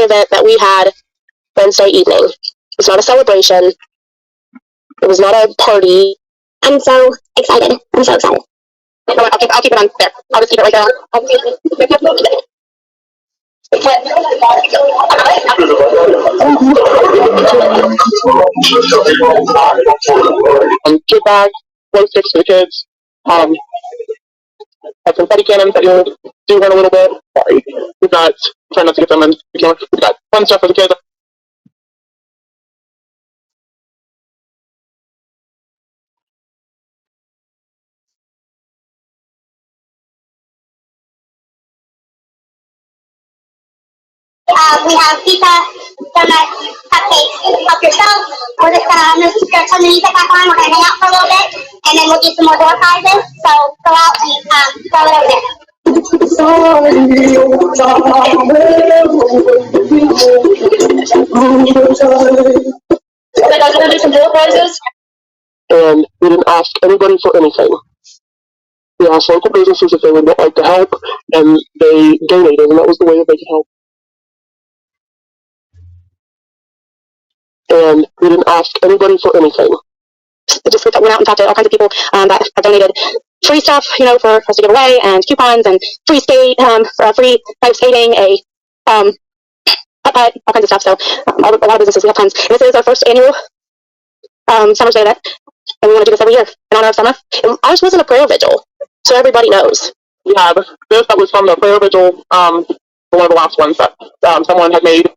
event that we had Wednesday evening. It was not a celebration. It was not a party. I'm so excited. I'm so excited. I'll keep it on there. I'll just keep it right there. Kid bag, glow sticks for the kids. Had some confetti cannons that you'll do run a little bit. Sorry. We've got, try not to get them in. We've got fun stuff for the kids. We have pizza, donuts, cupcakes. Help yourself. We're just gonna turn the music back on. We're gonna hang out for a little bit, and then we'll do some more door prizes. So go out and throw it over there. Okay, guys, we're gonna do some door prizes. And we didn't ask anybody for anything. We asked local businesses if they would like to help, and they donated, and that was the way that they could help. And we didn't ask anybody for anything. We just went out and talked to all kinds of people that have donated free stuff, for us to give away, and coupons, and free free type skating, a putt, all kinds of stuff. So a lot of businesses, we have tons. And this is our first annual Summer's Day event, and we want to do this every year in honor of summer. And ours wasn't a prayer vigil, so everybody knows. We have this that was from the prayer vigil, one of the last ones that someone had made.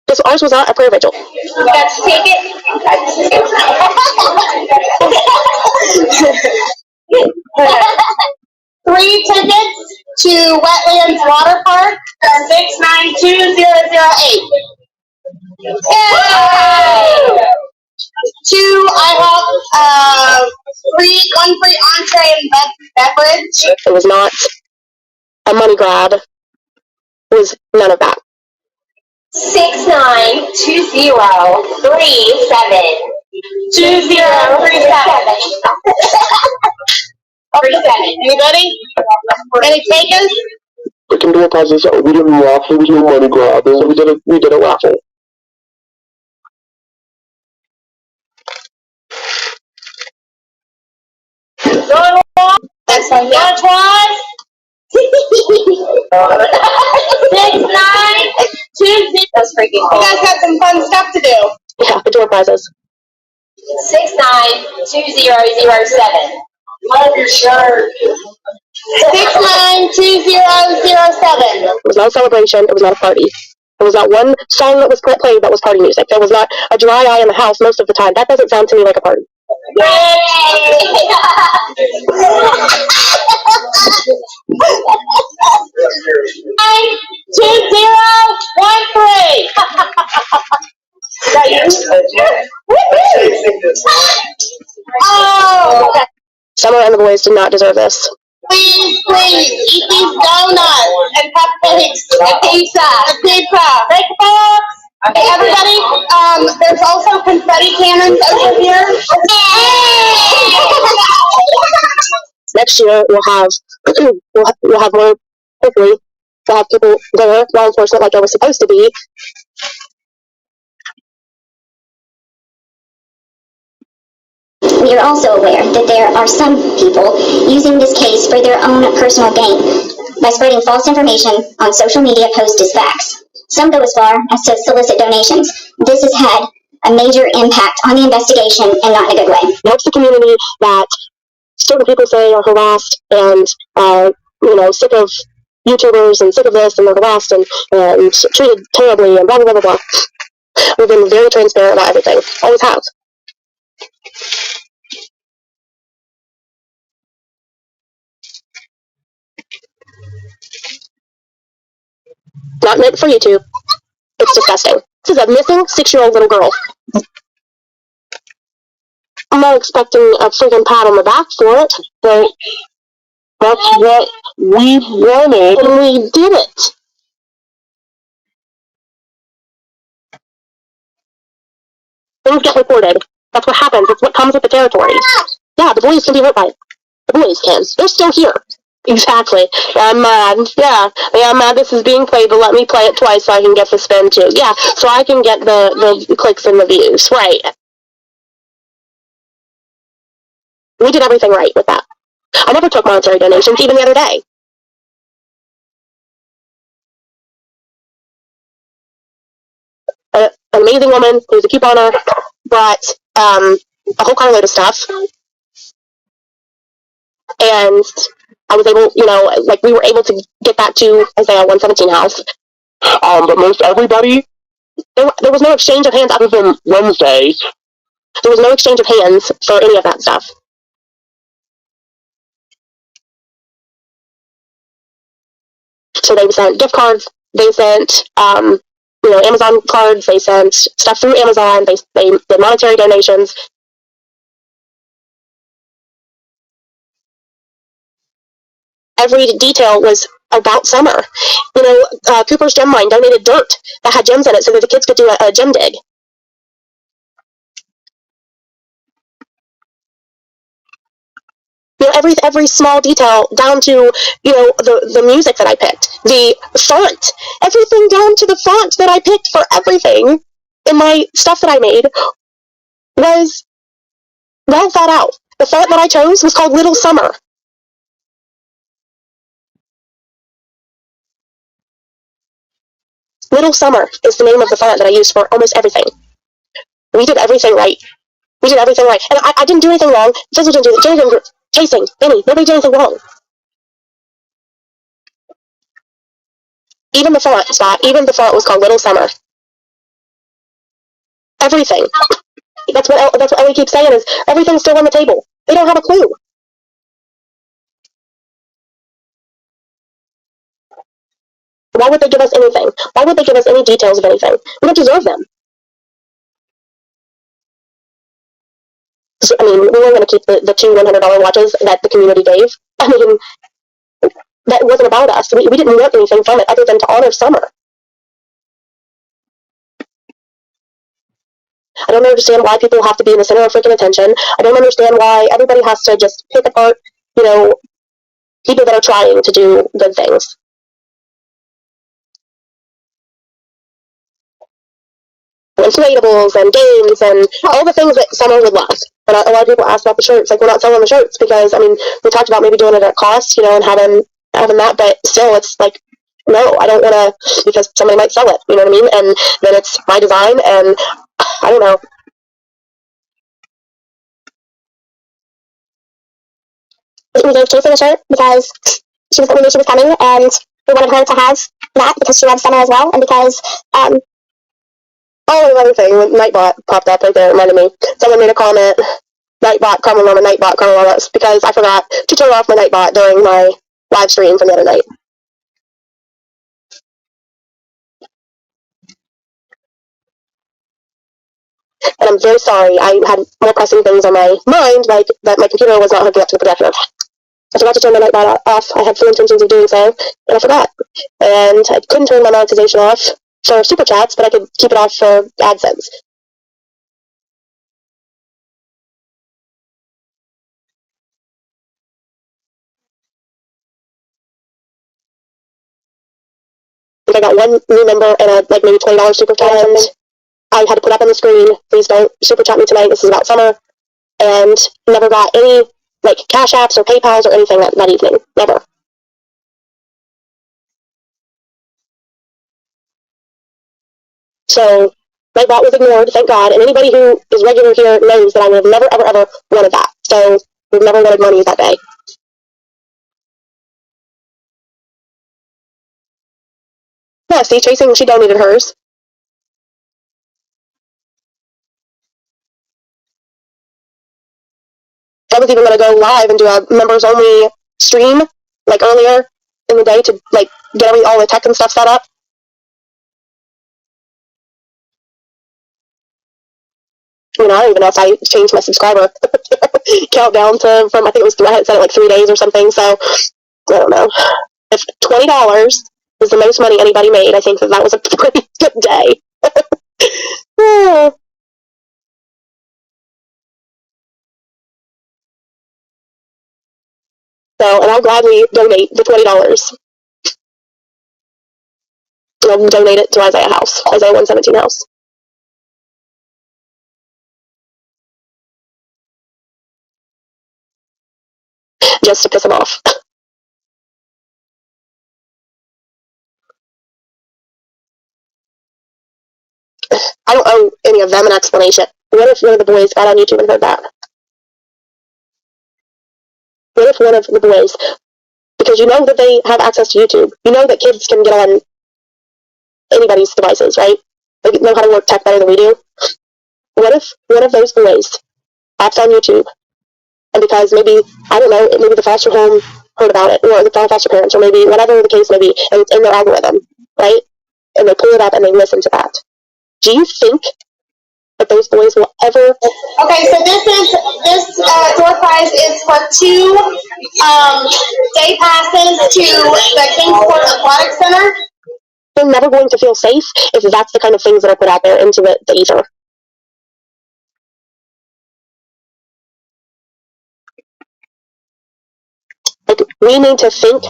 This ours was not a prayer vigil. Let's take it. 3 tickets to Wetlands Water Park, 692-008. Yay! 2 IHOP, one free entree and beverage. It was not a money grab. It was none of that. 692-037-2037. Anybody? Any takers? We can do a puzzle, so we didn't raffle, we did a money grab, so we did a raffle. That's one. That's one. 692. That's freaking cool. You guys got some fun stuff to do. Yeah, the door prizes. 692-007. Love your shirt. 692-007. It was not a celebration. It was not a party. It was not one song that was played that was party music. There was not a dry eye in the house most of the time. That doesn't sound to me like a party. Yay! 2013. Oh! Summer and the boys did not deserve this. Please, eat these donuts and cupcakes and pizza. Take a box. Okay, everybody, there's also confetti cannons over here. Next year we'll have more. Hopefully, we'll have people there, law enforcement, like they were supposed to be. We are also aware that there are some people using this case for their own personal gain by spreading false information on social media posts as facts. Some go as far as to solicit donations. This has had a major impact on the investigation and not in a good way. Helps the community that certain people say are harassed and sick of YouTubers and sick of this, and they're harassed and treated terribly and blah blah blah blah. We've been very transparent about everything. Always have. Not meant for YouTube. It's disgusting. This is a missing 6-year-old little girl. I'm not expecting a freaking pat on the back for it, but that's what we wanted, and we did it. Things get reported. That's what happens. It's what comes with the territory. Yeah, the boys can be hurt by it. The boys can. They're still here. Exactly. I'm mad. Yeah, I'm mad this is being played, but let me play it twice so I can get the spin too. Yeah, so I can get the clicks and the views. Right. We did everything right with that. I never took monetary donations, even the other day. An amazing woman who's a couponer brought a whole carload of stuff, and I was able, like we were able to get that to Isaiah 117 house. But most everybody, there was no exchange of hands other than Wednesday. There was no exchange of hands for any of that stuff. So they sent gift cards, they sent Amazon cards, they sent stuff through Amazon, they did monetary donations. Every detail was about summer. Cooper's Gem Mine donated dirt that had gems in it so that the kids could do a gem dig. Every small detail down to the music that I picked, the font, everything down to the font that I picked for everything in my stuff that I made was well thought out. The font that I chose was called Little Summer. Little Summer is the name of the font that I used for almost everything. We did everything right. We did everything right. And I didn't do anything wrong. Fizzle didn't do it. Jenny didn't. Casing, Benny, nobody did anything wrong. Even the font, Scott, even the font was called Little Summer. Everything. That's what Ellie keeps saying is everything's still on the table. They don't have a clue. Why would they give us anything? Why would they give us any details of anything? We don't deserve them. So, we were going to keep the two $100 watches that the community gave. That wasn't about us. We didn't want anything from it other than to honor summer. I don't understand why people have to be in the center of freaking attention. I don't understand why everybody has to just pick apart, people that are trying to do good things. Inflatables and games and all the things that summer would love. And a lot of people ask about the shirts. Like, we're not selling the shirts because, we talked about maybe doing it at cost, and having that, but still, it's like, no, I don't want to, because somebody might sell it, you know what I mean? And then it's my design, and I don't know. We gave Casey the shirt because we knew she was coming, and we wanted her to have that because she loves summer as well, and because, oh, another thing, when Nightbot popped up right there, it reminded me. Someone made a comment, Nightbot, comment on us, because I forgot to turn off my Nightbot during my live stream from the other night. And I'm very sorry, I had more pressing things on my mind, like that my computer was not hooking up to the projector. I forgot to turn my Nightbot off. I had full intentions of doing so, and I forgot. And I couldn't turn my monetization off for Super Chats, but I could keep it off for AdSense. I got one new member and a maybe $20 super chat or something. I had to put up on the screen, please don't super chat me tonight, this is about summer, and never got any Cash Apps or PayPals or anything that evening. Never. So my bot was ignored, thank God, and anybody who is regular here knows that I would have never, ever, ever wanted that. So we've never wanted money that day. Yeah, see, Chasing, she donated hers. I was even going to go live and do a members-only stream, earlier in the day to, get all the tech and stuff set up. I don't even know if I changed my subscriber countdown from, I think it was, I had set it 3 days or something, so I don't know. If $20 is the most money anybody made, I think that was a pretty good day. know, and I'll gladly donate the $20. And I'll donate it to Isaiah 117 house. Just to piss him off. I don't owe any of them an explanation. What if one of the boys got on YouTube and heard that? What if one of the boys, because you know that they have access to YouTube, you know that kids can get on anybody's devices, right? They know how to work tech better than we do. What if one of those boys hopped on YouTube, and because maybe, I don't know, maybe the foster home heard about it, or the foster parents, or maybe whatever the case may be, and it's in their algorithm, right? And they pull it up and they listen to that. Do you think that those boys will ever... Okay, so this door prize is for 2 day passes to the Kingsport Aquatic Center. They're never going to feel safe if that's the kind of things that are put out there into the ether. Like, we need to think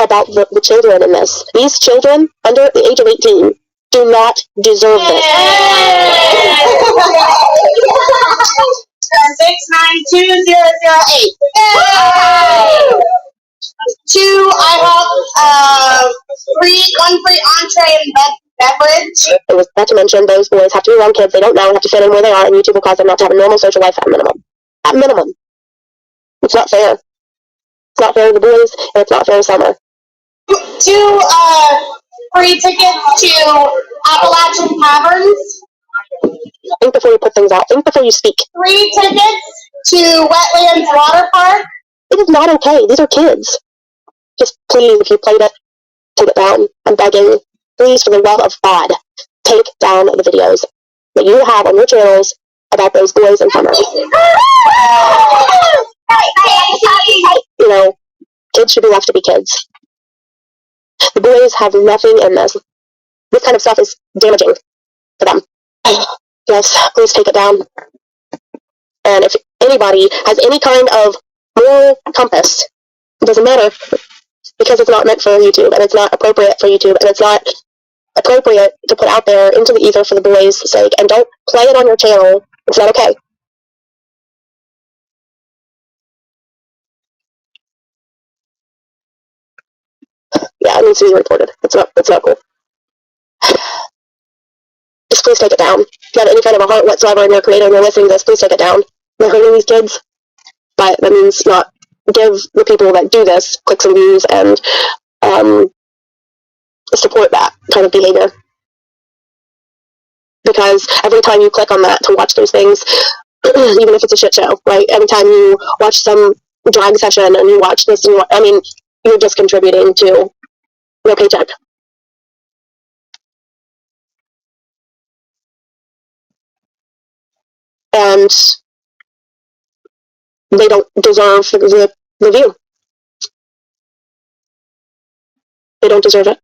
about the children in this. These children under the age of 18 do not deserve this. 692008. 2 IHOP one free entree and beverage. It was not to mention those boys have to be around kids they don't know and have to fit in where they are, and YouTube will cause them not to have a normal social life at minimum. At minimum. It's not fair. It's not fair to the boys, and it's not fair to Summer. 2 free tickets to Appalachian Taverns. Think before you put things out. Think before you speak. 3 tickets to Wetlands Water Park. It is not okay. These are kids. Just please, if you played it, take it down. I'm begging. Please, for the love of God, take down the videos that you have on your channels about those boys and Summer. You know, kids should be left to be kids. The boys have nothing in this. This kind of stuff is damaging to them. Yes, please take it down. And if anybody has any kind of moral compass, it doesn't matter, because it's not meant for YouTube, and it's not appropriate for YouTube, and it's not appropriate to put out there into the ether for the boys' sake, and don't play it on your channel. It's not okay. Yeah, it needs to be reported. It's not cool. Just please take it down. If you have any kind of a heart whatsoever in your creator and you're listening to this, please take it down. You're hurting these kids, but that means not give the people that do this clicks and views and support that kind of behavior. Because every time you click on that to watch those things, even if it's a shit show, right? Every time you watch some drag session and you watch this, and you're just contributing to your paycheck. And they don't deserve the view. They don't deserve it.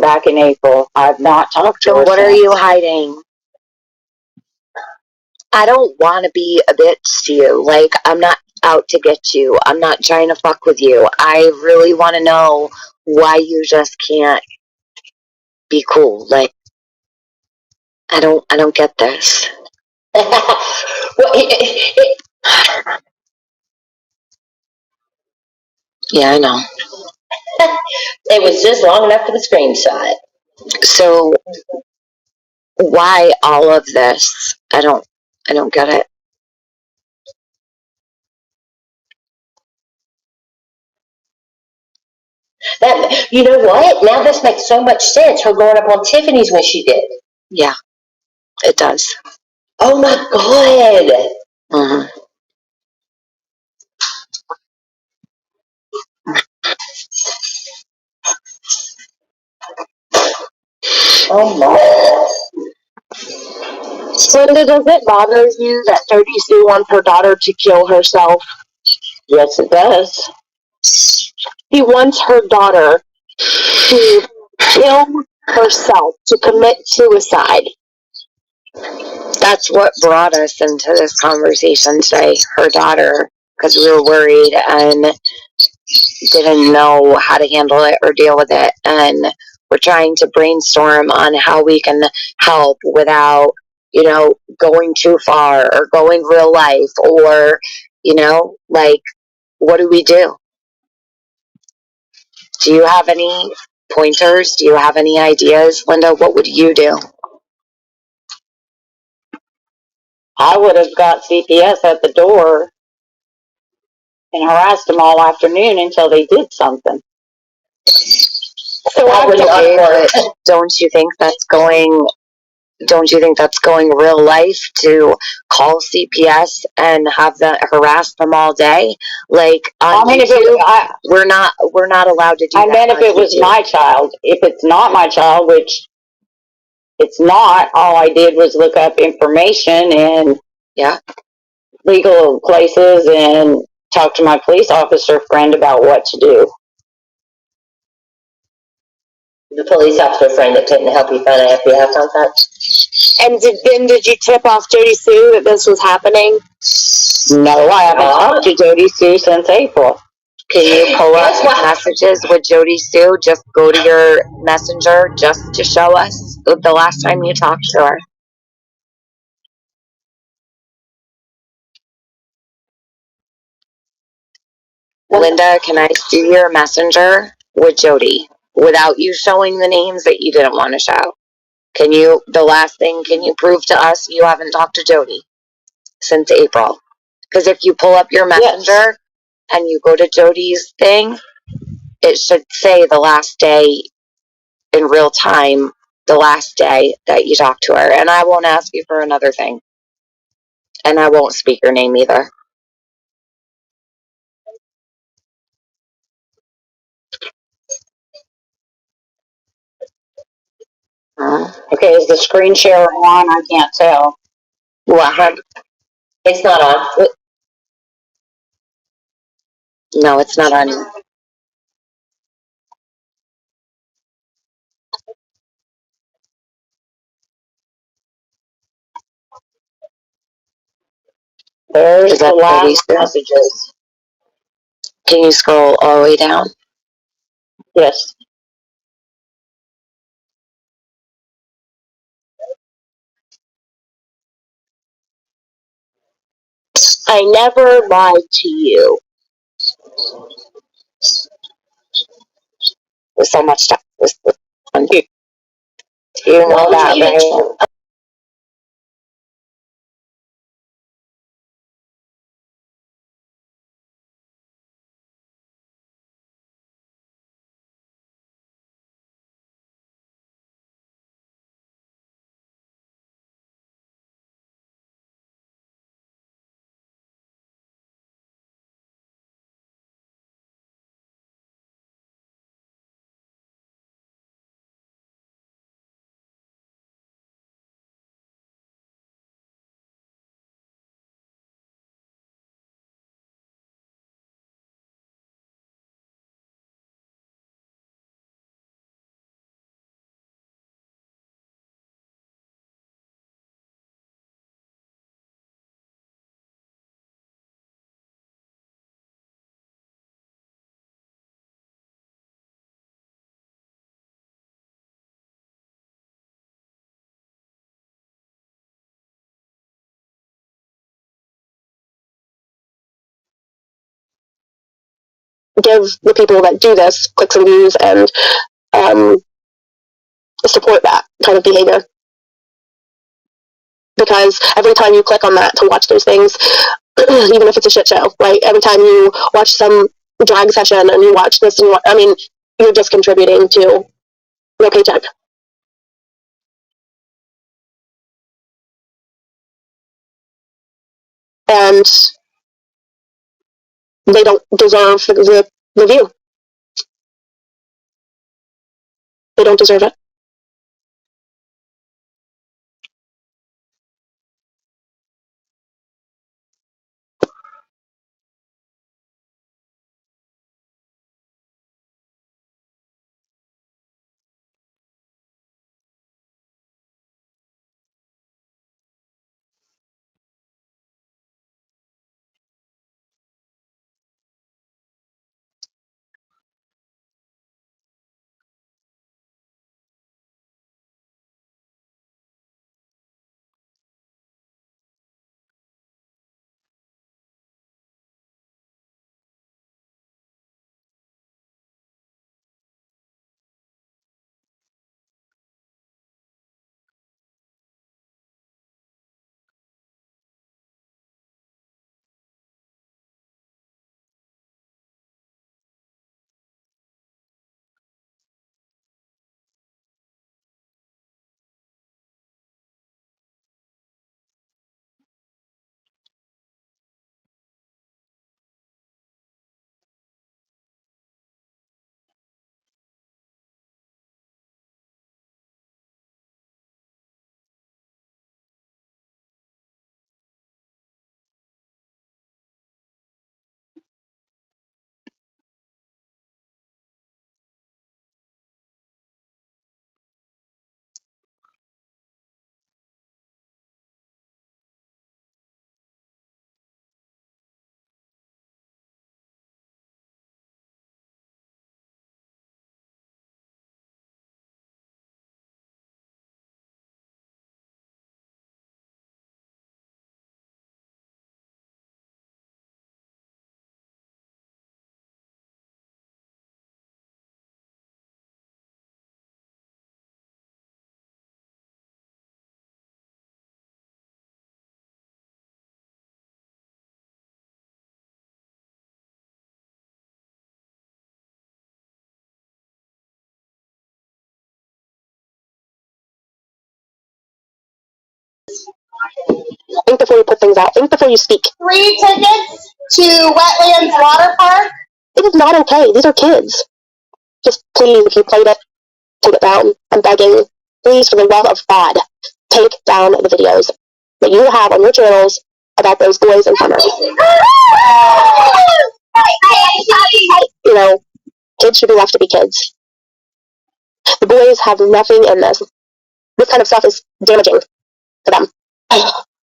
back in April. I've not talked to her. What are since. you hiding? I don't want to be a bitch to you. Like, I'm not out to get you. I'm not trying to fuck with you. I really want to know why you just can't be cool. Like, I don't get this. Yeah, I know. It was just long enough for the screenshot. So, why all of this? I don't get it. That, you know what? Now this makes so much sense. Her going up on Tiffany's when she did. Yeah, it does. Oh my God. Mm-hmm. Oh my. Linda, does it bother you that Jody Sue wants her daughter to kill herself? Yes, it does. He wants her daughter to kill herself, to commit suicide. That's what brought us into this conversation today, her daughter, because we were worried and didn't know how to handle it or deal with it. And we're trying to brainstorm on how we can help without, going too far or going real life or, like, what do we do? Do you have any pointers? Do you have any ideas, Linda? What would you do? I would have got CPS at the door and harassed them all afternoon until they did something. So don't you think that's going real life to call CPS and have them harass them all day? Like on YouTube, we're not allowed to do that. I meant if it was my child. If it's not my child, which it's not, all I did was look up information and legal places and talk to my police officer friend about what to do. The police officer friend that couldn't help you find an FBI contact. And did you tip off Jody Sue that this was happening? No, I haven't talked to Jody Sue since April. Can you pull up messages with Jody Sue? Just go to your messenger just to show us the last time you talked to her. Linda, can I see your messenger with Jody without you showing the names that you didn't want to show? Can you prove to us you haven't talked to Jody since April? Because if you pull up your messenger and you go to Jody's thing, it should say the last day in real time, the last day that you talked to her. And I won't ask you for another thing. And I won't speak your name either. Okay, is the screen share on? I can't tell. What? It's not on. No, it's not on. There's the last messages. Can you scroll all the way down? Yes. I never lied to you. With so much stuff. You know that, right? give the people that do this clicks and views and support that kind of behavior. Because every time you click on that to watch those things, even if it's a shit show, right? Every time you watch some drag session and you watch this, and you're just contributing to your paycheck. And they don't deserve the view. They don't deserve it. Think before you put things out. Think before you speak. 3 tickets to Wetlands Water Park. It is not okay. These are kids. Just please, if you played it, take it down. I'm begging. Please, for the love of God, take down the videos that you have on your channels about those boys in summer. Kids should be left to be kids. The boys have nothing in this. This kind of stuff is damaging to them.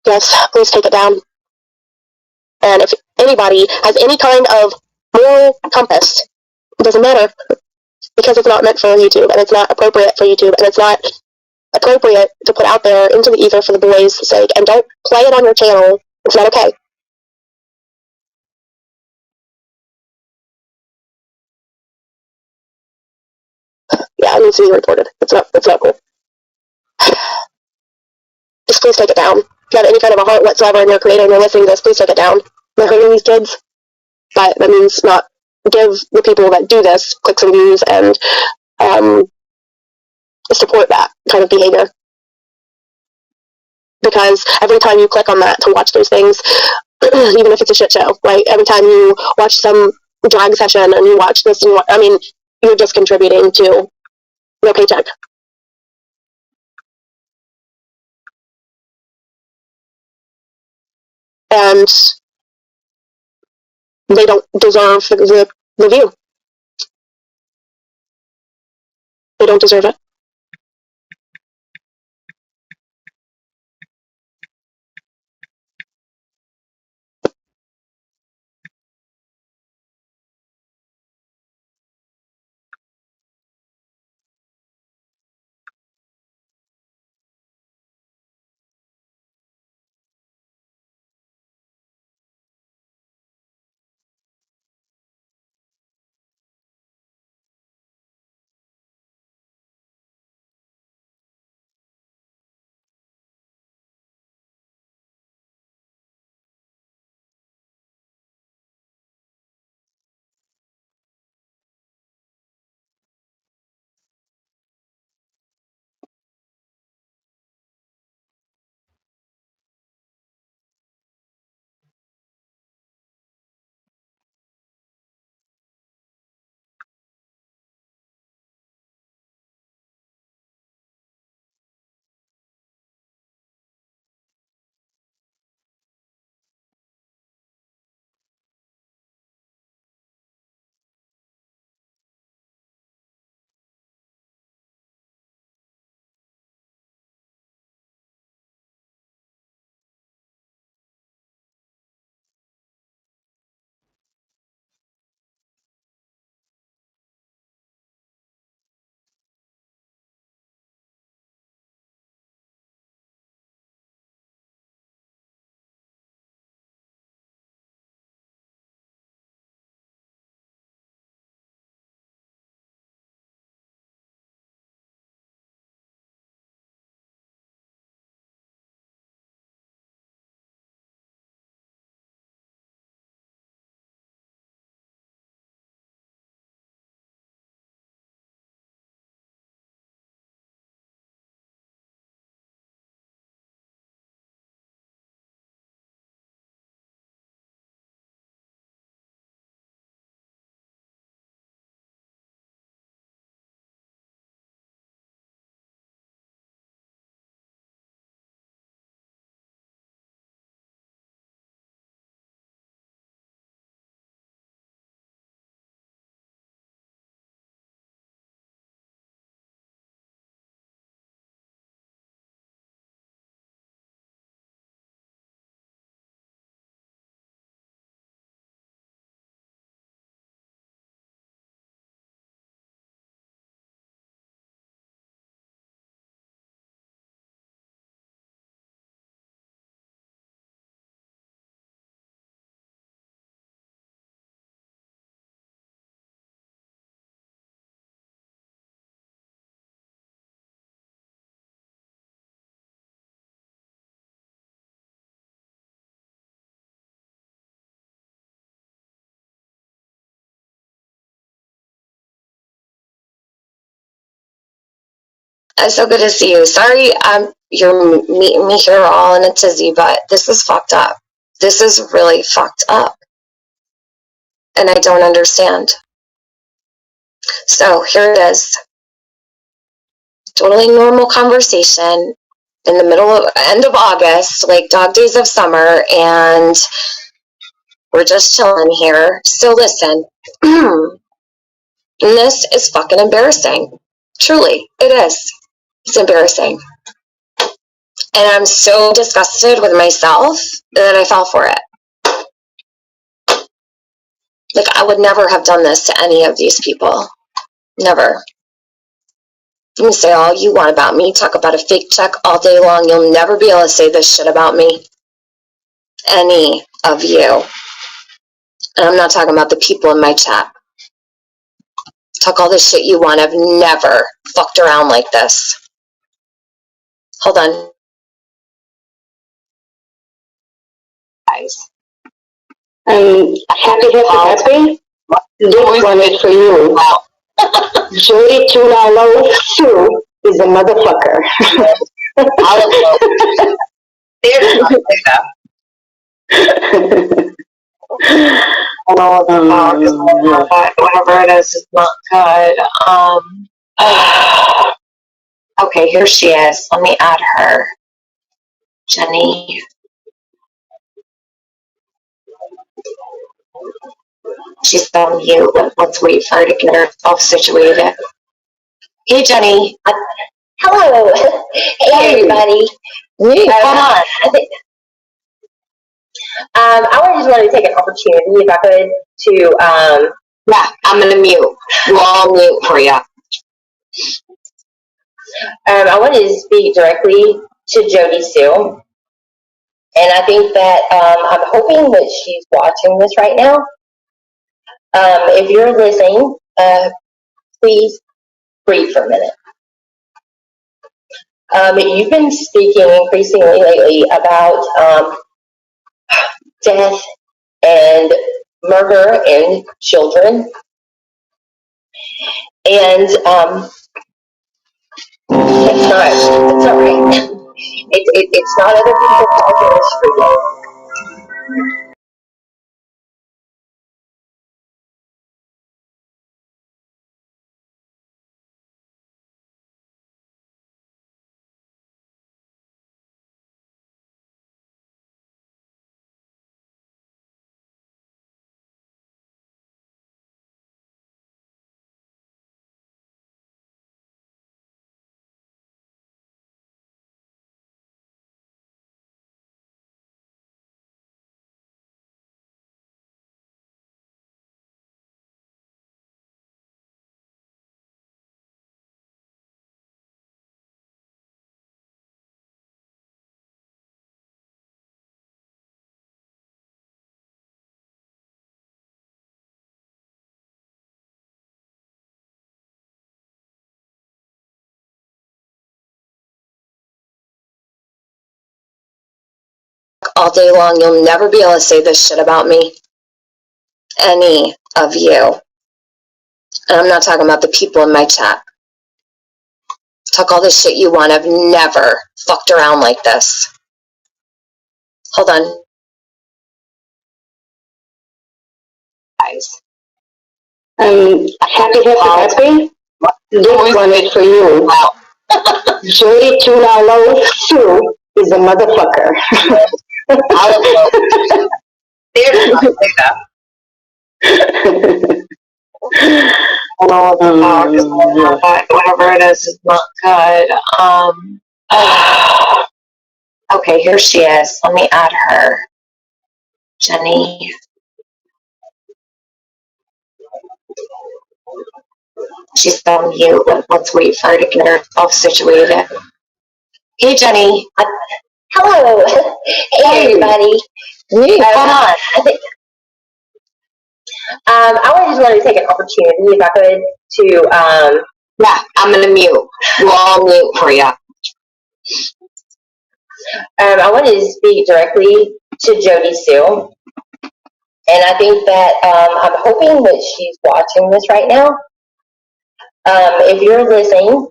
Yes, please take it down. And if anybody has any kind of moral compass, it doesn't matter, because it's not meant for YouTube, and it's not appropriate for YouTube, and it's not appropriate to put out there into the ether for the boys' sake, and don't play it on your channel. It's not okay. Yeah, it needs to be reported. It's not cool. Just please take it down. If you have any kind of a heart whatsoever and you're creating and you're listening to this, please take it down. They're hurting these kids, but that means not give the people that do this clicks and views and support that kind of behavior. Because every time you click on that to watch those things, even if it's a shit show, right? Every time you watch some drag session and you watch this, and you're just contributing to your paycheck. And they don't deserve the view. They don't deserve it. It's so good to see you. Sorry, you're meeting me here all in a tizzy, but this is fucked up. This is really fucked up. And I don't understand. So here it is. Totally normal conversation in the end of August, like dog days of summer, and we're just chilling here. So listen, this is fucking embarrassing. Truly, it is. It's embarrassing. And I'm so disgusted with myself that I fell for it. Like, I would never have done this to any of these people. Never. You can say all you want about me, talk about a fake check all day long. You'll never be able to say this shit about me. Any of you. And I'm not talking about the people in my chat. Talk all the shit you want. I've never fucked around like this. Hold on. Guys. I'm happy happy. This one is for you. Jody Tuna Low Sue is a motherfucker. Whatever it is not good. Okay, here she is. Let me add her. Jenny. She's on mute. Let's wait for her to get herself situated. Hey, Jenny. Hello. Hey, everybody. Hold on. I just wanted to take an opportunity, if I could, to Yeah, I'm gonna mute. We'll all mute for you. I wanted to speak directly to Jody Sue, and I think that I'm hoping that she's watching this right now. If you're listening, please breathe for a minute. You've been speaking increasingly lately about death and murder in children, and it's not right. It's not other people's fault, it's for you. All day long, you'll never be able to say this shit about me. Any of you. And I'm not talking about the people in my chat. Talk all the shit you want. I've never fucked around like this. Hold on. Guys. I'm happy. This one is for you. Jody Tuna Low Sue is a motherfucker. Whatever it is not good. Okay, here she is. Let me add her. Jenny. She's on mute. Let's wait for her to get herself situated. Hey, Jenny. Hello. Hey, everybody. Hold on. I just wanted to take an opportunity, if I could, to Yeah, I'm gonna mute. We'll all mute for you. I wanted to speak directly to Jody Sue, and I think that I'm hoping that she's watching this right now. If you're listening,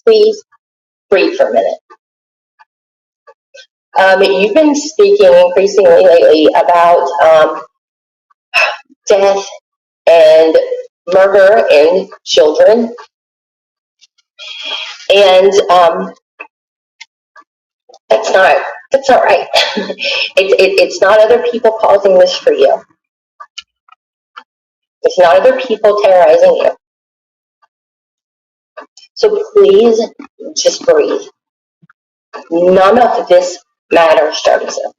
please breathe for a minute. You've been speaking increasingly lately about death and murder in children. And that's not right. It's not other people causing this for you. It's not other people terrorizing you. So please just breathe. None of this matters, Joseph.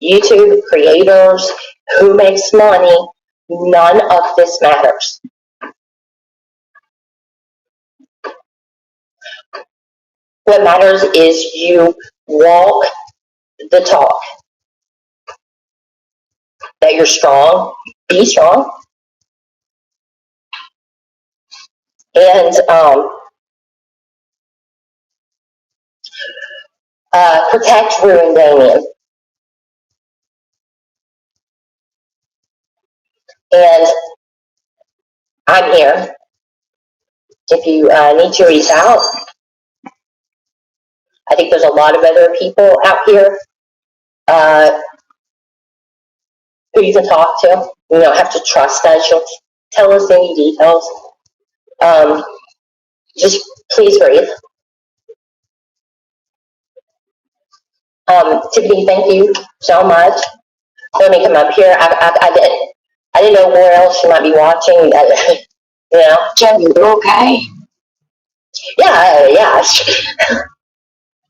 YouTube creators, who makes money, none of this matters. What matters is you walk the talk. That you're strong, be strong. And protect Rue and Damien. And I'm here. If you need to reach out, I think there's a lot of other people out here who you can talk to. You don't have to trust us. You'll tell us any details. Just please breathe. Tiffany, thank you so much. Let me come up here. I didn't know where else you might be watching. You know, Jen, you okay? Yeah.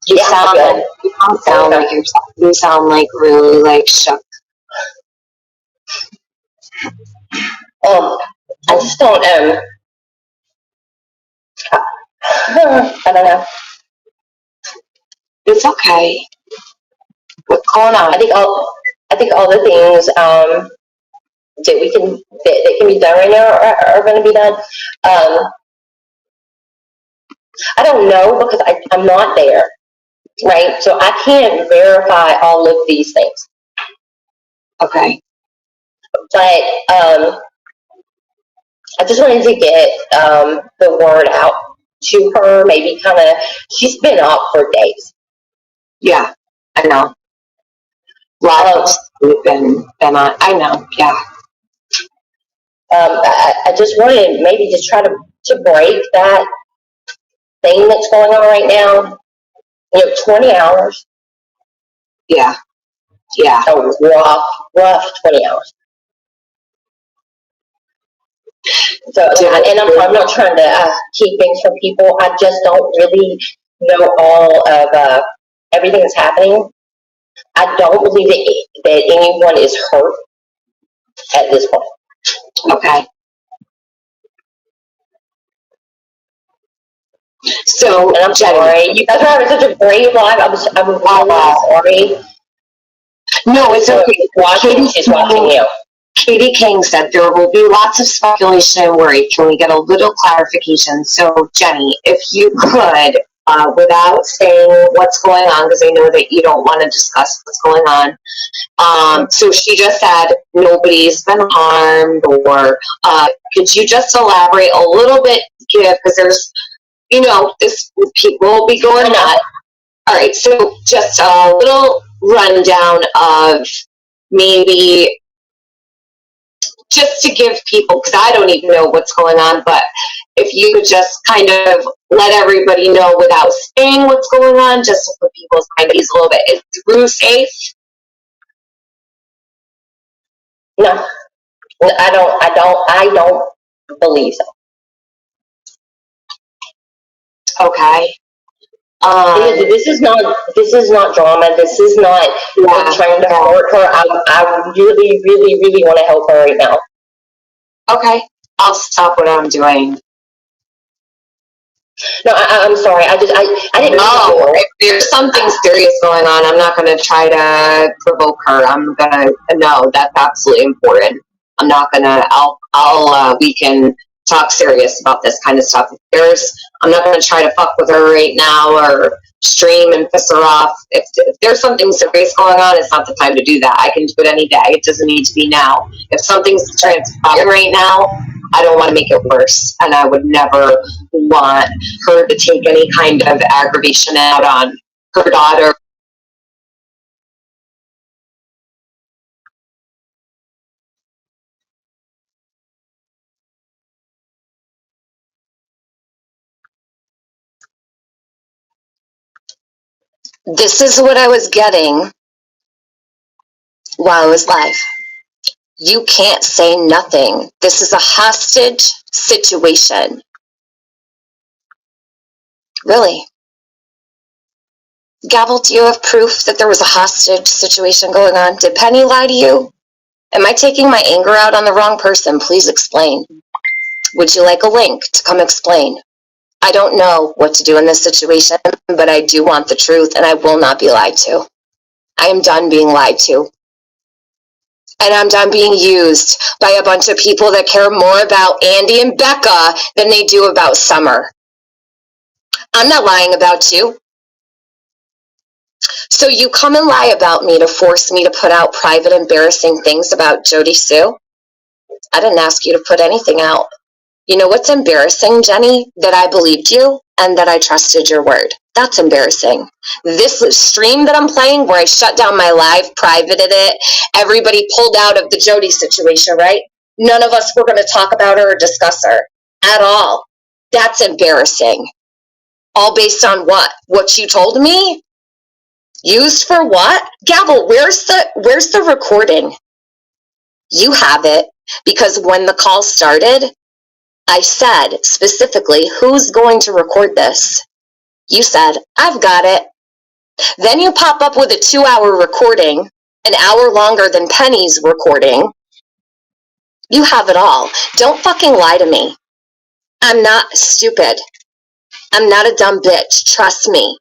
You don't sound like yourself. You sound like really like shook. I just don't I don't know. It's okay. What's going on? I think all the things that can be done right now are going to be done. I don't know because I'm not there, right? So I can't verify all of these things. Okay. But I just wanted to get the word out to her. Maybe kind of, she's been up for days. Yeah, I know. Lots of been on. I know. Yeah. I just wanted maybe just try to break that thing that's going on right now. 20 hours. Yeah. A rough 20 hours. So, and I'm not trying to keep things from people. I just don't really know all of everything that's happening. I don't believe that anyone is hurt at this point. Okay. So, and I'm sorry. You guys are having such a great live. I'm really sorry. No, it's okay. She's watching you. Katie King said there will be lots of speculation and worry. Can we get a little clarification? So, Jenny, if you could, without saying what's going on, because I know that you don't want to discuss what's going on. So she just said nobody's been harmed, or could you just elaborate a little bit? Because there's, this people will be going nuts. All right, so just a little rundown of maybe. Just to give people, because I don't even know what's going on, but if you could just kind of let everybody know without saying what's going on, just to put people's mind at ease a little bit. Is Rue safe? No, I don't believe so. Okay. This is not drama. This is not trying to hurt her. I really, really, really want to help her right now. Okay, I'll stop what I'm doing. No, I'm sorry. I didn't know. If there's something serious going on, I'm not going to try to provoke her. I'm going to know that's absolutely important. I'm not going to, we can talk serious about this kind of stuff. I'm not going to try to fuck with her right now or stream and piss her off. If there's something serious going on, it's not the time to do that. I can do it any day. It doesn't need to be now. If something's transpiring right now, I don't want to make it worse, and I would never want her to take any kind of aggravation out on her daughter. This is what I was getting while I was live. You can't say nothing. This is a hostage situation. Really? Gavel, do you have proof that there was a hostage situation going on? Did Penny lie to you? Am I taking my anger out on the wrong person? Please explain. Would you like a link to come explain? I don't know what to do in this situation, but I do want the truth, and I will not be lied to. I am done being lied to. And I'm done being used by a bunch of people that care more about Andy and Becca than they do about Summer. I'm not lying about you. So you come and lie about me to force me to put out private, embarrassing things about Jody Sue? I didn't ask you to put anything out. You know what's embarrassing, Jenny? That I believed you and that I trusted your word. That's embarrassing. This stream that I'm playing where I shut down my live, privated it, everybody pulled out of the Jody situation, right? None of us were going to talk about her or discuss her at all. That's embarrassing. All based on what? What you told me? Used for what? Gavel, where's the recording? You have it, because when the call started, I said specifically, who's going to record this? You said, I've got it. Then you pop up with a 2-hour recording, an hour longer than Penny's recording. You have it all. Don't fucking lie to me. I'm not stupid. I'm not a dumb bitch. Trust me.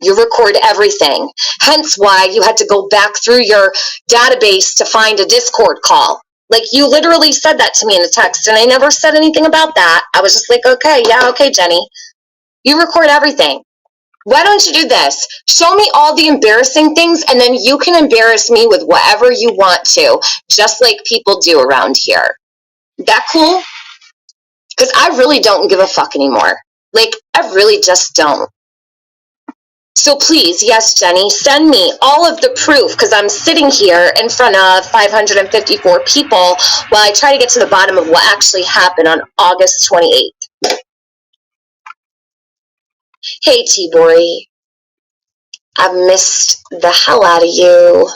You record everything. Hence why you had to go back through your database to find a Discord call. Like, you literally said that to me in a text, and I never said anything about that. I was just like, okay, yeah, okay, Jenny. You record everything. Why don't you do this? Show me all the embarrassing things, and then you can embarrass me with whatever you want to, just like people do around here. That cool? Because I really don't give a fuck anymore. Like, I really just don't. So please, yes, Jenny, send me all of the proof, because I'm sitting here in front of 554 people while I try to get to the bottom of what actually happened on August 28th. Hey, T-Bori. I've missed the hell out of you.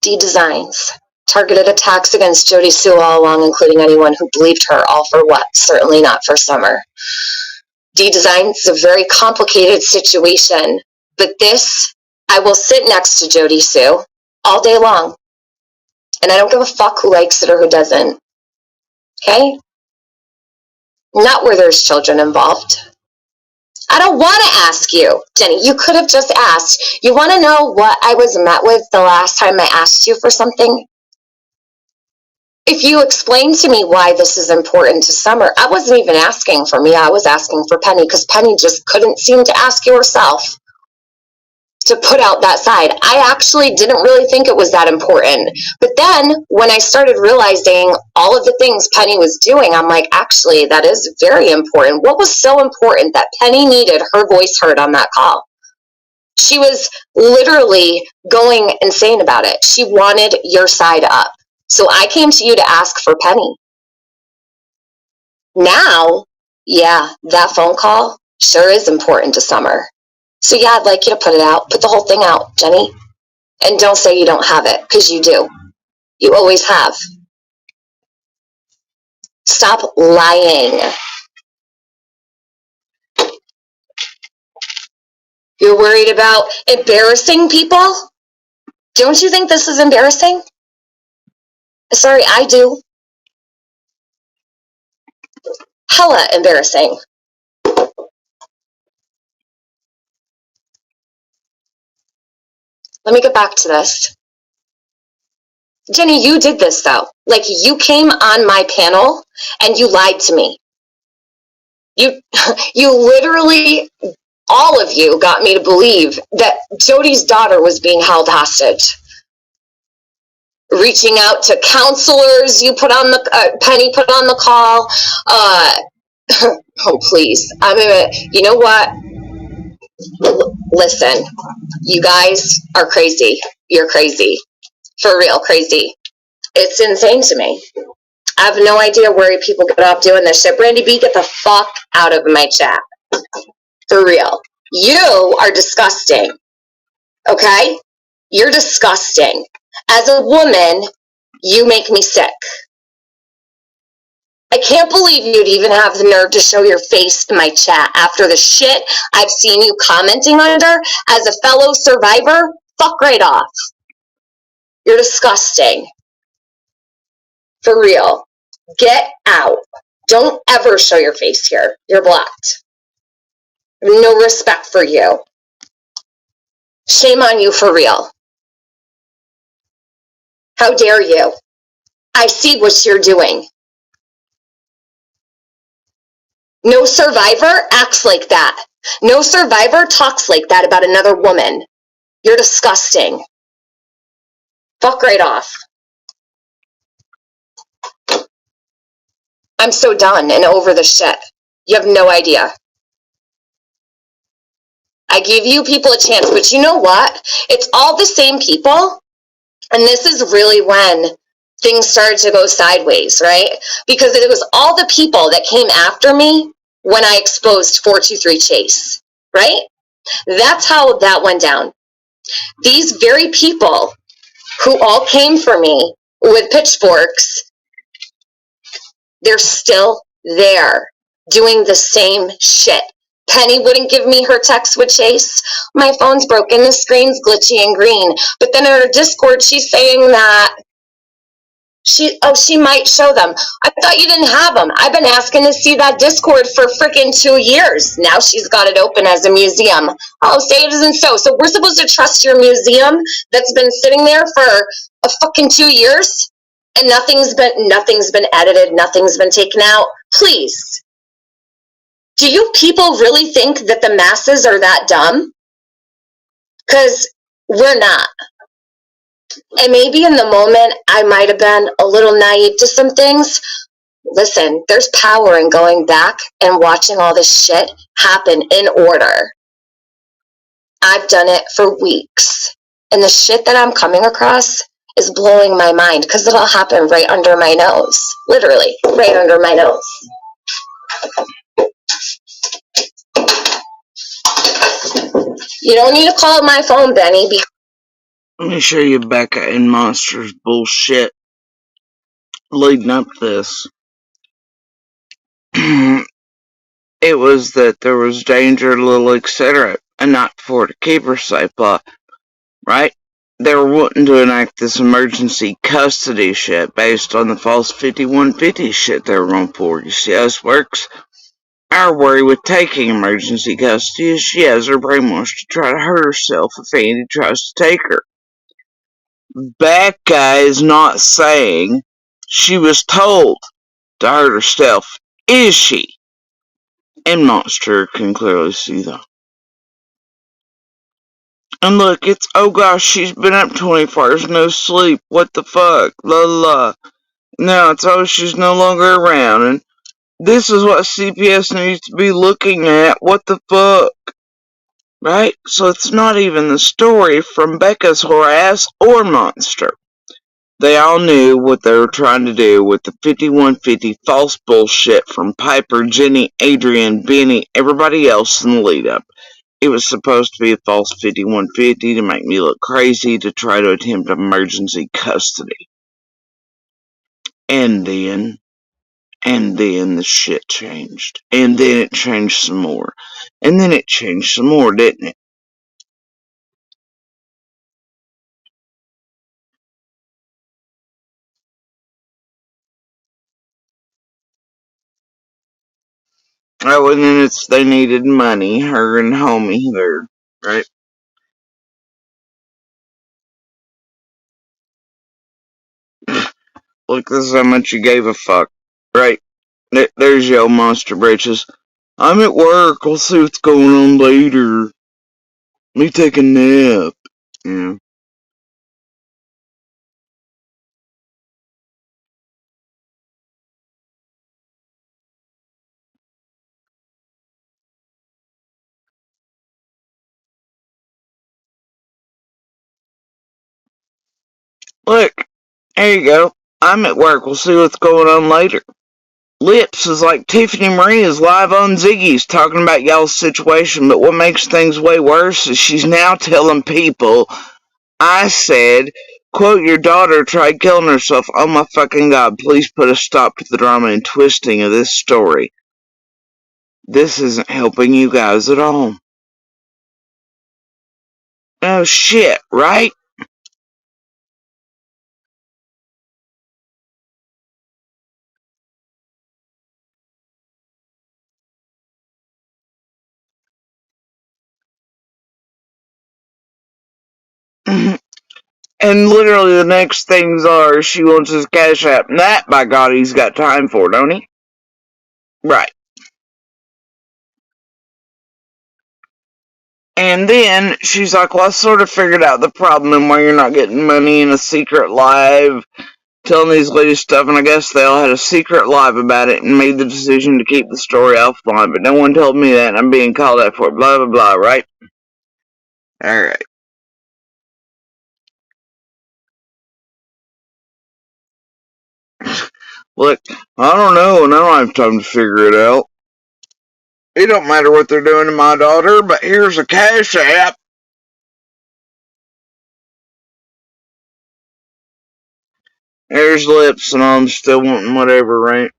D-Designs. Targeted attacks against Jody Sue all along, including anyone who believed her. All for what? Certainly not for Summer. D-Designs is a very complicated situation, but this, I will sit next to Jody Sue all day long. And I don't give a fuck who likes it or who doesn't. Okay? Not where there's children involved. I don't want to ask you, Jenny. You could have just asked. You want to know what I was met with the last time I asked you for something? If you explain to me why this is important to Summer, I wasn't even asking for me. I was asking for Penny, because Penny just couldn't seem to ask you herself to put out that side. I actually didn't really think it was that important. But then when I started realizing all of the things Penny was doing, I'm like, actually, that is very important. What was so important that Penny needed her voice heard on that call? She was literally going insane about it. She wanted your side up. So I came to you to ask for Penny. Now, yeah, that phone call sure is important to Summer. So yeah, I'd like you to put it out. Put the whole thing out, Jenny. And don't say you don't have it, because you do. You always have. Stop lying. You're worried about embarrassing people? Don't you think this is embarrassing? Sorry, I do. Hella embarrassing. Let me get back to this. Jenny, you did this though. Like, you came on my panel and you lied to me. You literally, all of you got me to believe that Jody's daughter was being held hostage. reaching out to counselors you put on the, Penny put on the call. Oh, please. You know what? Listen, you guys are crazy. You're crazy. For real, crazy. It's insane to me. I have no idea where people get off doing this shit. Brandy B, get the fuck out of my chat. For real. You are disgusting. Okay? You're disgusting. As a woman, you make me sick. I can't believe you'd even have the nerve to show your face in my chat after the shit I've seen you commenting under as a fellow survivor. Fuck right off. You're disgusting. For real. Get out. Don't ever show your face here. You're blocked. No respect for you. Shame on you, for real. How dare you? I see what you're doing. No survivor acts like that. No survivor talks like that about another woman. You're disgusting. Fuck right off. I'm so done and over the shit. You have no idea. I give you people a chance, but you know what? It's all the same people. And this is really when things started to go sideways, right? Because it was all the people that came after me when I exposed 423 Chase, right? That's how that went down. These very people who all came for me with pitchforks, they're still there doing the same shit. Penny wouldn't give me her text with Chase. My phone's broken, the screen's glitchy and green. But then in her Discord, she's saying that she might show them. I thought you didn't have them. I've been asking to see that Discord for freaking 2 years. Now she's got it open as a museum. Oh, say it isn't so. So we're supposed to trust your museum that's been sitting there for a fucking 2 years? And nothing's been edited, nothing's been taken out. Please. Do you people really think that the masses are that dumb? Because we're not. And maybe in the moment, I might have been a little naive to some things. Listen, there's power in going back and watching all this shit happen in order. I've done it for weeks. And the shit that I'm coming across is blowing my mind because it'll happen right under my nose. Literally, right under my nose. You don't need to call my phone, Benny. Let me show you Becca and Monster's bullshit leading up to this. It was that there was danger, little etc., and not for to keep her safe, right? They were wanting to enact this emergency custody shit based on the false 5150 shit they were going for. You see how this works? Our worry with taking emergency custody is she has her brainwashed to try to hurt herself if Andy tries to take her. Becca is not saying she was told to hurt herself, is she? And Monster can clearly see that. And look, it's, oh gosh, she's been up 24 hours, no sleep, what the fuck, la la. Now it's, oh, she's no longer around, and this is what CPS needs to be looking at, what the fuck. Right? So it's not even the story from Becca's whore ass or Monster. They all knew what they were trying to do with the 5150 false bullshit from Piper, Jenny, Adrian, Benny, everybody else in the lead up. It was supposed to be a false 5150 to make me look crazy to try to attempt emergency custody. And then the shit changed. And then it changed some more. And then it changed some more, didn't it? Oh, and then they needed money, her and homie there, right? Look, this is how much you gave a fuck, right? There's your Monster Britches. I'm at work, I'll see what's going on later. Let me take a nap. Yeah. Look, there you go. I'm at work. We'll see what's going on later. Lips is like Tiffany Marie is live on Ziggy's talking about y'all's situation, but what makes things way worse is she's now telling people I said, quote, your daughter tried killing herself. Oh my fucking god, please put a stop to the drama and twisting of this story. This isn't helping you guys at all. Oh shit, right? And literally the next things are she wants his cash app. And that, by God, he's got time for, don't he? Right. And then she's like, well, I sort of figured out the problem and why you're not getting money in a secret live, telling these ladies stuff, and I guess they all had a secret live about it and made the decision to keep the story offline, but no one told me that, and I'm being called out for it, blah, blah, blah, right? Alright. Look, I don't know, and I don't have time to figure it out. It don't matter what they're doing to my daughter, but here's a cash app. There's Lips, and I'm still wanting whatever, right?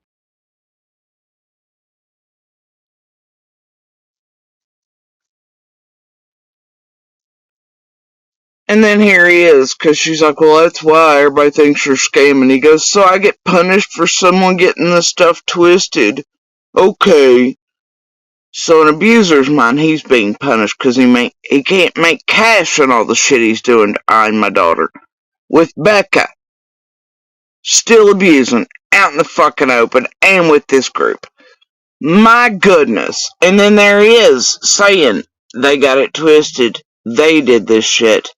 And then here he is, because she's like, well, that's why everybody thinks you're scamming. He goes, so I get punished for someone getting the stuff twisted. Okay. So in abuser's mind, he's being punished because he can't make cash on all the shit he's doing to I and my daughter. With Becca still abusing out in the fucking open and with this group. My goodness. And then there he is saying they got it twisted. They did this shit.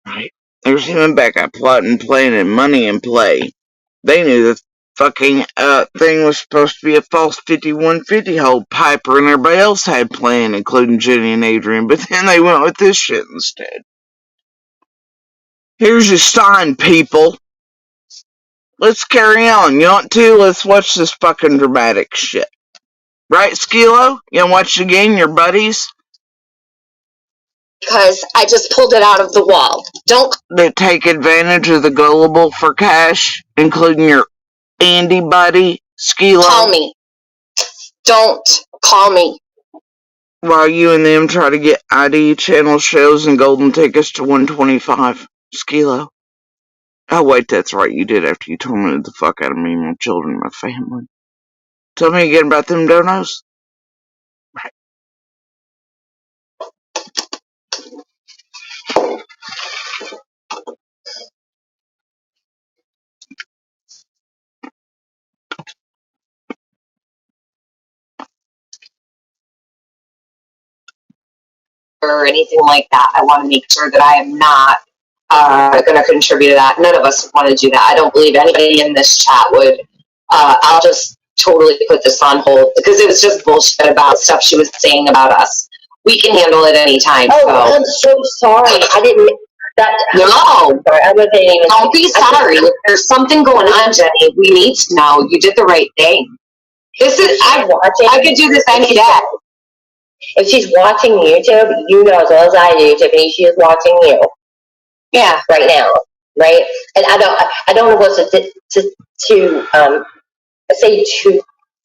Right. There's him and Becca plotting, planning, money in play. They knew the fucking thing was supposed to be a false 5150 hole Piper and everybody else had planned, including Jenny and Adrian, but then they went with this shit instead. Here's your sign, people. Let's carry on. You want to? Let's watch this fucking dramatic shit. Right, Skeelo? You wanna watch it again, your buddies? Because I just pulled it out of the wall. Don't That take advantage of the gullible for cash, including your Andy buddy, Skeelo. call me. Don't call me. While you and them try to get ID channel shows and golden tickets to 125. Skeelo. Oh wait, that's right, you did after you tormented the fuck out of me, my children, my family. Tell me again about them donos. Right. Or anything like that. I want to make sure that I am not going to contribute to that. None of us want to do that. I don't believe anybody in this chat would. I'll just totally put this on hold because it was just bullshit about stuff she was saying about us. We can handle it anytime. Oh, so. I'm so sorry. I didn't. That, No. Sorry, I wasn't even. Don't be sorry. If there's something going on, Jenny, we need to know. You did the right thing. This is. I could do this any day. If she's watching YouTube, you know as well as I do, Tiffany, she is watching you. Yeah. Right now, right? And I don't know what to say to.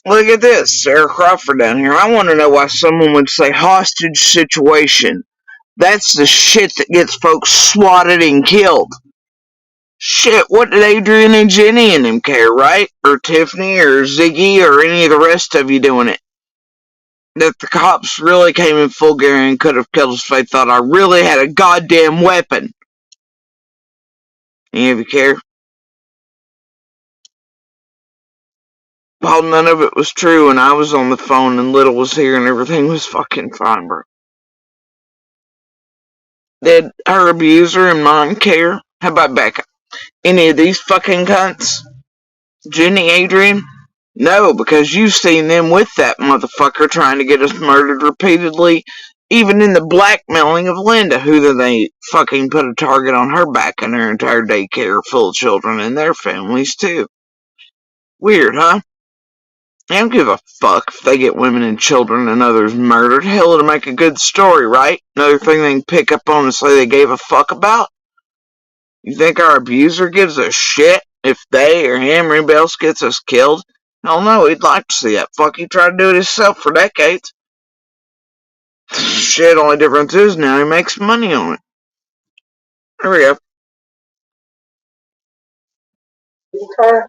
Look at this, Sarah Crawford down here. I want to know why someone would say hostage situation. That's the shit that gets folks swatted and killed. Shit, what did Adrian and Jenny and them care, right? Or Tiffany or Ziggy or any of the rest of you doing it? That the cops really came in full gear and could have killed us if they thought I really had a goddamn weapon. Any of you care? Paul, none of it was true, and I was on the phone, and Little was here, and everything was fucking fine, bro. Did her abuser and mine care? How about Becca? Any of these fucking cunts? Jenny, Adrian? No, because you've seen them with that motherfucker trying to get us murdered repeatedly, Even in the blackmailing of Linda, who then they fucking put a target on her back and her entire daycare full of children and their families too. Weird, huh? They don't give a fuck if they get women and children and others murdered. Hell, it'll make a good story, right? Another thing they can pick up on and say they gave a fuck about? You think our abuser gives a shit if they or him or anybody else gets us killed? Hell no, he'd like to see that. Fuck, he tried to do it himself for decades. Shit, only difference is now he makes money on it. There we go. Her,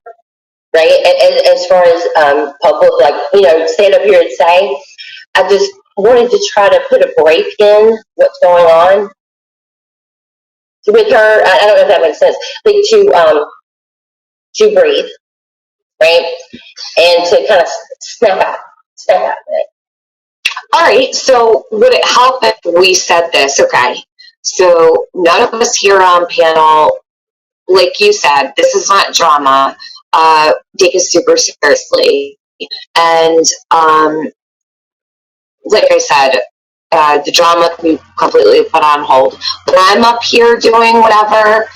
right? And as far as public, like, stand up here and say, I just wanted to try to put a break in what's going on with her. I don't know if that makes sense. Like to breathe, right? And to kind of snap out of it. All right, so would it help if we said this? Okay, so none of us here on panel, like you said, this is not drama. Take it super seriously. And like I said, the drama can be completely put on hold. When I'm up here doing whatever,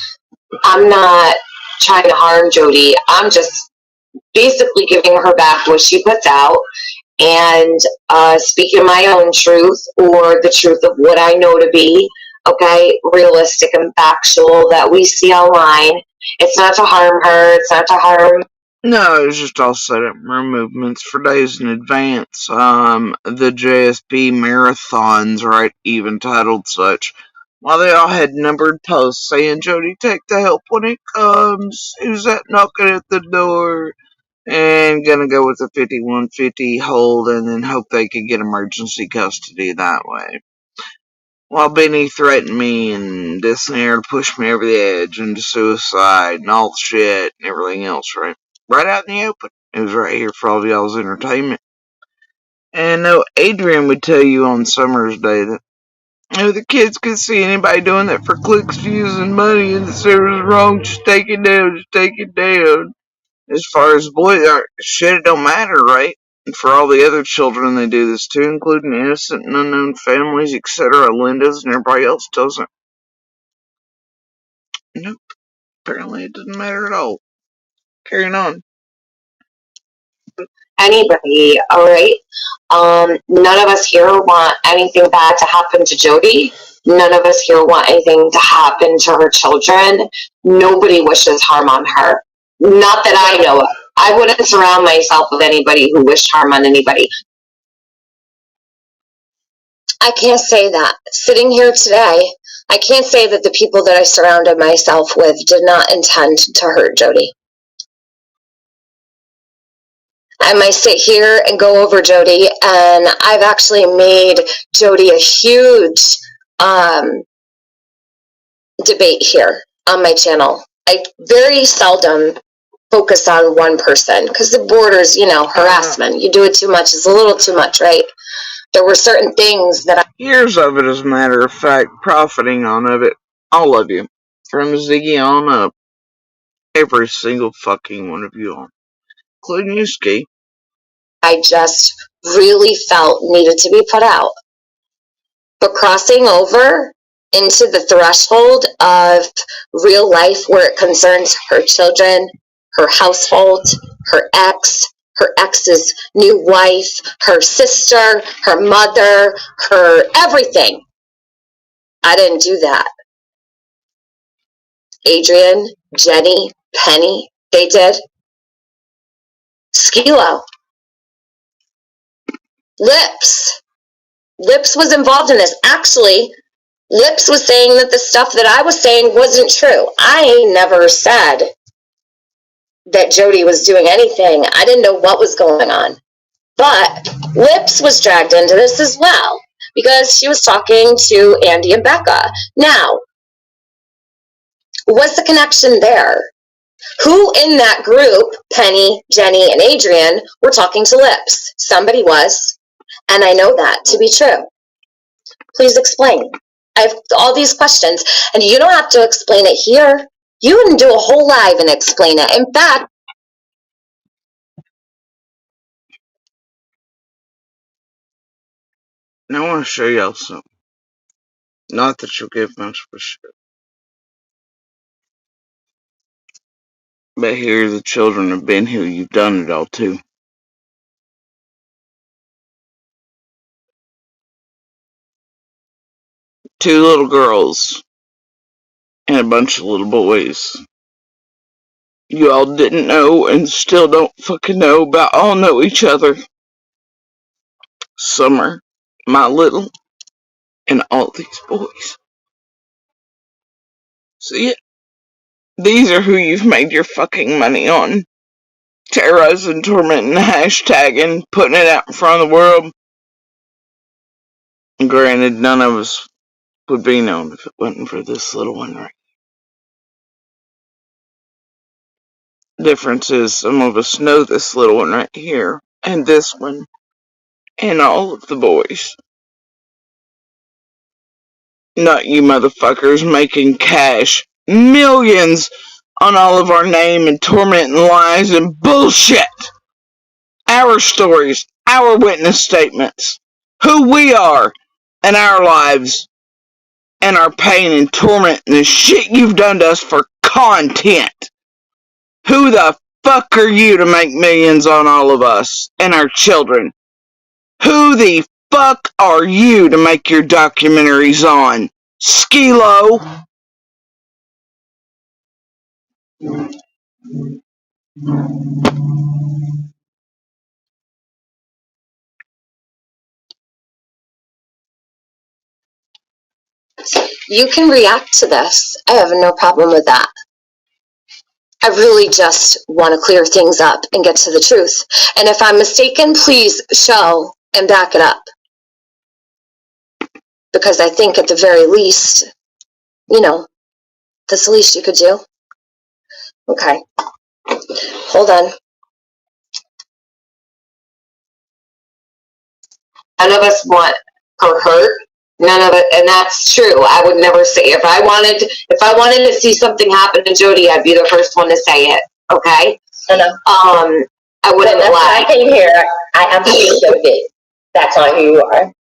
I'm not trying to harm Jody. I'm just basically giving her back what she puts out and speaking my own truth or the truth of what I know to be, okay, realistic and factual that we see online. It's not to harm her. It's not to harm. No, it was just all set up movements for days in advance. The JSP marathons, right, even titled such. While they all had numbered posts saying, Jody, take the help when it comes. Who's that knocking at the door? And gonna go with a 5150 hold and then hope they could get emergency custody that way. While Benny threatened me and this and there to push me over the edge into suicide and all the shit and everything else, right? Right out in the open. It was right here for all of y'all's entertainment. And no, Adrian would tell you on Summer's Day that the kids could see anybody doing that for clicks, views, and money, and the server's wrong, just take it down, just take it down. As far as boys, shit, it don't matter, right? And for all the other children, they do this too, including innocent and unknown families, etc. Linda's and everybody else doesn't. Nope. Apparently it doesn't matter at all. Carrying on. Anybody, all right? None of us here want anything bad to happen to Jody. None of us here want anything to happen to her children. Nobody wishes harm on her. Not that I know of. I wouldn't surround myself with anybody who wished harm on anybody. I can't say that. Sitting here today, I can't say that the people that I surrounded myself with did not intend to hurt Jody. I might sit here and go over Jody, and I've actually made Jody a huge debate here on my channel. I very seldom focus on one person because the borders, harassment. You do it too much, it's a little too much, right? There were certain things that Years of it, as a matter of fact, profiting on of it. All of you. From Ziggy on up. Every single fucking one of you all. Including you, Ski. I just really felt needed to be put out. But crossing over into the threshold of real life where it concerns her children, her household, her ex's new wife, her sister, her mother, her everything. I didn't do that. Adrian, Jenny, Penny, they did. Skeelo. Lips was involved in this. Actually, Lips was saying that the stuff that I was saying wasn't true. I never said that Jody was doing anything. I didn't know what was going on. But Lips was dragged into this as well because she was talking to Andy and Becca. Now, what's the connection there? Who in that group, Penny, Jenny, and Adrian, were talking to Lips? Somebody was, and I know that to be true. Please explain. I have all these questions, and you don't have to explain it here. You can do a whole live and explain it. In fact, Now I want to show y'all something. Not that you'll give much of a shit. But here the children have been who you've done it all to. Two little girls and a bunch of little boys. You all didn't know and still don't fucking know, but all know each other. Summer, my little, and all these boys. See it? These are who you've made your fucking money on. Terrorizing, tormenting, hashtagging, putting it out in front of the world. Granted, none of us would be known if it wasn't for this little one right here. Difference is some of us know this little one right here, and this one, and all of the boys. Not you motherfuckers making cash, millions, on all of our name and tormenting lies and bullshit. Our stories, our witness statements, who we are, and our lives, and our pain and torment and the shit you've done to us for content. Who the fuck are you to make millions on all of us and our children? Who the fuck are you to make your documentaries on? Skeelo? You can react to this. I have no problem with that. I really just want to clear things up and get to the truth. And if I'm mistaken, please show and back it up. Because I think at the very least, that's the least you could do. Okay. Hold on. None of us want her hurt. None of it, and that's true. I would never say if I wanted to see something happen to Jody, I'd be the first one to say it. Okay. I wouldn't lie. I came here. I'm being so big. That's not who you are.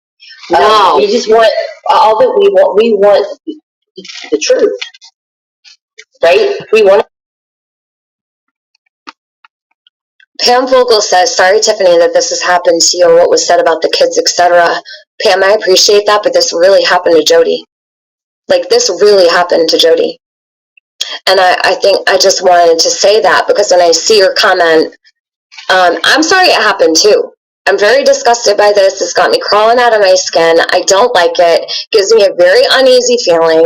No. You just want all that we want. We want the truth, right? We want. Pam Vogel says, "Sorry, Tiffany, that this has happened to you and what was said about the kids, etc." Pam, I appreciate that, but this really happened to Jody. Like, this really happened to Jody. And I think I just wanted to say that because when I see your comment, I'm sorry it happened too. I'm very disgusted by this. It's got me crawling out of my skin. I don't like it. Gives me a very uneasy feeling.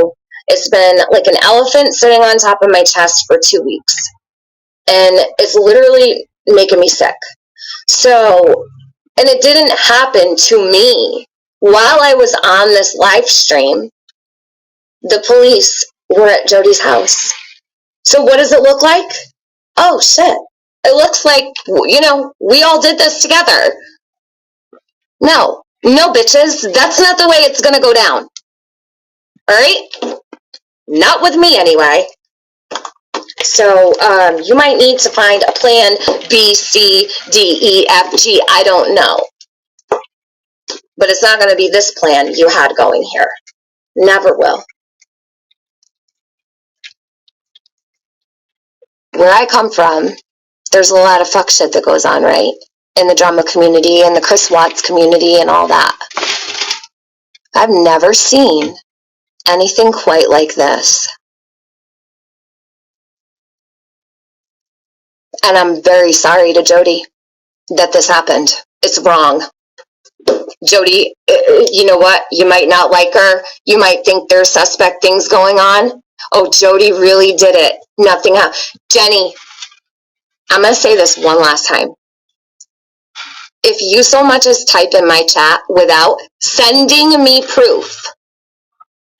It's been like an elephant sitting on top of my chest for 2 weeks. And it's literally making me sick. So, and it didn't happen to me. While I was on this live stream, the police were at Jody's house. So what does it look like? Oh, shit. It looks like, we all did this together. No, bitches. That's not the way it's going to go down. All right? Not with me, anyway. So you might need to find a plan B, C, D, E, F, G. I don't know. But it's not going to be this plan you had going here. Never will. Where I come from, there's a lot of fuck shit that goes on, right? In the drama community and the Chris Watts community and all that. I've never seen anything quite like this. And I'm very sorry to Jody that this happened. It's wrong. Jody, you know what? You might not like her. You might think there's suspect things going on. Oh, Jody really did it. Nothing happened. Jenny, I'm going to say this one last time. If you so much as type in my chat without sending me proof,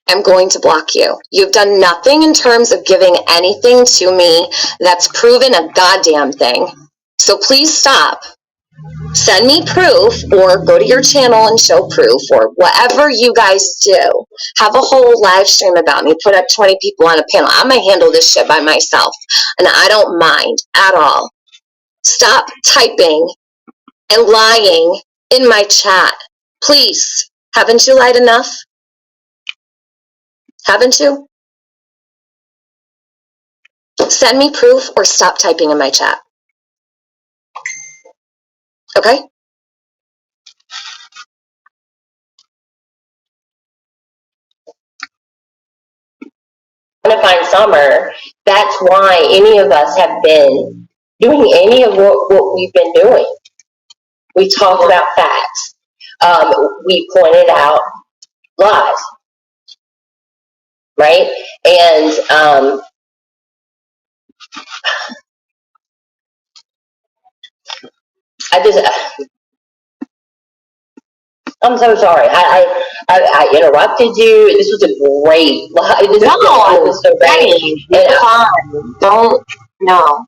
I'm going to block you. You've done nothing in terms of giving anything to me that's proven a goddamn thing. So please stop. Send me proof or go to your channel and show proof or whatever you guys do. Have a whole live stream about me. Put up 20 people on a panel. I'm going to handle this shit by myself. And I don't mind at all. Stop typing and lying in my chat. Please. Haven't you lied enough? Haven't you? Send me proof or stop typing in my chat. Okay? To find Summer. That's why any of us have been doing any of what we've been doing. We talked about facts. We pointed out lies, right? And I'm so sorry. I interrupted you. This was a great. I was so ready. Don't. No.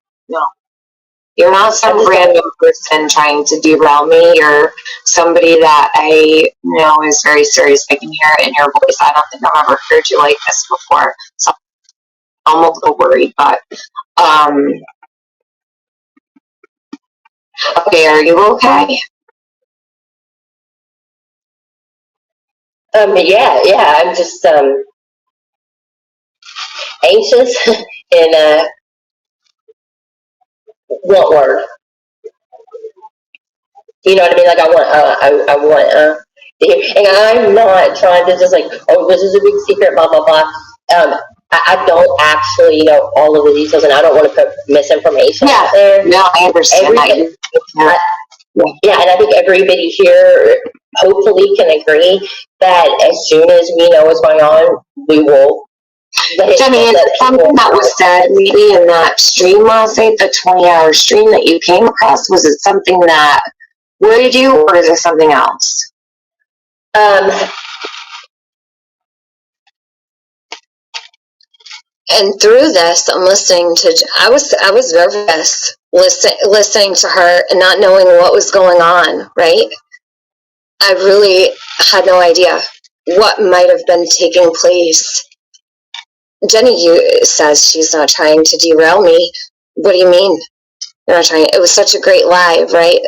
You're not some random person trying to derail me. You're somebody that I know is very serious. I can hear it in your voice. I don't think I've ever heard you like this before. So I'm a little worried, but okay, are you okay? Yeah. I'm just anxious and want word. You know what I mean? Like I want to hear. And I'm not trying to just like, oh, this is a big secret, blah blah blah. I don't actually know all of the details, and I don't want to put misinformation out there. No, I understand that. Yeah, and I think everybody here hopefully can agree that as soon as we know what's going on, we will. Jenny, is it something that was said maybe in that stream last night, the 20-hour stream that you came across? Was it something that worried you, or is it something else? And through this, I'm listening to. I was nervous listening to her and not knowing what was going on. Right? I really had no idea what might have been taking place. Jenny says she's not trying to derail me. What do you mean? You're not trying. It was such a great live, right?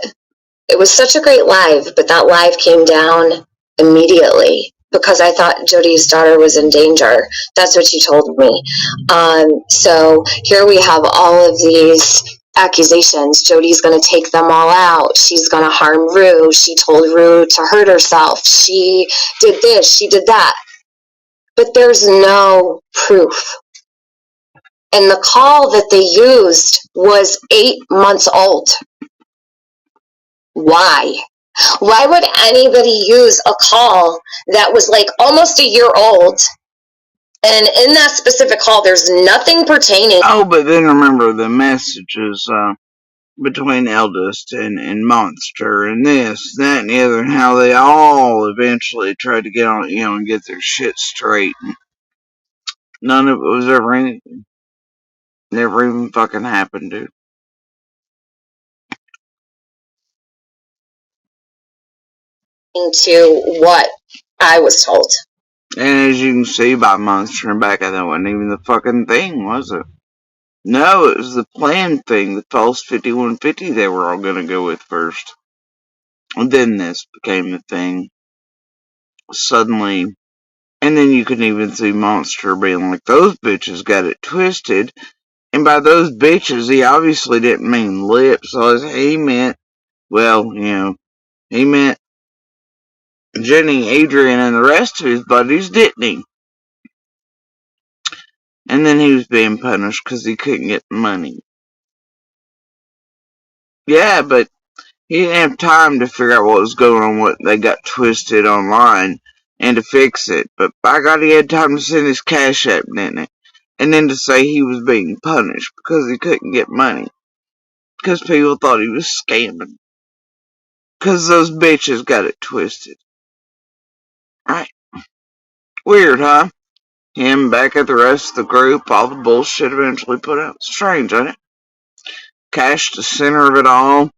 It was such a great live, but that live came down immediately because I thought Jody's daughter was in danger. That's what she told me. So here we have all of these accusations. Jody's going to take them all out. She's going to harm Rue. She told Rue to hurt herself. She did this. She did that. But there's no proof. And the call that they used was 8 months old. Why? Why would anybody use a call that was like almost a year old? And in that specific call, there's nothing pertaining. Oh, but then remember the messages between Eldest and Monster and this, that, and the other, and how they all eventually tried to get on, and get their shit straight. None of it was ever anything. Never even fucking happened, dude. To what I was told. And as you can see by Monster and Becca, that wasn't even the fucking thing, was it? No, it was the planned thing, the false 5150 they were all gonna go with first. And then this became the thing. Suddenly. And then you can even see Monster being like, those bitches got it twisted. And by those bitches, he obviously didn't mean lips. So he meant, well, he meant Jenny, Adrian, and the rest of his buddies, didn't he? And then he was being punished because he couldn't get money. Yeah, but he didn't have time to figure out what was going on, what they got twisted online, and to fix it. But by God, he had time to send his cash app, didn't he? And then to say he was being punished because he couldn't get money. Because people thought he was scamming. Because those bitches got it twisted. Right? Weird, huh? Him back at the rest of the group, all the bullshit eventually put out. Strange, ain't it? Cash, the center of it all.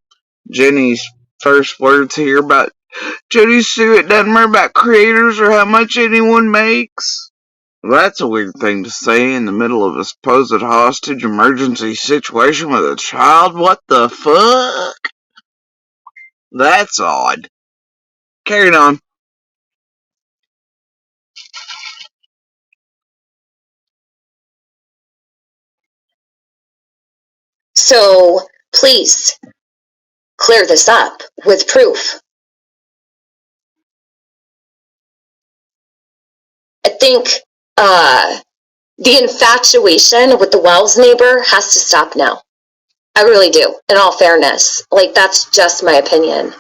Jenny's first words here about Jody Sue, it doesn't matter about creators or how much anyone makes. Well, that's a weird thing to say in the middle of a supposed hostage emergency situation with a child. What the fuck? That's odd. Carrying on. So please clear this up with proof. I think the infatuation with the Wells neighbor has to stop now. I really do, in all fairness. Like, that's just my opinion.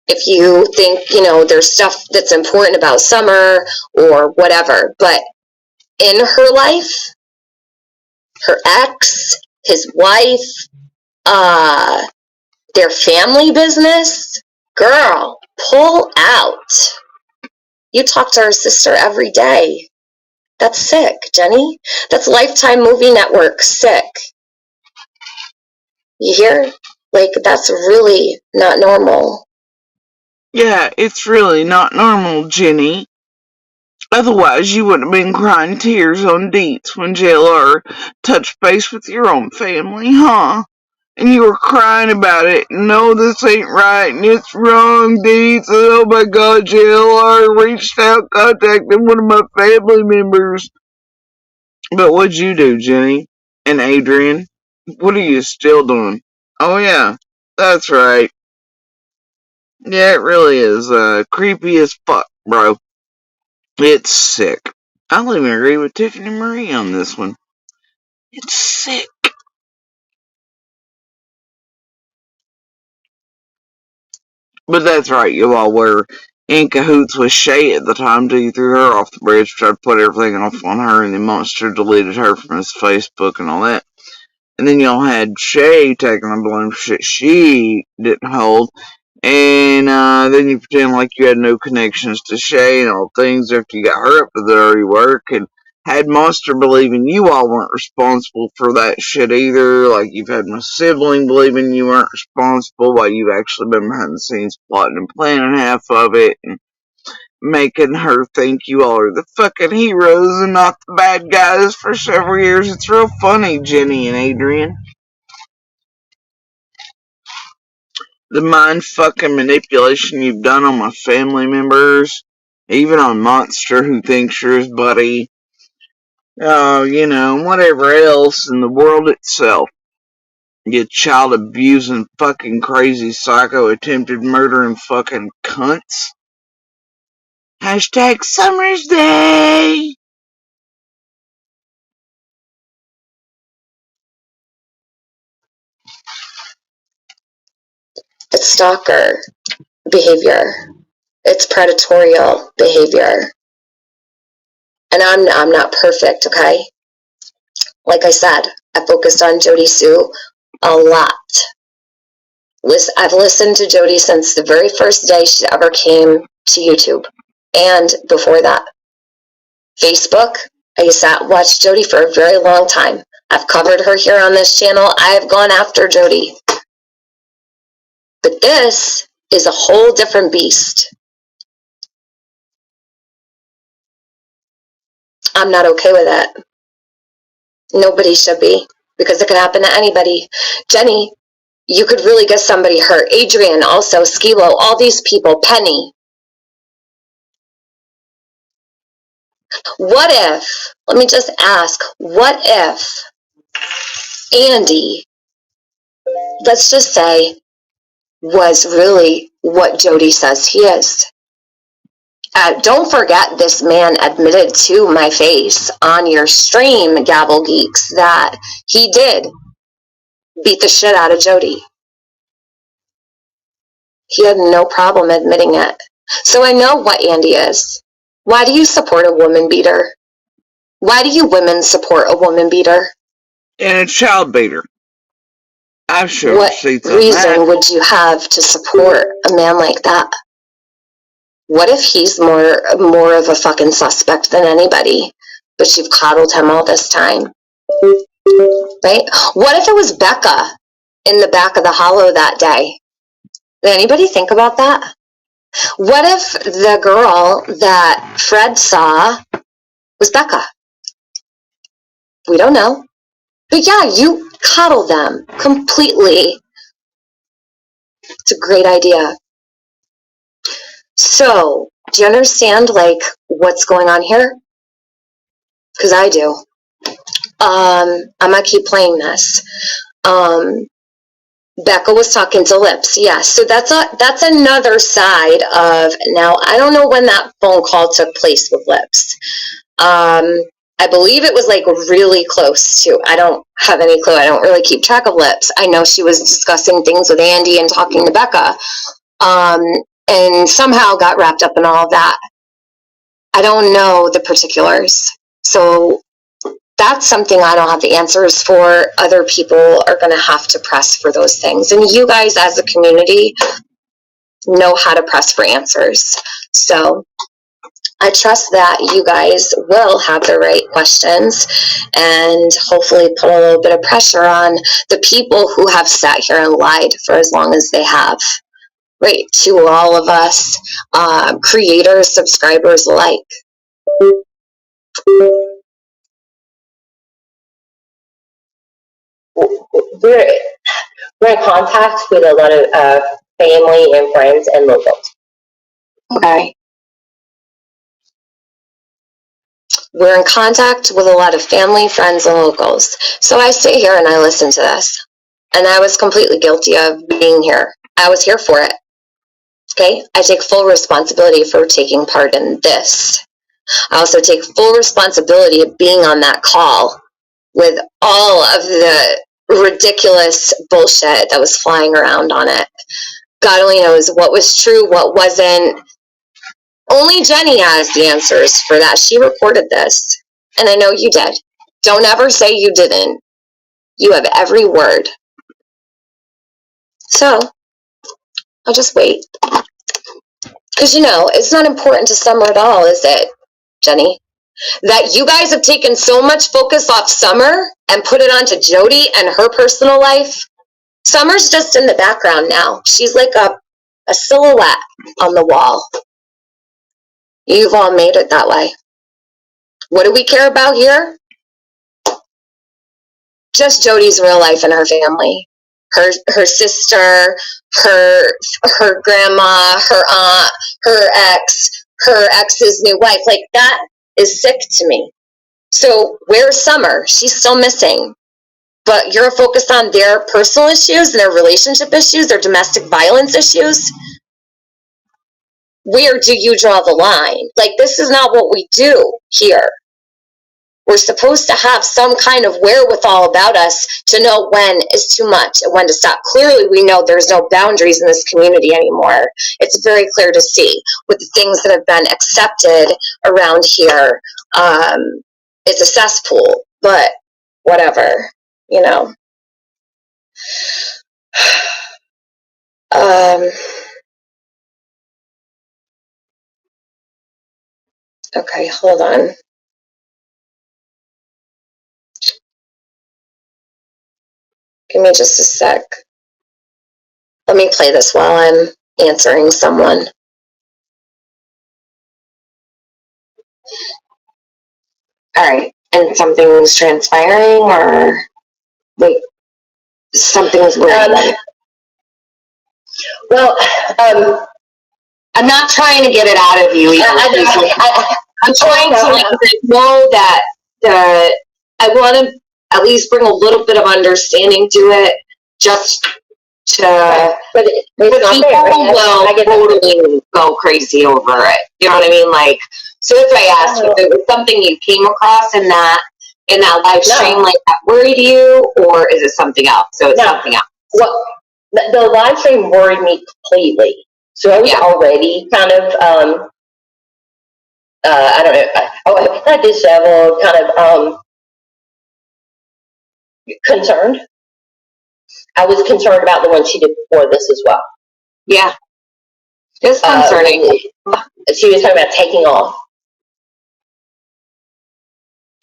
If you think, there's stuff that's important about Summer or whatever, but in her life, her ex, his wife, their family business, girl, pull out. You talk to her sister every day. That's sick, Jenny. That's Lifetime Movie Network sick. You hear? Like, that's really not normal. Yeah, it's really not normal, Jenny. Otherwise, you wouldn't have been crying tears on Deets when JLR touched base with your own family, huh? And you were crying about it. No, this ain't right, and it's wrong, Deets. Oh my God, JLR reached out, contacted one of my family members. But what'd you do, Jenny? And Adrian? What are you still doing? Oh yeah, that's right. Yeah, it really is, creepy as fuck, bro. It's sick. I'll even agree with Tiffany Marie on this one. It's sick. But that's right, you all were in cahoots with Shay at the time till you threw her off the bridge, tried to put everything off on her, and the monster deleted her from his Facebook and all that. And then y'all had Shay taking the blame for shit she didn't hold. And then you pretend like you had no connections to Shay and all things after you got her up to the dirty work, and had Monster believing you all weren't responsible for that shit either. Like, you've had my sibling believing you weren't responsible while you've actually been behind the scenes plotting and planning half of it, and making her think you all are the fucking heroes and not the bad guys for several years. It's real funny, Jenny and Adrian. The mind fucking manipulation you've done on my family members, even on Monster who thinks you're his buddy, whatever else in the world itself. You child abusing fucking crazy psycho attempted murdering fucking cunts. Hashtag Summer's Day. It's stalker behavior. It's predatorial behavior. And I'm not perfect, okay? Like I said, I focused on Jody Sue a lot. I've listened to Jody since the very first day she ever came to YouTube. And before that. Facebook, I used to watch Jody for a very long time. I've covered her here on this channel. I've gone after Jody. But this is a whole different beast. I'm not okay with it. Nobody should be, because it could happen to anybody. Jenny, you could really get somebody hurt. Adrian, also, Skeelo, all these people, Penny. What if, let me just ask, what if Andy, let's just say, was really what Jody says he is? Don't forget, this man admitted to my face on your stream, Gavel Geeks, that he did beat the shit out of Jody. He had no problem admitting it. So I know what Andy is. Why do you support a woman beater? Why do you women support a woman beater? And a child beater. I've shown What receipts on reason that. would you have to support a man like that? What if he's more of a fucking suspect than anybody, but you've coddled him all this time? Right? What if it was Becca in the back of the hollow that day? Did anybody think about that? What if the girl that Fred saw was Becca? We don't know. But yeah, you coddle them completely. It's a great idea. So, do you understand, like, what's going on here? Because I do. I'm gonna keep playing this. Becca was talking to Lips. Yes. So that's another side of, now I don't know when that phone call took place with Lips. I believe it was like really close to, I don't have any clue. I don't really keep track of Lips. I know she was discussing things with Andy and talking to Becca. And somehow got wrapped up in all of that. I don't know the particulars. So that's something I don't have the answers for. Other people are going to have to press for those things. And you guys as a community know how to press for answers. So I trust that you guys will have the right questions and hopefully put a little bit of pressure on the people who have sat here and lied for as long as they have. Right, to all of us, creators, subscribers alike. We're in contact with a lot of family and friends and locals. Okay. We're in contact with a lot of family, friends, and locals. So I sit here and I listen to this. And I was completely guilty of being here. I was here for it. Okay? I take full responsibility for taking part in this. I also take full responsibility of being on that call with all of the ridiculous bullshit that was flying around on it. God only knows what was true, what wasn't. Only Jenny has the answers for that. She recorded this. And I know you did. Don't ever say you didn't. You have every word. So, I'll just wait. Because, it's not important to Summer at all, is it, Jenny? That you guys have taken so much focus off Summer and put it onto Jody and her personal life. Summer's just in the background now. She's like a silhouette on the wall. You've all made it that way. What do we care about here? Just Jody's real life and her family. Her sister, her grandma, her aunt, her ex's new wife. Like, that is sick to me. So where's Summer? She's still missing. But you're focused on their personal issues, their relationship issues, their domestic violence issues. Where do you draw the line? Like, this is not what we do here. We're supposed to have some kind of wherewithal about us to know when is too much and when to stop. Clearly, we know there's no boundaries in this community anymore. It's very clear to see with the things that have been accepted around here. It's a cesspool, but whatever, Okay, hold on. Give me just a sec. Let me play this while I'm answering someone. All right, and something's transpiring, or like something's weird. Well, I'm not trying to get it out of you. I'm trying to know that I want to at least bring a little bit of understanding to it, just to. But people will totally go crazy over it. You know what I mean? Like, so that's why I asked if it was something you came across in that live stream, like that worried you, or is it something else? So it's something else. Well, the live stream worried me completely. So I was already kind of, I don't know, not disheveled, kind of concerned. I was concerned about the one she did before this as well. Yeah. It's concerning. She was talking about taking off.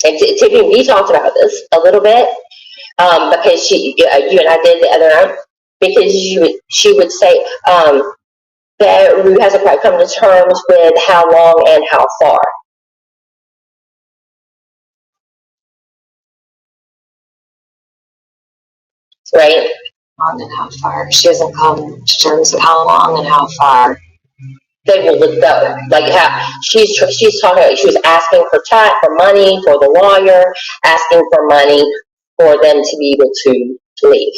And Tiffany, we talked about this a little bit, because you and I did the other night, because she would say that Rue hasn't quite come to terms with how long and how far. Right? Long and how far. She hasn't come to terms with how long and how far. They will go. Like how she's talking. She was asking for money for the lawyer, asking for money for them to be able to leave.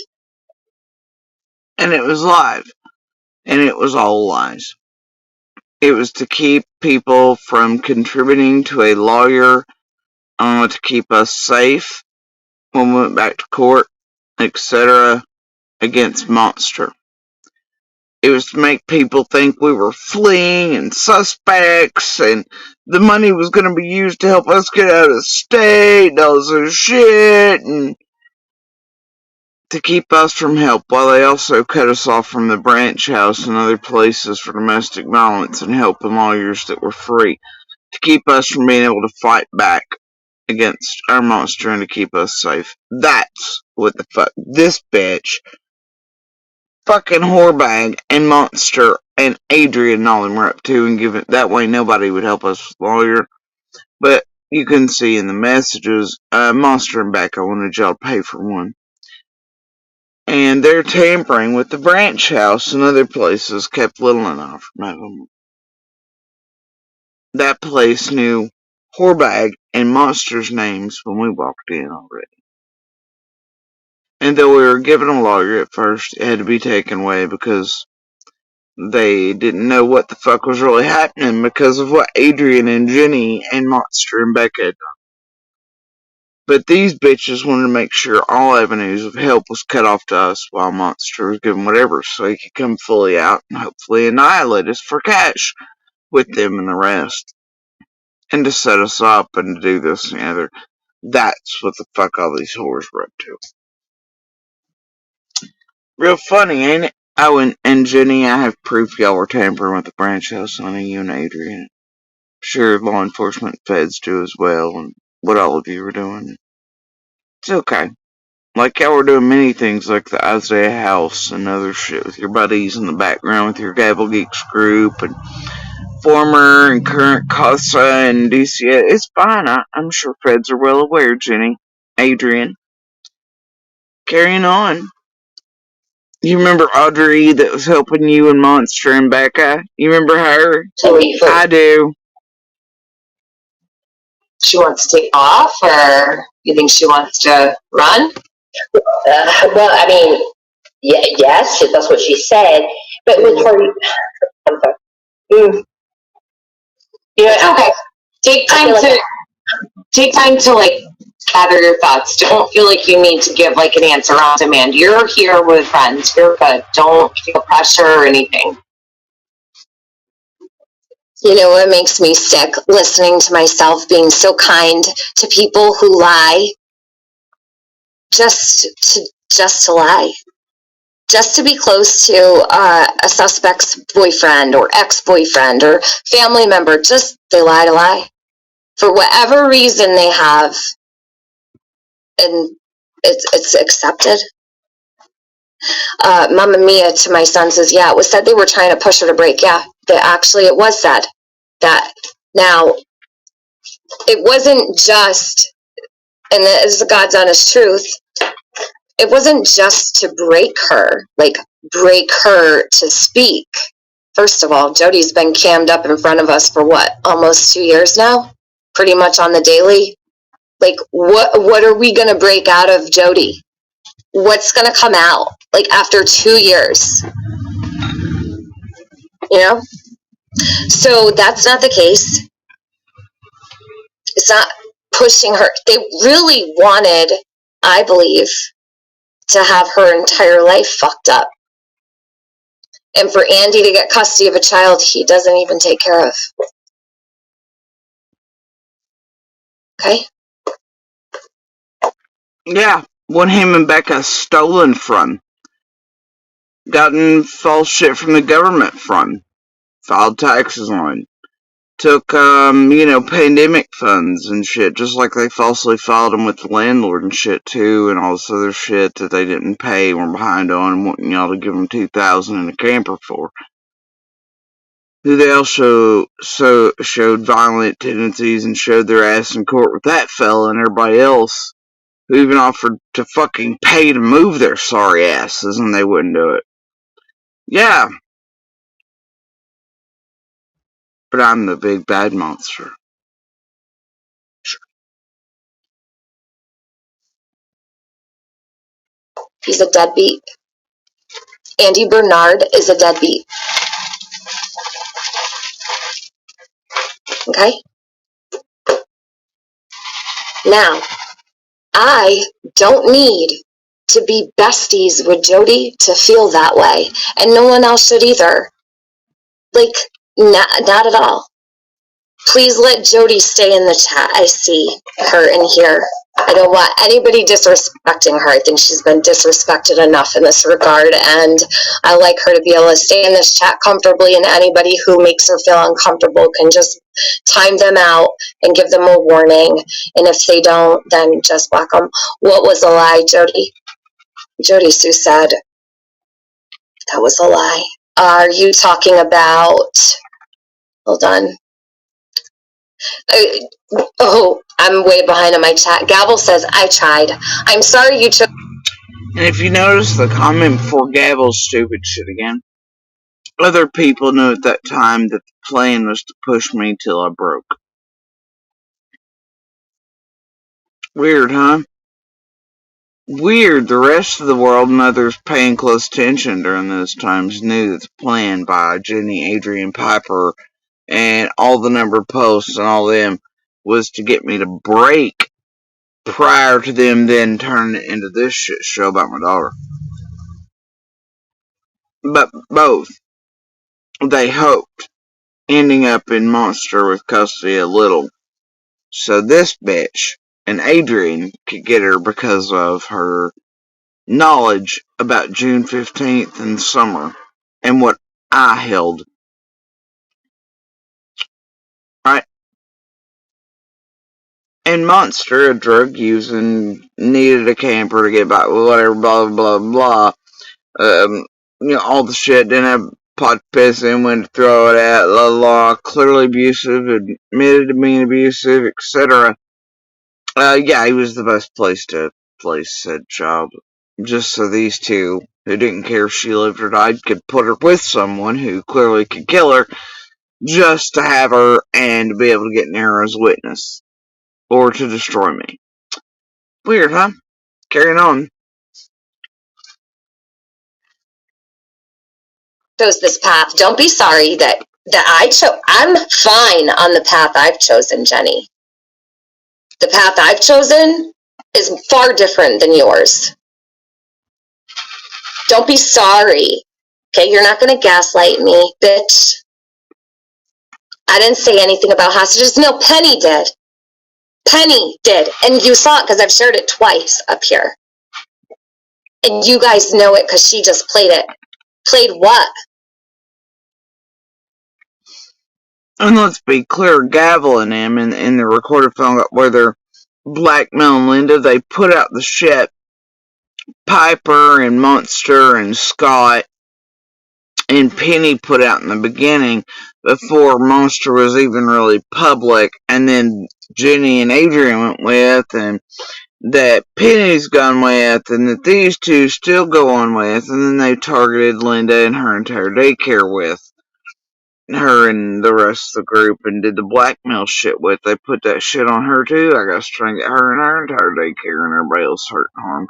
And it was live. And it was all lies. It was to keep people from contributing to a lawyer, to keep us safe when we went back to court, etc., against Monster. It was to make people think we were fleeing and suspects, and the money was going to be used to help us get out of state, and all this other shit, and to keep us from help, while they also cut us off from the branch house and other places for domestic violence and helping lawyers that were free, to keep us from being able to fight back against our monster and to keep us safe. That's what the fuck this bitch, fucking whorebag, and Monster and Adrian and all them were up to, and give it that way nobody would help us with lawyer. But you can see in the messages, Monster and Becca wanted y'all to pay for one. And they're tampering with the branch house and other places, kept Little and I from having. That place knew whorebag and Monster's names when we walked in already. And though we were given a lawyer at first, it had to be taken away because they didn't know what the fuck was really happening because of what Adrian and Jenny and Monster and Becca had done. But these bitches wanted to make sure all avenues of help was cut off to us while Monster was given whatever so he could come fully out and hopefully annihilate us for cash with them and the rest. And to set us up and to do this and the other. That's what the fuck all these whores were up to. Real funny, ain't it? Oh, and Jenny, I have proof y'all were tampering with the branch house, honey, you and Adrian. Sure, law enforcement feds do as well, and what all of you were doing. It's okay. Like y'all were doing many things like the Isaiah House and other shit with your buddies in the background with your Gable Geeks group and former and current CASA and DCA. It's fine. I'm sure feds are well aware, Jenny. Adrian. Carrying on. You remember Audrey that was helping you and Monster and Becca? You remember her? I do. She wants to take off, or you think she wants to run? Well, I mean, yes, that's what she said. But with her, I'm sorry. It's okay. Take time to like gather your thoughts. Don't feel like you need to give like an answer on demand. You're here with friends. You're good. Don't feel pressure or anything. You know what makes me sick? Listening to myself being so kind to people who lie. Just to lie. Just to be close to a suspect's boyfriend or ex-boyfriend or family member. Just they lie to lie. For whatever reason they have, and it's accepted. Mama Mia to my son says, yeah, it was said they were trying to push her to break. Yeah, it was said that. Now, it wasn't just, and this is the God's honest truth, it wasn't just to break her to speak. First of all, Jody's been cammed up in front of us for what, almost 2 years now? Pretty much on the daily. Like, what are we going to break out of Jody? What's going to come out? Like, after 2 years? You know? So, that's not the case. It's not pushing her. They really wanted, I believe, to have her entire life fucked up. And for Andy to get custody of a child he doesn't even take care of. Okay? Yeah, what him and Becca stolen from. Gotten false shit from the government from. Filed taxes on. Took, pandemic funds and shit, just like they falsely filed them with the landlord and shit too, and all this other shit that they didn't pay and were behind on and wanting y'all to give them $2,000 in a camper for. Who they also showed violent tendencies and showed their ass in court with that fella and everybody else, who even offered to fucking pay to move their sorry asses and they wouldn't do it. Yeah. But I'm the big bad monster. He's a deadbeat. Andy Bernard is a deadbeat. Okay? Now, I don't need to be besties with Jody to feel that way. And no one else should either. Like, not at all. Please let Jody stay in the chat. I see her in here. I don't want anybody disrespecting her. I think she's been disrespected enough in this regard, and I like her to be able to stay in this chat comfortably, and anybody who makes her feel uncomfortable can just time them out and give them a warning, and if they don't, then just block them. What was a lie, Jody? Jody Sue said, that was a lie. Are you talking about, hold on. I'm way behind on my chat. Gavel says, I tried. I'm sorry you took. And if you notice the comment before Gavel's stupid shit again, other people knew at that time that the plan was to push me till I broke. Weird, huh? Weird. The rest of the world and others paying close attention during those times knew that the plan by Jenny, Adrian, Piper, and all the number of posts and all them was to get me to break prior to them then turning it into this shit show about my daughter. But both, they hoped, ending up in Monster with custody of Little. So this bitch and Adrian could get her because of her knowledge about June 15th and the summer and what I held. Right? And Monster, a drug using, needed a camper to get by with whatever, blah, blah, blah. All the shit, didn't have pot piss in, went to throw it out, la la, clearly abusive, admitted to being abusive, etc. Yeah, he was the best place to place said child. Just so these two, who didn't care if she lived or died, could put her with someone who clearly could kill her, just to have her and to be able to get near her as a witness. Or to destroy me. Weird, huh? Carrying on. Chose this path. Don't be sorry that I chose. I'm fine on the path I've chosen, Jenny. The path I've chosen is far different than yours. Don't be sorry. Okay, you're not gonna gaslight me, bitch. I didn't say anything about hostages. No, Penny did. Penny did. And you saw it because I've shared it twice up here. And you guys know it because she just played it. Played what? And let's be clear, Gavel and him in the recorded film where they're blackmailing Linda, they put out the shit. Piper and Monster and Scott and Penny put out in the beginning before Monster was even really public, and then Jenny and Adrian went with, and that Penny's gone with, and that these two still go on with, and then they targeted Linda and her entire daycare with. Her and the rest of the group and did the blackmail shit with. They put that shit on her too. I gotta try and get her and her entire daycare and everybody else hurt and harmed.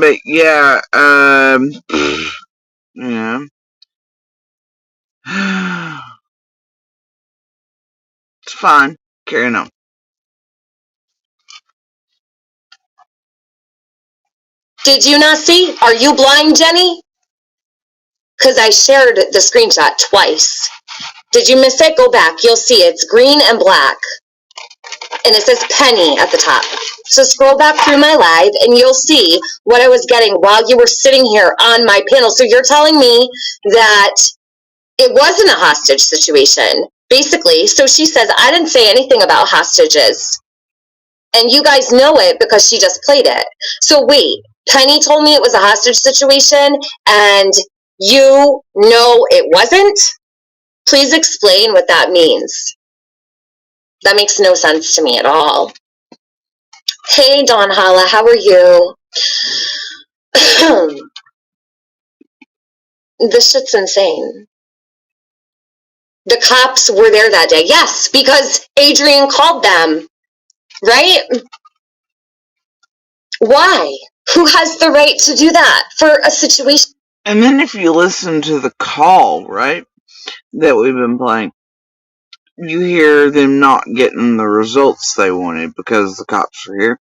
But yeah, yeah. It's fine. Carrying on. Did you not see? Are you blind, Jenny? Because I shared the screenshot twice. Did you miss it? Go back. You'll see it's green and black. And it says Penny at the top. So scroll back through my live and you'll see what I was getting while you were sitting here on my panel. So you're telling me that it wasn't a hostage situation, basically. So she says, I didn't say anything about hostages. And you guys know it because she just played it. So wait, Penny told me it was a hostage situation and you know it wasn't? Please explain what that means. That makes no sense to me at all. Hey, Dawn Hala, how are you? This shit's insane. The cops were there that day. Yes, because Adrian called them. Right? Why? Who has the right to do that for a situation? And then if you listen to the call, right, that we've been playing, you hear them not getting the results they wanted because the cops are here.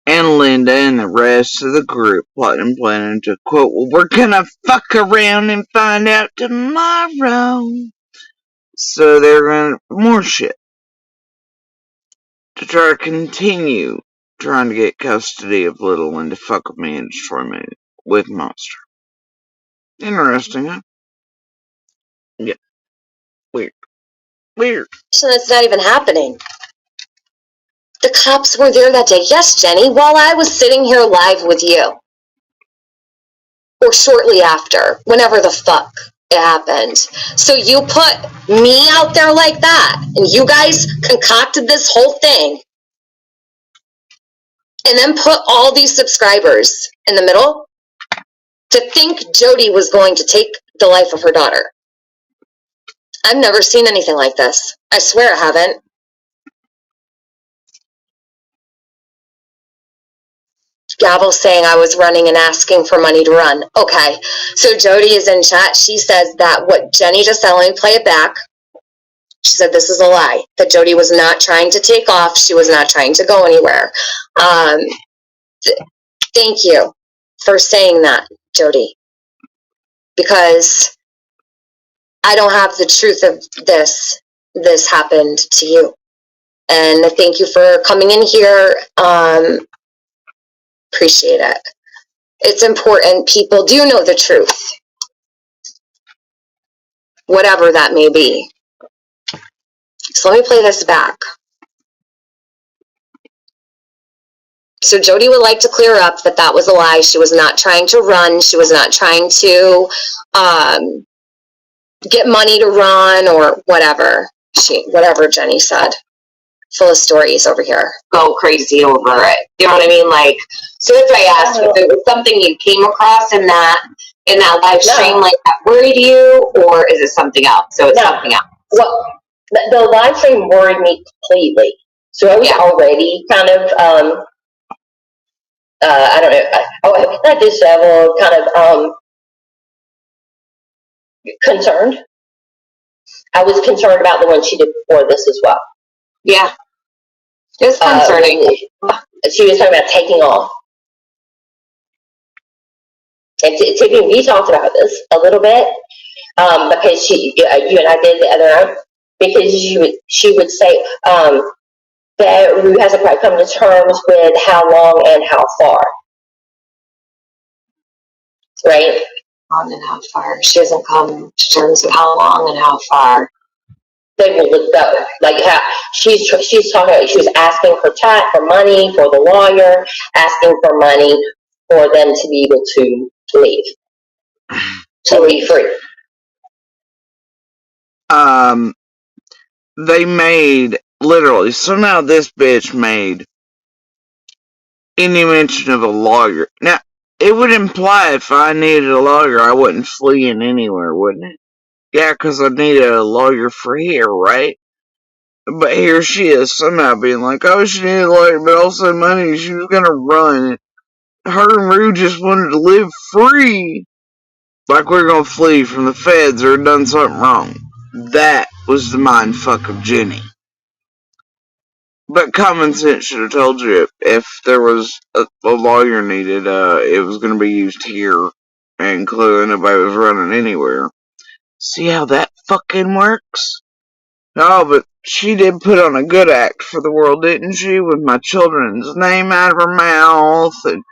And Linda and the rest of the group plotting and planning to quote, well, we're gonna fuck around and find out tomorrow. So they're gonna more shit to try to continue trying to get custody of Little Linda fuck with me and destroy me with Monster. Interesting, huh? Yeah. Weird. Weird. That's not even happening. The cops were there that day. Yes, Jenny, while I was sitting here live with you. Or shortly after, whenever the fuck it happened. So you put me out there like that, and you guys concocted this whole thing, and then put all these subscribers in the middle to think Jody was going to take the life of her daughter. I've never seen anything like this. I swear I haven't. Gavel saying I was running and asking for money to run. Okay, so Jody is in chat. She says that what Jenny just said, let me play it back. She said this is a lie, that Jody was not trying to take off. She was not trying to go anywhere. Thank you for saying that, Jody, because I don't have the truth of this. This happened to you. And thank you for coming in here. Appreciate it. It's important people do know the truth, whatever that may be. So let me play this back. So Jody would like to clear up that that was a lie. She was not trying to run. She was not trying to get money to run or whatever. Whatever Jenny said. Full of stories over here. Go crazy over it. You know what I mean? Like, so that's why I asked if it was something you came across in that live stream, like that worried you, or is it something else? So it's something else. Well, the live stream worried me completely. So I was already kind of, I don't know, not disheveled, kind of concerned. I was concerned about the one she did before this as well. Yeah. It's concerning. She was talking about taking off. And Tiffany, we talked about this a little bit, because you and I did the other night, because she would say that Rue hasn't quite come to terms with how long and how far. Right? Long and how far. She hasn't come to terms with how long and how far they will go. Like how she's talking. She was asking for money for the lawyer, asking for money for them to be able to leave, to be free. They made literally somehow this bitch made any mention of a lawyer. Now it would imply if I needed a lawyer, I wouldn't fleeing anywhere, wouldn't it? Yeah, because I needed a lawyer for here, right? But here she is somehow being like, oh, she needed a lawyer, but also money. She was gonna run. Her and Rue just wanted to live free. Like we're gonna flee from the feds or done something wrong. That was the mindfuck of Jenny. But common sense should have told you if there was a lawyer needed, it was gonna be used here. And clearly nobody was running anywhere. See how that fucking works? Oh, but she did put on a good act for the world, didn't she? With my children's name out of her mouth, and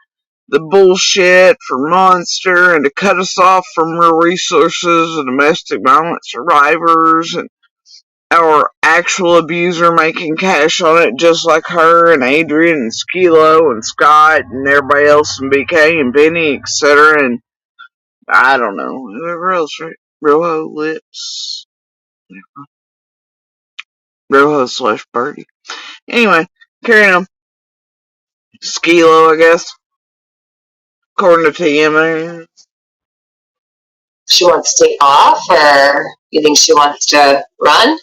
the bullshit for Monster, and to cut us off from real resources and domestic violence survivors, and our actual abuser making cash on it just like her, and Adrian, and Skeelo, and Scott, and everybody else, and BK, and Benny, etc., and I don't know, whoever else, right? Rojo Lips. Rojo / Birdie. Anyway, carrying on. Skeelo, I guess. According to TMA. She wants to take off, or you think she wants to run?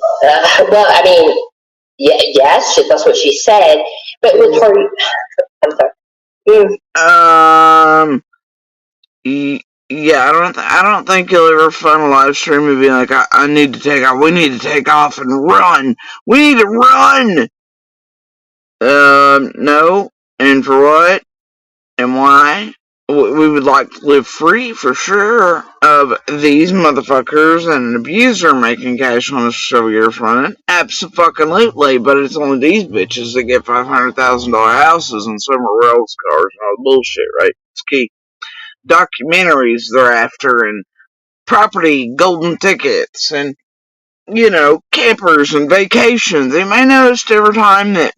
Well, I mean, yes, that's what she said. But with her, I'm sorry. Yeah, I don't think you'll ever find a live stream and be like, I need to take off. We need to take off and run. We need to run. No. And for what? And why? We would like to live free for sure of these motherfuckers and an abuser making cash on us for several years running. Abso-fucking-lutely, but it's only these bitches that get $500,000 houses and summer rails cars and all the bullshit, right? It's key. Documentaries they're after and property golden tickets and, campers and vacations. You may notice every time that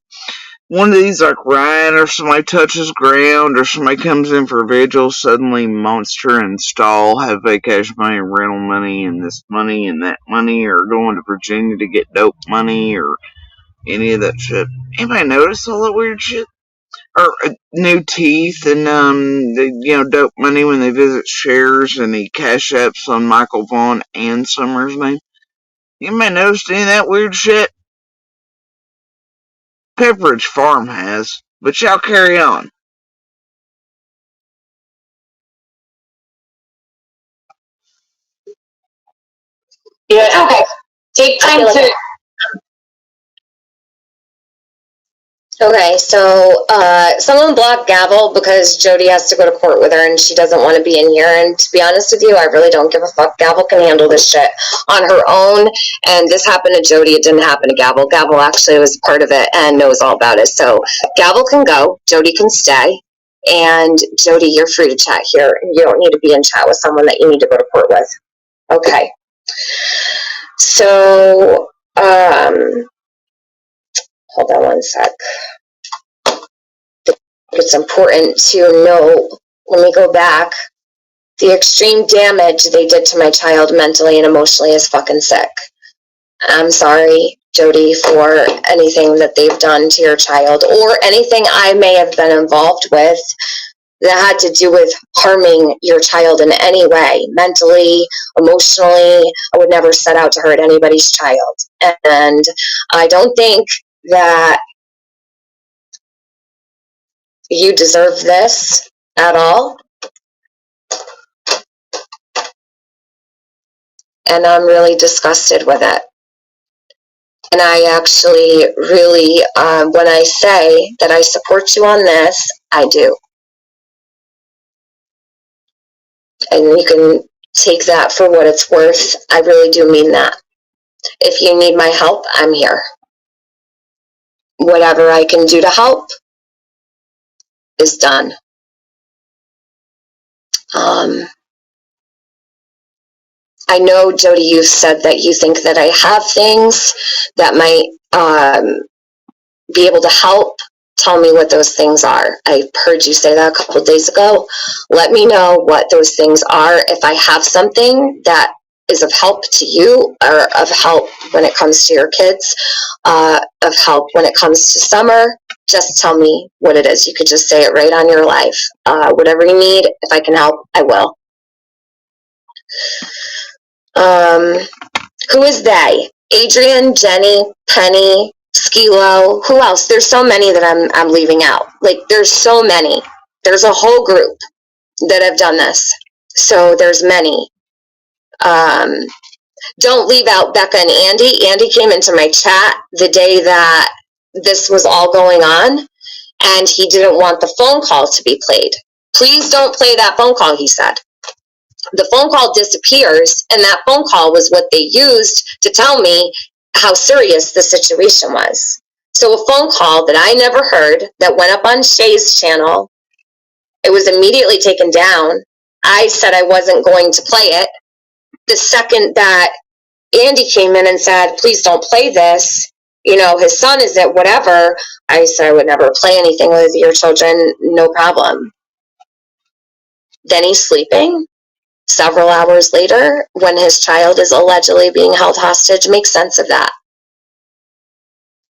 one of these, like Ryan or somebody touches ground or somebody comes in for a vigil, suddenly Monster and Stall have vacation money, rental money, and this money and that money, or going to Virginia to get dope money, or any of that shit. Anybody notice all that weird shit? Or new teeth and dope money when they visit Shares and he cash apps on Michael Vaughn and Summer's name. Anybody notice any of that weird shit? Pepperidge Farm has, but y'all carry on. Yeah, okay. Take time to. Okay, so someone blocked Gavel because Jody has to go to court with her and she doesn't want to be in here. And to be honest with you, I really don't give a fuck. Gavel can handle this shit on her own. And this happened to Jody. It didn't happen to Gavel. Gavel actually was part of it and knows all about it. So Gavel can go. Jody can stay. And Jody, you're free to chat here. You don't need to be in chat with someone that you need to go to court with. Okay. So, hold on one sec. It's important to know, let me go back. The extreme damage they did to my child mentally and emotionally is fucking sick. I'm sorry, Jody, for anything that they've done to your child or anything I may have been involved with that had to do with harming your child in any way, mentally, emotionally. I would never set out to hurt anybody's child. And I don't think that you deserve this at all. And I'm really disgusted with it. And I actually really, when I say that I support you on this, I do. And you can take that for what it's worth. I really do mean that. If you need my help, I'm here. Whatever I can do to help is done. I know, Jody, you've said that you think that I have things that might be able to help. Tell me what those things are. I heard you say that a couple of days ago. Let me know what those things are. If I have something that is of help to you or of help when it comes to your kids, of help when it comes to Summer, just tell me what it is. You could just say it right on your life. Whatever you need, if I can help, I will. Who is they? Adrian, Jenny, Penny, Skeelo, who else? There's so many that I'm leaving out. Like, there's so many. There's a whole group that have done this. So there's many. Don't leave out Becca and Andy. Andy came into my chat the day that this was all going on, and he didn't want the phone call to be played. Please don't play that phone call, he said. The phone call disappears, and that phone call was what they used to tell me how serious the situation was. So a phone call that I never heard that went up on Shay's channel, it was immediately taken down. I said I wasn't going to play it. The second that Andy came in and said, please don't play this, his son is it, whatever, I said I would never play anything with your children, no problem. Then he's sleeping. Several hours later, when his child is allegedly being held hostage, make sense of that.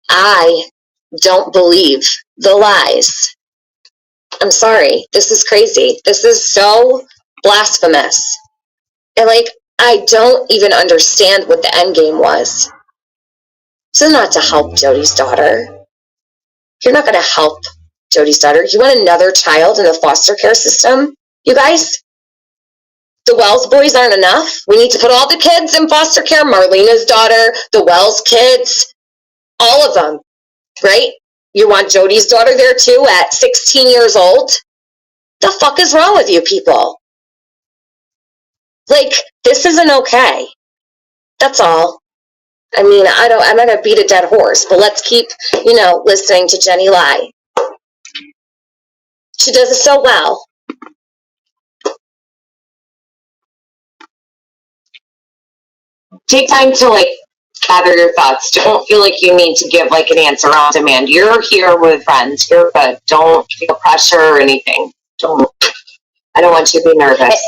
I don't believe the lies. I'm sorry. This is crazy. This is so blasphemous. And I don't even understand what the end game was. This is not to help Jody's daughter. You're not going to help Jody's daughter. You want another child in the foster care system, you guys? The Wells boys aren't enough. We need to put all the kids in foster care. Marlena's daughter, the Wells kids, all of them, right? You want Jody's daughter there too at 16 years old? The fuck is wrong with you people? Like, this isn't okay. That's all. I mean, I'm not gonna beat a dead horse, but let's keep, listening to Jenny lie. She does it so well. Take time to gather your thoughts. Don't feel like you need to give an answer on demand. You're here with friends. You're good. Don't feel pressure or anything. I don't want you to be nervous.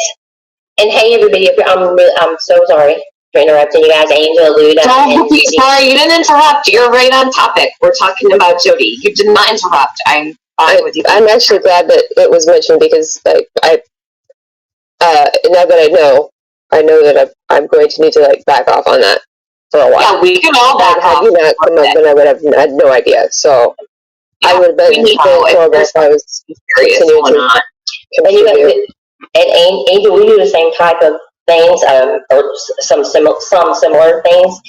And hey, everybody, I'm so sorry for interrupting you guys. Angel, Luda. Don't be sorry. You didn't interrupt. You're right on topic. We're talking about Jody. You did not interrupt. I'm fine with you. I'm actually glad that it was mentioned because, now that I know that I'm going to need to back off on that for a while. Yeah, we can all back off. Had you not come up, then I would have had no idea. So yeah, I would have been horrible if I was continuing to continue. And Angel, we do the same type of things, or some similar things.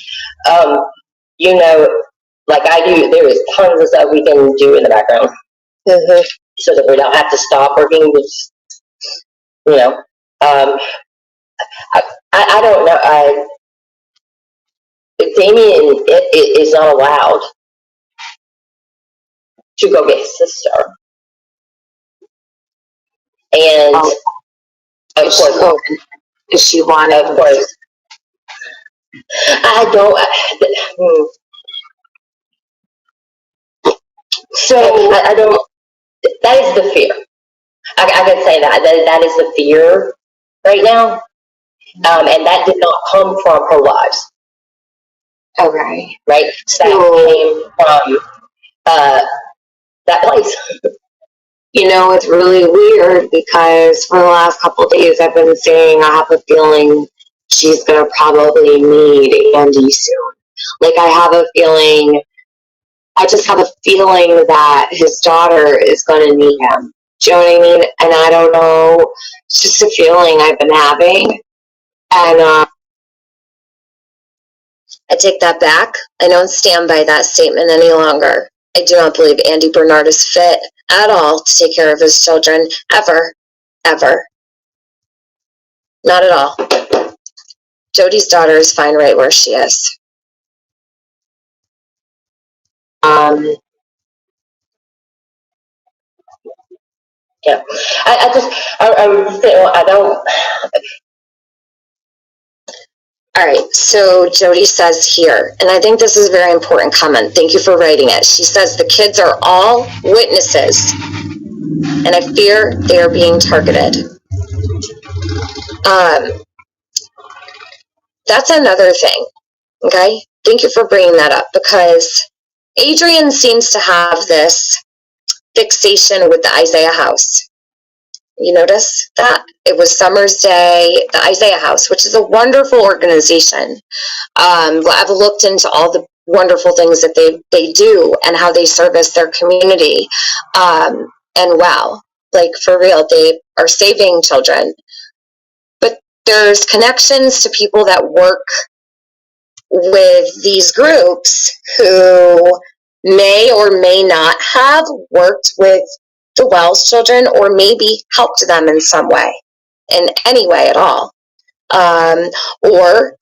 Like I do, there is tons of stuff we can do in the background, so that we don't have to stop working. I don't know. Damien is not allowed to go get his sister, and of course, if she wanted, of course, I don't. So I don't. That is the fear. I can say that is the fear right now, and that did not come from her lives. Okay. Right. That came from that place. It's really weird because for the last couple of days I've been saying I have a feeling she's going to probably need Andy soon. I just have a feeling that his daughter is going to need him. Do you know what I mean? And I don't know. It's just a feeling I've been having. And I take that back. I don't stand by that statement any longer. I do not believe Andy Bernard is fit at all to take care of his children, ever, ever. Not at all. Jody's daughter is fine right where she is. Yeah, I don't. All right, so Jody says here, and I think this is a very important comment. Thank you for writing it. She says the kids are all witnesses, and I fear they are being targeted. That's another thing, okay? Thank you for bringing that up, because Adrian seems to have this fixation with the Isaiah House. You notice that? It was Summer's Day, the Isaiah House, which is a wonderful organization. I've looked into all the wonderful things that they do and how they service their community. And wow, for real, they are saving children. But there's connections to people that work with these groups who may or may not have worked with the Wells children or maybe helped them in some way, in any way at all, or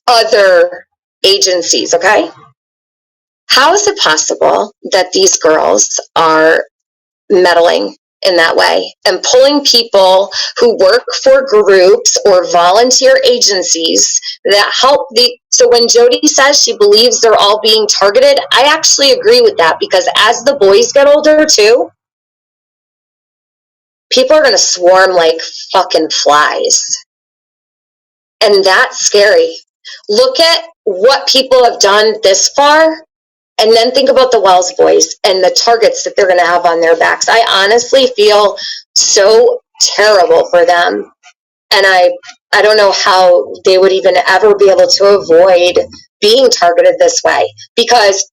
other agencies, okay? How is it possible that these girls are meddling in that way and pulling people who work for groups or volunteer agencies that help so when Jody says she believes they're all being targeted, I actually agree with that, because as the boys get older too, people are going to swarm like fucking flies. And that's scary. Look at what people have done this far, and then think about the Wells boys and the targets that they're going to have on their backs. I honestly feel so terrible for them. And I don't know how they would even ever be able to avoid being targeted this way. Because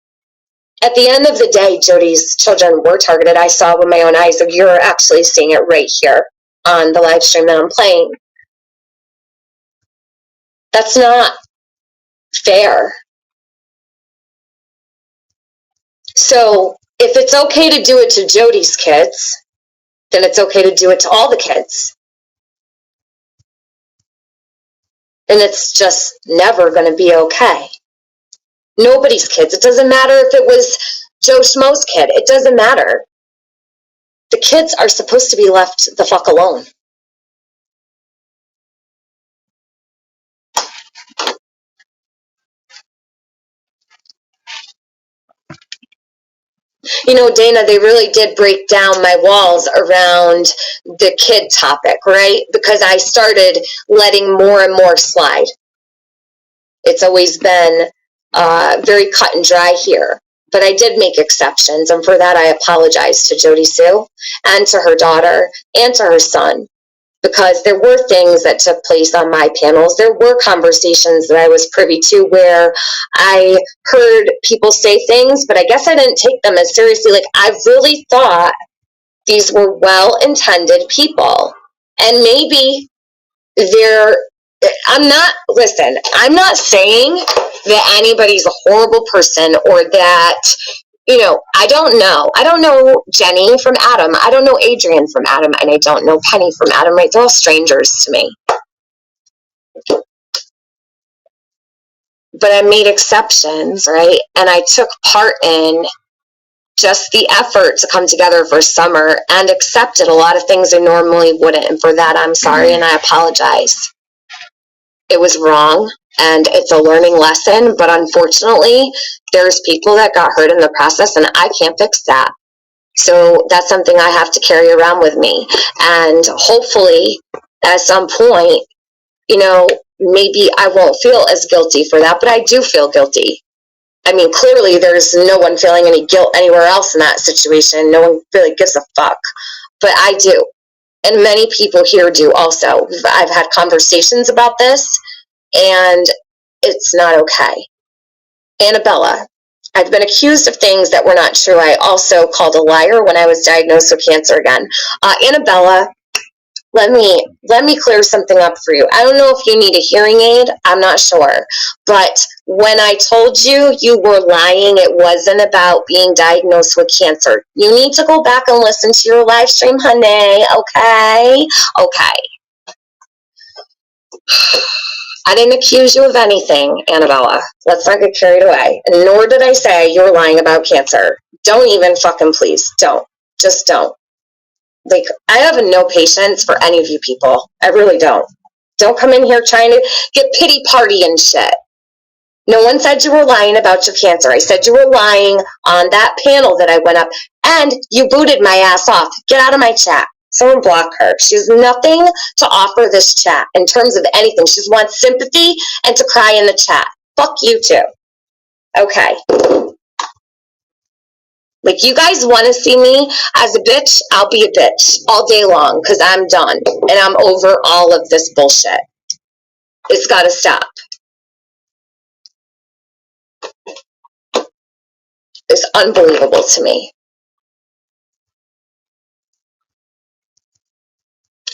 At the end of the day, Jody's children were targeted. I saw with my own eyes. You're actually seeing it right here on the live stream that I'm playing. That's not fair. So if it's okay to do it to Jody's kids, then it's okay to do it to all the kids. And it's just never going to be okay. Nobody's kids. It doesn't matter if it was Joe Schmo's kid. It doesn't matter. The kids are supposed to be left the fuck alone. You know, Dana, they really did break down my walls around the kid topic, right? Because I started letting more and more slide. It's always been very cut and dry here. But I did make exceptions, and for that I apologize to Jody Sue and to her daughter and to her son, because there were things that took place on my panels. There were conversations that I was privy to where I heard people say things, but I guess I didn't take them as seriously. Like, I really thought these were well-intended people, and maybe I'm not saying that anybody's a horrible person or that, you know, I don't know. I don't know Jenny from Adam. I don't know Adrian from Adam, and I don't know Penny from Adam, right? They're all strangers to me. But I made exceptions, right? And I took part in just the effort to come together for summer and accepted a lot of things I normally wouldn't. And for that, I'm sorry and I apologize. It was wrong, and it's a learning lesson, but unfortunately, there's people that got hurt in the process, and I can't fix that. So that's something I have to carry around with me. And hopefully, at some point, you know, maybe I won't feel as guilty for that, but I do feel guilty. I mean, clearly, there's no one feeling any guilt anywhere else in that situation. No one really gives a fuck, but I do. And many people here do also. I've had conversations about this, and it's not okay. Annabella, I've been accused of things that were not true. I also called a liar when I was diagnosed with cancer again. Annabella, let me clear something up for you. I don't know if you need a hearing aid. I'm not sure. But when I told you you were lying, it wasn't about being diagnosed with cancer. You need to go back and listen to your live stream, honey. Okay? Okay. I didn't accuse you of anything, Annabella. Let's not get carried away. And nor did I say you were lying about cancer. Don't even fucking please. Don't. Just don't. Like, I have no patience for any of you people. I really don't. Don't come in here trying to get pity party and shit. No one said you were lying about your cancer. I said you were lying on that panel that I went up, and you booted my ass off. Get out of my chat. Someone block her. She has nothing to offer this chat in terms of anything. She just wants sympathy and to cry in the chat. Fuck you too. Okay. Like, you guys want to see me as a bitch? I'll be a bitch all day long because I'm done and I'm over all of this bullshit. It's got to stop. It's unbelievable to me.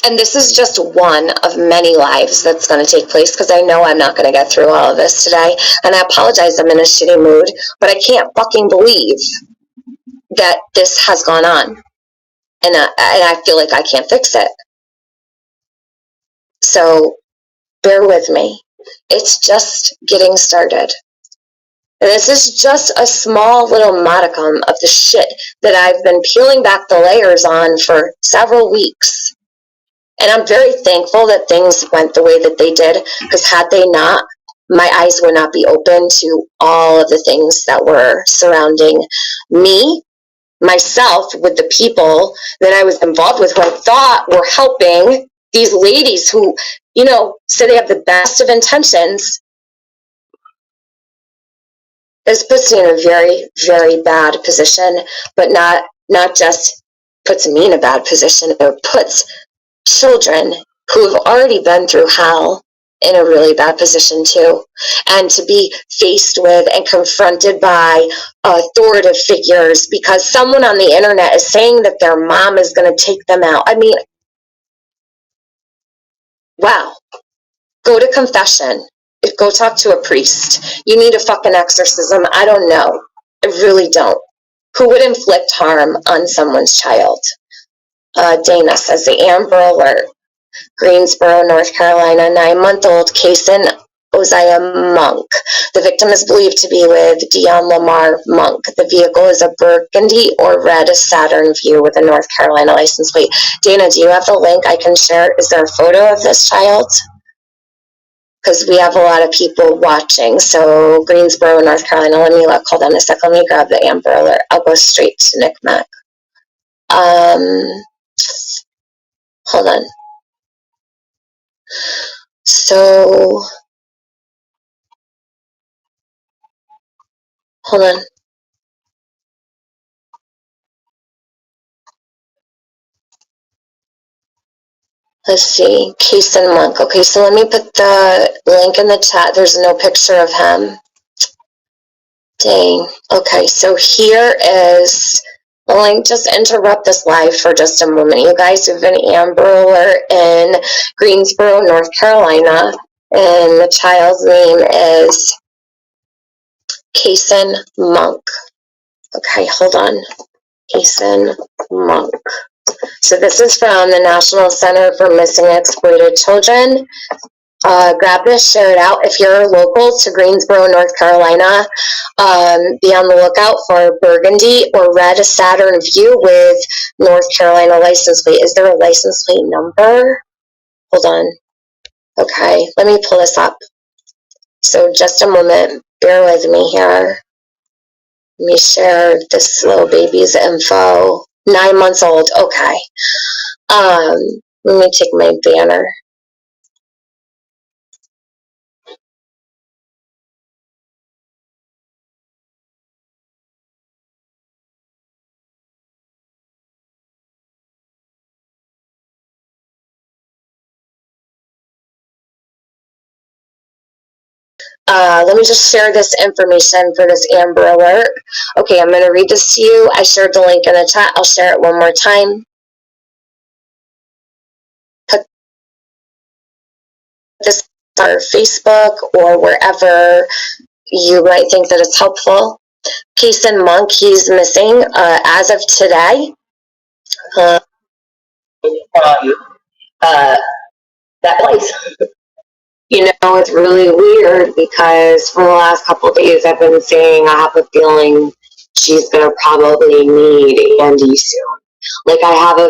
And this is just one of many lives that's going to take place because I know I'm not going to get through all of this today. And I apologize, I'm in a shitty mood, but I can't fucking believe that this has gone on. And I feel like I can't fix it. So bear with me. It's just getting started. And this is just a small little modicum of the shit that I've been peeling back the layers on for several weeks. And I'm very thankful that things went the way that they did, because had they not, my eyes would not be open to all of the things that were surrounding me, myself, with the people that I was involved with who I thought were helping these ladies who, you know, say they have the best of intentions. This puts me in a very, very bad position, but not just puts me in a bad position, it puts children who have already been through hell in a really bad position too. And to be faced with and confronted by authoritative figures because someone on the internet is saying that their mom is going to take them out. I mean, wow. Go to confession. Go talk to a priest. You need a fucking exorcism. I don't know. I really don't. Who would inflict harm on someone's child? Dana says the Amber Alert. Greensboro, North Carolina, 9-month-old Kason Osiah Monk. The victim is believed to be with Dion Lamar Monk. The vehicle is a burgundy or red Saturn Vue with a North Carolina license plate. Dana, do you have the link I can share? Is there a photo of this child? Because we have a lot of people watching. So Greensboro, North Carolina. Let me look. Hold on a sec. Let me grab the Amber Alert. I'll go straight to Nick Mac. Hold on. So, hold on. Let's see. Kason Monk. Okay, so let me put the link in the chat. There's no picture of him. Dang. Okay, so here is the link. Just interrupt this live for just a moment. You guys have an Amber Alert in Greensboro, North Carolina, and the child's name is Kason Monk. Okay, hold on. Kason Monk. So this is from the National Center for Missing and Exploited Children. Grab this, share it out. If you're local to Greensboro, North Carolina, be on the lookout for burgundy or red Saturn Vue with North Carolina license plate. Is there a license plate number? Hold on. Okay, let me pull this up. So just a moment. Bear with me here. Let me share this little baby's info. 9 months old. Okay. Let me take my banner. Let me just share this information for this Amber Alert. Okay, I'm going to read this to you. I shared the link in the chat. I'll share it one more time. Put this on Facebook or wherever you might think that it's helpful. Kason Monk, he's missing as of today. That place. You know, it's really weird because for the last couple of days I've been saying I have a feeling she's going to probably need Andy soon. Like I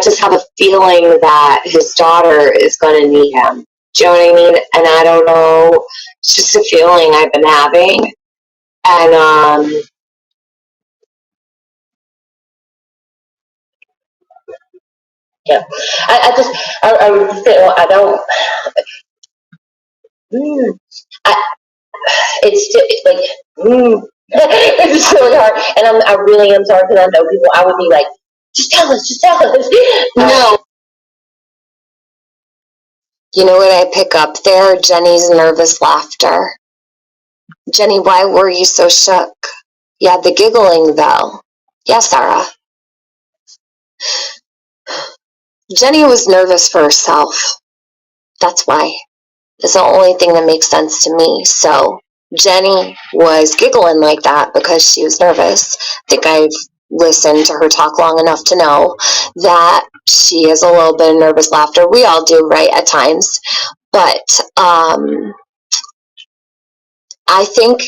just have a feeling that his daughter is going to need him. Do you know what I mean? And I don't know, it's just a feeling I've been having. And, yeah. I would just say, well, I don't, it's just, like, it's just really hard. And I really am sorry because I know people, I would be like, just tell us. No. You know what I pick up there? Jenny's nervous laughter. Jenny, why were you so shook? Yeah, the giggling though. Yeah, Sarah. Jenny was nervous for herself. That's why. It's the only thing that makes sense to me. So Jenny was giggling like that because she was nervous. I think I've listened to her talk long enough to know that she has a little bit of nervous laughter. We all do, right, at times. But I think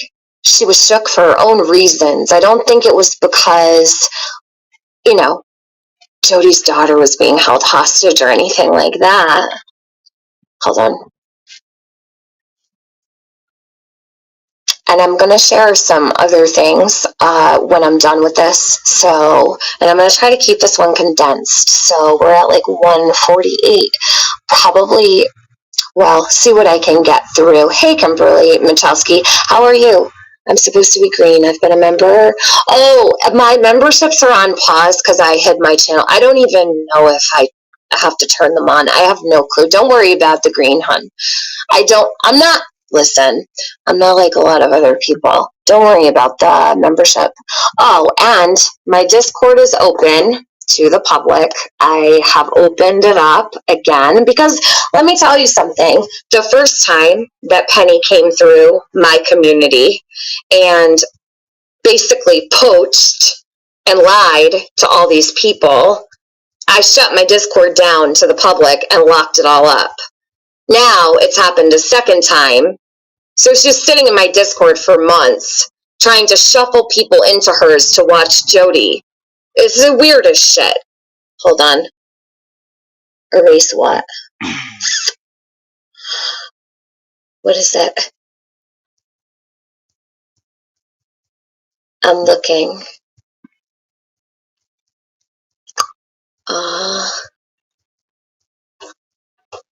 she was shook for her own reasons. I don't think it was because, you know, Jody's daughter was being held hostage or anything like that. Hold on. And I'm going to share some other things when I'm done with this. So, and I'm going to try to keep this one condensed. So we're at like 1:48. Probably, well, see what I can get through. Hey, Kimberly Michalski, how are you? I'm supposed to be green. I've been a member. Oh, my memberships are on pause because I hid my channel. I don't even know if I have to turn them on. I have no clue. Don't worry about the green, hun. Listen, I'm not like a lot of other people. Don't worry about the membership. Oh, and my Discord is open to the public. I have opened it up again because let me tell you something. The first time that Penny came through my community and basically poached and lied to all these people, I shut my Discord down to the public and locked it all up. Now it's happened a second time. So she's sitting in my Discord for months trying to shuffle people into hers to watch Jody. It's the weirdest shit. Hold on. Erase what? What is that? I'm looking.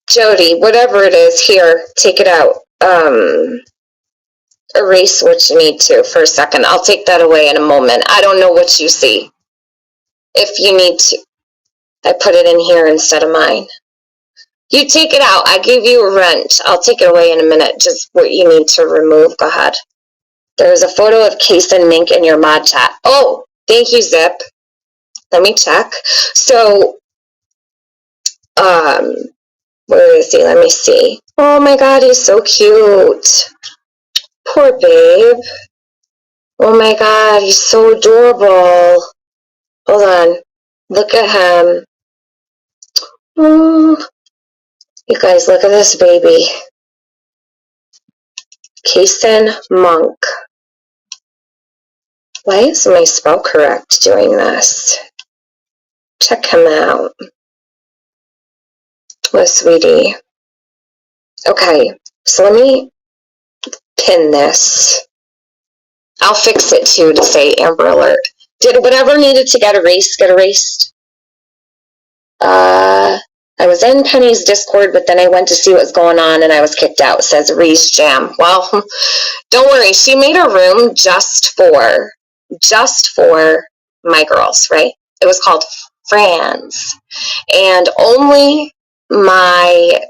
Jody, whatever it is, here, take it out. Erase what you need to for a second. I'll take that away in a moment. I don't know what you see. If you need to, I put it in here instead of mine. You take it out. I gave you a wrench. I'll take it away in a minute. Just what you need to remove. Go ahead. There's a photo of Case and Mink in your mod chat. Oh, thank you, Zip. Let me check. So, where is he? Let me see. Oh my God, he's so cute. Poor babe. Oh my God, he's so adorable. Hold on. Look at him. Oh, you guys, look at this baby. Kason Monk. Why isn't my spell correct doing this? Check him out. Oh, sweetie. Okay, so let me pin this. I'll fix it too to say Amber Alert. Did whatever needed to get erased, get erased? I was in Penny's Discord, but then I went to see what was going on and I was kicked out, says Reese Jam. Well, don't worry, she made a room just for my girls, right? It was called Friends. And only my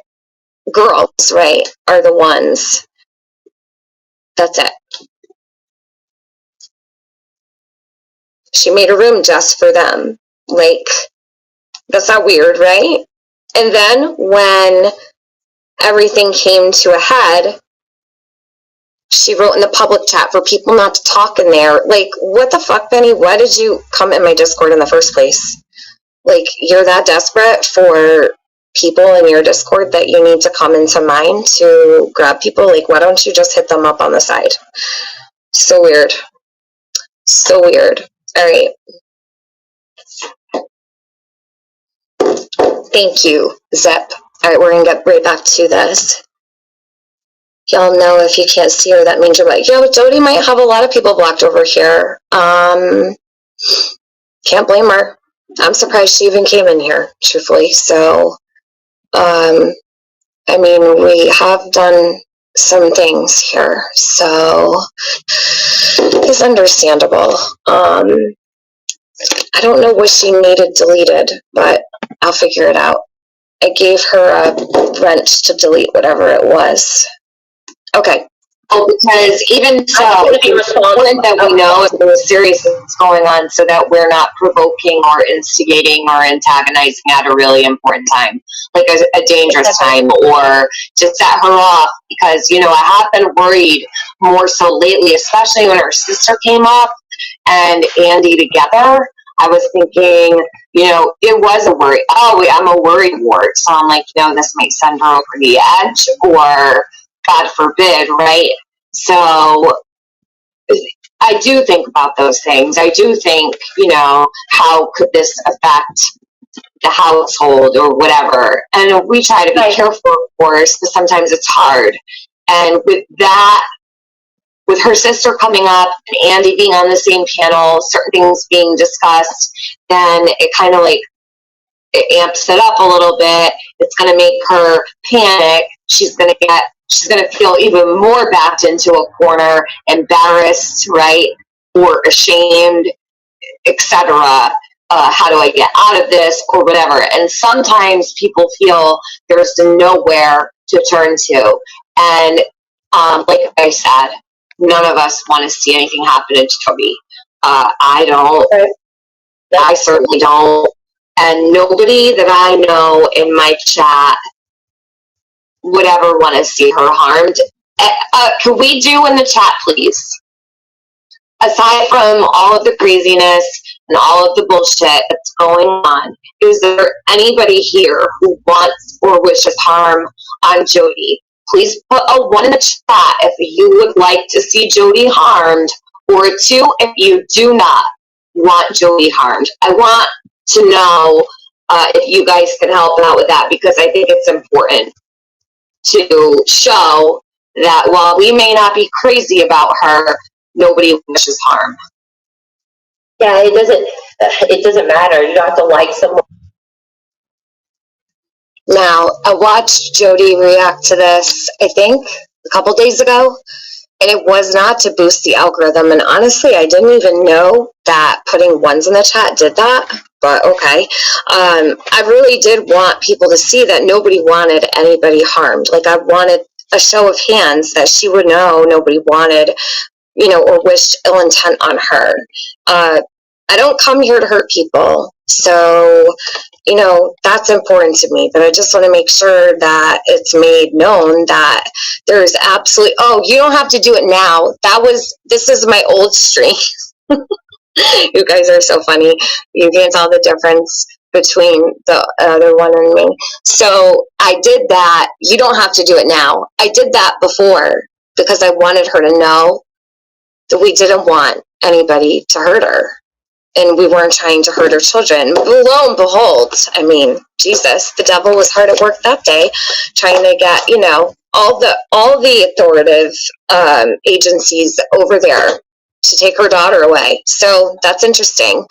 girls, right, are the ones. That's it. She made a room just for them. Like, that's not weird, right? And then when everything came to a head, she wrote in the public chat for people not to talk in there. Like, what the fuck, Benny? Why did you come in my Discord in the first place? Like, you're that desperate for people in your Discord that you need to come into mine to grab people? Like, why don't you just hit them up on the side? So weird. So weird. All right. Thank you, Zep. All right, we're going to get right back to this. Y'all know if you can't see her, that means you're like, yo, Jody might have a lot of people blocked over here. Can't blame her. I'm surprised she even came in here, truthfully. So, I mean, we have done some things here, so it's understandable. I don't know what she needed deleted, but I'll figure it out. I gave her a wrench to delete whatever it was. Okay. Oh, because even so, it's important that we know if there's serious things going on so that we're not provoking or instigating or antagonizing at a really important time, like a dangerous time, or to set her off. Because, you know, I have been worried more so lately, especially when her sister came up and Andy together. I was thinking, you know, it was a worry. Oh, I'm a worry wart. So I'm like, you know, this might send her over the edge, or God forbid, right? So I do think about those things. I do think, you know, how could this affect the household or whatever? And we try to be careful, of course, but sometimes it's hard. And with that, with her sister coming up and Andy being on the same panel, certain things being discussed, then it kind of like, it amps it up a little bit. It's going to make her panic. She's going to feel even more backed into a corner, embarrassed, right? Or ashamed, etc. how do I get out of this or whatever. And sometimes people feel there's nowhere to turn to. And like I said, none of us want to see anything happen to Toby. I don't. I certainly don't. And nobody that I know in my chat would ever want to see her harmed. Can we do in the chat, please? Aside from all of the craziness and all of the bullshit that's going on, is there anybody here who wants or wishes harm on Jody? Please put a 1 in the chat if you would like to see Jody harmed, or a 2 if you do not want Jody harmed. I want to know if you guys can help out with that, because I think it's important to show that while we may not be crazy about her, nobody wishes harm. Yeah, it doesn't matter. You don't have to like someone. Now, I watched Jody react to this, I think, a couple days ago, and it was not to boost the algorithm. And honestly, I didn't even know that putting 1s in the chat did that, but okay. I really did want people to see that nobody wanted anybody harmed. Like, I wanted a show of hands that she would know nobody wanted, or wished ill intent on her. I don't come here to hurt people, so that's important to me, but I just want to make sure that it's made known that there's absolutely, you don't have to do it now. This is my old stream. You guys are so funny. You can't tell the difference between the other one and me. So I did that. You don't have to do it now. I did that before because I wanted her to know that we didn't want anybody to hurt her. And we weren't trying to hurt her children. Lo and behold, I mean, Jesus, the devil was hard at work that day, trying to get, all the authoritative agencies over there to take her daughter away. So that's interesting.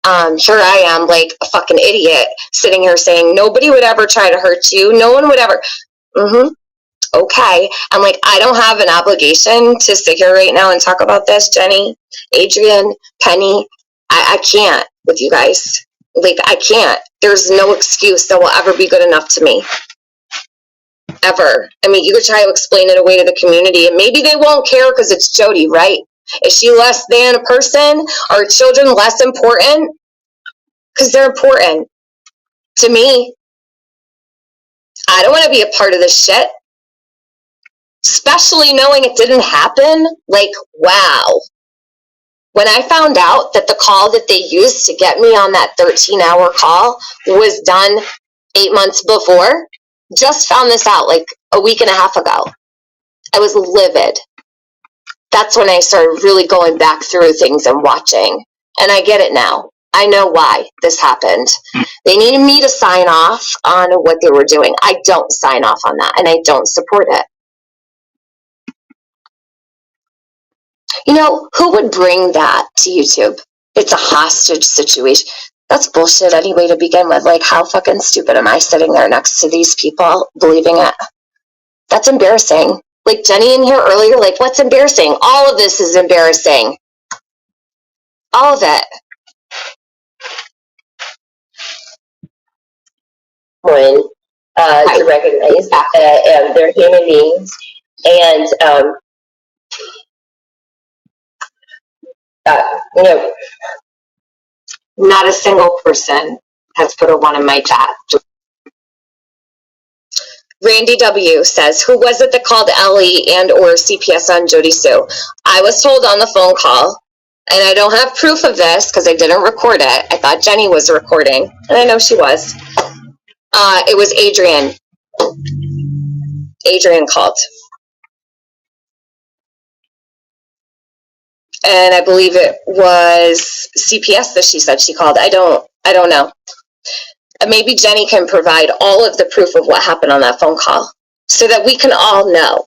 Here I am, like a fucking idiot, sitting here saying nobody would ever try to hurt you. No one would ever. Okay. I'm like, I don't have an obligation to sit here right now and talk about this, Jenny, Adrian, Penny. I can't with you guys. Like, I can't. There's no excuse that will ever be good enough to me. Ever. I mean, you could try to explain it away to the community, and maybe they won't care because it's Jody, right? Is she less than a person? Are children less important? Because they're important. To me. I don't want to be a part of this shit. Especially knowing it didn't happen. Like, wow. When I found out that the call that they used to get me on that 13-hour call was done 8 months before, just found this out like a week and a half ago. I was livid. That's when I started really going back through things and watching. And I get it now. I know why this happened. They needed me to sign off on what they were doing. I don't sign off on that, and I don't support it. Who would bring that to YouTube? It's a hostage situation. That's bullshit anyway to begin with. Like, how fucking stupid am I sitting there next to these people believing it? That's embarrassing. Like Jenny in here earlier, like, what's embarrassing? All of this is embarrassing. All of it. To recognize that they're human beings, and not a single person has put a 1 in my chat. Randy W. says, who was it that called Ellie and or CPS on Jody Sue? I was told on the phone call, and I don't have proof of this because I didn't record it. I thought Jenny was recording, and I know she was. It was Adrian. Adrian called. And I believe it was CPS that she said she called. I don't know. Maybe Jenny can provide all of the proof of what happened on that phone call so that we can all know.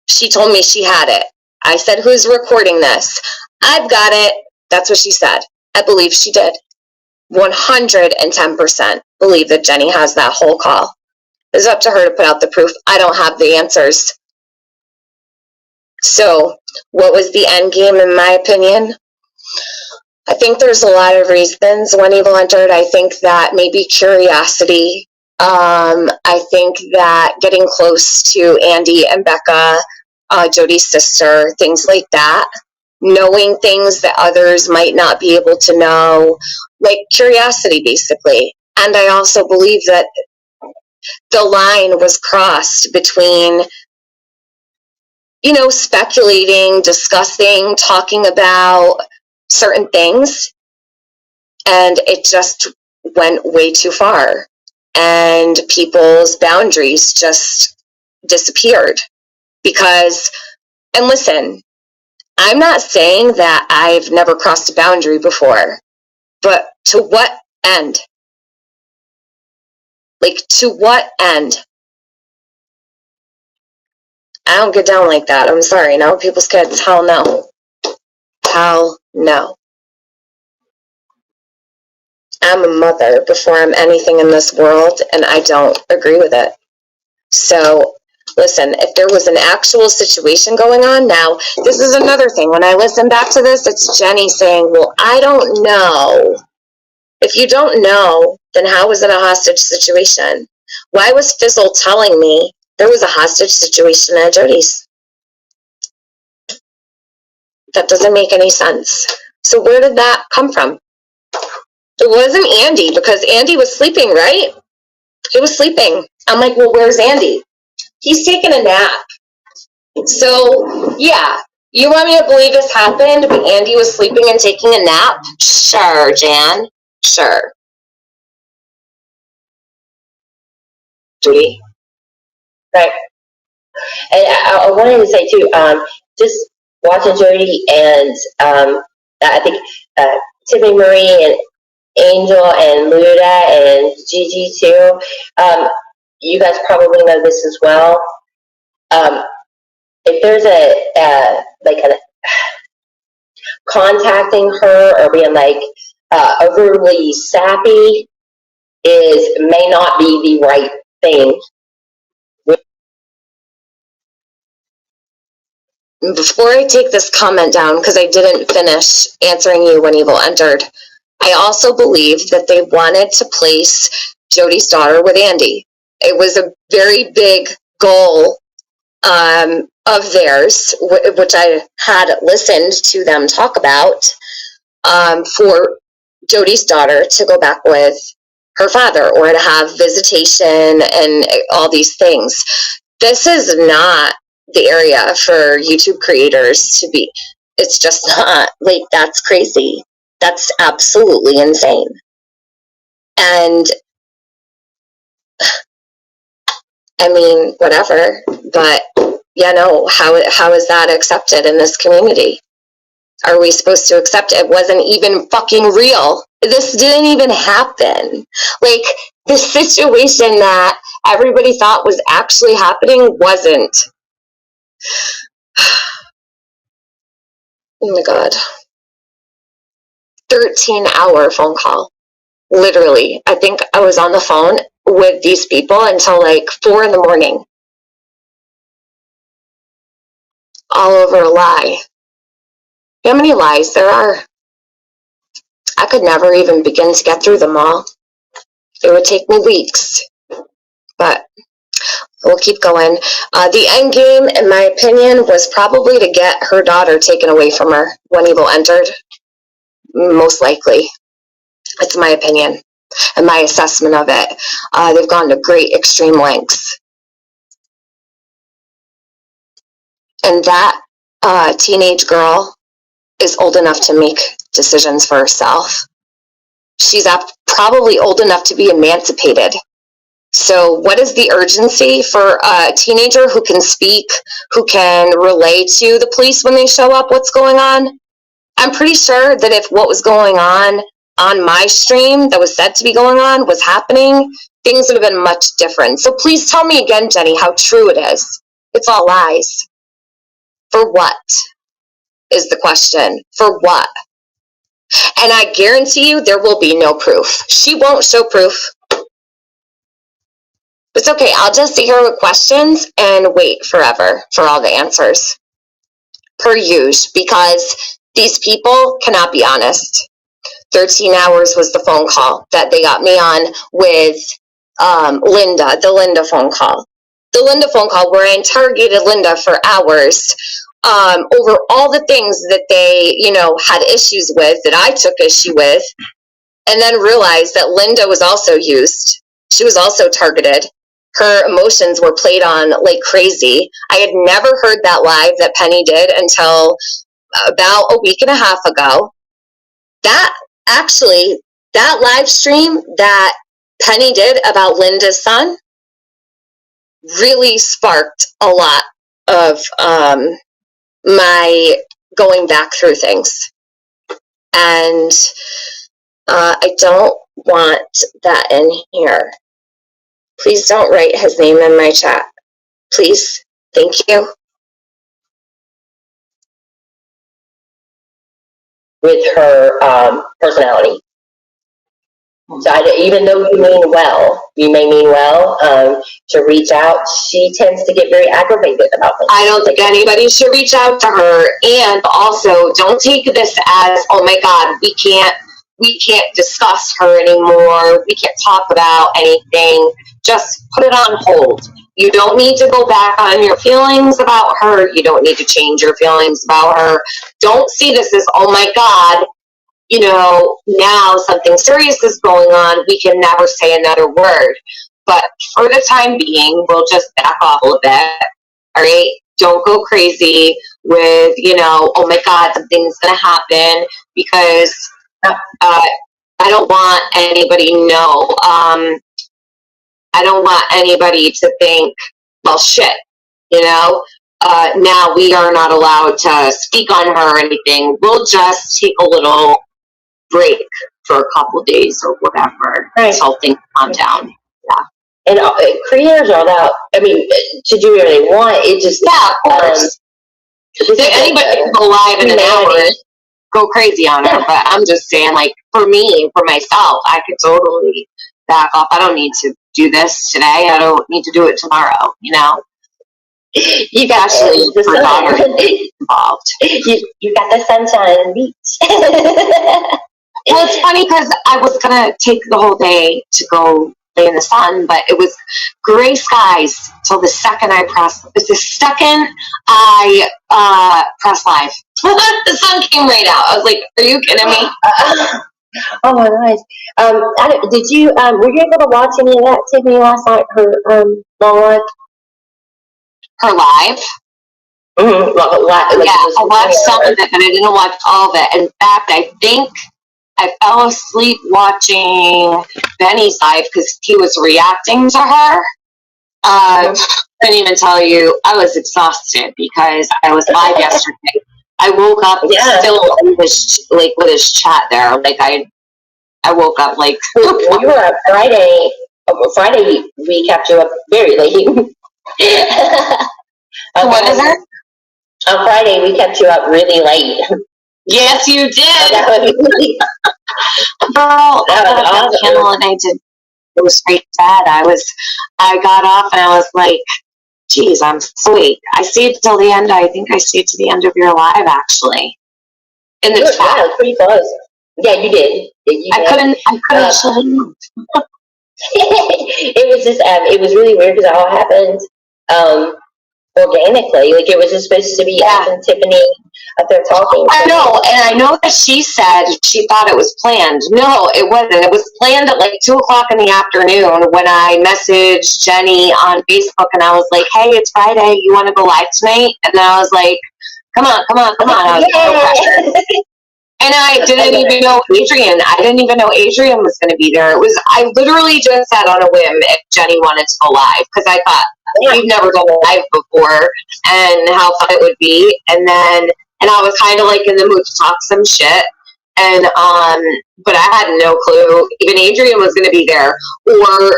She told me she had it. I said, who's recording this? I've got it. That's what she said. I believe she did. 110% believe that Jenny has that whole call. It's up to her to put out the proof. I don't have the answers. So, what was the end game in my opinion? I think there's a lot of reasons when Evil entered. I think that maybe curiosity. I think that getting close to Andy and Becca, Jody's sister, things like that. Knowing things that others might not be able to know, like curiosity, basically. And I also believe that the line was crossed between, you know, speculating, discussing, talking about certain things, and it just went way too far. And people's boundaries just disappeared. Because, and listen, I'm not saying that I've never crossed a boundary before, but to what end? Like, to what end? I don't get down like that. I'm sorry. No, people's kids, hell no. Hell no. I'm a mother before I'm anything in this world, and I don't agree with it. So, listen, if there was an actual situation going on, now, this is another thing. When I listen back to this, it's Jenny saying, well, I don't know. If you don't know, then how was it a hostage situation? Why was Fizzle telling me there was a hostage situation at Jody's? That doesn't make any sense. So where did that come from? It wasn't Andy, because Andy was sleeping, right? He was sleeping. I'm like, well, where's Andy? He's taking a nap. So, yeah. You want me to believe this happened, but Andy was sleeping and taking a nap? Sure, Jan. Sure. Judy? Right. And I wanted to say too, just watching Jody and I think Tiffany Marie and Angel and Luda and Gigi too. You guys probably know this as well. If there's a contacting her or being like overly sappy may not be the right thing. Before I take this comment down, because I didn't finish answering you when Evil entered, I also believe that they wanted to place Jody's daughter with Andy. It was a very big goal of theirs, which I had listened to them talk about, for Jody's daughter to go back with her father or to have visitation and all these things. This is not the area for YouTube creators to be. It's just not. Like, that's crazy. That's absolutely insane. And I mean, whatever, but yeah, no, how is that accepted in this community? Are we supposed to accept it? It wasn't even fucking real. This didn't even happen. Like, the situation that everybody thought was actually happening wasn't. Oh my God. 13-hour phone call. Literally. I think I was on the phone with these people until like 4 a.m. All over a lie. How many lies there are? I could never even begin to get through them all. It would take me weeks. But we'll keep going. The end game, in my opinion, was probably to get her daughter taken away from her when Evil entered. Most likely. That's my opinion and my assessment of it. They've gone to great extreme lengths. And that teenage girl is old enough to make decisions for herself. She's probably old enough to be emancipated. So what is the urgency for a teenager who can speak, who can relay to the police when they show up what's going on? I'm pretty sure that if what was going on my stream that was said to be going on was happening, things would have been much different. So please tell me again, Jenny, how true it is. It's all lies. For what is the question? For what? And I guarantee you there will be no proof. She won't show proof. It's okay. I'll just sit here with questions and wait forever for all the answers. Per usual, because these people cannot be honest. 13 hours was the phone call that they got me on with Linda, the Linda phone call. The Linda phone call where I interrogated Linda for hours over all the things that they, had issues with, that I took issue with, and then realized that Linda was also used. She was also targeted. Her emotions were played on like crazy. I had never heard that live that Penny did until about a week and a half ago. That live stream that Penny did about Linda's son really sparked a lot of my going back through things. And I don't want that in here. Please don't write his name in my chat. Please. Thank you. With her personality. So even though you may mean well to reach out, she tends to get very aggravated about things. I don't think anybody should reach out to her. And also, don't take this as, oh my God, we can't discuss her anymore. We can't talk about anything. Just put it on hold. You don't need to go back on your feelings about her. You don't need to change your feelings about her. Don't see this as, oh my God, now something serious is going on. We can never say another word. But for the time being, we'll just back off a little bit. All right? Don't go crazy with, oh my God, something's going to happen, because I don't want anybody to know. I don't want anybody to think, well, shit, now we are not allowed to speak on her or anything. We'll just take a little break for a couple days or whatever, until things calm down. Yeah. And creators are allowed, to do whatever they want. It just, yeah, of course. Anybody can go live in an hour and go crazy on her, but I'm just saying, like, for me, for myself, I could totally back off. I don't need to do this today. I don't need to do it tomorrow, You got the sun involved. You got the sunshine and beach. Well, it's funny because I was gonna take the whole day to go lay in the sun, but it was gray skies till the second I pressed live. The sun came right out. I was like, "Are you kidding me?" Oh my gosh! Were you able to watch any of that, Tiffany, last night? Her long live. Her live? Mm-hmm. I watched some of it, but I didn't watch all of it. In fact, I think I fell asleep watching Benny's live because he was reacting to her. I couldn't even tell you. I was exhausted because I was live yesterday. I woke up still with his chat there. Like I woke up like. We were up Friday. Friday we kept you up very late. What is it? On Friday we kept you up really late. Yes, you did. That was awesome. And I did. It was straight dead. I got off and I was like, geez, I'm sweet. I stayed till the end. I think I stayed to the end of your live, actually. In the chat. Yeah, pretty close. Yeah, you did. I couldn't shut it down. It was just, it was really weird because it all happened organically. Like, it was just supposed to be us and Tiffany up there talking. I know, and I know that she said she thought it was planned. No, it wasn't. It was planned at like 2 o'clock in the afternoon when I messaged Jenny on Facebook and I was like, hey, it's Friday. You want to go live tonight? And then I was like, come on. I was like, no pressure. And I didn't even know Adrian. I didn't even know Adrian was going to be there. I literally just said on a whim if Jenny wanted to go live because I thought we've never done a live before and how fun it would be. And I was kind of like in the mood to talk some shit. And but I had no clue even Adrian was going to be there or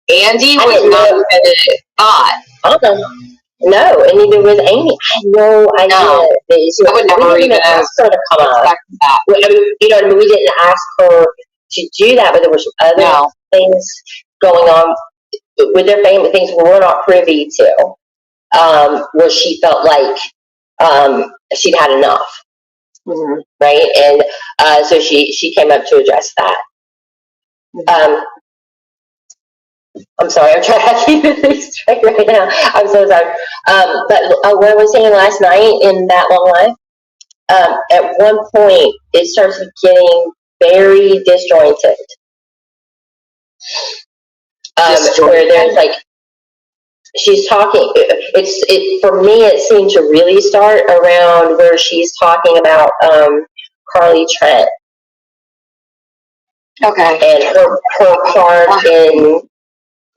Andy was not even a thought. No, and neither was Amy. I had no idea. No, I would never even ask her to come up. That. We didn't ask her to do that, but there were some other things going on with their family, things we were not privy to, where she felt like she'd had enough. right? And so she came up to address that. I'm sorry, I'm trying to keep things straight right now. I'm so sorry. But what I was saying last night in that long live, at one point it starts getting very disjointed. Where there's like, she's talking, for me it seemed to really start around where she's talking about Carly Trent. Okay. And her part in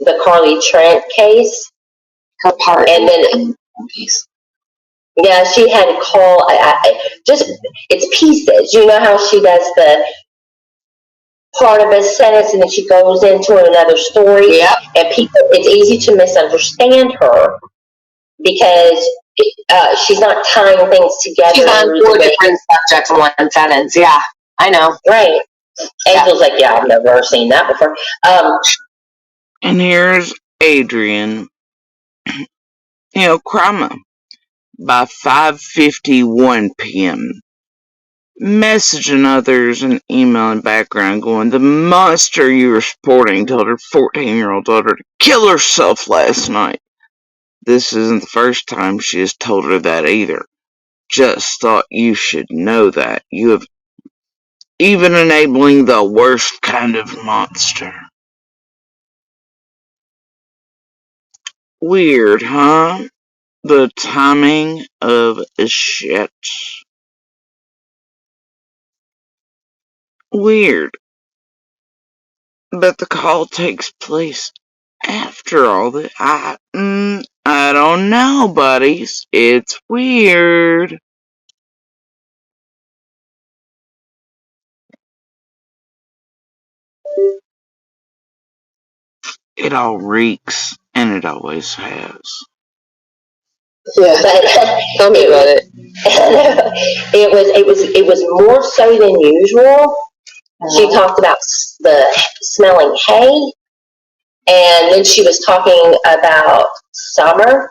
the Carly Trent case. Her part. And then, yeah, she had to call, it's pieces. You know how she does the part of a sentence and then she goes into another story? Yep. And people, it's easy to misunderstand her because she's not tying things together. She's on 4 different subjects in one sentence. Yeah, I know. Right. Angel's like, yeah, I've never seen that before. And here's Adrian, Crama, by 5:51 p.m. messaging others and emailing background going, the monster you were supporting told her 14-year-old daughter to kill herself last night. This isn't the first time she has told her that either. Just thought you should know that. You have even enabling the worst kind of monster. Weird, huh? The timing of shit. Weird. But the call takes place after all that. I don't know, buddies. It's weird. It all reeks, and it always has. Yeah, tell me about it. It was more so than usual. She talked about the smelling hay, and then she was talking about summer.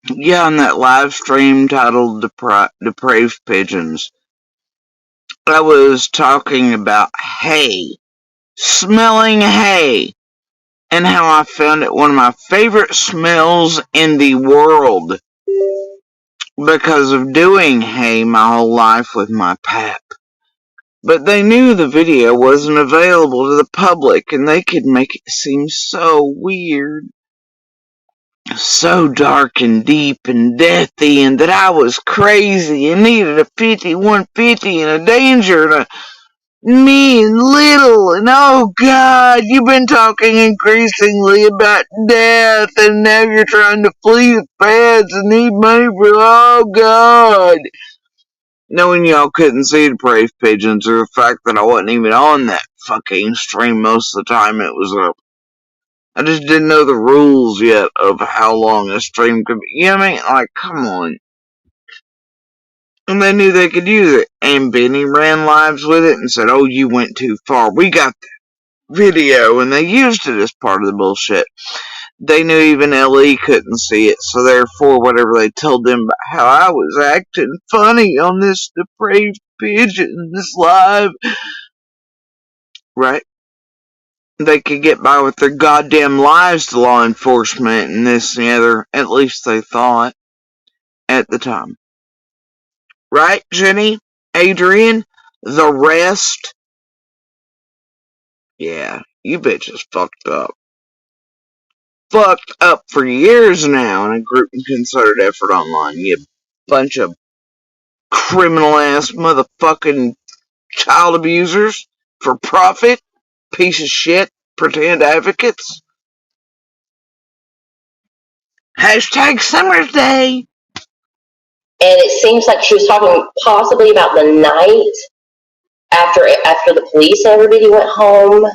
Yeah, on that live stream titled Depraved Pigeons, I was talking about hay, smelling hay, and how I found it one of my favorite smells in the world because of doing hay my whole life with my pap. But they knew the video wasn't available to the public and they could make it seem so weird, so dark and deep and deathy, and that I was crazy and needed a 5150 and a danger and a me and little, and oh God, you've been talking increasingly about death, and now you're trying to flee the feds and need money for, oh God. Knowing y'all couldn't see the Depraved Pigeons, or the fact that I wasn't even on that fucking stream most of the time it was up. I just didn't know the rules yet of how long a stream could be. You know what I mean? Like, come on. And they knew they could use it. And Benny ran lives with it and said, oh, you went too far. We got that video. And they used it as part of the bullshit. They knew even LE couldn't see it. So therefore, whatever they told them about how I was acting funny on this Depraved Pigeons live, right? They could get by with their goddamn lives to law enforcement and this and the other. At least they thought at the time. Right, Jenny? Adrian? The rest? Yeah, you bitches fucked up. Fucked up for years now in a group and concerted effort online. You bunch of criminal ass motherfucking child abusers for profit. Piece of shit. Pretend advocates. Hashtag Summer's Day. And it seems like she was talking possibly about the night after the police and everybody went home.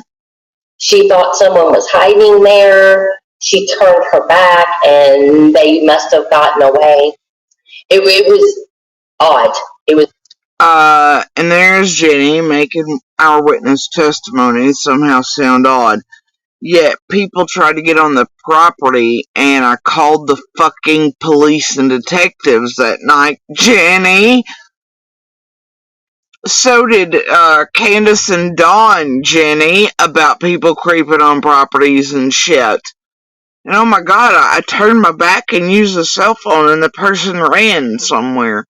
She thought someone was hiding there. She turned her back, and they must have gotten away. It was odd. It was. And there's Jenny making our witness testimony somehow sound odd. Yet people tried to get on the property, and I called the fucking police and detectives that night, Jenny. So did Candace and Dawn, Jenny, about people creeping on properties and shit. And oh my god, I turned my back and used the cell phone, and the person ran somewhere.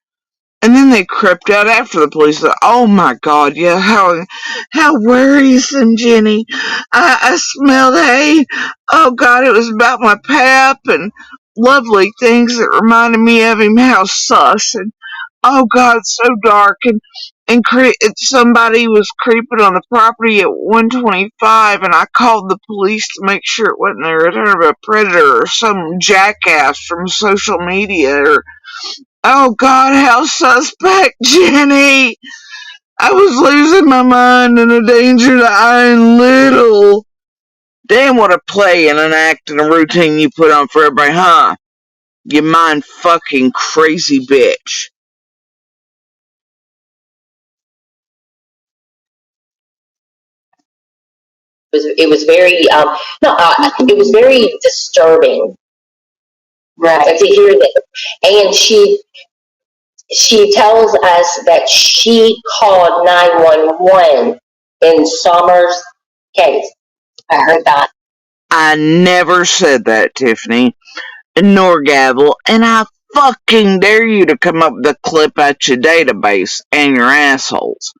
And then they crept out after the police. Oh my god, yeah, how worrisome, Jenny. I smelled hay. Oh god, it was about my pap and lovely things that reminded me of him. How sus. And oh god, so dark. And somebody was creeping on the property at 125, and I called the police to make sure it wasn't a return of a predator or some jackass from social media or oh god, how suspect, Jenny! I was losing my mind and a danger to Iron Little. Damn, what a play and an act and a routine you put on for everybody, huh? You mind fucking crazy bitch. It was very it was very disturbing, right, to hear that. And she tells us that she called 911 in Summer's case. I heard that. I never said that, Tiffany. Nor Gavel, and I fucking dare you to come up with a clip at your database and your assholes.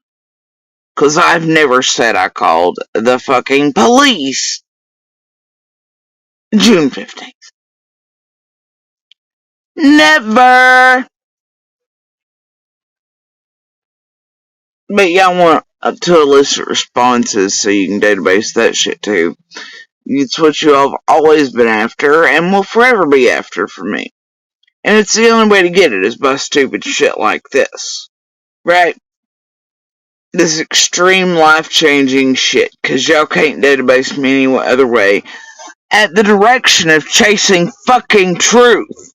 'Cause I've never said I called the fucking police. June 15th. Never! But y'all want to elicit responses so you can database that shit too. It's what you have always been after and will forever be after for me. And it's the only way to get it is by stupid shit like this. Right? This extreme life-changing shit, 'cause y'all can't database me any other way, at the direction of chasing fucking truth.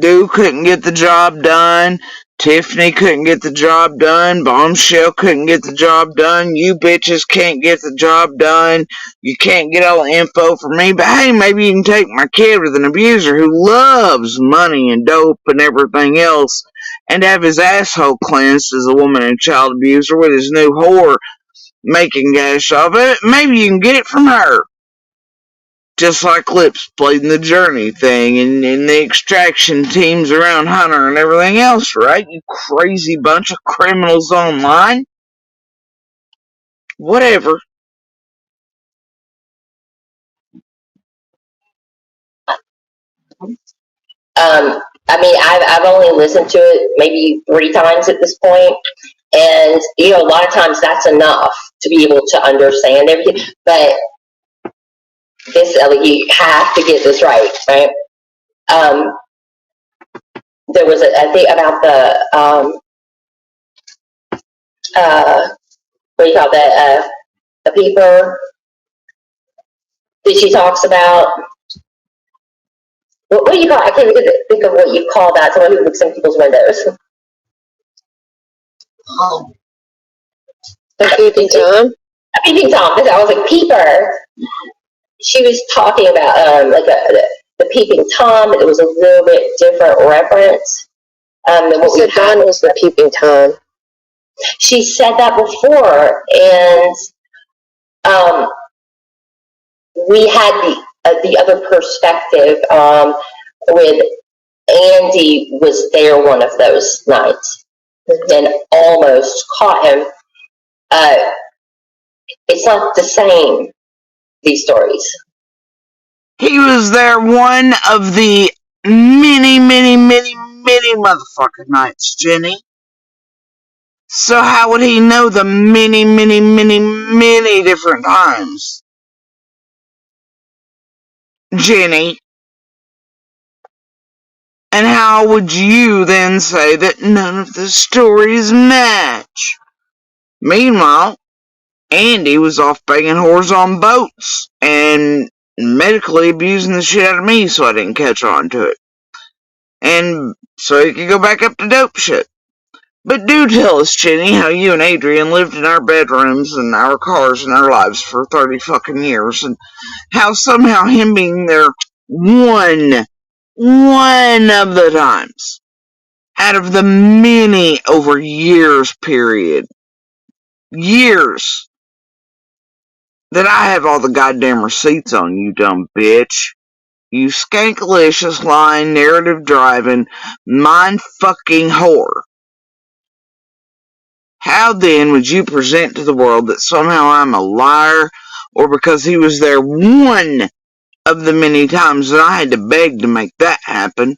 Dew couldn't get the job done, Tiffany couldn't get the job done, Bombshell couldn't get the job done, you bitches can't get the job done, you can't get all the info from me, but hey, maybe you can take my kid with an abuser who loves money and dope and everything else, and have his asshole cleansed as a woman and child abuser with his new whore making gash of it. Maybe you can get it from her. Just like Lips played in the Journey thing and the extraction teams around Hunter and everything else, right? You crazy bunch of criminals online. Whatever. I mean, I've only listened to it maybe 3 times at this point, and a lot of times that's enough to be able to understand everything. But this, you have to get this right? There was a thing about the what do you call that? The paper that she talks about. What do you call? I can't think of what you call that. Someone who looks in people's windows. A peeping Tom? A peeping Tom. I was like, peeper. She was talking about the peeping Tom. It was a little bit different reference than what we had. Don was the peeping Tom. She said that before, and we had the other perspective with Andy was there one of those nights and almost caught him. It's not the same, these stories. He was there one of the many motherfucking nights, Jenny. So how would he know the many different times? Jenny. And how would you then say that none of the stories match? Meanwhile, Andy was off banging whores on boats and medically abusing the shit out of me so I didn't catch on to it. And so he could go back up to dope shit. But do tell us, Jenny, how you and Adrian lived in our bedrooms and our cars and our lives for 30 fucking years, and how somehow him being there one of the times out of the many over years period, years, that I have all the goddamn receipts on, you dumb bitch. You skankalicious, lying, narrative driving, mind fucking whore. How then would you present to the world that somehow I'm a liar, or because he was there one of the many times that I had to beg to make that happen,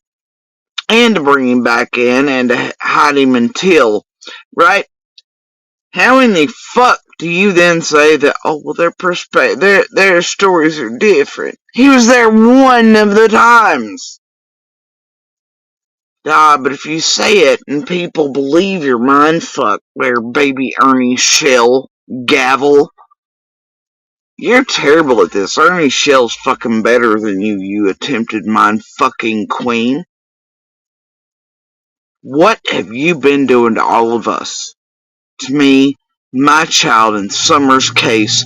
and to bring him back in, and to hide him until, right? How in the fuck do you then say that, oh, well, their stories are different? He was there one of the times. But if you say it and people believe your mind fuck their baby Ernie Shell gavel, you're terrible at this. Ernie Shell's fucking better than you, you attempted mind fucking queen. What have you been doing to all of us? To me, my child, in Summer's case,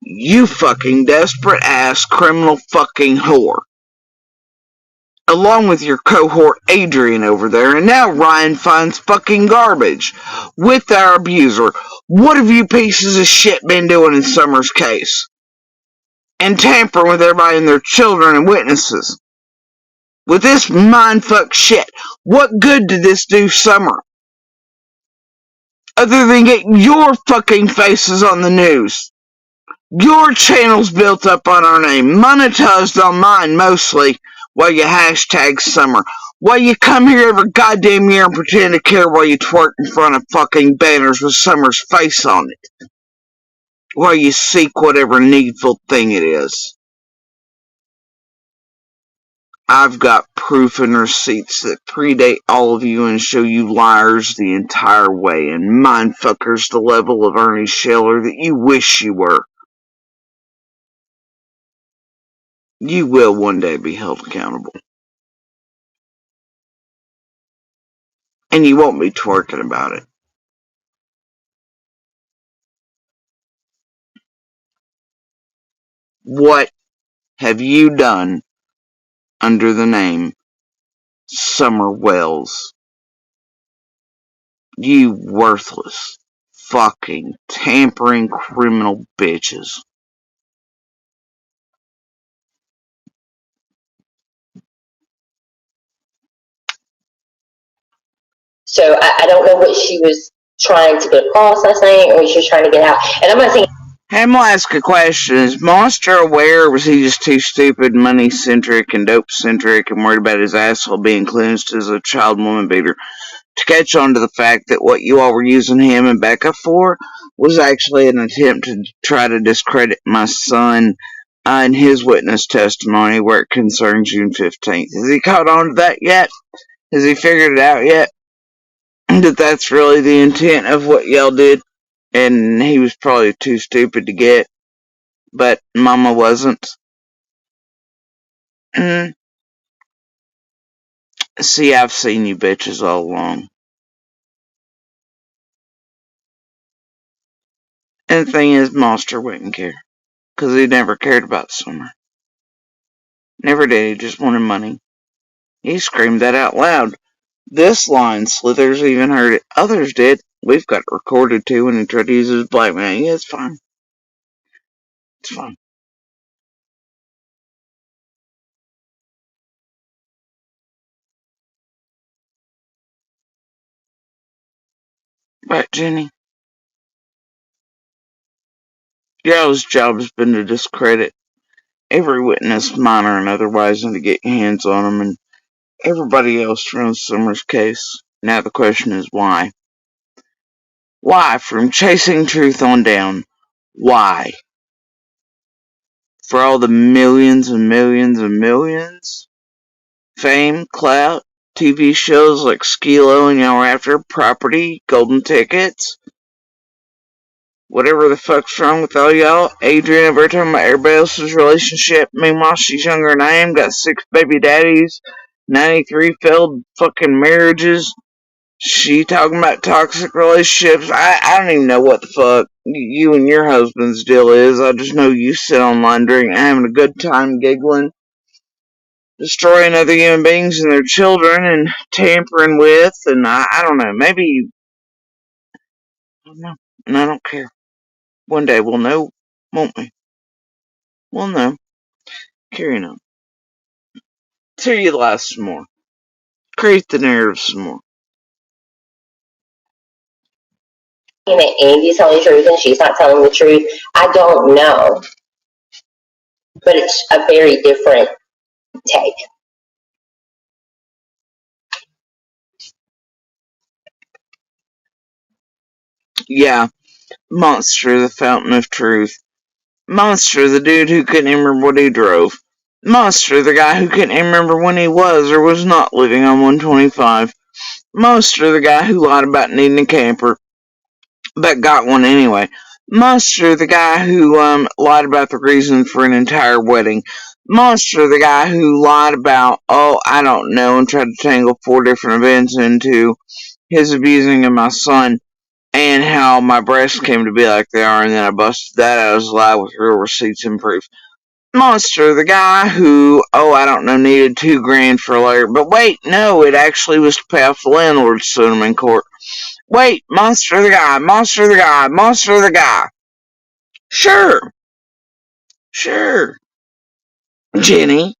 you fucking desperate ass criminal fucking whore. Along with your cohort Adrian over there, and now Ryan finds fucking garbage with our abuser. What have you pieces of shit been doing in Summer's case? And tampering with everybody and their children and witnesses. With this mindfuck shit, what good did this do Summer? Other than get your fucking faces on the news. Your channel's built up on our name, monetized on mine mostly, while you hashtag Summer. While you come here every goddamn year and pretend to care while you twerk in front of fucking banners with Summer's face on it. While you seek whatever needful thing it is. I've got proof and receipts that predate all of you and show you liars the entire way, and mindfuckers the level of Ernie Scheller that you wish you were. You will one day be held accountable. And you won't be twerking about it. What have you done under the name Summer Wells? You worthless, fucking, tampering criminal bitches. So I don't know what she was trying to get across last night, or she was trying to get out. And I'm not saying. Hey, I'm gonna ask a question. Is Monster aware, or was he just too stupid, money-centric, and dope-centric, and worried about his asshole being cleansed as a child woman beater, to catch on to the fact that what you all were using him and Becca for was actually an attempt to try to discredit my son in his witness testimony where it concerned June 15th? Has he caught on to that yet? Has he figured it out yet? That that's really the intent of what y'all did? And he was probably too stupid to get, but Mama wasn't. See, I've seen you bitches all along. And the thing is, Monster wouldn't care. Because he never cared about Summer. Never did, he just wanted money. He screamed that out loud. This line, Slithers even heard it. Others did. We've got it recorded too when he tried to use his blackmail. Yeah, it's fine. It's fine. Right, Jenny? Y'all's job has been to discredit every witness, minor and otherwise, and to get your hands on them, and everybody else from Summer's case. Now the question is why? Why? From chasing truth on down. Why? For all the millions and millions and millions? Fame, clout, TV shows like Skeelo and y'all are after, property, golden tickets? Whatever the fuck's wrong with all y'all. Adrian over talking about everybody else's relationship. Meanwhile, she's younger than I am, got 6 baby daddies, 93 failed fucking marriages. She talking about toxic relationships. I don't even know what the fuck you and your husband's deal is. I just know you sit online drinking, having a good time, giggling, destroying other human beings and their children, and tampering with, and I don't know, maybe, I don't know, and I don't care. One day we'll know, won't we? We'll know. Carrying on. Till you lie some more. Create the narrative some more. That Andy's telling the truth and she's not telling the truth. I don't know. But it's a very different take. Yeah. Monster, the fountain of truth. Monster, the dude who couldn't even remember what he drove. Monster, the guy who couldn't even remember when he was or was not living on 125. Monster, the guy who lied about needing a camper, but got one anyway. Monster, the guy who lied about the reason for an entire wedding. Monster, the guy who lied about, I don't know, and tried to tangle 4 different events into his abusing of my son, and how my breasts came to be like they are, and then I busted that out as a lie with real receipts and proof. Monster, the guy who, I don't know, needed $2,000 for a lawyer, but wait, no, it actually was to pay off the landlord suing him in court. Wait, Monster the guy, Monster the guy, Monster the guy. Sure. Jenny.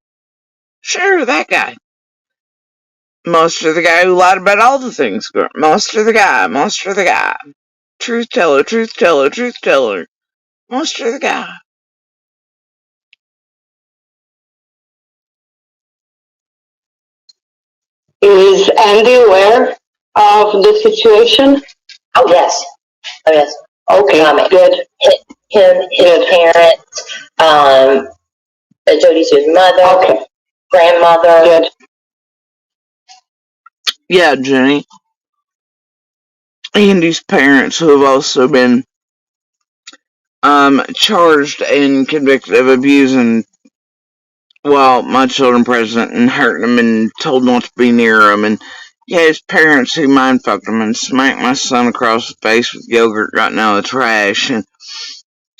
Sure, that guy. Monster the guy who lied about all the things. Monster the guy, Monster the guy. Truth teller, truth teller, truth teller. Monster the guy. Is Andy aware of the situation? Oh, yes. Okay, good. Him, his parents, Jody's mother, grandmother. Good. Yeah, Jenny. Andy's parents, who have also been charged and convicted of abusing, my children present, and hurting them and told not to be near them. And yeah, his parents who mind fucked him and smacked my son across the face with yogurt gotten out of the trash, and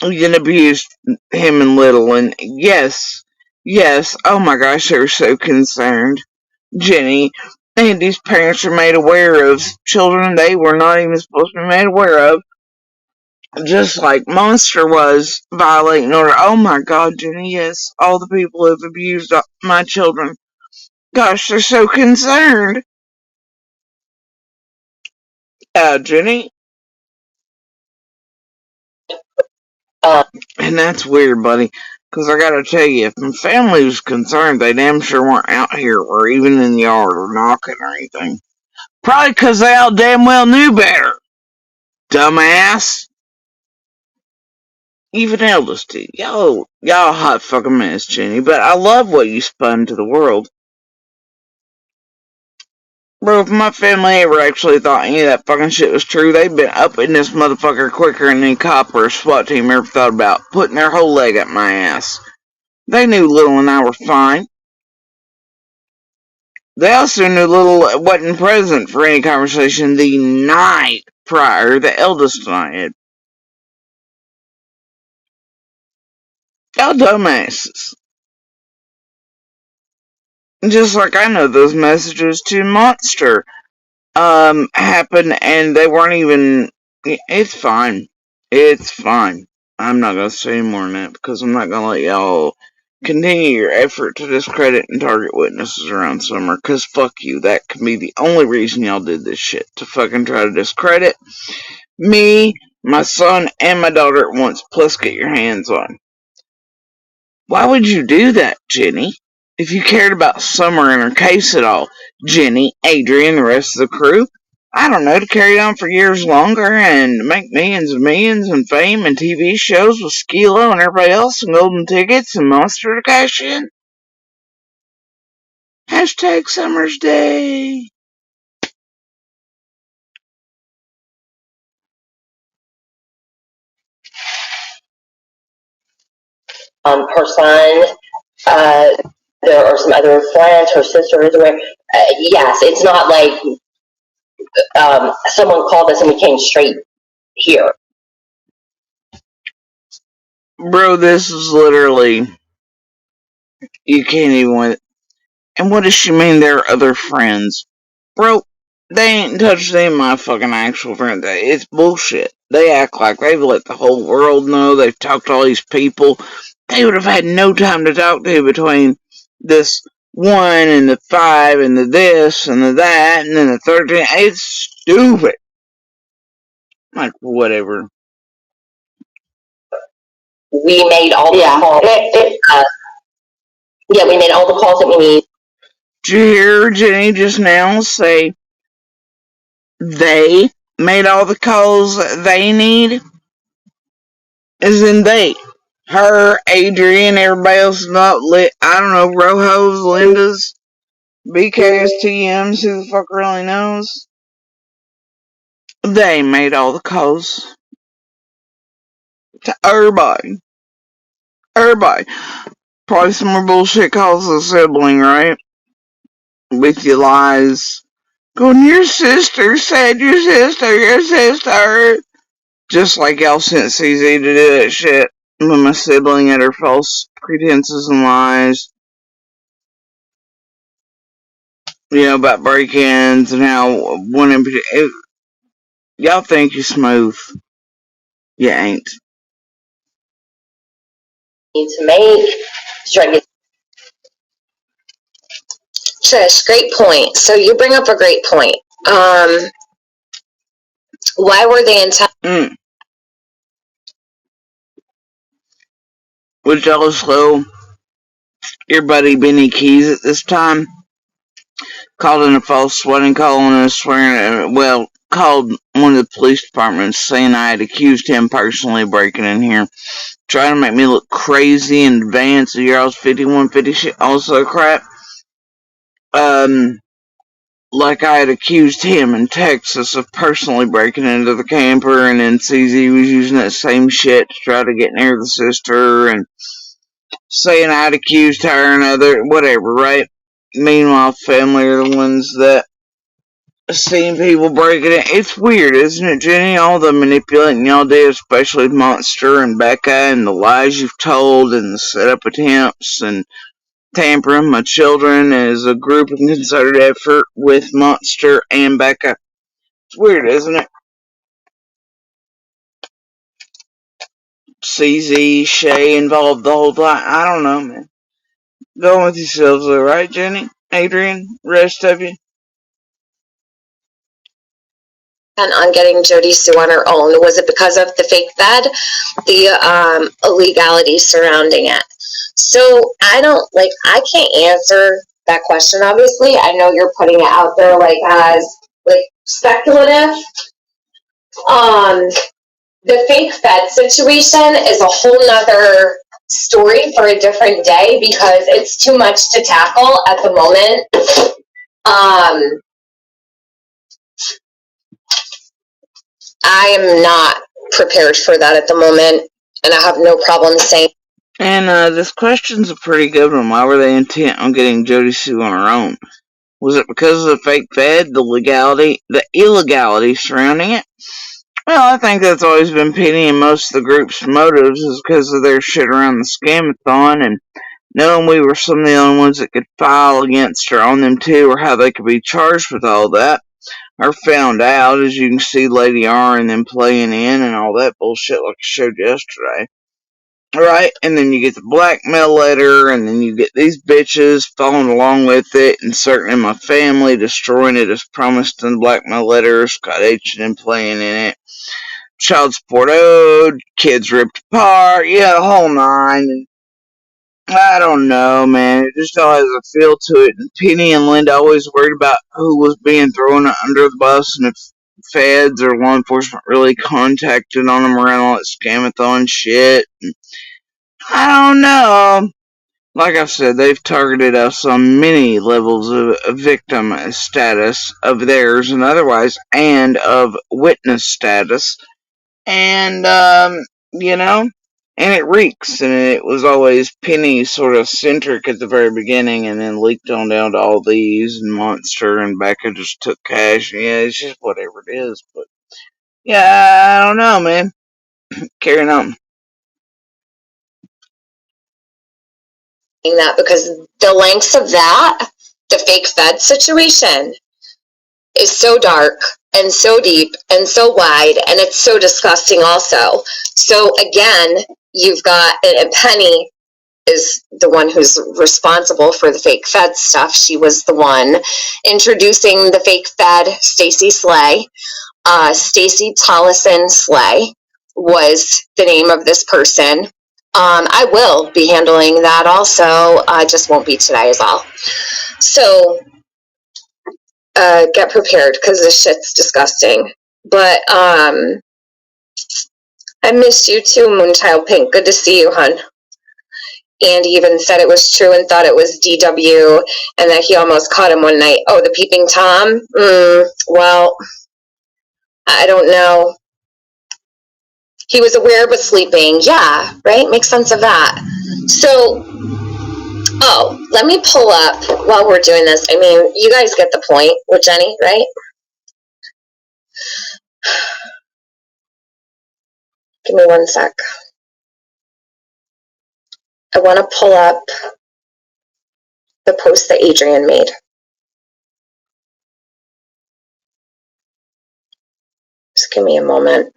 then abused him and little. And yes, oh my gosh, they were so concerned. Jenny, Andy's parents were made aware of children they were not even supposed to be made aware of. Just like Monster was violating order. Oh my god, Jenny, yes. All the people who have abused my children. Gosh, they're so concerned. Yeah, Jenny. And that's weird, buddy. Because I gotta tell you, if my family was concerned, they damn sure weren't out here or even in the yard or knocking or anything. Probably because they all damn well knew better. Dumbass. Even eldest did. Y'all hot fucking mess, Jenny. But I love what you spun to the world. Bro, if my family ever actually thought any of that fucking shit was true, they'd been up in this motherfucker quicker than any cop or SWAT team ever thought about putting their whole leg up my ass. They knew Little and I were fine. They also knew Little wasn't present for any conversation the night prior the eldest and I had. Y'all dumbasses. Just like I know those messages to Monster happened and they weren't even. It's fine. I'm not gonna say any more than that because I'm not gonna let y'all continue your effort to discredit and target witnesses around Summer, because fuck you, that can be the only reason y'all did this shit, to fucking try to discredit me, my son, and my daughter at once, plus get your hands on. Why would you do that, Jenny? If you cared about Summer and her case at all, Jenny, Adrian, the rest of the crew, I don't know, to carry it on for years longer and make millions and fame and TV shows with Skeelo and everybody else and golden tickets and Monster to cash in? Hashtag Summer's Day. Her son, there are some other friends, her sister is aware. Yes, it's not like someone called us and we came straight here. Bro, this is literally, you can't even. And what does she mean they're other friends? Bro, they ain't touched any of my fucking actual friends. It's bullshit. They act like they've let the whole world know. They've talked to all these people. They would have had no time to talk to between this 1 and the 5 and the this and the that and then the 13. It's stupid. Like, whatever. We made all the calls. Yeah, we made all the calls that we need. Did you hear Jenny just now say they made all the calls they need? As in they. Her, Adrian, everybody else not lit. I don't know, Rojo's, Linda's, BK's, TM's, who the fuck really knows? They made all the calls. To everybody. Everybody. Probably some more bullshit calls to a sibling, right? With your lies. Going, your sister said your sister. Just like y'all sent CZ to do that shit with my sibling at her false pretenses and lies. You know, about break-ins and how one in particular. Y'all think you're smooth. You ain't. Need to make to try to get. Trish, great point. So you bring up a great point. Why were they in Which also, your buddy Benny Keys at this time called in a false sweating call and swearing, well, called one of the police departments saying I had accused him personally of breaking in here, trying to make me look crazy in advance of the year I was 5150 shit, also crap. Like I had accused him in Texas of personally breaking into the camper, and then CZ was using that same shit to try to get near the sister, and saying I'd accused her and other, whatever, right? Meanwhile, family are the ones that seen people breaking it. It's weird, isn't it, Jenny? All the manipulating y'all did, especially with Monster and Becca, and the lies you've told, and the setup attempts, and tampering my children as a group and concerted effort with Monster and Becca. It's weird, isn't it? CZ, Shay involved the whole time. I don't know, man. Go with yourselves, though, right, Jenny? Adrian? Rest of you? on getting Jody Sue on her own? Was it because of the fake bed, the illegality surrounding it? So I can't answer that question, obviously. I know you're putting it out there as speculative. The fake bed situation is a whole nother story for a different day because it's too much to tackle at the moment. I am not prepared for that at the moment, and I have no problem saying. And this question's a pretty good one. Why were they intent on getting Jody Sue on her own? Was it because of the fake fed, the legality, the illegality surrounding it? Well, I think that's always been Penny and most of the group's motives is because of their shit around the scamathon and knowing we were some of the only ones that could file against her on them too, or how they could be charged with all that. Or found out, as you can see Lady R and them playing in and all that bullshit like I showed yesterday. Right? And then you get the blackmail letter, and then you get these bitches following along with it, inserting in my family, destroying it as promised in the blackmail letter, Scott H and them playing in it. Child support owed, kids ripped apart, yeah, the whole nine. I don't know, man. It just all has a feel to it. And Penny and Linda always worried about who was being thrown under the bus and if feds or law enforcement really contacted on them around all that scamathon shit. And I don't know. Like I said, they've targeted us on many levels of victim status of theirs and otherwise, and of witness status. And, you know, And it reeks, and it was always Penny sort of centric at the very beginning, and then leaked on down to all these and Monster, and Becca just took cash. Yeah, it's just whatever it is. But yeah, I don't know, man. Carrying on. That because the lengths of that, the fake Fed situation, is so dark and so deep and so wide, and it's so disgusting also. So again, you've got, and Penny is the one who's responsible for the fake Fed stuff. She was the one introducing the fake Fed, Stacy Slay. Stacy Tollison Slay was the name of this person. I will be handling that also. I just won't be today is all. So get prepared because this shit's disgusting. But I missed you too, Moonchild Pink. Good to see you, hun. And he even said it was true and thought it was DW and that he almost caught him one night. Oh, the peeping Tom? Well, I don't know. He was aware but sleeping. Yeah, right? Makes sense of that. So, let me pull up while we're doing this. I mean, you guys get the point with Jenny, right? Give me one sec. I want to pull up the post that Adrian made. Just give me a moment.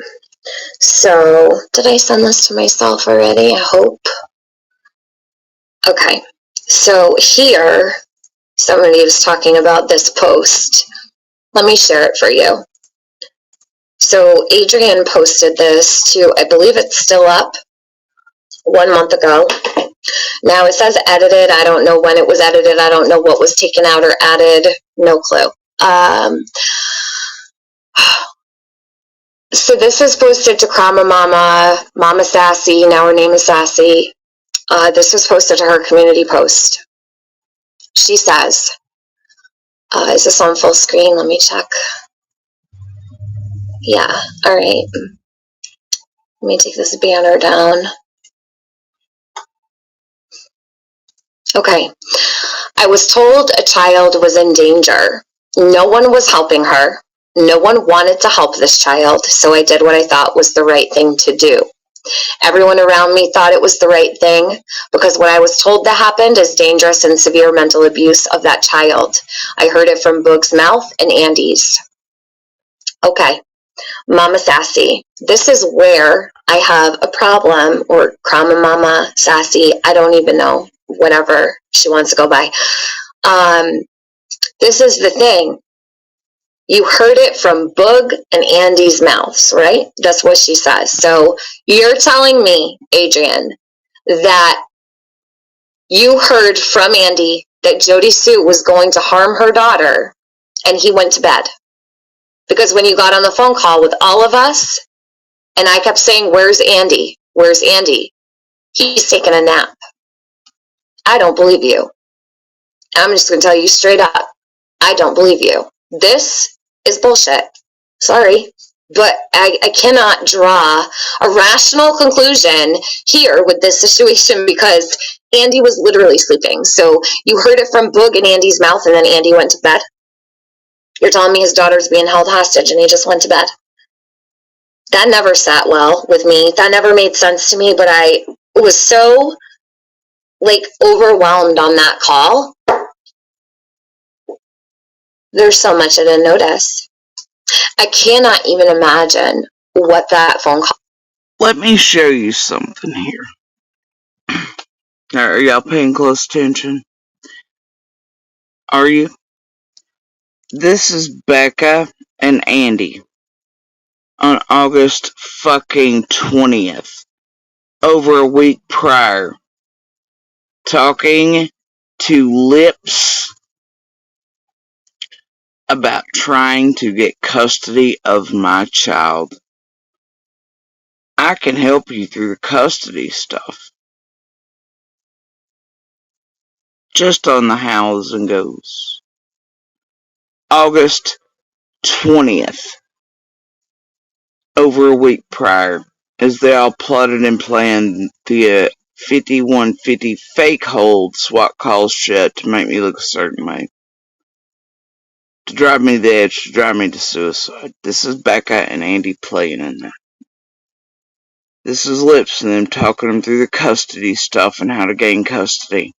So, did I send this to myself already? I hope. Okay. So here, somebody was talking about this post. Let me share it for you. So Adrian posted this to, I believe it's still up, 1 month ago. Now it says edited. I don't know when it was edited. I don't know what was taken out or added. No clue. So this was posted to Krama Mama Sassy. Now her name is Sassy. This was posted to her community post. She says, is this on full screen? Let me check. Yeah, all right. Let me take this banner down. Okay. I was told a child was in danger. No one was helping her. No one wanted to help this child, so I did what I thought was the right thing to do. Everyone around me thought it was the right thing because what I was told that happened is dangerous and severe mental abuse of that child. I heard it from Boog's mouth and Andy's. Okay. Mama Sassy, this is where I have a problem, or Krama Mama Sassy, I don't even know, whatever she wants to go by. This is the thing. You heard it from Boog and Andy's mouths, right? That's what she says. So you're telling me, Adrian, that you heard from Andy that Jody Sue was going to harm her daughter, and he went to bed. Because when you got on the phone call with all of us, and I kept saying, where's Andy? Where's Andy? He's taking a nap. I don't believe you. I'm just going to tell you straight up. I don't believe you. This is bullshit. Sorry. But I cannot draw a rational conclusion here with this situation because Andy was literally sleeping. So you heard it from Boog and Andy's mouth, and then Andy went to bed? You're telling me his daughter's being held hostage and he just went to bed? That never sat well with me. That never made sense to me, but I was so, overwhelmed on that call. There's so much I didn't notice. I cannot even imagine what that phone call. Let me show you something here. Are y'all paying close attention? Are you? This is Becca and Andy on August fucking 20th, over a week prior, talking to Lips about trying to get custody of my child. I can help you through the custody stuff. Just on the hows and goes. August 20th, over a week prior. as they all plotted and planned the 5150 fake hold SWAT call shit to make me look a certain way. To drive me to the edge, to drive me to suicide. This is Becca and Andy playing in there. This is Lips and them talking them through the custody stuff and how to gain custody.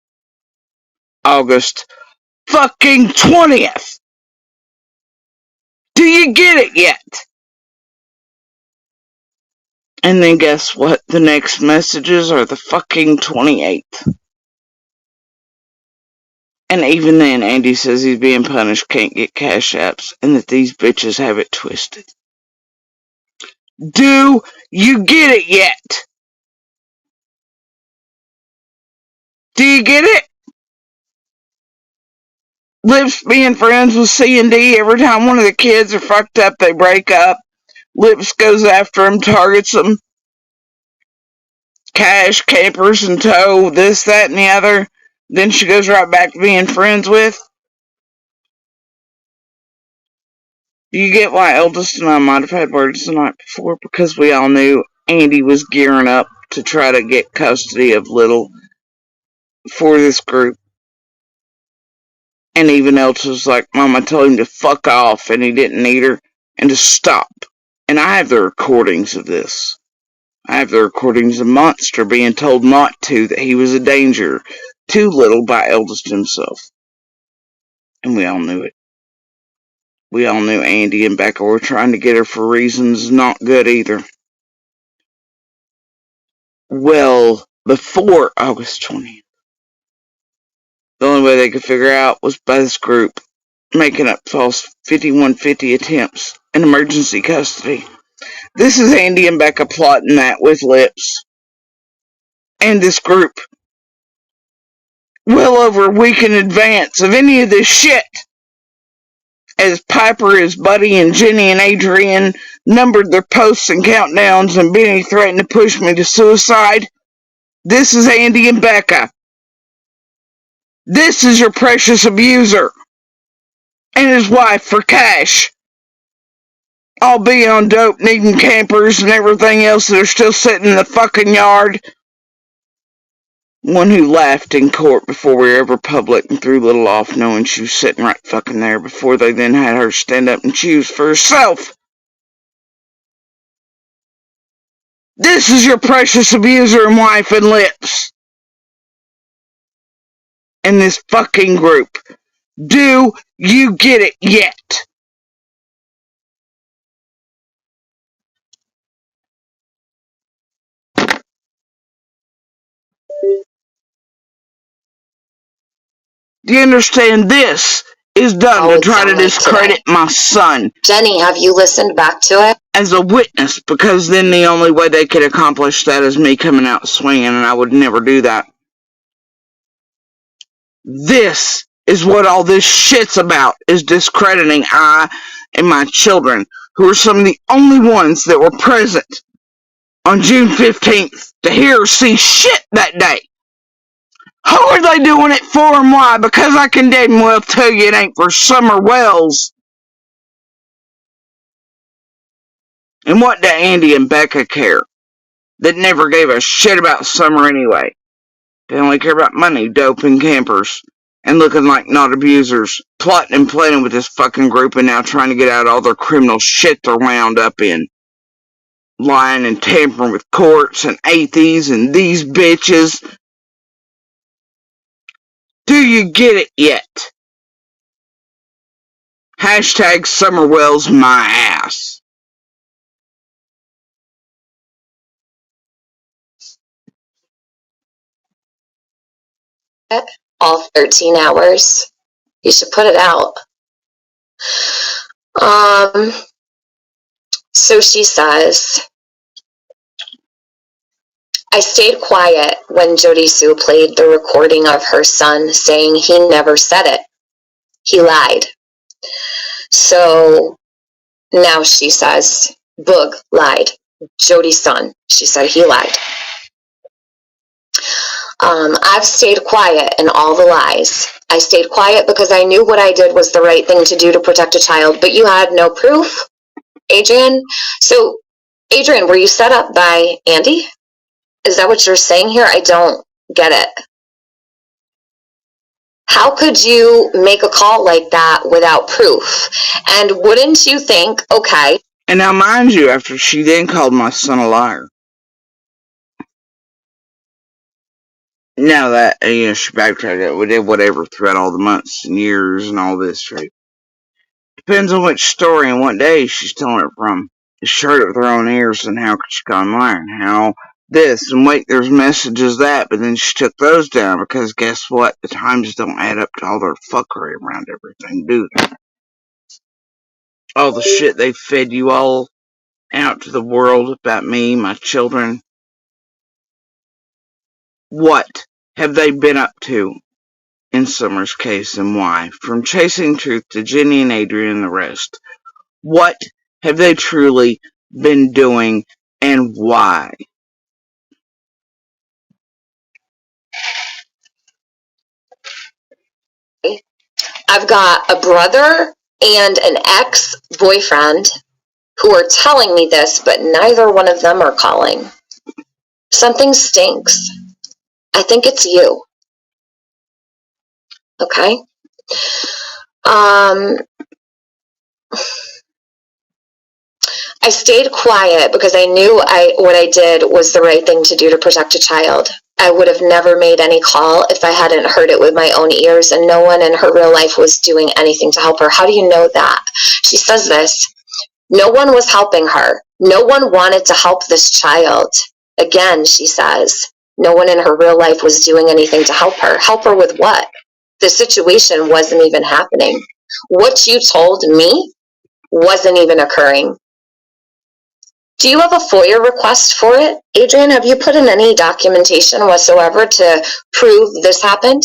August fucking 20th! Do you get it yet? And then guess what? The next messages are the fucking 28th. And even then, Andy says he's being punished, can't get cash apps, and that these bitches have it twisted. Do you get it yet? Do you get it? Lips being friends with C&D, every time one of the kids are fucked up, they break up. Lips goes after them, targets them. Cash, campers, and tow, this, that, and the other. Then she goes right back to being friends with. You get why Eldest and I might have had words the night before, because we all knew Andy was gearing up to try to get custody of Little for this group. And even Eldest was like, Mama told him to fuck off and he didn't need her and to stop. And I have the recordings of this. I have the recordings of Monster being told not to, that he was a danger to Little by Eldest himself. And we all knew it. We all knew Andy and Becca were trying to get her for reasons not good either. Well, before August 20th, the only way they could figure out was by this group making up false 5150 attempts in emergency custody. This is Andy and Becca plotting that with Lips and this group well over a week in advance of any of this shit. As Piper, his buddy, and Jenny and Adrian numbered their posts and countdowns, and Benny threatened to push me to suicide. This is Andy and Becca. This is your precious abuser and his wife for cash. All being on dope, needing campers and everything else that are still sitting in the fucking yard. One who laughed in court before we were ever public and threw Little off knowing she was sitting right fucking there before they then had her stand up and choose for herself. This is your precious abuser and wife and Lips. And this fucking group. Do you get it yet? Do you understand? This is done to try to discredit my son. Jenny, have you listened back to it? As a witness, because then the only way they could accomplish that is me coming out swinging, and I would never do that. This is what all this shit's about, is discrediting I and my children, who are some of the only ones that were present on June 15th to hear or see shit that day. Who are they doing it for and why? Because I can damn well tell you it ain't for Summer Wells. And what do Andy and Becca care? That never gave a shit about Summer anyway. They only care about money, dope, and campers. And looking like not abusers. Plotting and planning with this fucking group and now trying to get out all their criminal shit they're wound up in. Lying and tampering with courts and athees and these bitches. Do you get it yet? Hashtag Summerwell's my ass. All 13 hours. You should put it out. So she says, I stayed quiet when Jody Sue played the recording of her son saying he never said it. He lied. So now she says, Boog lied. Jody's son. She said he lied. I've stayed quiet in all the lies. I stayed quiet because I knew what I did was the right thing to do to protect a child, but you had no proof, Adrian. So Adrian, were you set up by Andy? Is that what you're saying here? I don't get it. How could you make a call like that without proof? And wouldn't you think, okay. And now, mind you, after she then called my son a liar. Now that, she backtracked it, we did whatever throughout all the months and years and all this, right? Depends on which story and what day she's telling it from. She heard it with her own ears, and how could she call him lying? How this, and wait, there's messages that, but then she took those down, because guess what? The times don't add up to all their fuckery around everything, do they? All the shit they fed you all out to the world about me, my children. What have they been up to in Summer's case, and why? From chasing truth to Jenny and Adrian and the rest. What have they truly been doing, and why? I've got a brother and an ex-boyfriend who are telling me this, but neither one of them are calling. Something stinks. I think it's you. Okay? I stayed quiet because I knew what I did was the right thing to do to protect a child. I would have never made any call if I hadn't heard it with my own ears, and no one in her real life was doing anything to help her. How do you know that? She says this. No one was helping her. No one wanted to help this child. Again, she says, no one in her real life was doing anything to help her. Help her with what? The situation wasn't even happening. What you told me wasn't even occurring. Do you have a FOIA request for it? Adrian, have you put in any documentation whatsoever to prove this happened?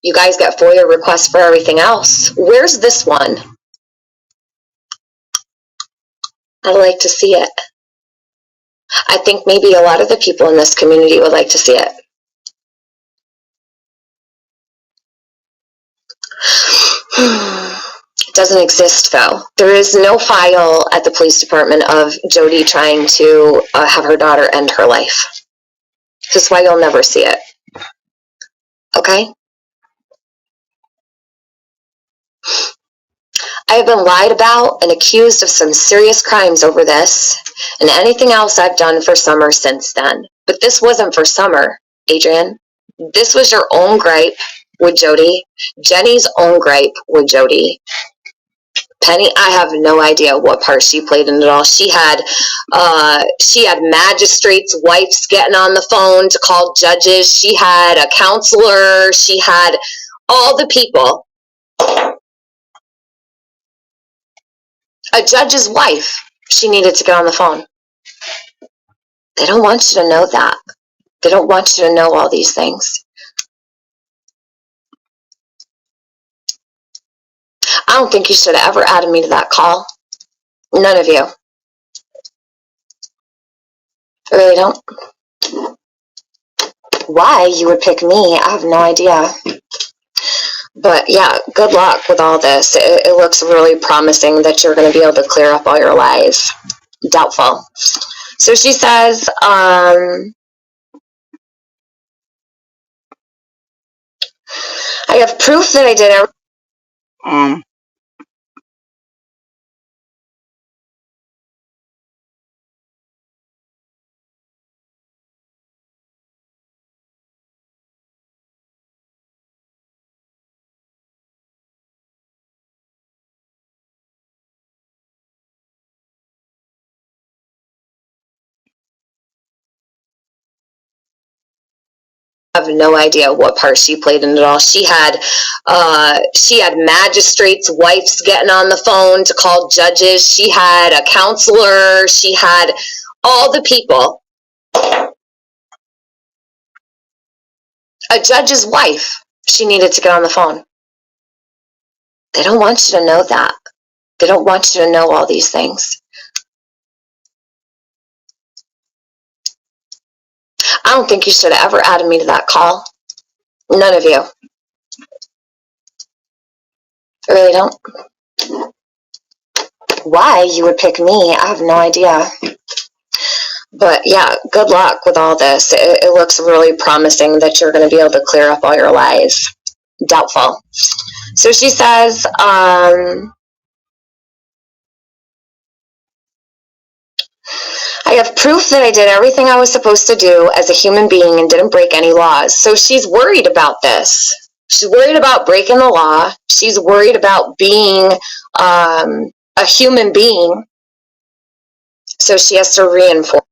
You guys get FOIA requests for everything else. Where's this one? I'd like to see it. I think maybe a lot of the people in this community would like to see it. It doesn't exist, though. There is no file at the police department of Jody trying to have her daughter end her life. This is why you'll never see it. Okay? I have been lied about and accused of some serious crimes over this, and anything else I've done for Summer since then. But this wasn't for Summer, Adrian. This was your own gripe with Jody, Jenny's own gripe with Jody. Penny, I have no idea what part she played in it all. She had magistrates' wives getting on the phone to call judges. She had a counselor. She had all the people. A judge's wife. She needed to get on the phone. They don't want you to know that. They don't want you to know all these things. I don't think you should have ever added me to that call. None of you. I really don't. Why you would pick me, I have no idea. But yeah, good luck with all this. It looks really promising that you're going to be able to clear up all your lies. Doubtful. So she says, I have proof that I did everything. I have no idea what part she played in it all. She had magistrates' wives getting on the phone to call judges. She had a counselor. She had all the people. A judge's wife. She needed to get on the phone. They don't want you to know that. They don't want you to know all these things. I don't think you should have ever added me to that call. None of you. I really don't. Why you would pick me, I have no idea. But yeah, good luck with all this. It looks really promising that you're going to be able to clear up all your lies. Doubtful. So she says, I have proof that I did everything I was supposed to do as a human being and didn't break any laws. So she's worried about this. She's worried about breaking the law. She's worried about being a human being. So she has to reinforce.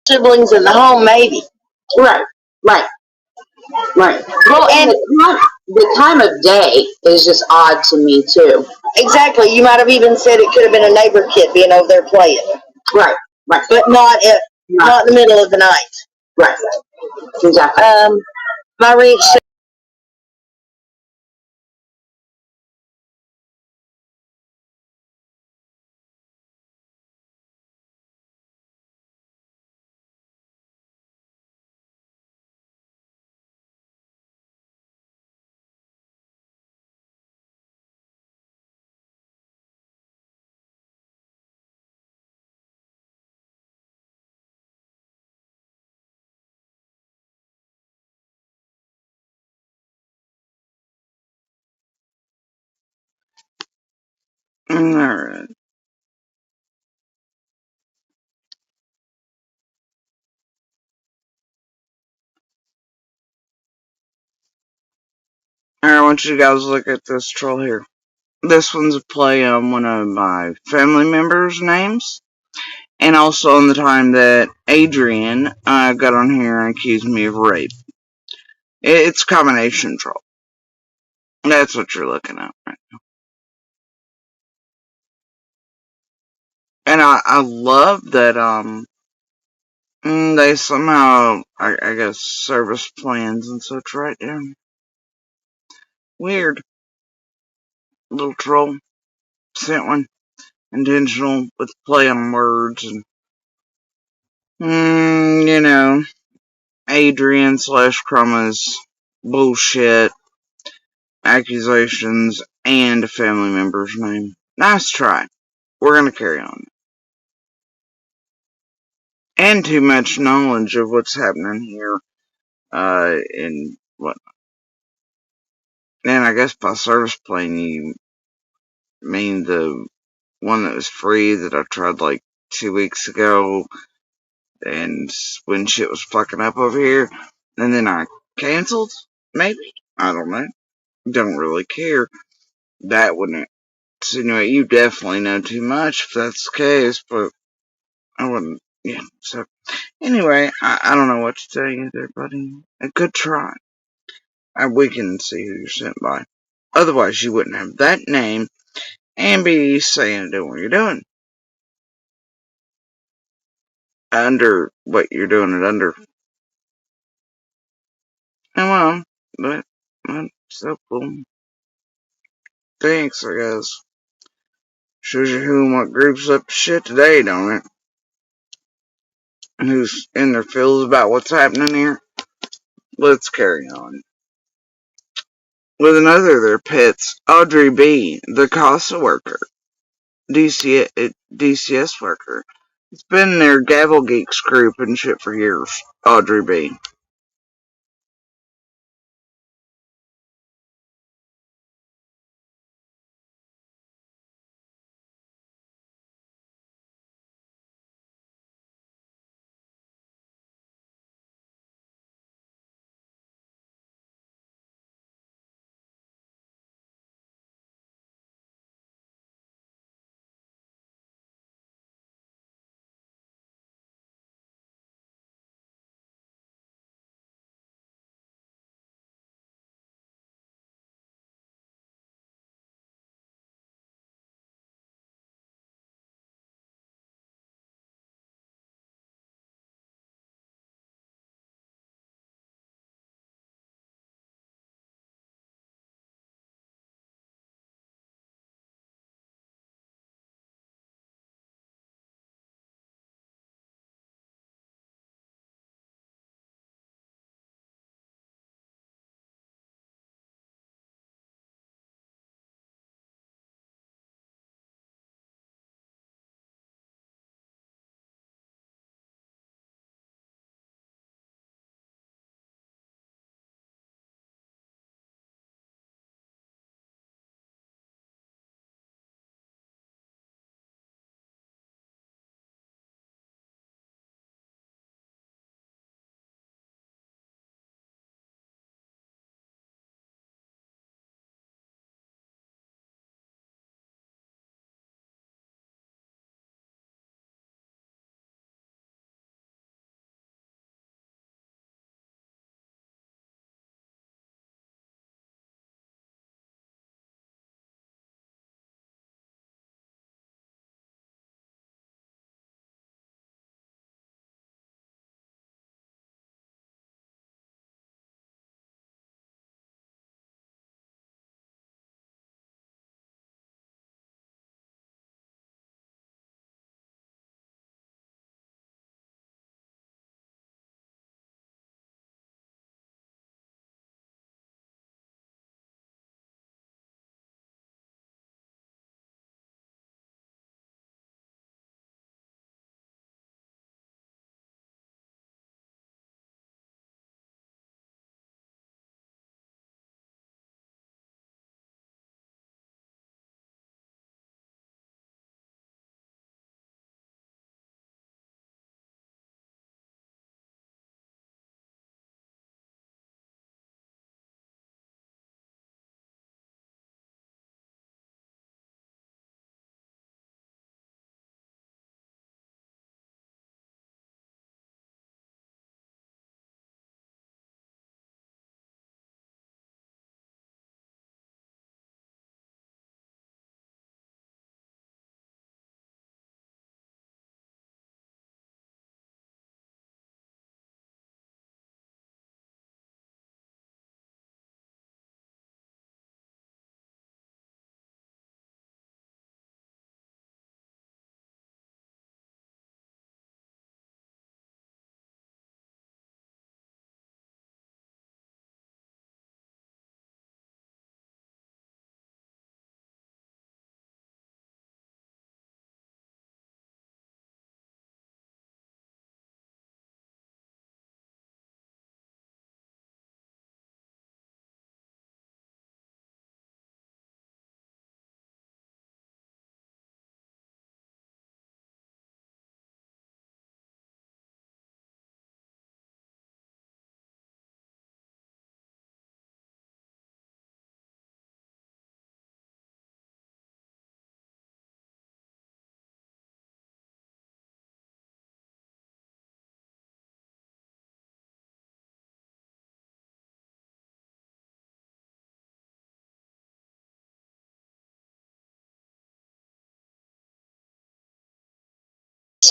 siblings in the home, maybe. Right. Well, and the time of day is just odd to me too. Exactly. You might have even said it could have been a neighbor kid being over there playing. Right. But not in the middle of the night. Right. Exactly. My reach. Alright. I want you guys to look at this troll here. This one's a play on one of my family members' names. And also on the time that Adrian got on here and accused me of rape. It's a combination troll. That's what you're looking at right now. And I love that they somehow, I guess, service plans and such right there. Weird. Little troll. Sent one. Intentional with play on words and, you know, Adrian / Chroma's bullshit accusations and a family member's name. Nice try. We're gonna carry on. And too much knowledge of what's happening here, and what. And I guess by service plane you mean the one that was free that I tried like 2 weeks ago, and when shit was fucking up over here, and then I canceled? Maybe? I don't know. Don't really care. That wouldn't insinuate you definitely know too much if that's the case, but I wouldn't, yeah, so. Anyway, I don't know what to tell you there, buddy. A good try. We can see who you're sent by. Otherwise, you wouldn't have that name and be saying doing what you're doing. Under what you're doing it under. And well, but so cool. Thanks, I guess. Shows you who and what group's up to shit today, don't it? And who's in their feels about what's happening here. Let's carry on. With another of their pets, Audrey B., the CASA worker. DCS worker. It's been in their Gavel Geeks group and shit for years. Audrey B.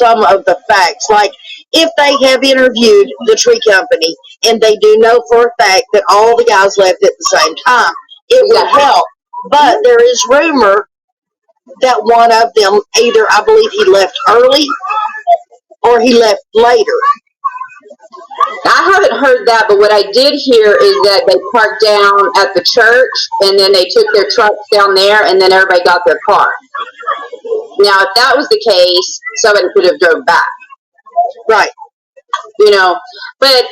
some of the facts. Like, if they have interviewed the tree company and they do know for a fact that all the guys left at the same time, it would help. But there is rumor that one of them, either I believe he left early or he left later. I haven't heard that, but what I did hear is that they parked down at the church and then they took their trucks down there and then everybody got their car. Now, if that was the case, somebody could have drove back. Right. You know, but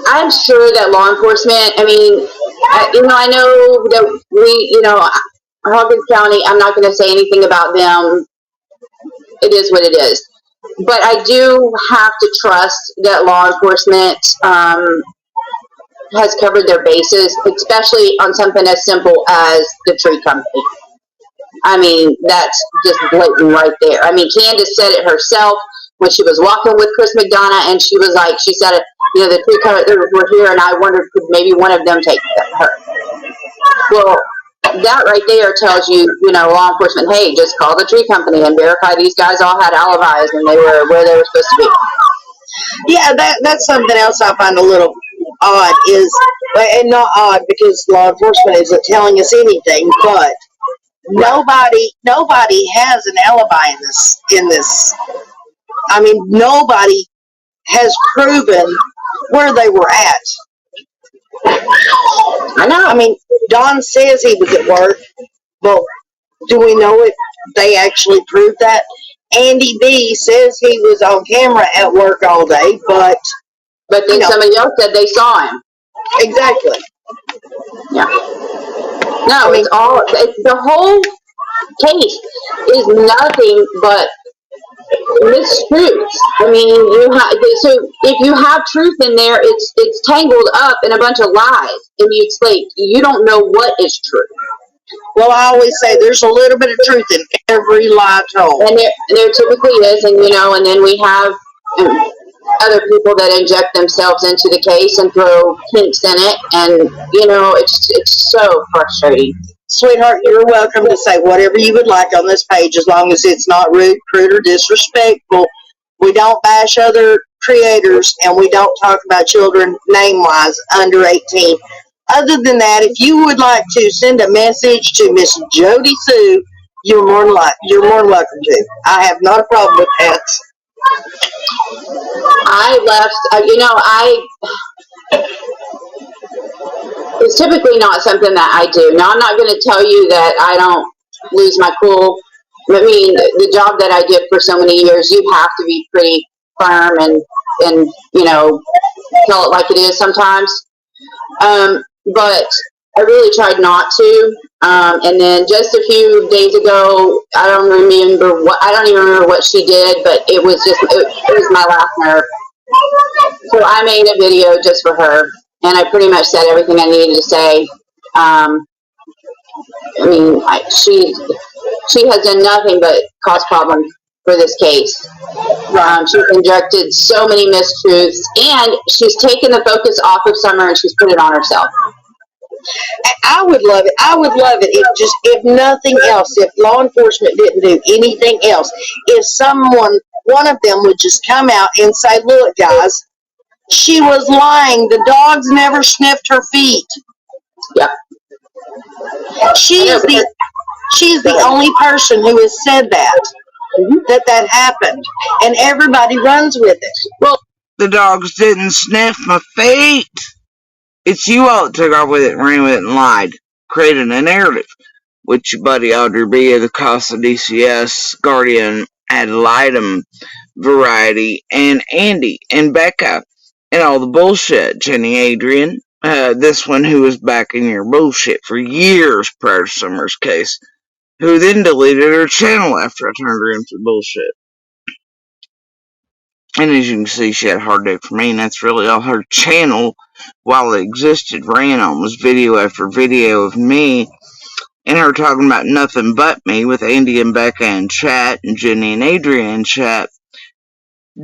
I'm sure that law enforcement, I mean, I know that Hawkins County, I'm not going to say anything about them. It is what it is. But I do have to trust that law enforcement has covered their bases, especially on something as simple as the tree company. I mean, that's just blatant right there. I mean, Candace said it herself when she was walking with Chris McDonough, and she was like, she said, the tree company were here, and I wondered could maybe one of them take her. Well, that right there tells you, law enforcement, hey, just call the tree company and verify these guys all had alibis and they were where they were supposed to be. Yeah, that's something else I find a little odd and not odd because law enforcement isn't telling us anything, but nobody has an alibi in this. I mean, nobody has proven where they were at. I know. I mean, Don says he was at work, but do we know if they actually proved that? Andy B says he was on camera at work all day, but then somebody else said they saw him. Exactly. Yeah. No, it's the whole case is nothing but mistruths. I mean, so if you have truth in there, it's tangled up in a bunch of lies, and you don't know what is true. Well, I always say there's a little bit of truth in every lie told, and there typically is, and and then we have other people that inject themselves into the case and throw kinks in it, and it's so frustrating. Sweetheart, you're welcome to say whatever you would like on this page as long as it's not rude, crude, or disrespectful. We don't bash other creators, and we don't talk about children name-wise under 18. Other than that, if you would like to send a message to Miss Jody Sue, you're more than welcome to. I have not a problem with that. I left, it's typically not something that I do. Now, I'm not going to tell you that I don't lose my cool. I mean, the job that I did for so many years, you have to be pretty firm and tell it like it is sometimes. But I really tried not to. And then just a few days ago, I don't even remember what she did, but it was my last nerve. So I made a video just for her, and I pretty much said everything I needed to say. She has done nothing but cause problems for this case. She's injected so many mistruths, and she's taken the focus off of Summer and she's put it on herself. I would love it. If nothing else, if law enforcement didn't do anything else, if one of them would just come out and say, look, guys, she was lying. The dogs never sniffed her feet. Yep. She's the only person who has said that happened, and everybody runs with it. Well, the dogs didn't sniff my feet. It's you all that took off with it, ran with it, and lied, creating a narrative, which your buddy Audrey B of the Casa DCS, Guardian, ad litem variety, and Andy and Becca, and all the bullshit. Jenny Adrian, this one who was backing your bullshit for years prior to Summer's case, who then deleted her channel after I turned her in for bullshit. And as you can see, she had a hard day for me, and that's really all her channel, while it existed, ran on, was video after video of me, and her talking about nothing but me, with Andy and Becca in chat, and Jenny and Adrian in chat.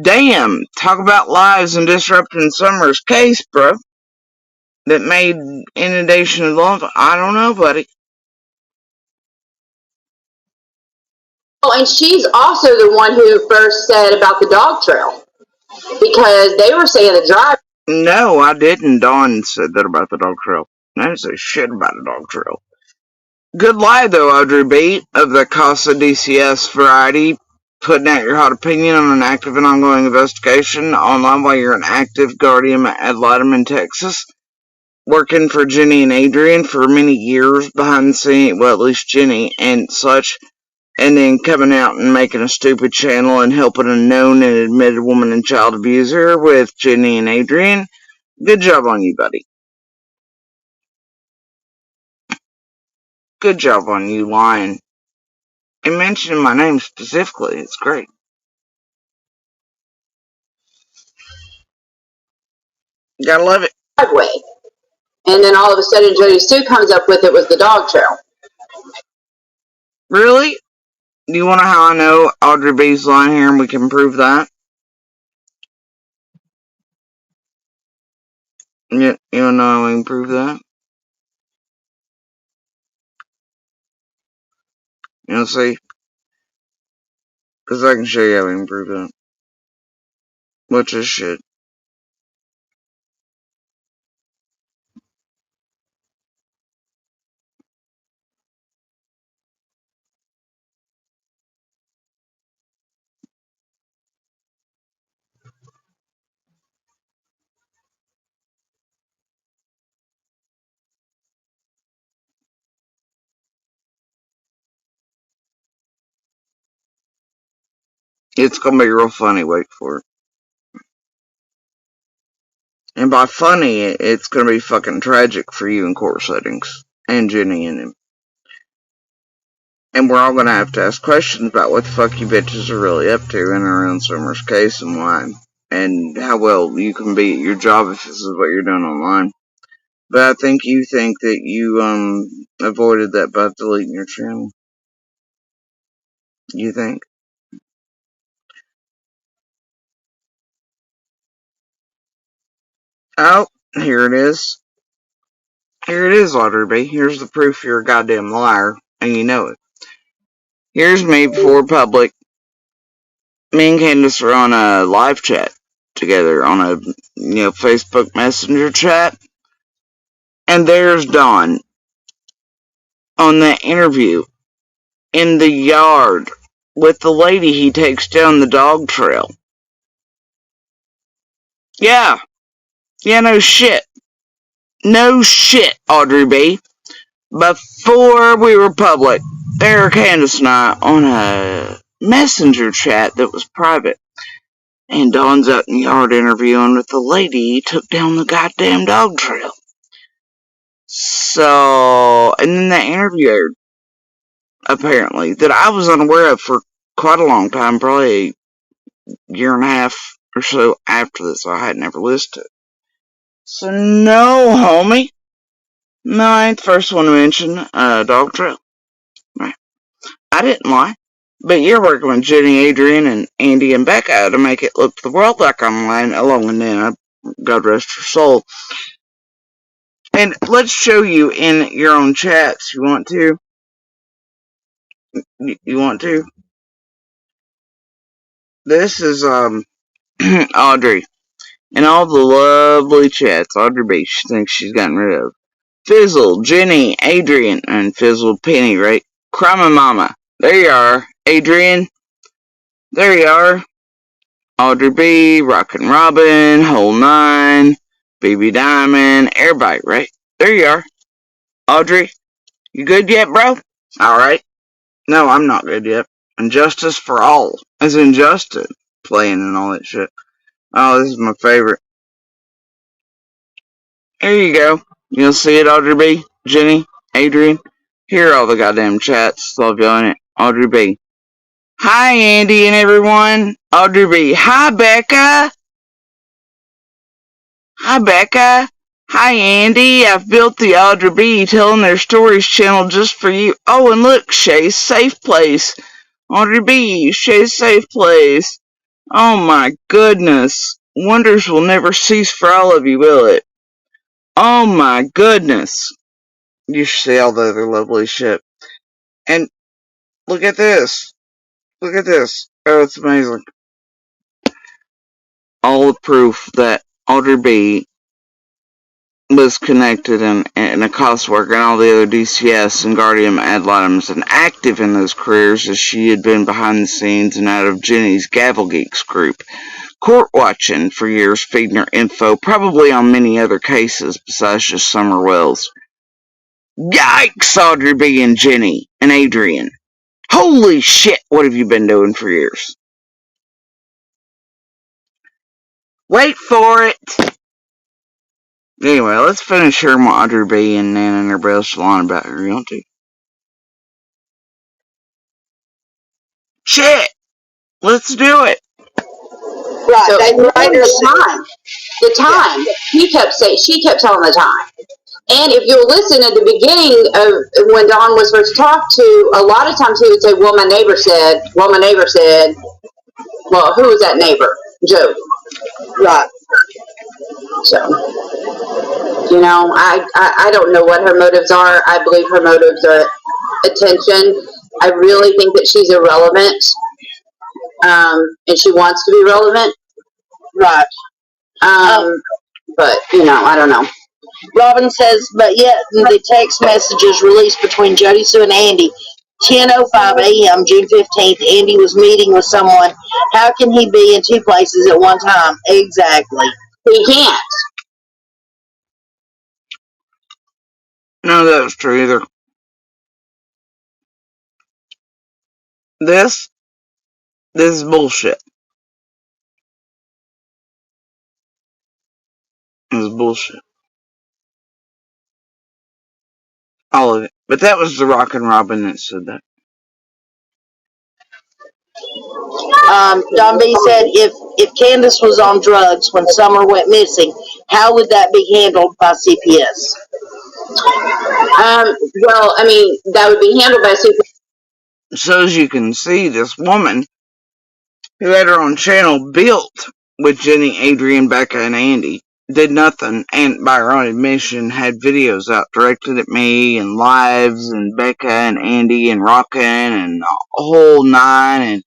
Damn, talk about lies and disrupting Summer's case, bro. That made inundation of love. I don't know, buddy. Oh, and she's also the one who first said about the dog trail. Because they were saying the driver. No, I didn't. Dawn said that about the dog trail. I didn't say shit about the dog trail. Good lie, though, Audrey B. of the Casa DCS variety, putting out your hot opinion on an active and ongoing investigation online while you're an active guardian ad litem in Texas, working for Jenny and Adrian for many years behind the scene, well, at least Jenny and such, and then coming out and making a stupid channel and helping a known and admitted woman and child abuser with Jenny and Adrian. Good job on you, buddy. Good job on you lying and mentioning my name specifically. It's great. You gotta love it. Driveway. And then all of a sudden Jody Sue comes up with it was the dog trail. Really? Do you want to know how I know Audrey B's lying here and we can prove that? You wanna know how we can prove that? You'll see. Because I can show you how we can prove that. Watch this shit. It's gonna be real funny, wait for it. And by funny, it's gonna be fucking tragic for you in court settings. And Jenny and him. And we're all gonna have to ask questions about what the fuck you bitches are really up to in around Summer's case and why. And how well you can be at your job if this is what you're doing online. But I think you think that you, avoided that by deleting your channel. You think? Oh, here it is. Here it is, Audrey B. Here's the proof you're a goddamn liar, and you know it. Here's me before public. Me and Candace are on a live chat together on a, Facebook Messenger chat. And there's Dawn on that interview in the yard with the lady he takes down the dog trail. Yeah. Yeah, no shit. No shit, Audrey B. Before we were public, there were Candace and I on a messenger chat that was private. And Dawn's out in the yard interviewing with the lady he took down the goddamn dog trail. So, and then that interview aired, apparently, that I was unaware of for quite a long time, probably a year and a half or so after this. I had never listened to it. So, no, homie. No, I ain't the first one to mention dog trail. Right. I didn't lie. But you're working with Jenny, Adrian, and Andy and Becca to make it look to the world like I'm lying, along with Nana. God rest her soul. And let's show you in your own chats. You want to? You want to? This is, Audrey. And all the lovely chats Audrey B. She thinks she's gotten rid of. Fizzle, Jenny, Adrian, and Fizzle Penny, right? Crummy Mama. There you are. Adrian. There you are. Audrey B, Rockin' Robin, Whole 9, Baby Diamond, everybody, right? There you are. Audrey, you good yet, bro? Alright. No, I'm not good yet. And Justice for All. As in Justin. Playing and all that shit. Oh, this is my favorite. Here you go. You'll see it, Audrey B, Jenny, Adrian. Here are all the goddamn chats. Love y'all in it. Audrey B. Hi, Andy and everyone. Audrey B. Hi, Becca. Hi, Becca. Hi, Andy. I've built the Audrey B Telling Their Stories channel just for you. Oh, and look, Shay's Safe Place. Audrey B, Shay's Safe Place. Oh my goodness. Wonders will never cease for all of you, will it? Oh my goodness. You should see all the other lovely shit. And look at this. Look at this. Oh, it's amazing. All the proof that Audrey B was connected and a cost worker and all the other DCS and Guardian ad litems and active in those careers as she had been behind the scenes and out of Jenny's Gavel Geeks group, court watching for years, feeding her info, probably on many other cases besides just Summer Wells. Yikes, Audrey B and Jenny and Adrian. Holy shit, what have you been doing for years? Wait for it! Anyway, let's finish hearing what Audrey B and Nan and her Bell Salon about her, you want to? Shit! Let's do it! Right, So, they write her the time. She kept telling the time. And if you'll listen at the beginning of when Dawn was first talked to, a lot of times he would say, well, my neighbor said, well, who was that neighbor? Joe. Right. So, I don't know what her motives are. I believe her motives are attention. I really think that she's irrelevant. And she wants to be relevant. Right. But, I don't know. Robin says, but yet the text messages released between Jody Sue and Andy, 10:05 a.m., June 15th, Andy was meeting with someone. How can he be in two places at one time? Exactly. He can't. No, that's true either. This is bullshit. This is bullshit. All of it. But that was the Rockin' Robin that said that. Don B said, if Candace was on drugs when Summer went missing, how would that be handled by CPS? Well, I mean, that would be handled by CPS. So as you can see, this woman who had her own channel built with Jenny, Adrian, Becca, and Andy did nothing, and by her own admission had videos out directed at me and lives and Becca and Andy and Rockin' and the whole nine and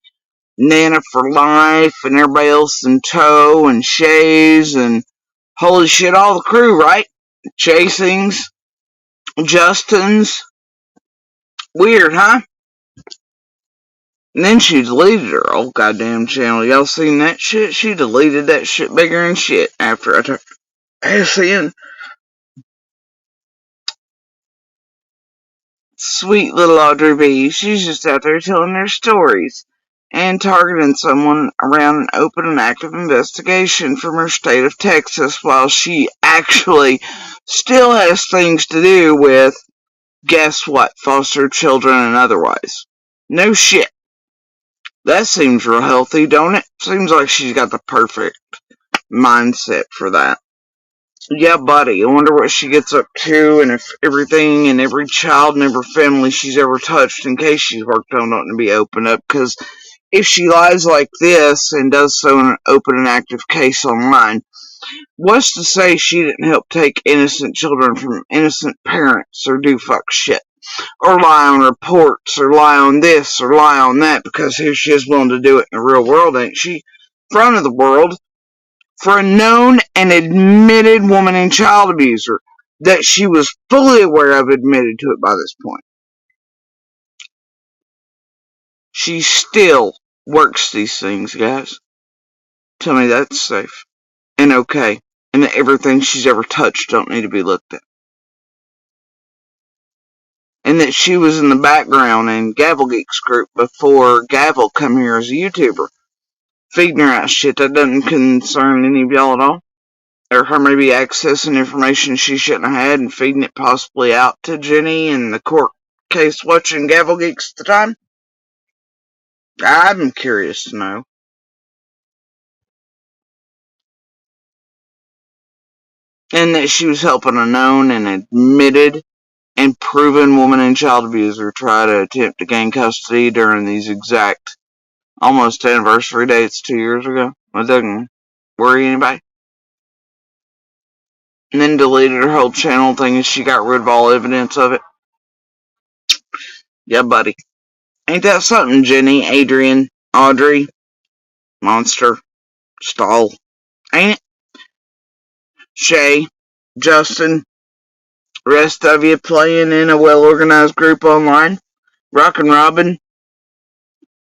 Nana for life and everybody else in tow and Shays and holy shit, all the crew, right? Chasings, Justin's. Weird, huh? And then she deleted her old goddamn channel. Y'all seen that shit? She deleted that shit bigger than shit after I took ass in. Sweet little Audrey B. She's just out there telling their stories and targeting someone around an open and active investigation from her state of Texas while she actually still has things to do with, guess what, foster children and otherwise. No shit. That seems real healthy, don't it? Seems like she's got the perfect mindset for that. Yeah, buddy, I wonder what she gets up to and if everything and every child and every family she's ever touched in case she's worked on it to be opened up, because if she lies like this and does so in an open and active case online, what's to say she didn't help take innocent children from innocent parents or do fuck shit? Or lie on reports, or lie on this, or lie on that, because here she is willing to do it in the real world, ain't she? In front of the world, for a known and admitted woman and child abuser that she was fully aware of, admitted to it by this point. She still works these things, guys. Tell me that's safe and okay, and that everything she's ever touched don't need to be looked at. And that she was in the background in Gavel Geeks group before Gavel come here as a YouTuber, feeding her out shit that doesn't concern any of y'all at all. Or her maybe accessing information she shouldn't have had and feeding it possibly out to Jenny and the court case watching Gavel Geeks at the time. I'm curious to know. And that she was helping a known and admitted and proven woman and child abuser try to attempt to gain custody during these exact almost anniversary dates 2 years ago. That doesn't worry anybody. And then deleted her whole channel thinking she got rid of all evidence of it. Yeah, buddy. Ain't that something, Jenny, Adrian, Audrey, Monster, Stall? Ain't it? Shay, Justin, rest of you playing in a well-organized group online? Rockin' Robin,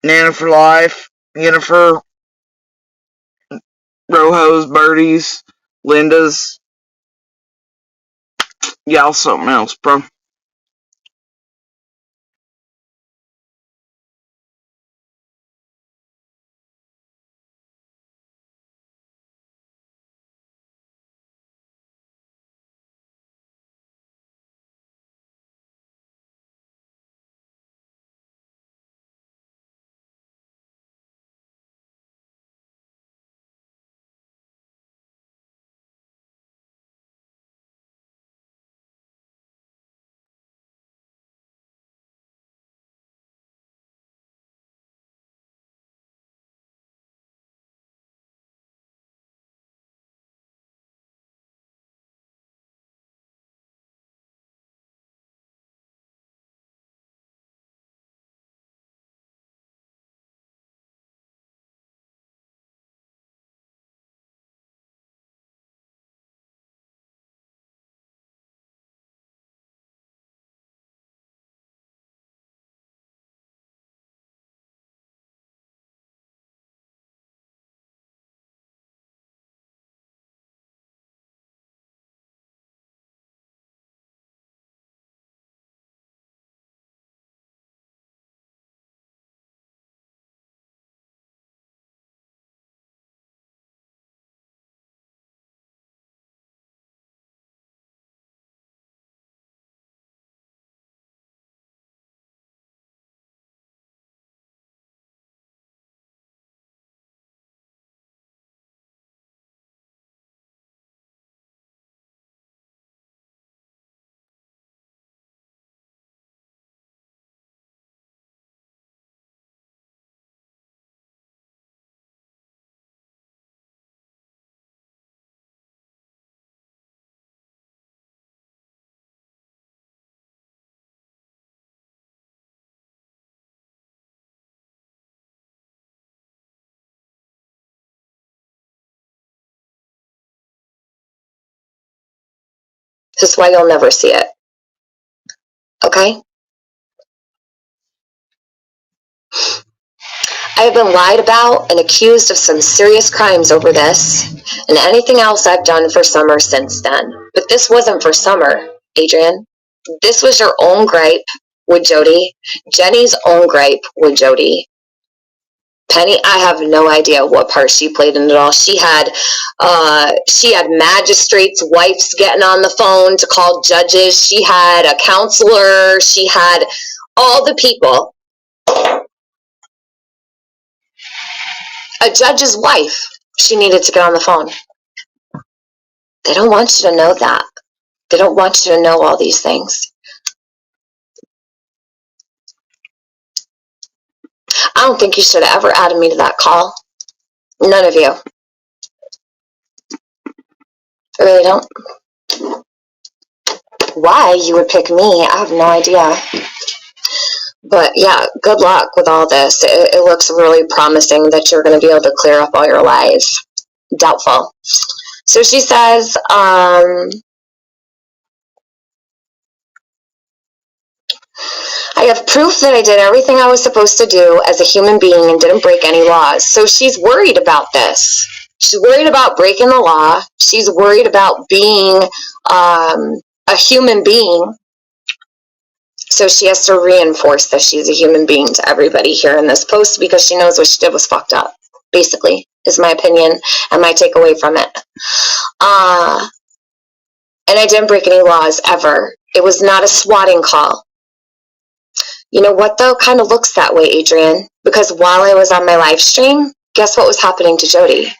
Nana for Life, Jennifer, Rojo's, Birdie's, Linda's. Y'all something else, bro. This is why you'll never see it. Okay? I have been lied about and accused of some serious crimes over this, and anything else I've done for Summer since then. But this wasn't for Summer, Adrian. This was your own gripe with Jody, Jenny's own gripe with Jody. Penny, I have no idea what part she played in it all. She had magistrates' wives getting on the phone to call judges. She had a counselor. She had all the people. A judge's wife. She needed to get on the phone. They don't want you to know that. They don't want you to know all these things. I don't think you should have ever added me to that call. None of you. I really don't. Why you would pick me, I have no idea. But yeah, good luck with all this. It looks really promising that you're going to be able to clear up all your lies. Doubtful. So she says, I have proof that I did everything I was supposed to do as a human being and didn't break any laws. So she's worried about this. She's worried about breaking the law. She's worried about being a human being. So she has to reinforce that she's a human being to everybody here in this post because she knows what she did was fucked up, basically, is my opinion and my takeaway from it. And I didn't break any laws ever. It was not a swatting call. You know what, though? Kind of looks that way, Adrian. Because while I was on my live stream, guess what was happening to Jody?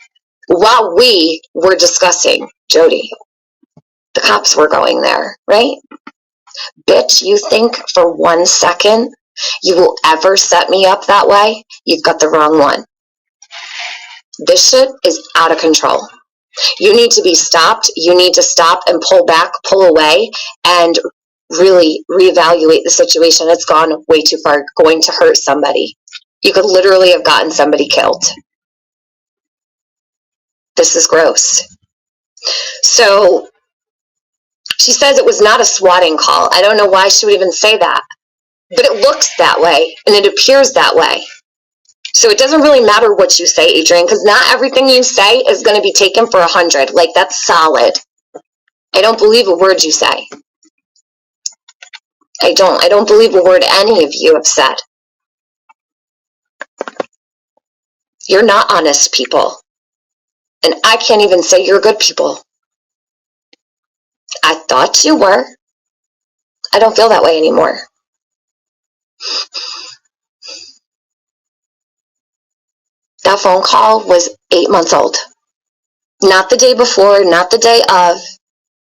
While we were discussing Jody, the cops were going there, right? Bitch, you think for 1 second you will ever set me up that way? You've got the wrong one. This shit is out of control. You need to be stopped. You need to stop and pull back, pull away, and really reevaluate the situation. It's gone way too far, going to hurt somebody. You could literally have gotten somebody killed. This is gross. So she says it was not a swatting call. I don't know why she would even say that, but it looks that way and it appears that way. So it doesn't really matter what you say, Adrian, because not everything you say is going to be taken for 100. Like, that's solid. I don't believe a word you say. I don't believe a word any of you have said. You're not honest people. And I can't even say you're good people. I thought you were. I don't feel that way anymore. That phone call was 8 months old. Not the day before, not the day of.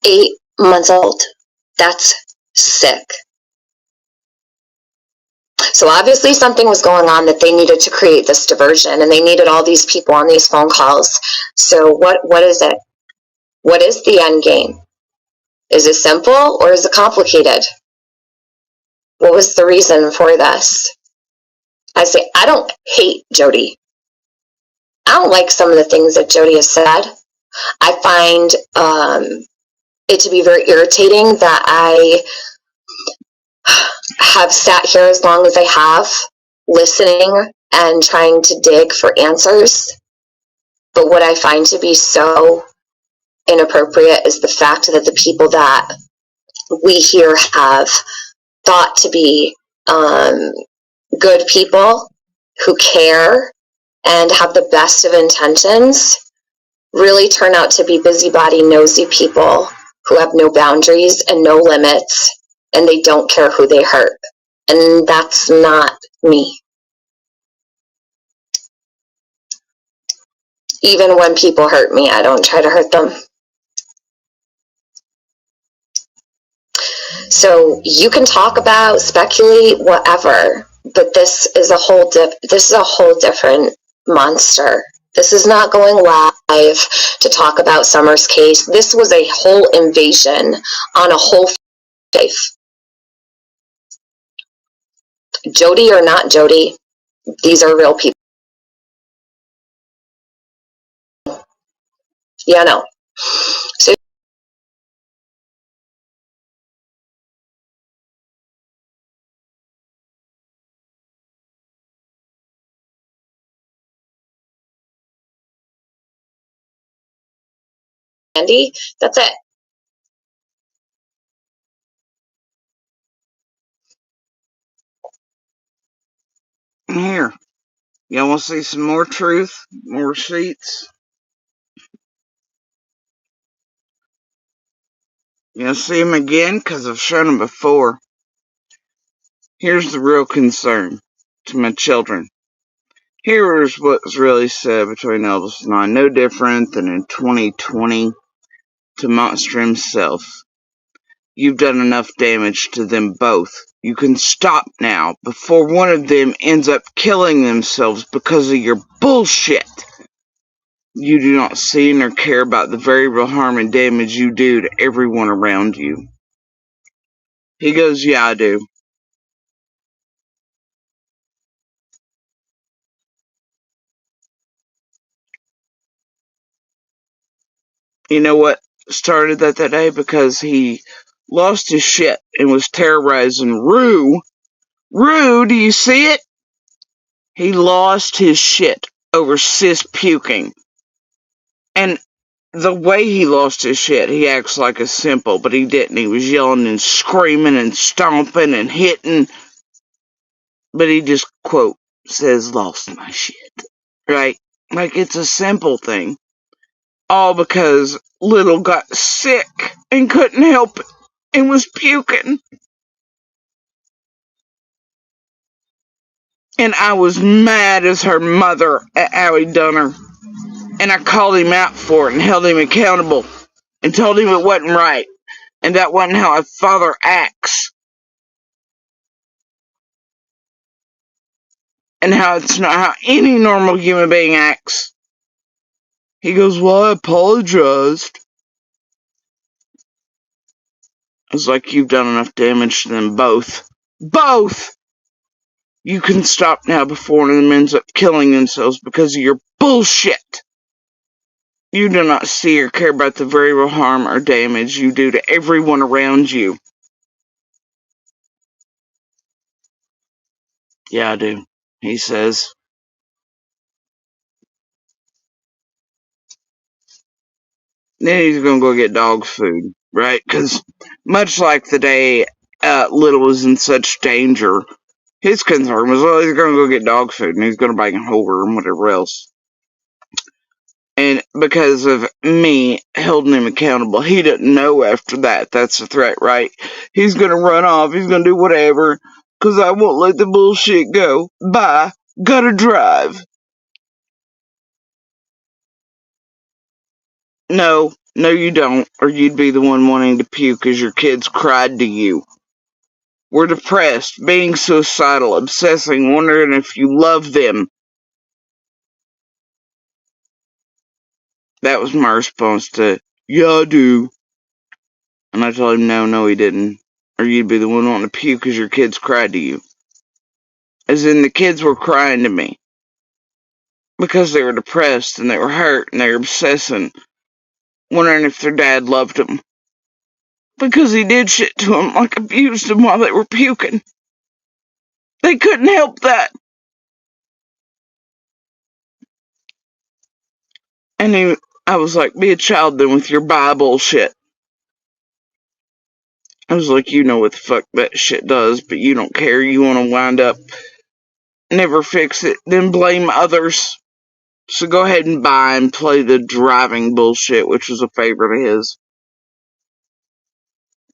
8 months old. That's sick. So obviously something was going on that they needed to create this diversion, and they needed all these people on these phone calls. So what is it? What is the end game? Is it simple or is it complicated? What was the reason for this? I say, I don't hate Jody. I don't like some of the things that Jody has said. I find it to be very irritating that I have sat here as long as I have, listening and trying to dig for answers. But what I find to be so inappropriate is the fact that the people that we here have thought to be good people who care and have the best of intentions really turn out to be busybody, nosy people who have no boundaries and no limits, and they don't care who they hurt. And that's not me. Even when people hurt me, I don't try to hurt them. So you can talk about, speculate, whatever, but this is a whole different monster. This is not going live to talk about Summer's case. This was a whole invasion on a whole life. Jody or not Jody, these are real people. Yeah, no. So Andy, that's it. Here. Y'all want to see some more truth? More receipts? You'll see them again because I've shown them before. Here's the real concern to my children. Here's what's really said between Elvis and I. No different than in 2020 to Monster himself. You've done enough damage to them both. You can stop now before one of them ends up killing themselves because of your bullshit. You do not see nor care about the very real harm and damage you do to everyone around you. He goes, yeah, I do. You know what started that day? Because he lost his shit and was terrorizing Rue. Rue, do you see it? He lost his shit over sis puking. And the way he lost his shit, he acts like a simple, but he didn't. He was yelling and screaming and stomping and hitting. But he just, quote, says, lost my shit. Right? Like, it's a simple thing. All because Little got sick and couldn't help it and was puking. And I was mad as her mother at how he done her. And I called him out for it and held him accountable and told him it wasn't right. And that wasn't how a father acts. And how it's not how any normal human being acts. He goes, well, I apologized. It's like you've done enough damage to them both. Both! You can stop now before one of them ends up killing themselves because of your bullshit. You do not see or care about the very real harm or damage you do to everyone around you. Yeah, I do, he says. Then he's gonna go get dog food, right? Because much like the day Little was in such danger, his concern was, well, he's gonna go get dog food and he's gonna bang a hold her and whatever else. And because of me holding him accountable, he didn't know after that that's a threat, right? He's gonna run off, he's gonna do whatever, because I won't let the bullshit go. Bye. Gotta drive. No, you don't, or you'd be the one wanting to puke as your kids cried to you. We're depressed, being suicidal, obsessing, wondering if you love them. That was my response to, yeah, I do. And I told him, no, he didn't. Or you'd be the one wanting to puke as your kids cried to you. As in, the kids were crying to me. Because they were depressed, and they were hurt, and they were obsessing, wondering if their dad loved them. Because he did shit to them, like abused them while they were puking. They couldn't help that. And I was like, be a child then with your Bible shit. I was like, you know what the fuck that shit does, but you don't care. You want to wind up, never fix it, then blame others. So go ahead and buy and play the driving bullshit, which was a favorite of his.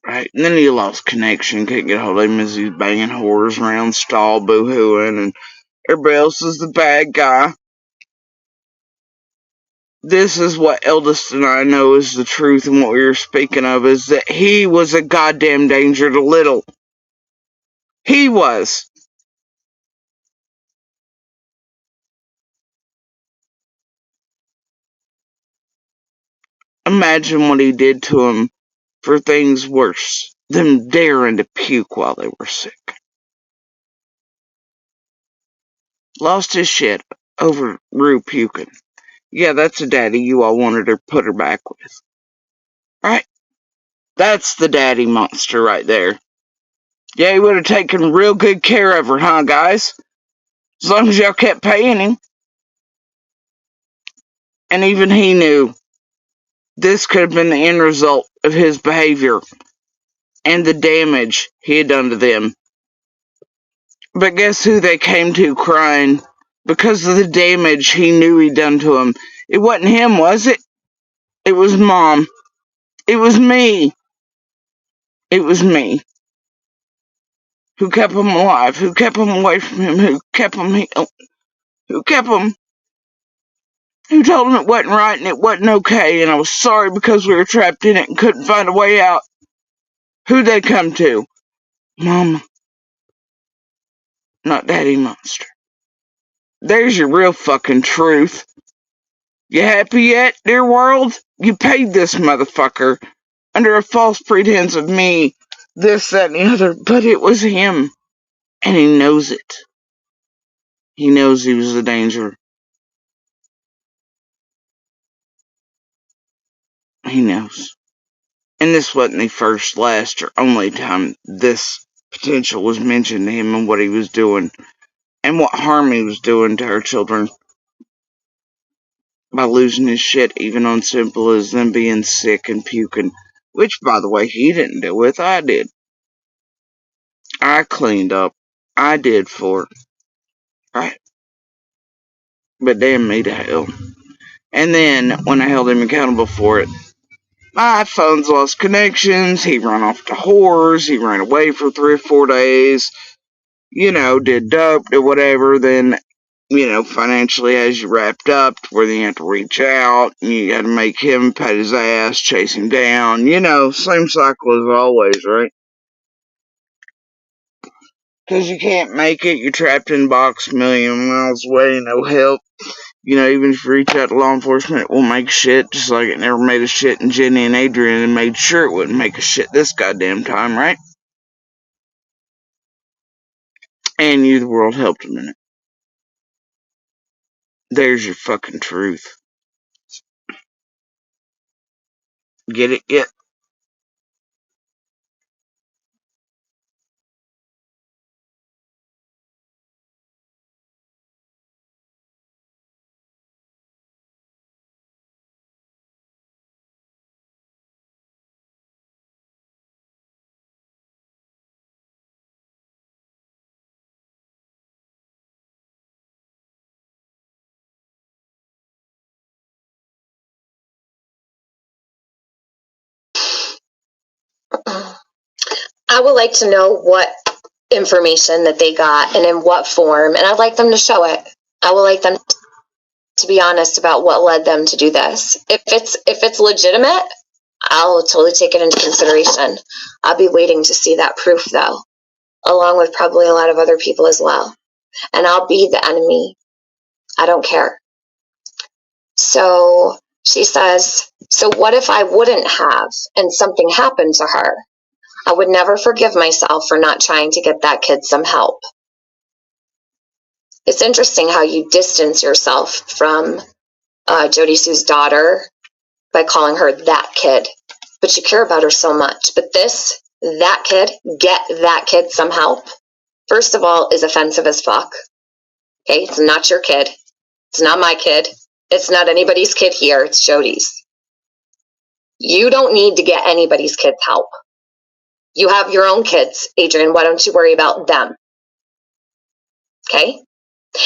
Right, and then he lost connection, couldn't get a hold of him as he's banging whores around, stall, boo-hooing, and everybody else is the bad guy. This is what Eldest and I know is the truth, and what we were speaking of is that he was a goddamn danger to Little. He was. Imagine what he did to him for things worse than daring to puke while they were sick. Lost his shit over Rue puking. Yeah, that's a daddy you all wanted to put her back with. Right? That's the daddy monster right there. Yeah, he would have taken real good care of her, huh, guys? As long as y'all kept paying him. And even he knew this could have been the end result of his behavior and the damage he had done to them. But guess who they came to crying because of the damage he knew he'd done to him? It wasn't him, was it? It was Mom. It was me. It was me. Who kept him alive? Who kept him away from him? Who kept him healed? Who kept him? Who told him it wasn't right and it wasn't okay and I was sorry because we were trapped in it and couldn't find a way out? Who'd they come to? Mama. Not Daddy Monster. There's your real fucking truth. You happy yet, dear world? You paid this motherfucker under a false pretense of me, this, that, and the other, but it was him. And he knows it. He knows he was a danger. He knows. And this wasn't the first, last, or only time this potential was mentioned to him and what he was doing. And what harm he was doing to our children. By losing his shit, even on simple as them being sick and puking. Which, by the way, he didn't deal with. I did. I cleaned up. I did for it. Right? But damn me to hell. And then, when I held him accountable for it, my phones lost connections, he ran off to whores, he ran away for 3 or 4 days, did dope, did whatever, then, financially as you wrapped up, to where then you have to reach out, and you gotta make him pat his ass, chase him down, same cycle as always, right? Because you can't make it, you're trapped in a box a million miles away, no help. You know, even if you reach out to law enforcement, it won't make shit, just like it never made a shit in Jenny and Adrian and made sure it wouldn't make a shit this goddamn time, right? And you, the world, helped them in it. There's your fucking truth. Get it? Get. I would like to know what information that they got and in what form, and I'd like them to show it. I would like them to be honest about what led them to do this. If it's legitimate, I'll totally take it into consideration. I'll be waiting to see that proof, though, along with probably a lot of other people as well. And I'll be the enemy. I don't care. So she says, so what if I wouldn't have and something happened to her? I would never forgive myself for not trying to get that kid some help. It's interesting how you distance yourself from Jody Sue's daughter by calling her that kid, but you care about her so much. But that kid, get that kid some help, first of all, is offensive as fuck. Okay, it's not your kid. It's not my kid. It's not anybody's kid here. It's Jody's. You don't need to get anybody's kids help. You have your own kids, Adrian. Why don't you worry about them? Okay?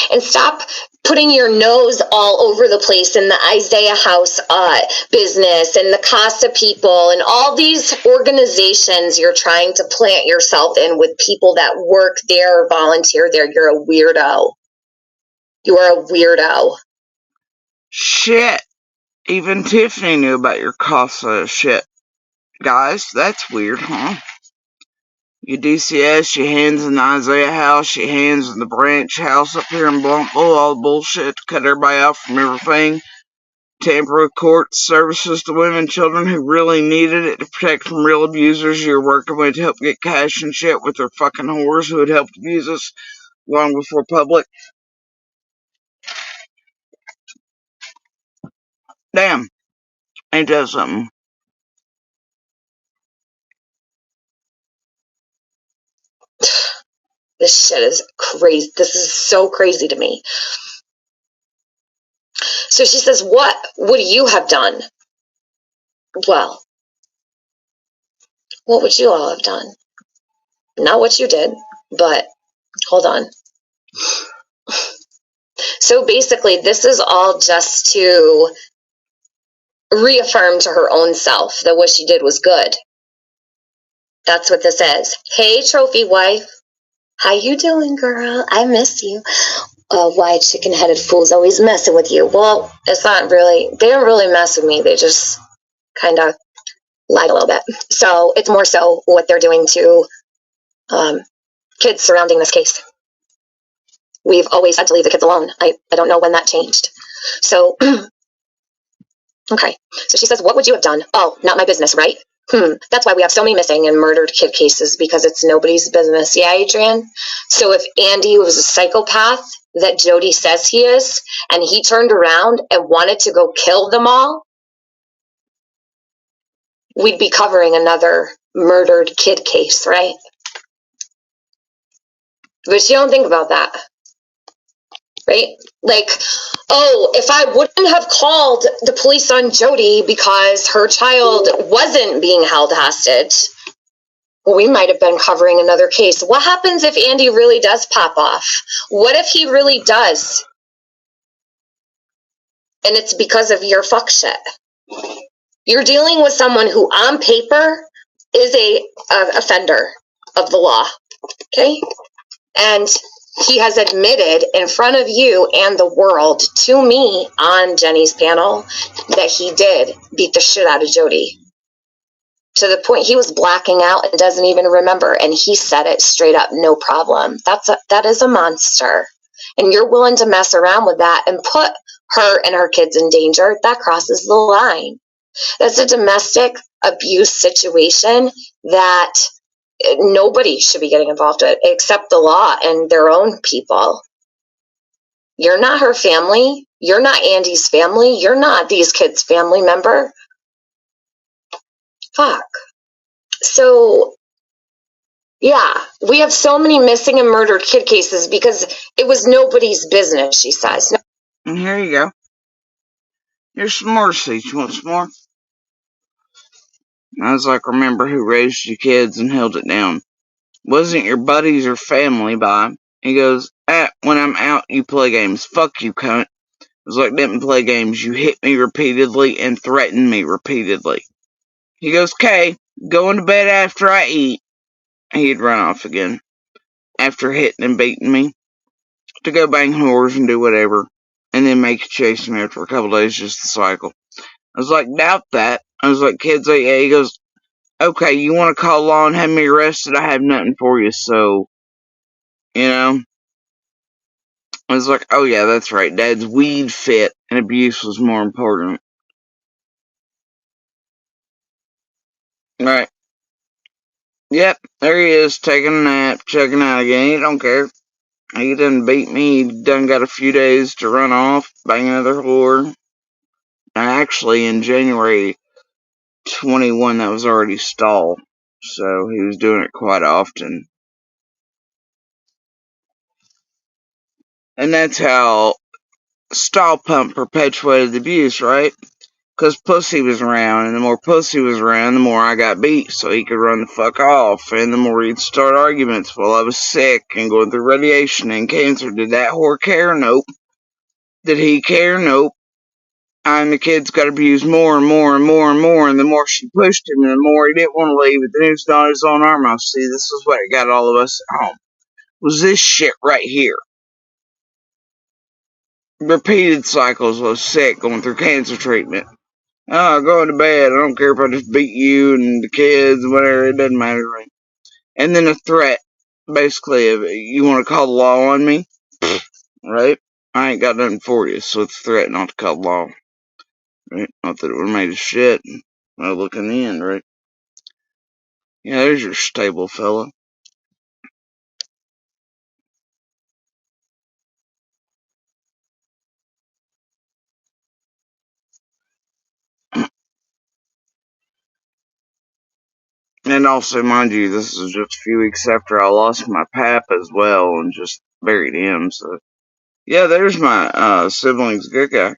And stop putting your nose all over the place in the Isaiah House business and the Casa people and all these organizations you're trying to plant yourself in with people that work there or volunteer there. You're a weirdo. You are a weirdo. Shit. Even Tiffany knew about your Casa shit. Guys, that's weird, huh? Your DCS, your hands in the Isaiah House, your hands in the branch house up here in Blumpville, all the bullshit to cut everybody out from everything. Tamper with court services to women and children who really needed it to protect from real abusers you're working with to help get cash and shit with their fucking whores who had helped abuse us long before public. Damn. Ain't that something? This shit is crazy. This is so crazy to me. So she says, what would you have done? Well, what would you all have done? Not what you did, but hold on. So basically, this is all just to reaffirm to her own self that what she did was good. That's what this is. Hey, trophy wife. How you doing, girl? I miss you. Why chicken-headed fools always messing with you? Well, it's not really, they don't really mess with me. They just kind of lied a little bit. So it's more so what they're doing to kids surrounding this case. We've always had to leave the kids alone. I don't know when that changed. So, okay. So she says, what would you have done? Oh, not my business, right? That's why we have so many missing and murdered kid cases, because it's nobody's business. Yeah, Adrian? So if Andy was a psychopath that Jody says he is, and he turned around and wanted to go kill them all, we'd be covering another murdered kid case, right? But you don't think about that, right? Like, oh, if I wouldn't have called the police on Jody because her child wasn't being held hostage, well, we might have been covering another case. What happens if Andy really does pop off? What if he really does? And it's because of your fuck shit. You're dealing with someone who, on paper, is a offender of the law, okay? And he has admitted in front of you and the world to me on Jenny's panel that he did beat the shit out of Jody. To the point he was blacking out and doesn't even remember. And he said it straight up, no problem. That is a monster. And you're willing to mess around with that and put her and her kids in danger, that crosses the line. That's a domestic abuse situation that nobody should be getting involved with except the law and their own people. You're not her family. You're not Andy's family. You're not these kids' family member. Fuck. So, yeah, we have so many missing and murdered kid cases because it was nobody's business, she says. And here you go. Here's some more receipts. You want some more? I was like, remember who raised your kids and held it down. Wasn't your buddies or family, by. He goes, when I'm out, you play games. Fuck you, cunt. I was like, didn't play games. You hit me repeatedly and threatened me repeatedly. He goes, "Kay, going to bed after I eat." He'd run off again. After hitting and beating me. To go bang whores and do whatever. And then make you chase me after a couple days, just the cycle. I was like, doubt that. I was like, kids, yeah. He goes, okay, you want to call law and have me arrested? I have nothing for you, so, you know. I was like, oh yeah, that's right. Dad's weed fit and abuse was more important. Right. Yep, there he is, taking a nap, checking out again. He don't care. He done beat me. He done got a few days to run off, bang another whore. Actually, in January 21, that was already stalled. So he was doing it quite often. And that's how stall pump perpetuated the abuse, right? Because Pussy was around, and the more Pussy was around, the more I got beat, so he could run the fuck off, and the more he'd start arguments while I was sick and going through radiation and cancer. Did that whore care? Nope. Did he care? Nope. And the kids got abused more and more and more and more, and the more she pushed him, and the more he didn't want to leave, but then he was on his own arm. I'll see, this is what got all of us at home. Was this shit right here. Repeated cycles of sick, going through cancer treatment. Oh, going to bed. I don't care if I just beat you and the kids, whatever. It doesn't matter. Right? And then a threat, basically, of you want to call the law on me, right? I ain't got nothing for you, so it's a threat not to call the law. Right? Not that it would have made a shit. Well, look in the end, right? Yeah, there's your stable fella. And also, mind you, this is just a few weeks after I lost my pap as well and just buried him, so. Yeah, there's my sibling's good guy.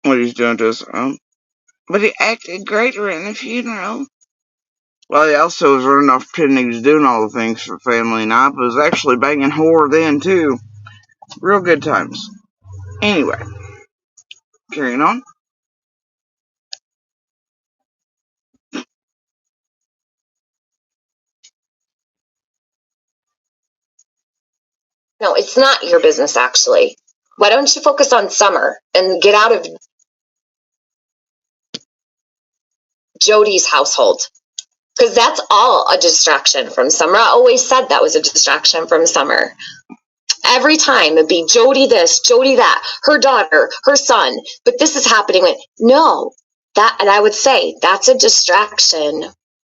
What he's doing to us. But he acted great during the funeral. Well, he also was running off pretending he was doing all the things for family and I was actually banging whore then, too. Real good times. Anyway, carrying on. No, it's not your business, actually. Why don't you focus on Summer and get out of Jody's household? Because that's all a distraction from Summer. I always said that was a distraction from Summer. Every time it'd be Jody this, Jody that, her daughter, her son. But this is happening. No, that, and I would say that's a distraction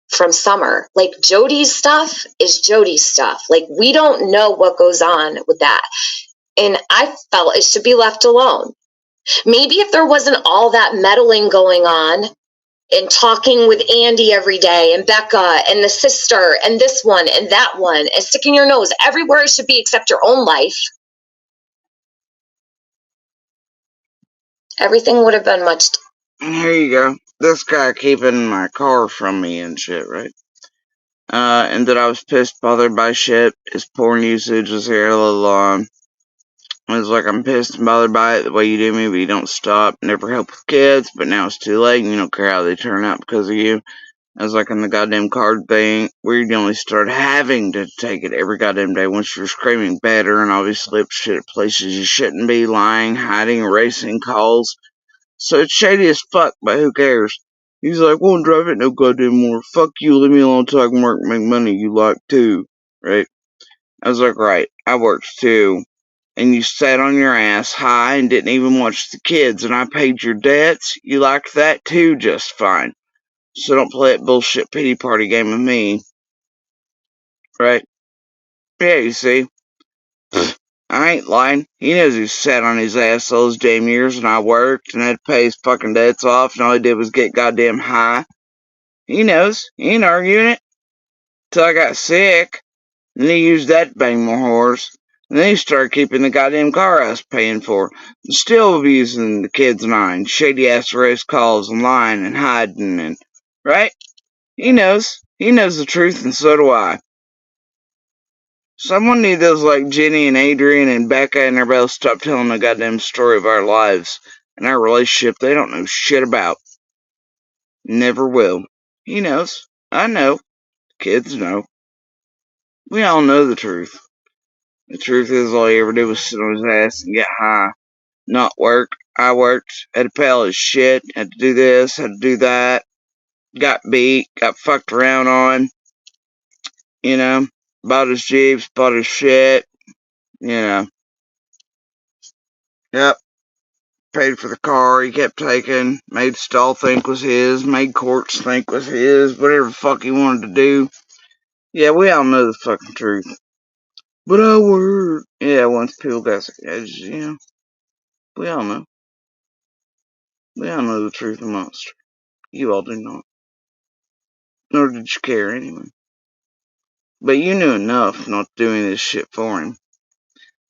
from Summer. Like, Jody's stuff is Jody's stuff. Like, we don't know what goes on with that. And I felt it should be left alone. Maybe if there wasn't all that meddling going on and talking with Andy every day and Becca and the sister and this one and that one and sticking your nose everywhere it should be except your own life, everything would have been much. And here you go. This guy keeping my car from me and shit, right? And that I was pissed, bothered by shit. His porn usage was here a little long. I was like, I'm pissed and bothered by it, the way you do me, but you don't stop. Never help with kids, but now it's too late and you don't care how they turn out because of you. I was like, on the goddamn card thing, where you only started having to take it every goddamn day once you were screaming better and obviously up shit at places you shouldn't be, lying, hiding, erasing calls. So it's shady as fuck, but who cares? He's like, won't drive it no goddamn more. Fuck you, leave me alone so I can work and make money you like too. Right? I was like, right, I worked too. and you sat on your ass high and didn't even watch the kids, and I paid your debts, you liked that too just fine. So don't play that bullshit pity party game with me. Right? Yeah, you see. I ain't lying. He knows he sat on his ass those damn years, and I worked and had to pay his fucking debts off, and all I did was get goddamn high. He knows. He ain't arguing it. Till I got sick. And he used that to bang more whores. And then he started keeping the goddamn car I was paying for. And still abusing the kids and I, and shady ass race calls and lying and hiding and... Right? He knows. He knows the truth, and so do I. Someone need those like Jenny and Adrian and Becca and everybody else stop telling the goddamn story of our lives and our relationship they don't know shit about. Never will. He knows. I know. Kids know. We all know the truth. The truth is all he ever did was sit on his ass and get high. Not work. I worked. Had to pay all his shit. Had to do this. Had to do that. Got beat. Got fucked around on. You know. Bought his jeeps. Bought his shit. You know. Yep. Paid for the car he kept taking. Made Stahl think was his. Made Courts think was his. Whatever the fuck he wanted to do. Yeah, we all know the fucking truth. But I work. Yeah, once people got edges, you know. We all know. We all know the truth of Monster. You all do not. Nor did you care anyway. But you knew enough not doing this shit for him.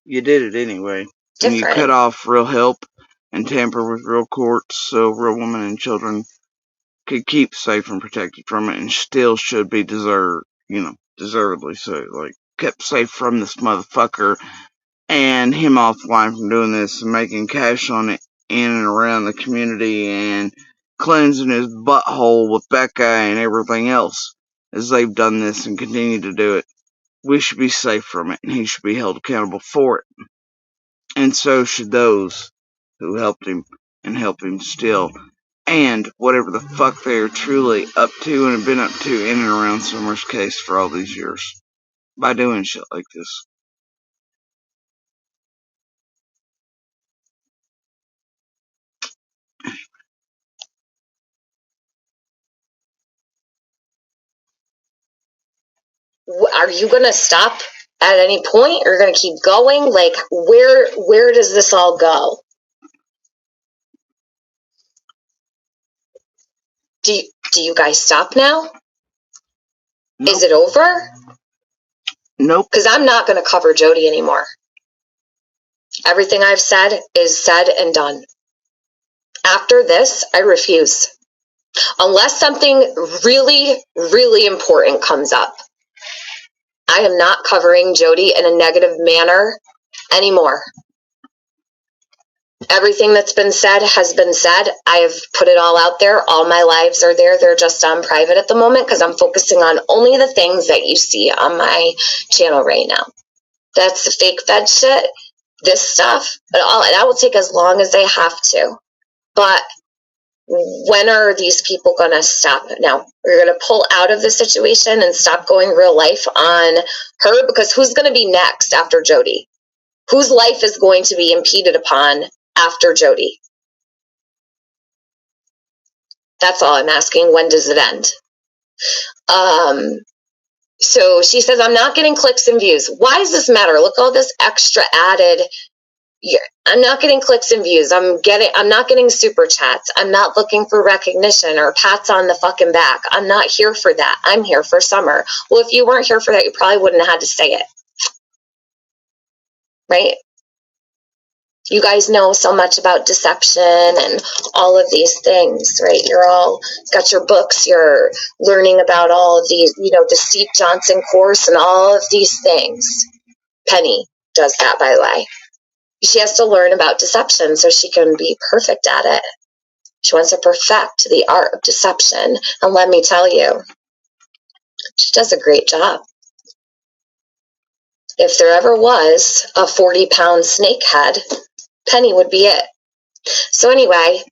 You did it anyway. And you cut off real help and tamper with real courts so real women and children could keep safe and protected from it and still should be deservedly so. Like, kept safe from this motherfucker and him offline from doing this and making cash on it in and around the community and cleansing his butthole with Becca and everything else as they've done this and continue to do it. We should be safe from it and he should be held accountable for it. And so should those who helped him and help him still. And whatever the fuck they are truly up to and have been up to in and around Summer's case for all these years. By doing shit like this. Are you gonna stop at any point, or gonna keep going? Like, where does this all go? Do you guys stop now? Nope. Is it over? Nope. Because I'm not gonna cover Jody anymore. Everything I've said is said and done. After this, I refuse. Unless something really, really important comes up. I am not covering Jody in a negative manner anymore. Everything that's been said has been said. I have put it all out there. All my lives are there. They're just on private at the moment because I'm focusing on only the things that you see on my channel right now. That's the fake fed shit, this stuff. But that will take as long as they have to. But when are these people going to stop? Now, we're going to pull out of the situation and stop going real life on her, because who's going to be next after Jody? Whose life is going to be impeded upon after Jody? That's all I'm asking. When does it end? So she says, I'm not getting clicks and views. Why does this matter? Look, all this extra added. I'm not getting clicks and views. I'm not getting super chats. I'm not looking for recognition or pats on the fucking back. I'm not here for that. I'm here for Summer. Well, if you weren't here for that, you probably wouldn't have had to say it. Right? You guys know so much about deception and all of these things, right? You're all got your books. You're learning about all of these, the Steve Johnson course and all of these things. Penny does that, by the way. She has to learn about deception so she can be perfect at it. She wants to perfect the art of deception. And let me tell you, she does a great job. If there ever was a 40-pound snakehead, Penny would be it. So anyway,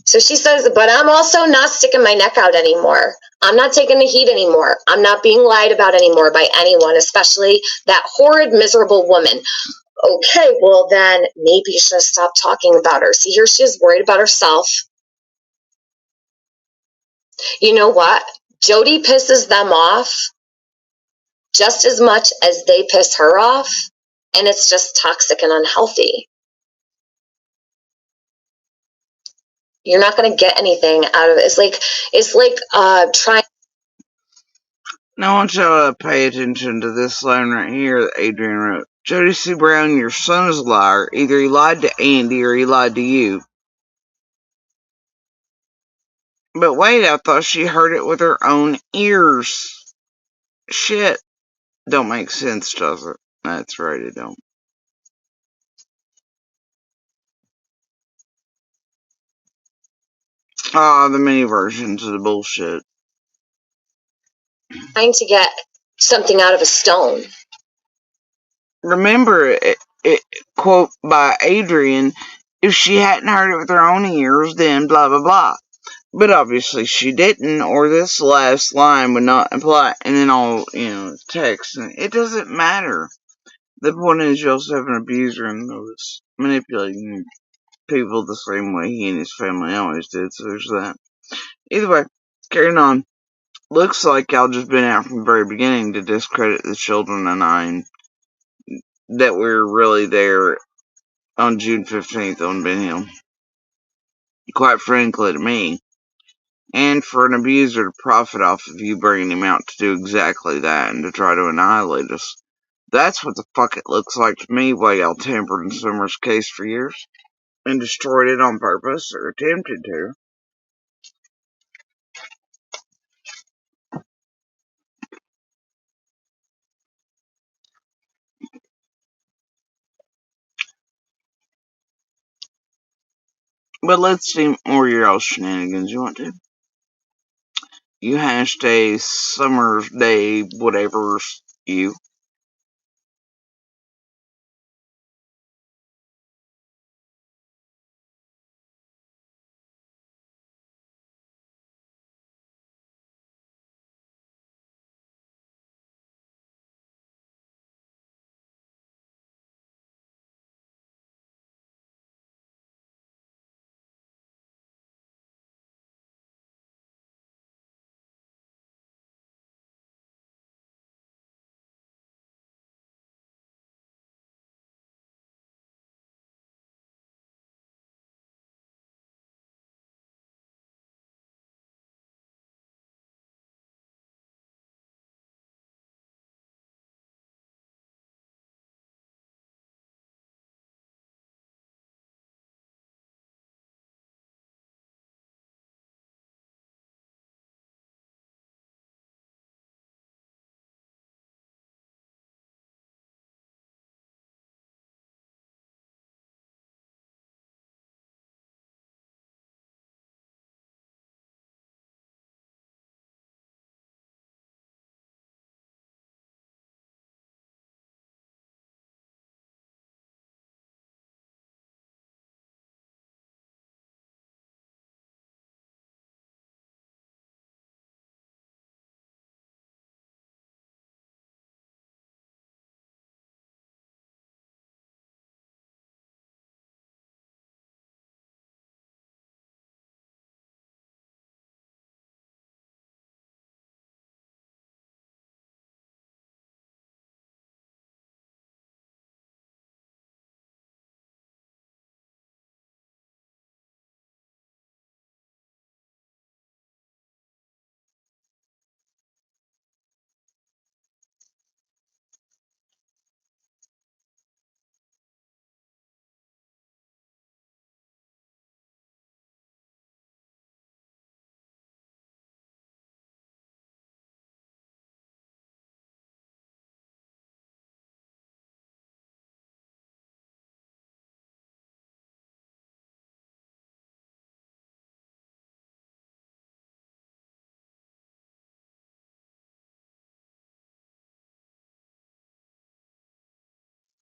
so she says, but I'm also not sticking my neck out anymore. I'm not taking the heat anymore. I'm not being lied about anymore by anyone, especially that horrid, miserable woman. Okay, well then maybe you should stop talking about her. See, here she is worried about herself. You know what? Jody pisses them off just as much as they piss her off, and it's just toxic and unhealthy. You're not going to get anything out of it. It's like trying. Now I want y'all to pay attention to this line right here that Adrian wrote. Jody C. Brown, your son is a liar. Either he lied to Andy or he lied to you. But wait, I thought she heard it with her own ears. Shit. Don't make sense, does it? That's right, it don't. The mini versions of the bullshit. Trying to get something out of a stone. Remember, quote by Adrian, if she hadn't heard it with her own ears, then blah blah blah. But obviously she didn't, or this last line would not apply. And then all, text. And it doesn't matter. The point is, you also have an abuser and those manipulating people the same way he and his family always did, so there's that. Either way, carrying on. Looks like y'all just been out from the very beginning to discredit the children and I, and that we're really there on June 15th on Ben Hill. Quite frankly to me. And for an abuser to profit off of you bringing him out to do exactly that and to try to annihilate us. That's what the fuck it looks like to me, while y'all tampered in Summer's case for years and destroyed it on purpose or attempted to. But let's see more of your old shenanigans. You want to? You hashed a Summer's Day whatever's you.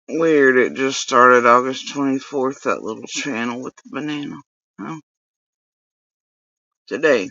Weird, it just started August 24th, that little channel with the banana. Huh? Today.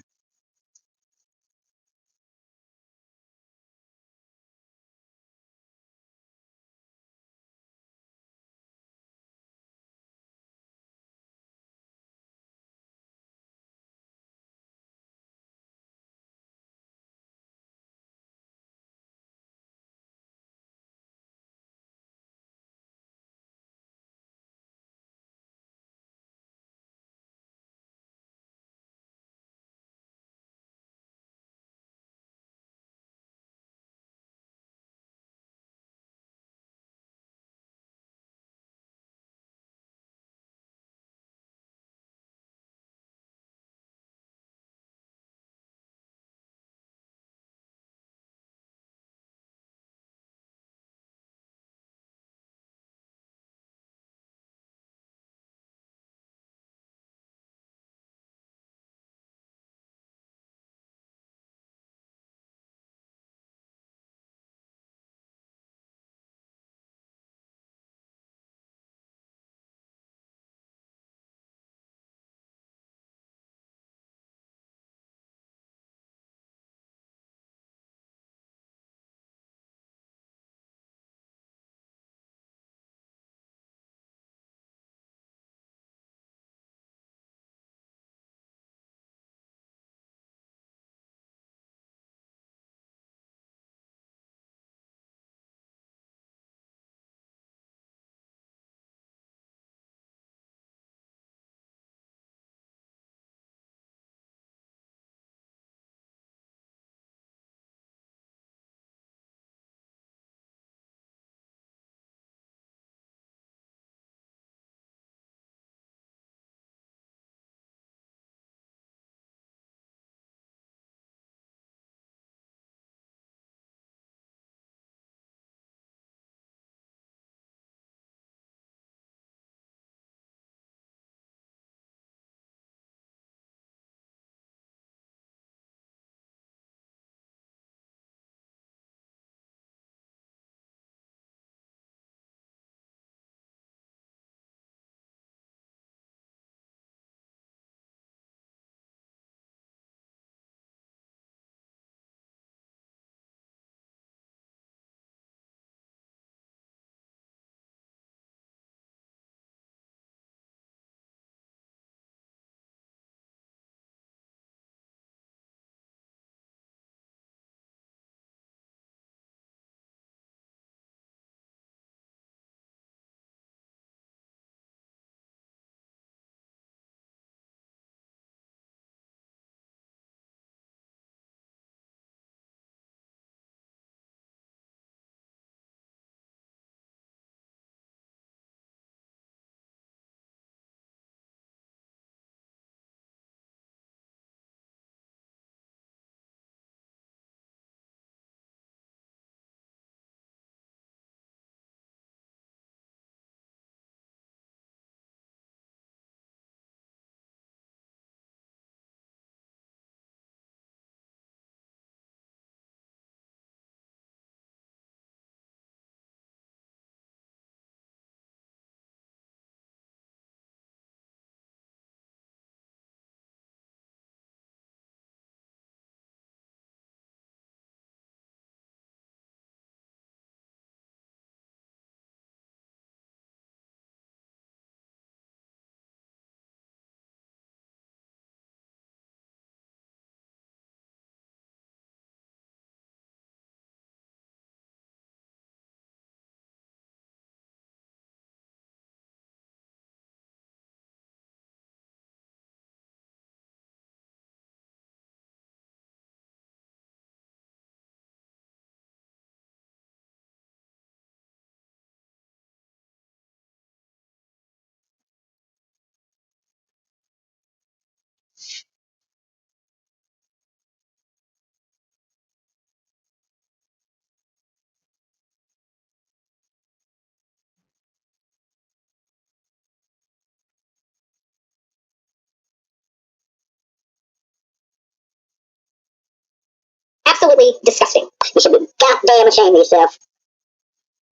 absolutely disgusting. You should be goddamn ashamed of yourself.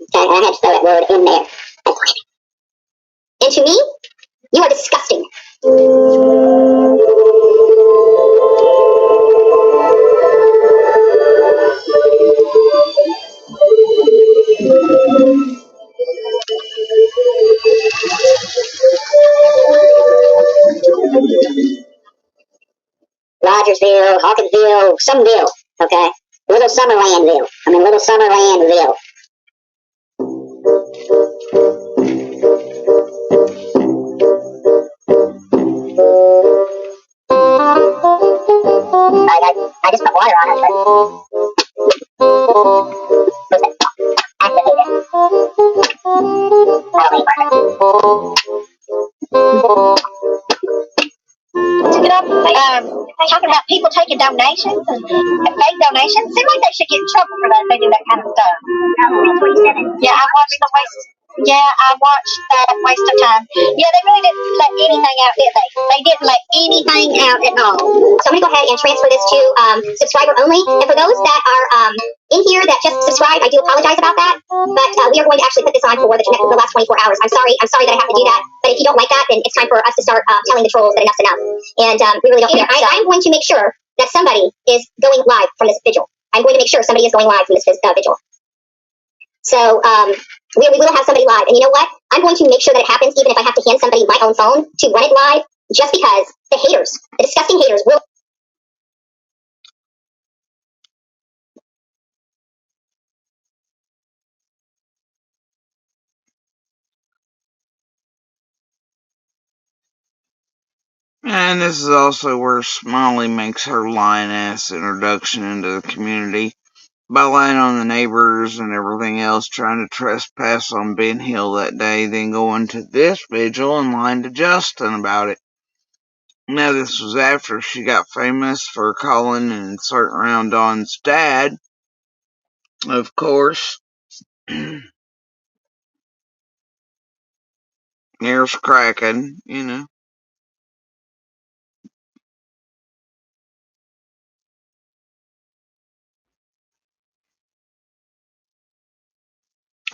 Okay, I had to throw that word in there. And to me, you are disgusting. Rogersville, Hawkinsville, someville, okay? Little Summerlandville. Little Summerlandville. I just put water on it, but activate it. That'll make Took it up. Talking about people taking donations and fake donations. Seems like they should get in trouble for that if they do that kind of stuff. 27. Yeah, I watched the waste. Yeah, I watched that waste of time. Yeah, they really didn't let anything out, did they? They didn't let anything out at all. So I'm gonna go ahead and transfer this to subscriber only. And for those that are in here that just subscribed, I do apologize about that. But we are going to actually put this on for the last 24 hours. I'm sorry that I have to do that. But if you don't like that, then it's time for us to start telling the trolls that enough's enough. And we really don't care. I'm going to make sure that somebody is going live from this vigil. I'm going to make sure somebody is going live from this vigil. So we will have somebody live. And you know what? I'm going to make sure that it happens, even if I have to hand somebody my own phone to run it live, just because the haters, the disgusting haters, will. And this is also where Smiley makes her lying-ass introduction into the community by lying on the neighbors and everything else, trying to trespass on Ben Hill that day, then going to this vigil and lying to Justin about it. Now, this was after she got famous for calling and inserting around Dawn's dad, of course. Ears cracking, you know.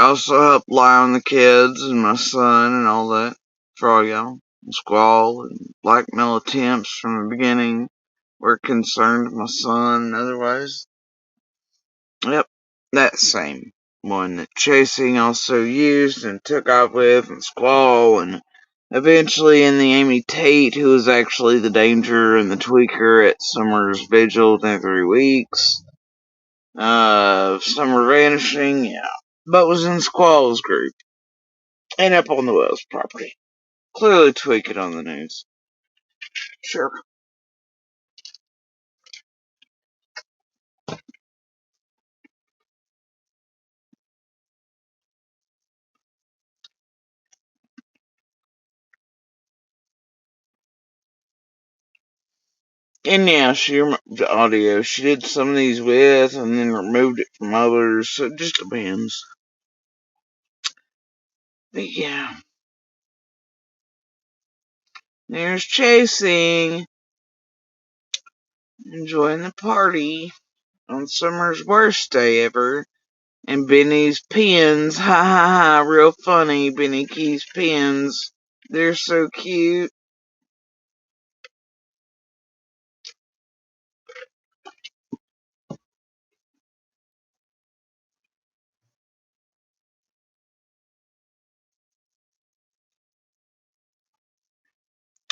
Also helped lie on the kids and my son and all that for all y'all. Squall and blackmail attempts from the beginning were concerned my son and otherwise. Yep, that same one that Chasing also used and took off with, and Squall, and eventually in the Amy Tate, who was actually the danger and the tweaker at Summer's vigil within 3 weeks. Summer vanishing, yeah. But was in Squall's group. And up on the Wells property. Clearly tweak it on the news. Sure. And yeah, she removed the audio. She did some of these with and then removed it from others, so it just depends. But yeah. There's Chasing. Enjoying the party on Summer's worst day ever. And Benny's pins. Ha ha ha. Real funny. Benny Key's pins. They're so cute.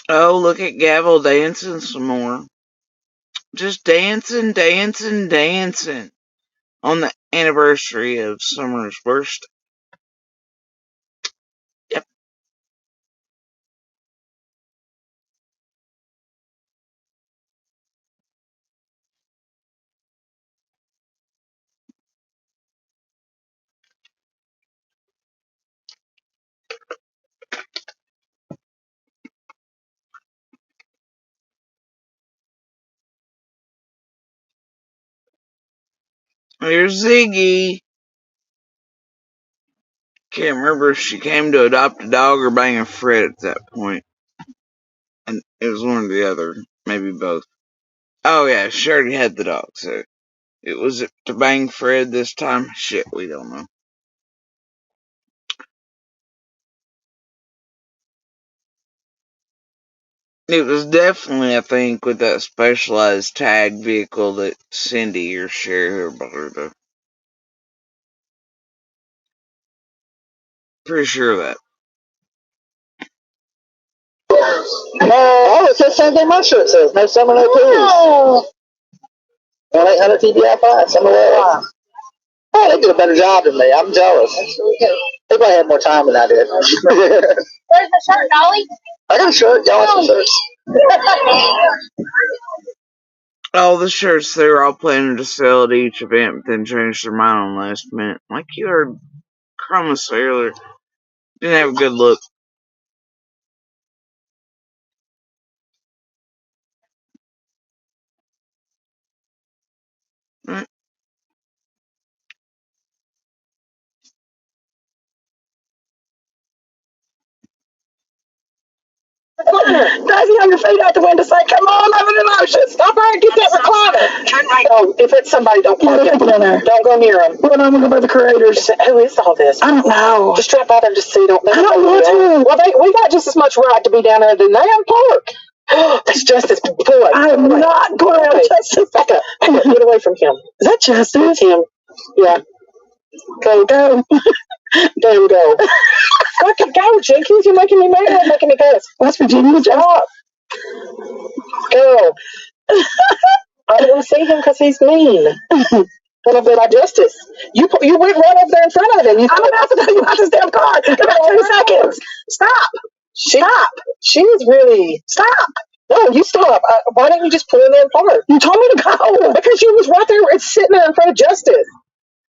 Oh, look at Gavel dancing some more. Just dancing, dancing, dancing. On the anniversary of Summer's worst. Yep. Here's Ziggy. Can't remember if she came to adopt a dog or bang a Fred at that point. And it was one or the other. Maybe both. Oh yeah, she already had the dog, so It was to bang Fred this time. Shit, we don't know. It was definitely, I think, with that specialized tag vehicle that Cindy or Sherry or the. Pretty sure of that. Oh, it says same thing my shirt says. No summer, no cruise. 1-800 TBI5. Summer wear. Oh, they did a better job than me. I'm jealous. They probably had more time than I did. Where's the shirt, Dolly? I got a shirt. Y'all want some shirts? All the shirts they were all planning to sell at each event, but then changed their mind on last minute. Like you heard Chroma say earlier, didn't have a good look. Right. Daisy, on your feet out the window, say, "Come on, over the motion. Stop there and get that recliner." Turn right. Oh, if it's somebody, don't park it. Don't go near them. Well, I'm gonna go by the creators. Who is all this? I don't know. Just drop by there and just see. Don't. I don't want to. Well, we got just as much right to be down there than they have park. That's Justice. Pull away. I am not going around Justice. Back up. Get away from him. Is that Justice? Him. Yeah. Go. Damn, go. Fucking go, Jenkins. You're making me mad. Making me cuss. West Virginia, stop. Go. I don't want to see him because he's mean. One of them, Justice. You went right up there in front of him. I'm about to tell you about this damn car. Give me 2 seconds. Stop. Stop. She is really. Stop. No, you stop. Why didn't you just pull in there and park? You told me to go. Because you was right there. It's sitting there in front of Justice.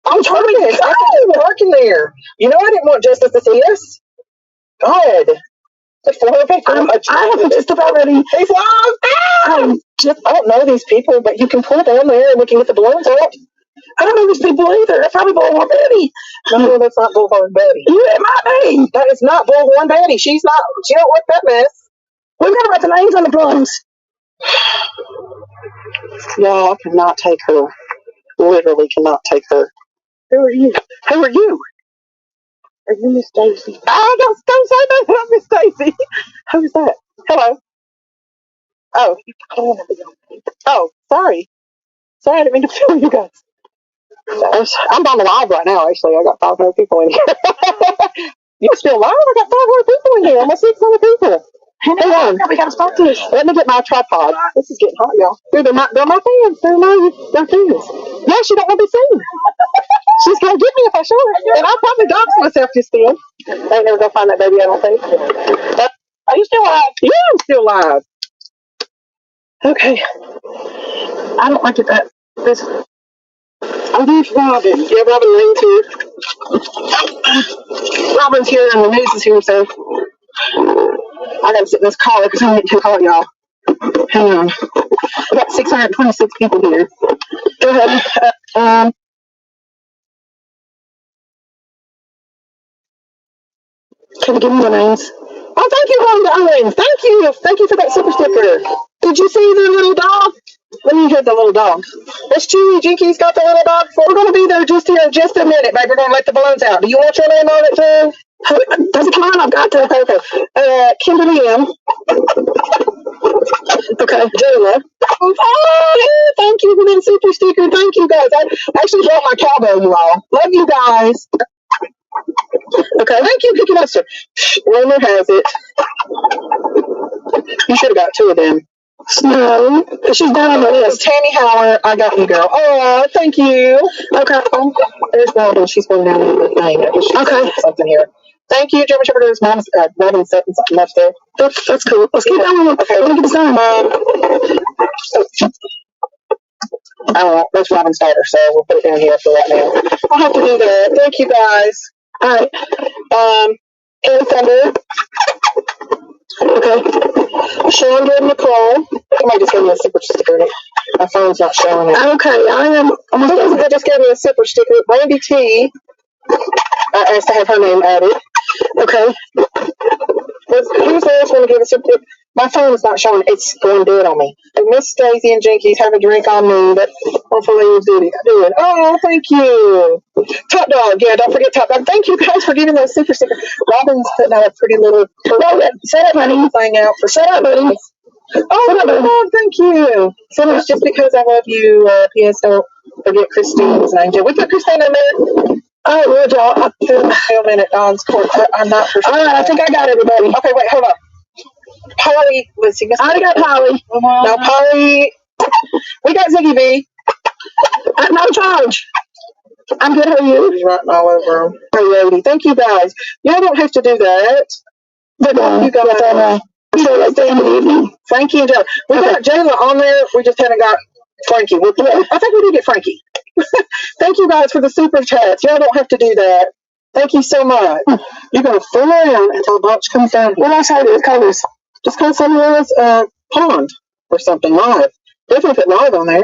I'm trying to go. I can just park in there. You know I didn't want Justice to see us. God. I haven't just about ready. He's lost. I don't know these people, but you can pull down there and we can get the balloons out. I don't know these people either. That's probably Bullhorn Betty. No, that's not Bullhorn Betty. It might be. That is not Bullhorn Betty. She don't work that mess. We've got to write the names on the balloons. Y'all, I cannot take her. Literally cannot take her. Who are you? Who are you? Are you Miss Stacy? Oh, don't say that. I'm Miss Stacy. Who's that? Hello. Oh, oh, sorry. Sorry, I didn't mean to film you guys. I'm on the live right now, actually. I got 500 people in here. You still live? I got 500 people in here. Almost 600 people. Hang on. We got to stop this. Let me get my tripod. This is getting hot, y'all. They're my fans. They're fans. Yeah, she don't want to be seen. She's going to get me if I show her. And I'll probably dox myself just then. I ain't never going to find that baby, I don't think. Are you still live? Yeah, I'm still live. Okay. I don't like it that. This. Oh, there's Robin. Yeah, Robin Lane's here. Robin's here and the news is here, so I gotta sit in this car because I'm getting too hot, y'all. Hang on. We got 626 people here. Go ahead. Can you give me the names? Oh, thank you, Rhonda Owens. Thank you. Thank you for that super sticker. Did you see the little dog? Let me hear the little dog. That's Chewy. Jinky's got the little dog. We're going to be there just here in just a minute, babe. We're going to let the balloons out. Do you want your name on it, too? Does it come on? I've got to. Okay. Kimberly M. Okay. Jayla. Oh, thank you for that super sticker. Thank you, guys. I actually brought my cowbell, you all. Love you guys. Okay, thank you, Cookie Monster. Romer has it. You should have got 2 of them. No, she's down on the list. Tammy Howard, I got you, girl. Oh, thank you. Okay, there's Robin. She's going down the thing. Okay, something here. Thank you, German Shepherders. Mom's Robin setting something up there. That's cool. Let's keep going. Okay, let me get this done. I don't know. That's Robin's daughter, so we'll put it down here for right now. I'll have to do that. Thank you, guys. All right. And Thunder. Okay. Chandra and Nicole. Somebody just gave me a super sticker. My phone's not showing it. Okay, I am. They just gave me a super sticker. Brandy T. I asked to have her name added. Okay. Who's the last one to give a super? My phone is not showing. It's going dead on me. And Miss Stacy and Jinkies have a drink on me, but hopefully it's doing. Oh, thank you. Top Dog. Yeah, don't forget Top Dog. Thank you guys for giving those super stickers. Robin's putting out a pretty little set up, honey. Thing out for set up, buddy. Oh, my God, thank you. So it's just because I love you. P.S. Don't forget Christine's name. Did we put Christine in there? Oh, would y'all? I feel a minute, Don's court. I'm not for sure. All right, I think I got everybody. Okay, wait, hold on. Polly, let's see. I got Polly. No, Polly. We got Ziggy B. No charge. I'm good. How are you? He's writing all over them. Alrighty. Thank you guys. Y'all don't have to do that. But you guys. Frankie and Jayla. We got Jayla on there. We just haven't got Frankie. I think we did get Frankie. Thank you guys for the super chats. Y'all don't have to do that. Thank you so much. You're going to fool around until a bunch comes down. What else I do? Colors. Just call somewhere else pond or something live. Definitely put live on there.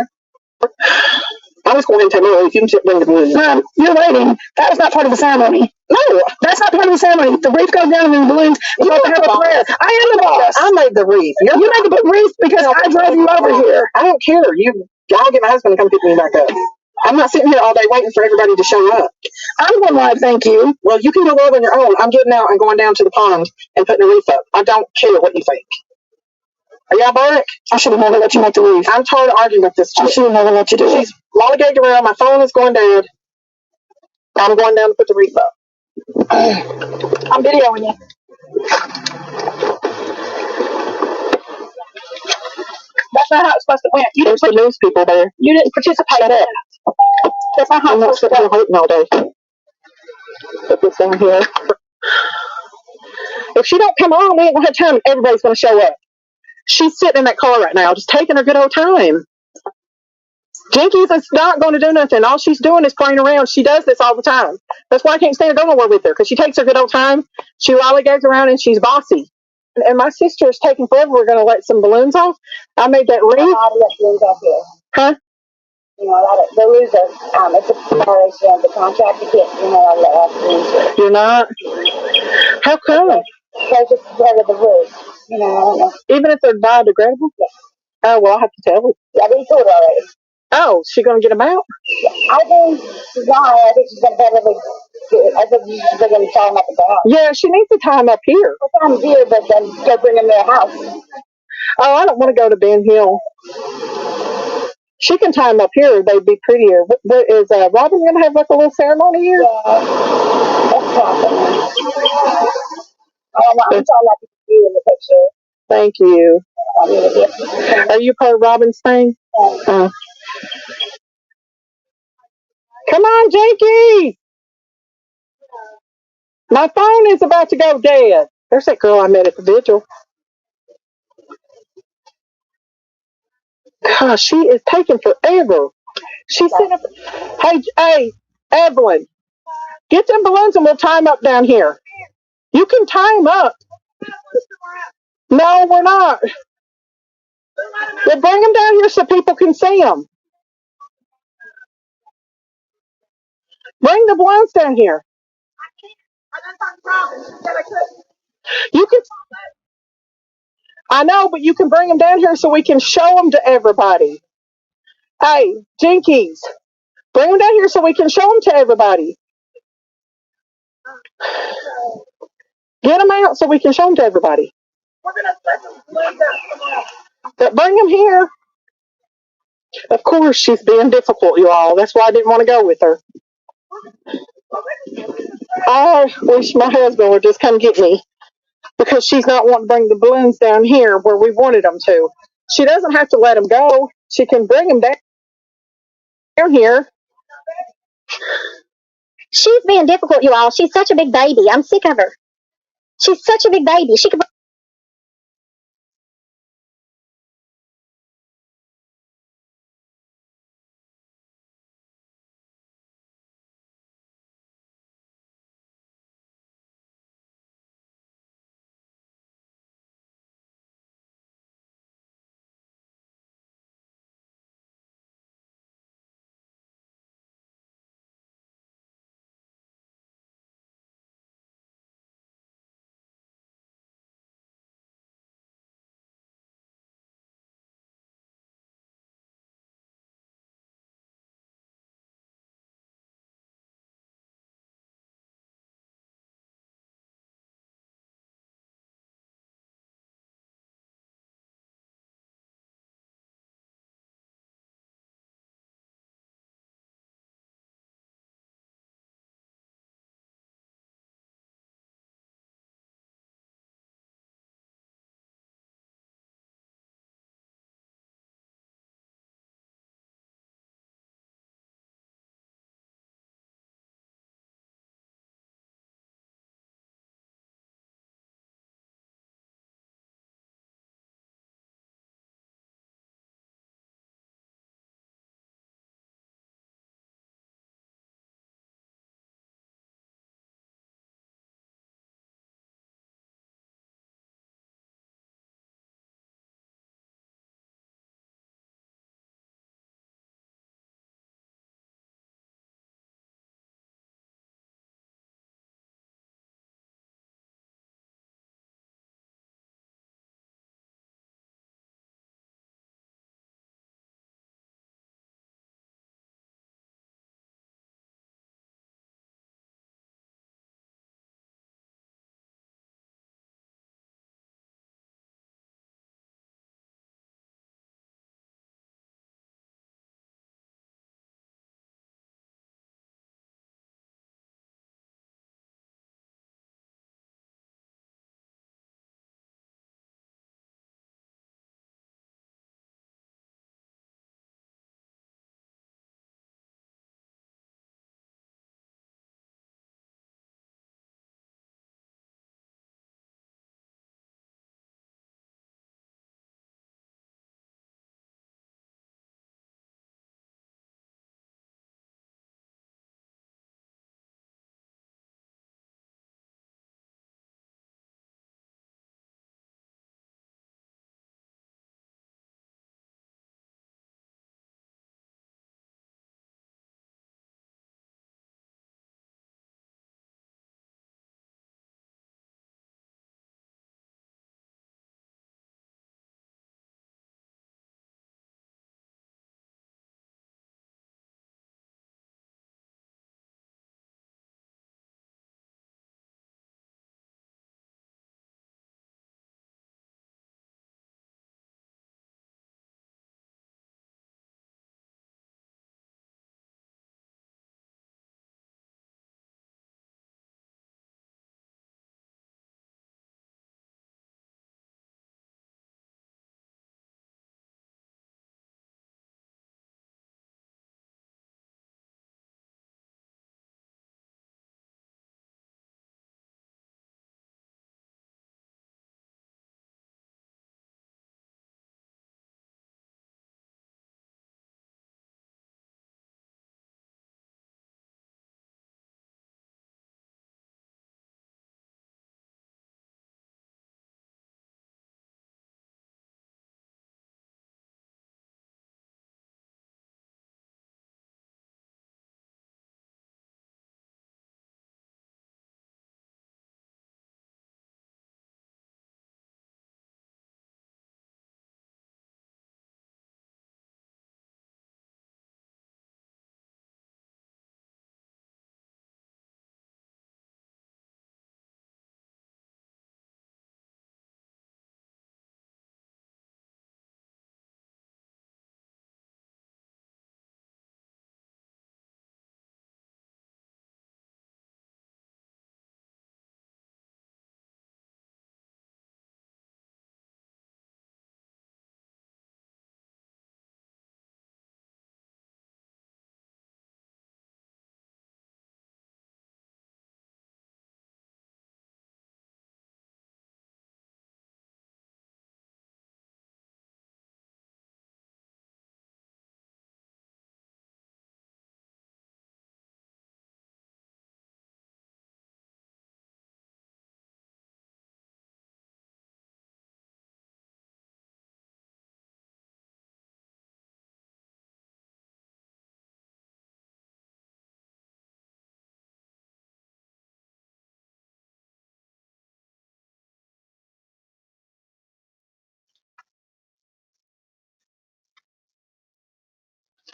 I was going to tell you, if you can just bring the balloons. Mom, you're waiting. That was not part of the ceremony. No, that's not part of the ceremony. The wreath goes down and the balloons. You have to have a prayer. I am the boss. I made the wreath. You made the wreath because I drove you over here. I don't care. Y'all get my husband to come pick me back up. I'm not sitting here all day waiting for everybody to show up. I'm going live, thank you. Well, you can go live on your own. I'm getting out and going down to the pond and putting a wreath up. I don't care what you think. Are y'all back? I should have never let you make the wreath. I'm tired of arguing with this chick. I should have never let you do it. She's lollygagged around. My phone is going dead. I'm going down to put the wreath up. I'm videoing you. That's not how it's supposed to went. There's the news people there. You didn't participate in that. That's not how it's supposed to go. Waiting all day. Put this in here. If she don't come on, we ain't gonna have time. Everybody's gonna show up. She's sitting in that car right now, just taking her good old time. Jinkies is not going to do nothing. All she's doing is playing around. She does this all the time. That's why I can't stand her go nowhere with her, because she takes her good old time. She lollygags around and she's bossy. And my sister is taking forever. We're going to let some balloons off. I made that wreath. Huh? You know, the loser. It's a violation of the contract. You can't, let You're not? How come? Because it's part of the rules. Even if they're biodegradable? Yeah. Oh, well, I'll have to tell her. Yeah, we told her already. Oh, is she going to get them out? I think she's not. I think she's going to probably I think she's going to tie them up at the house. Yeah, she needs to tie them up here. Tie them here, but then go bring them to the house. Oh, I don't want to go to Ben Hill. She can tie them up here. They'd be prettier. Is Robin going to have like a little ceremony here? Yeah. That's awesome. I'm talking about you in the picture. Thank you. Are you part of Robin's thing? Come on, Jakey! My phone is about to go dead. There's that girl I met at the vigil. Gosh, she is taking forever. She's sitting up. Hey, Evelyn, get them balloons and we'll tie them up down here. You can tie them up. No, we're not. We'll bring them down here so people can see them. Bring the balloons down here. You can. I know, but you can bring them down here so we can show them to everybody. Hey, Jinkies, bring them down here so we can show them to everybody. Get them out so we can show them to everybody. But bring them here. Of course, she's being difficult, you all. That's why I didn't want to go with her. I wish my husband would just come get me because she's not wanting to bring the balloons down here where we wanted them to. She doesn't have to let them go. She can bring them down here. She's being difficult, you all. She's such a big baby. I'm sick of her. She's such a big baby. She could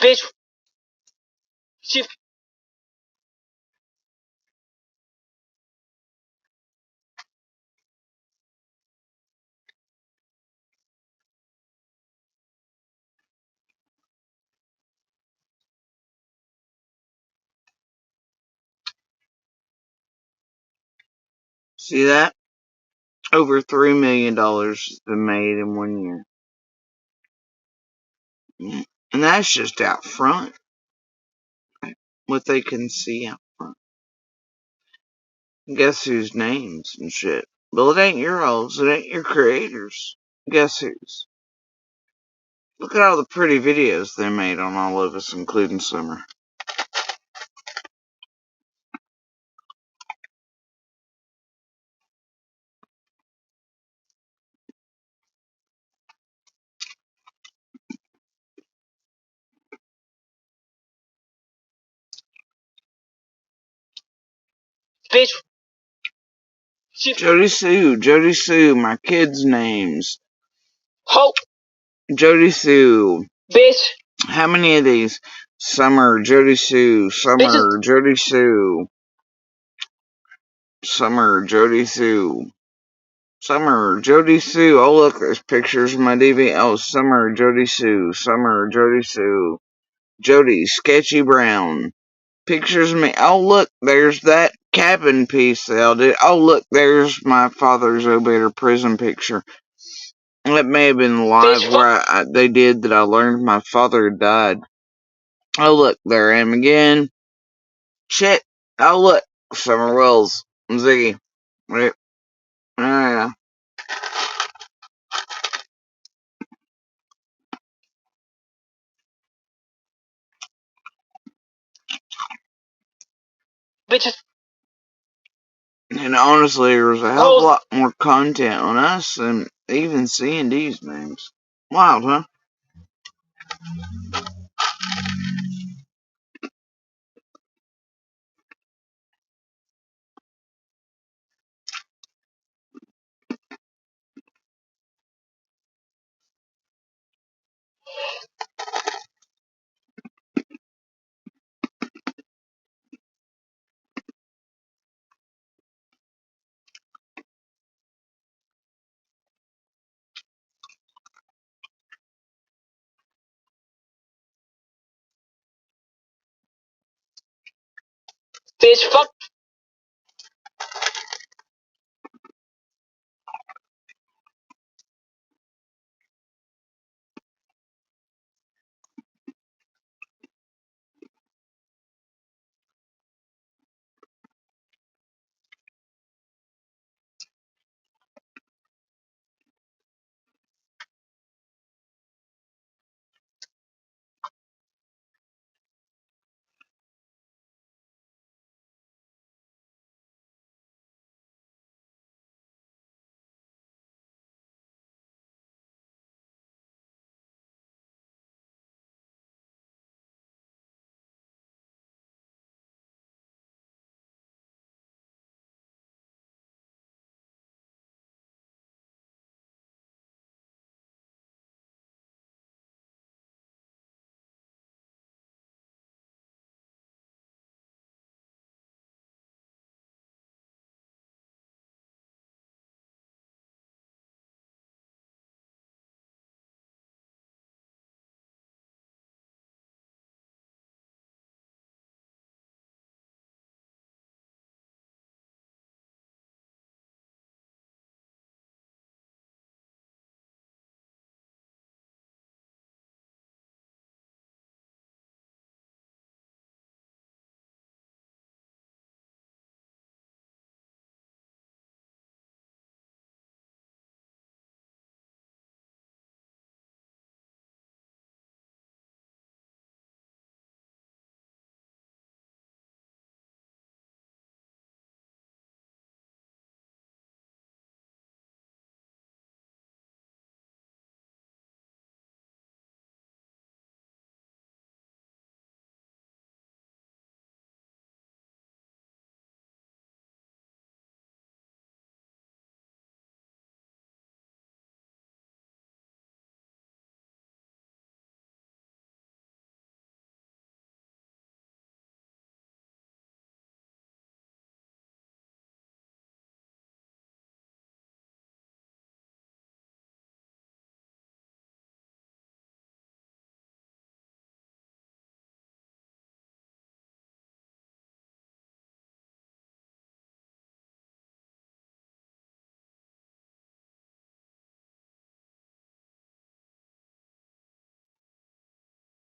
Bitch, she See that? Over $3 million has been made in 1 year. And that's just out front. What they can see out front. Guess whose names and shit. Well, it ain't your olds, it ain't your creators. Guess whose? Look at all the pretty videos they made on all of us, including Summer. bitch. Jody Sue, my kids' names. Hope. Jody Sue. Bitch. How many of these? Summer, Jody Sue, Summer, Jody Sue. Summer, Jody Sue. Summer, Jody Sue. Oh, look, there's pictures of my DV. Oh, Summer, Jody Sue. Summer, Jody Sue. Jody, Sketchy Brown. Pictures of me. Oh, look, there's that cabin piece they all did. Oh, look, there's my father's obiter prison picture. That may have been live where they did that I learned my father had died. Oh, look, there I am again. Shit. Oh, look, Summer Wells. Ziggy. Right. Yeah. Bitches. And honestly, there was a hell of a lot more content on us than even C&D's names. Wild, huh? Bitch, fuck.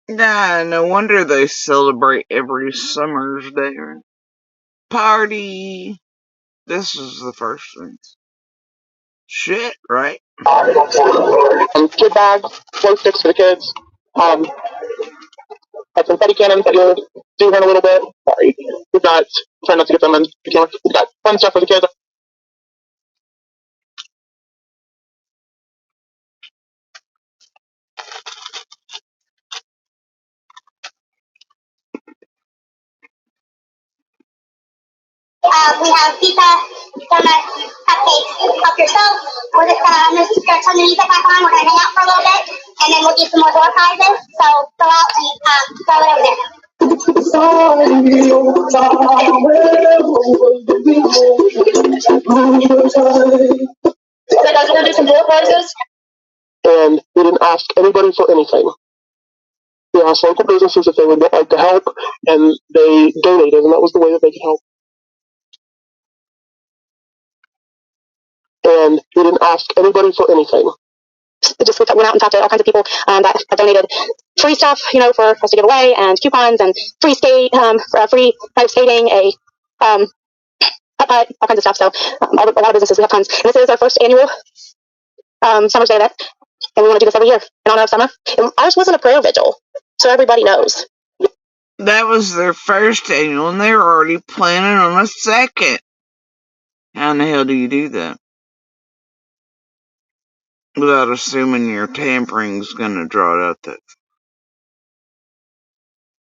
Nah, no wonder they celebrate every summer's day. Party. This is the first thing. Shit, right? Kid bag, glow sticks for the kids. Had confetti cannons that you'll do run a little bit. Sorry. We've got, try not to get them in the camera. We've got fun stuff for the kids. We have pizza, donuts, cupcakes. Help yourself. We're just gonna turn the music back on. We're gonna hang out for a little bit, and then we'll do some more door prizes. So go out and throw it over there. So guys, we're gonna do some door prizes. And we didn't ask anybody for anything. We asked local businesses if they would like to help, and they donated, and that was the way that they could help. And we didn't ask anybody for anything. Just went out and talked to all kinds of people that have donated free stuff, for us to give away, and coupons, and free free type skating, all kinds of stuff. So a lot of businesses, we have tons. And this is our first annual Summer's Day event, and we want to do this every year in honor of summer. And ours wasn't a prayer vigil, so everybody knows. That was their first annual, and they were already planning on a second. How in the hell do you do that? Without assuming your tampering's gonna draw it out that.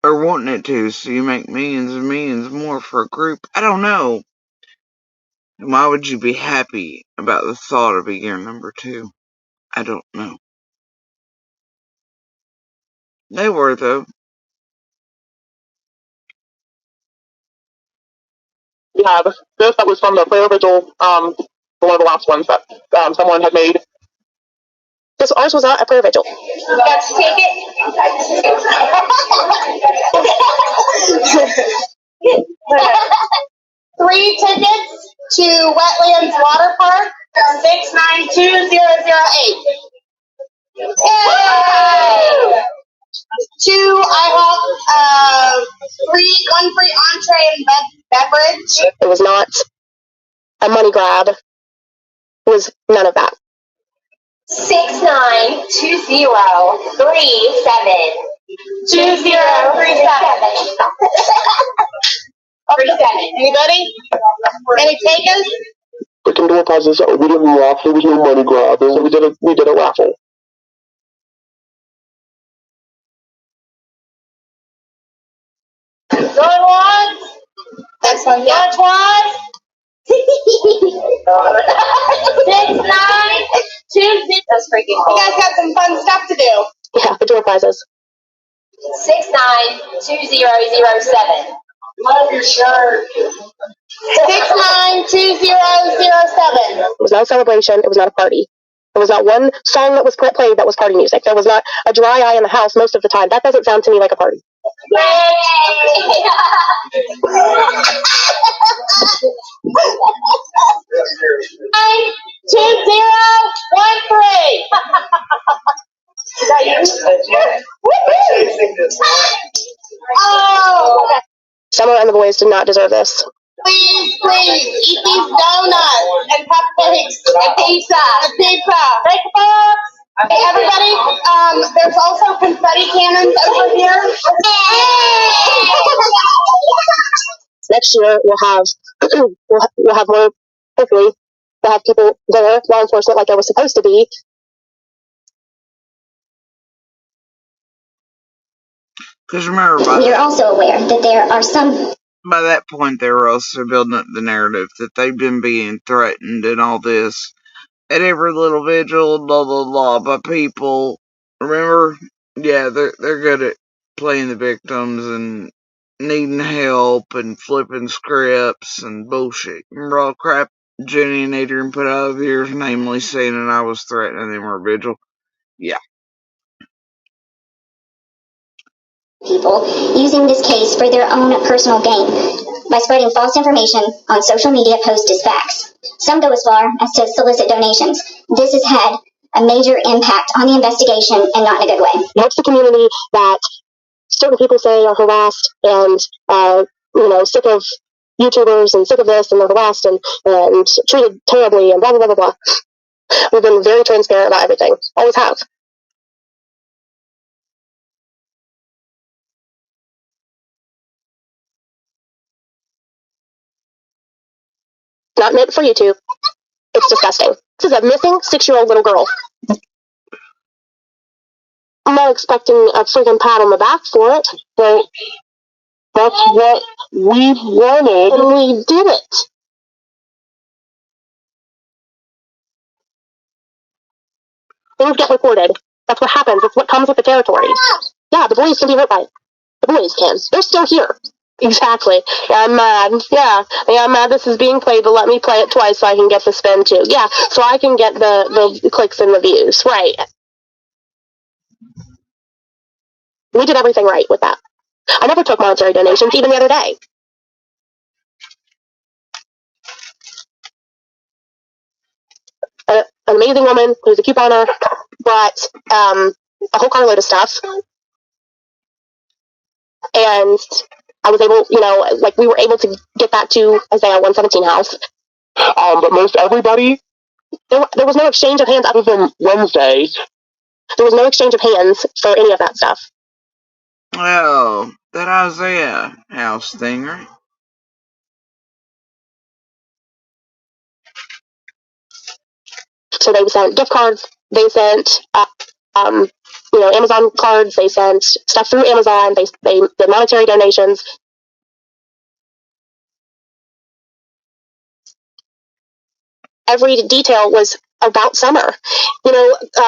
Or wanting it to, so you make millions and millions more for a group. I don't know. Why would you be happy about the thought of a year number 2? I don't know. They were, though. We have this that was from the prayer vigil, one of the last ones that someone had made. Ours was not a prayer vigil. You got to take it. 3 tickets to Wetlands Water Park, 692008. Yay! 2 IHOP, one free entree and beverage. It was not a money grab. It was none of that. 692037. 2037. Anybody? Any takers? Freaking door prizes. We didn't raffle. There was no money grab. So we did a raffle. Going once. Next one. Going twice. 6920. That's freaking cool. You guys got some fun stuff to do. Yeah, the door prizes. 692007. Love your shirt. 692007. It was not a celebration. It was not a party. There was not one song that was played that was party music. There was not a dry eye in the house most of the time. That doesn't sound to me like a party. Yay! 2013. Oh! Summer and the boys did not deserve this. Please, eat these donuts and cupcakes and pizza. Take a box. Okay, everybody, there's also confetti cannons over here. Next year we'll have more. Hopefully, we'll have people there, law enforcement, like there was supposed to be. Because remember, we are also aware that there are some. By that point, they were also building up the narrative that they've been being threatened and all this at every little vigil, blah blah blah, by people. Remember? Yeah, they're good at playing the victims and needing help and flipping scripts and bullshit. Remember all the crap Jenny and Adrian put out of years, namely saying that I was threatening them or vigil? Yeah. People using this case for their own personal gain by spreading false information on social media posted as facts. Some go as far as to solicit donations. This has had a major impact on the investigation and not in a good way. It helps the community that certain people say are harassed and, sick of YouTubers and sick of this and they're harassed and treated terribly and blah, blah, blah, blah, blah. We've been very transparent about everything. Always have. Not meant for YouTube. It's disgusting. This is a missing 6-year-old little girl. I'm not expecting a freaking pat on the back for it, but that's what we've wanted. And we did it. Things get reported. That's what happens. That's what comes with the territory. Yeah, the boys can be hurt by it. The boys can. They're still here. Exactly. Yeah, I'm mad. Yeah, I'm mad this is being played, but let me play it twice so I can get the spin too. Yeah, so I can get the clicks and the views. Right. We did everything right with that. I never took monetary donations, even the other day. An amazing woman who's a couponer brought a whole carload of stuff. And I was able, we were able to get that to Isaiah 117 house. But most everybody? There was no exchange of hands other than Wednesday. There was no exchange of hands for any of that stuff. Well, that Isaiah house thing, right? So they sent gift cards. They sent, Amazon cards. They sent stuff through Amazon. They did monetary donations. Every detail was about summer.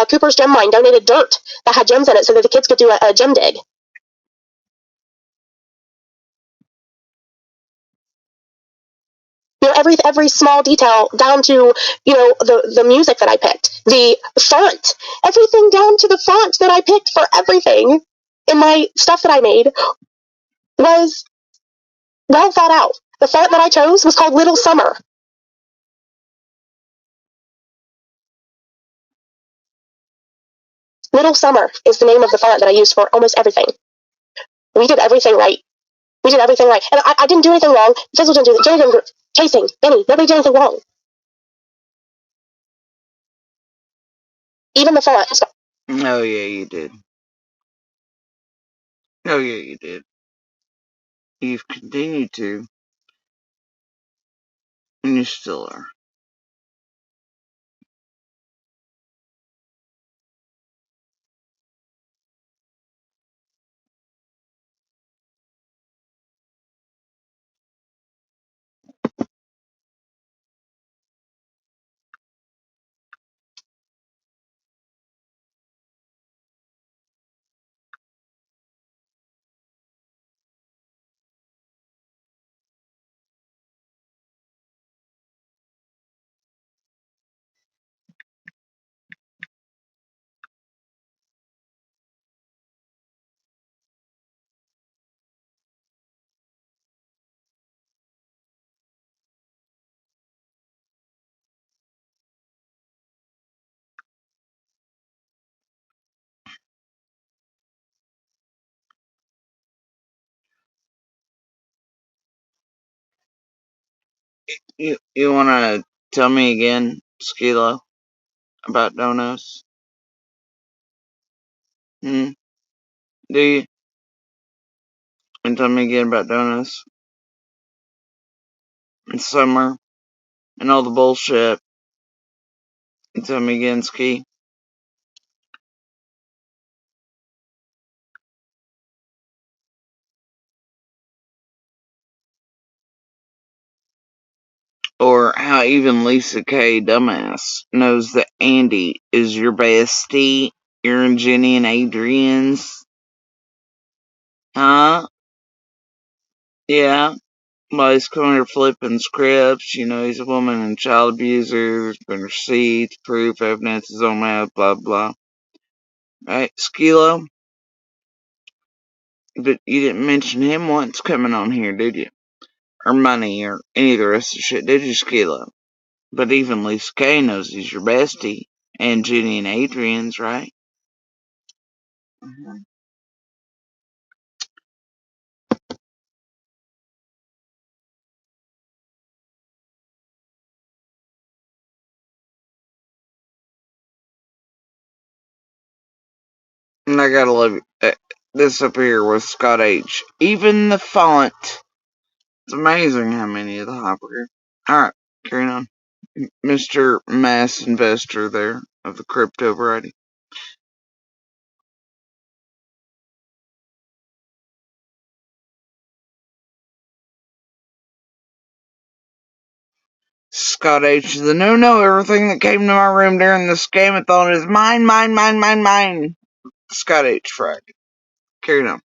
Cooper's Gem Mine donated dirt that had gems in it so that the kids could do a gem dig. Every small detail down to, the music that I picked, the font, everything down to the font that I picked for everything in my stuff that I made was well thought out. The font that I chose was called Little Summer. Little Summer is the name of the font that I used for almost everything. We did everything right. We did everything right. And I didn't do anything wrong. Fizzle didn't do it. Jenny didn't do it. Chasing. Benny. Nobody did anything wrong. Even the font. Oh, yeah, you did. Oh, yeah, you did. You've continued to. And you still are. You wanna tell me again, Skeelo, about donuts? Do you? And tell me again about donuts? And summer? And all the bullshit? And tell me again, Ski? Or how even Lisa K, dumbass, knows that Andy is your bestie, you're and Jenny and Adrian's? Huh? Yeah? Well, he's coming here flipping scripts, he's a woman and child abuser, there's been receipts, proof, evidence is on that, blah, blah. Right, Skeelo? But you didn't mention him once coming on here, did you? Or money, or any of the rest of the shit, did you, Skeelo? But even Lisa K knows he's your bestie, and Jenny and Adrian's, right? And I gotta love this up here with Scott H. Even the font. It's amazing how many of the hopper here. Alright, carrying on. Mr. Mass Investor there of the crypto variety. Scott H. The no, everything that came to my room during the scamathon is mine, mine, mine, mine, mine. Scott H. Frag. Carrying on.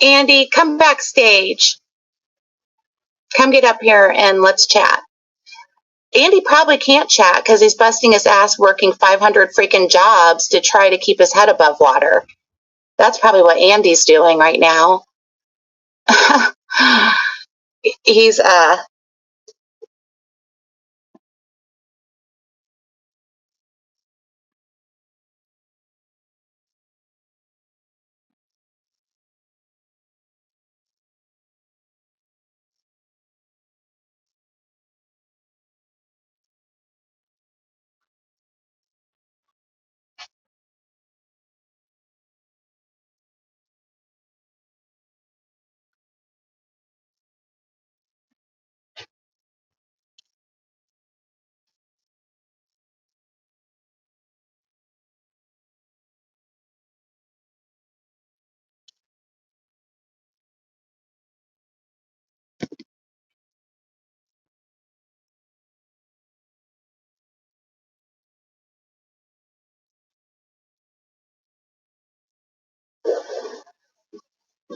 Andy, come backstage. Come get up here and let's chat. Andy probably can't chat because he's busting his ass working 500 freaking jobs to try to keep his head above water. That's probably what Andy's doing right now. He's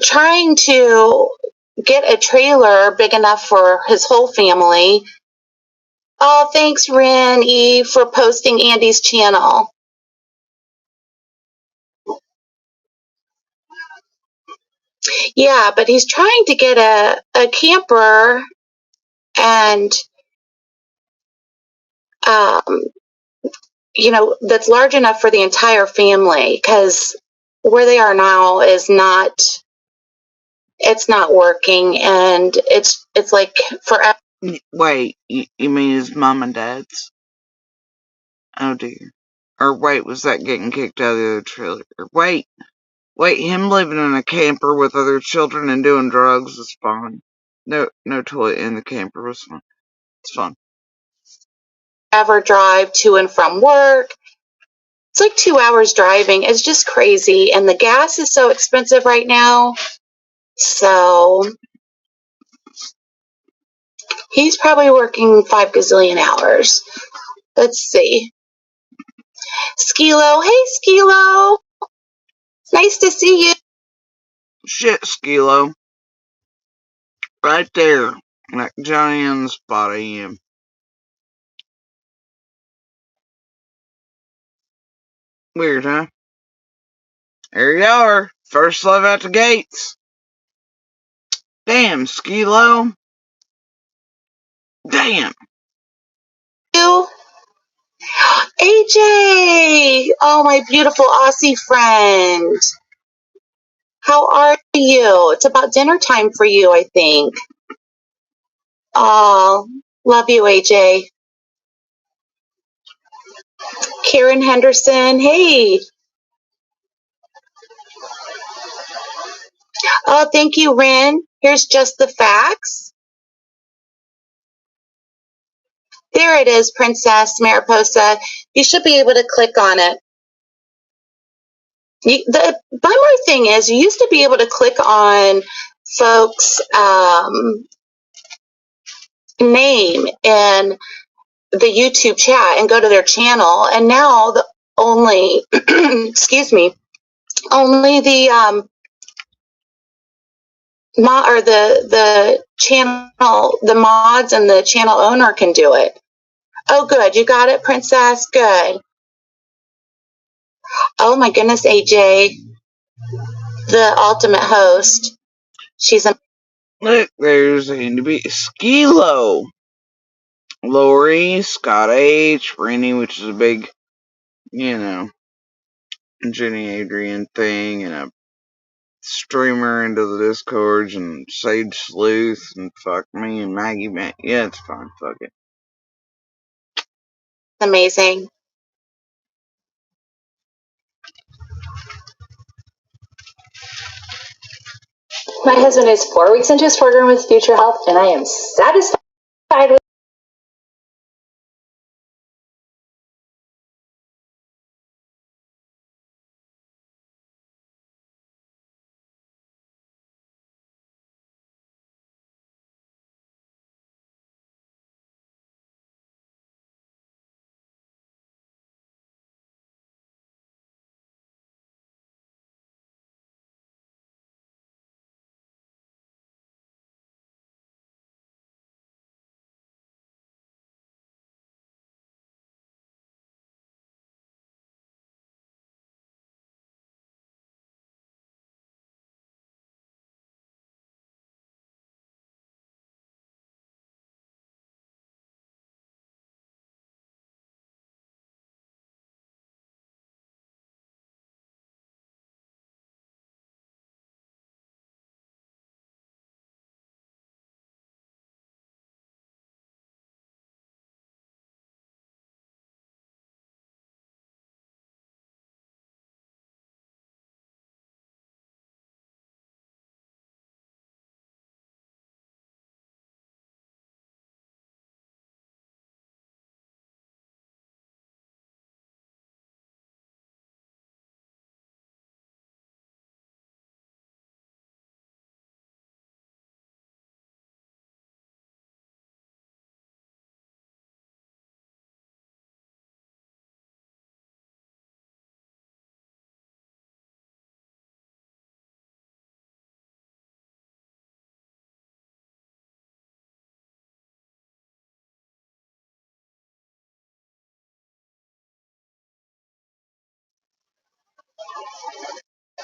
trying to get a trailer big enough for his whole family. Oh, thanks, Ren E, for posting Andy's channel. Yeah, but he's trying to get a camper and, that's large enough for the entire family because where they are now is not, it's not working and it's like forever. Wait, you mean his mom and dad's? Oh dear. Or wait, was that getting kicked out of the other trailer? Wait, him living in a camper with other children and doing drugs is fine. No toilet in the camper was fine. It's fun. Ever drive to and from work. It's like 2 hours driving. It's just crazy. And the gas is so expensive right now. So he's probably working 5 gazillion hours. Let's see. Skeelo. Hey, Skeelo. Nice to see you. Shit, Skeelo. Right there. Like Johnny on the spot I am. Weird, huh? There you are. First love out the gates. Damn, Skeelo. Damn. You. AJ. Oh, my beautiful Aussie friend. How are you? It's about dinner time for you, I think. Oh, love you, AJ. Karen Henderson. Hey. Oh, thank you, Ren. Here's just the facts. There it is, Princess Mariposa. You should be able to click on it. The bummer thing is, you used to be able to click on folks' name in the YouTube chat and go to their channel, and now the only, excuse me, only the the channel, the mods and the channel owner can do it. Oh, good. You got it, Princess? Good. Oh, my goodness, AJ. The ultimate host. She's a... Look, there's Andy B. Skeelo. Lori, Scott H, Rennie, which is a big, Jenny Adrian thing, and a streamer into the Discords, and Sage Sleuth, and fuck me, and Maggie Man. Yeah, it's fine. Fuck it. Amazing. My husband is 4 weeks into his program with Future Health, and I am satisfied with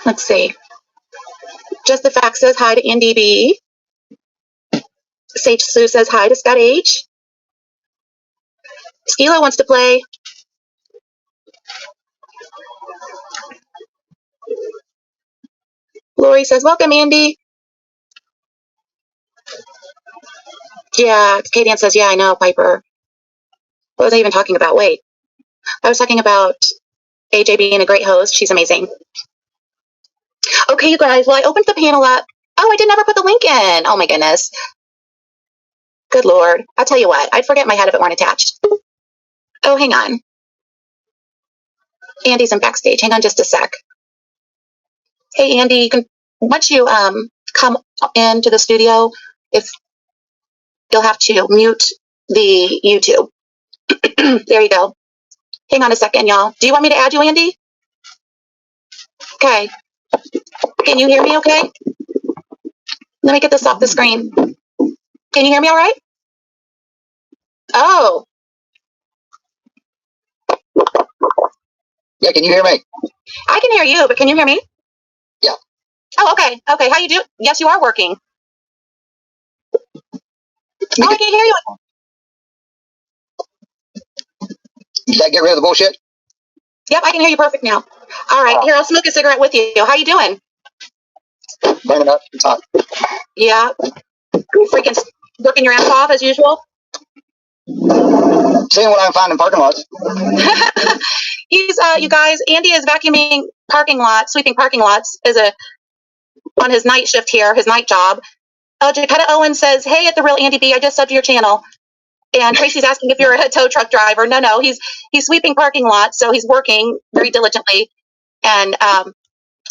Let's see. Just the Fact says hi to Andy B. Sage Sue says hi to Scott H. Skeelo wants to play. Lori says, welcome, Andy. Yeah, Katie Ann says, yeah, I know, Piper. What was I even talking about? Wait. I was talking about AJ being a great host. She's amazing. Okay, you guys. Well, I opened the panel up. Oh, I did never put the link in. Oh, my goodness. Good Lord. I'll tell you what. I'd forget my head if it weren't attached. Oh, hang on. Andy's in backstage. Hang on just a sec. Hey, Andy, you can, once you come into the studio, if you'll have to mute the YouTube. There you go. Hang on a second, y'all. Do you want me to add you, Andy? Okay. Can you hear me okay? Let me get this off the screen. Can you hear me all right? Oh. Yeah, can you hear me? I can hear you, but can you hear me? Yeah. Oh, okay. Okay. How you do? Yes, you are working. Oh, I can hear you. Did that get rid of the bullshit? Yep, I can hear you perfect now. All right, here, I'll smoke a cigarette with you. How you doing? Burning up. It's hot. Yeah. Freaking working your ass off as usual. Seeing what I'm finding in parking lots. He's, you guys, Andy is vacuuming parking lots, sweeping parking lots on his night shift here, his night job. Jaketta Owen says, hey, at the real Andy B, I just subbed your channel. And Tracy's asking if you're a tow truck driver. No, he's sweeping parking lots, so he's working very diligently. And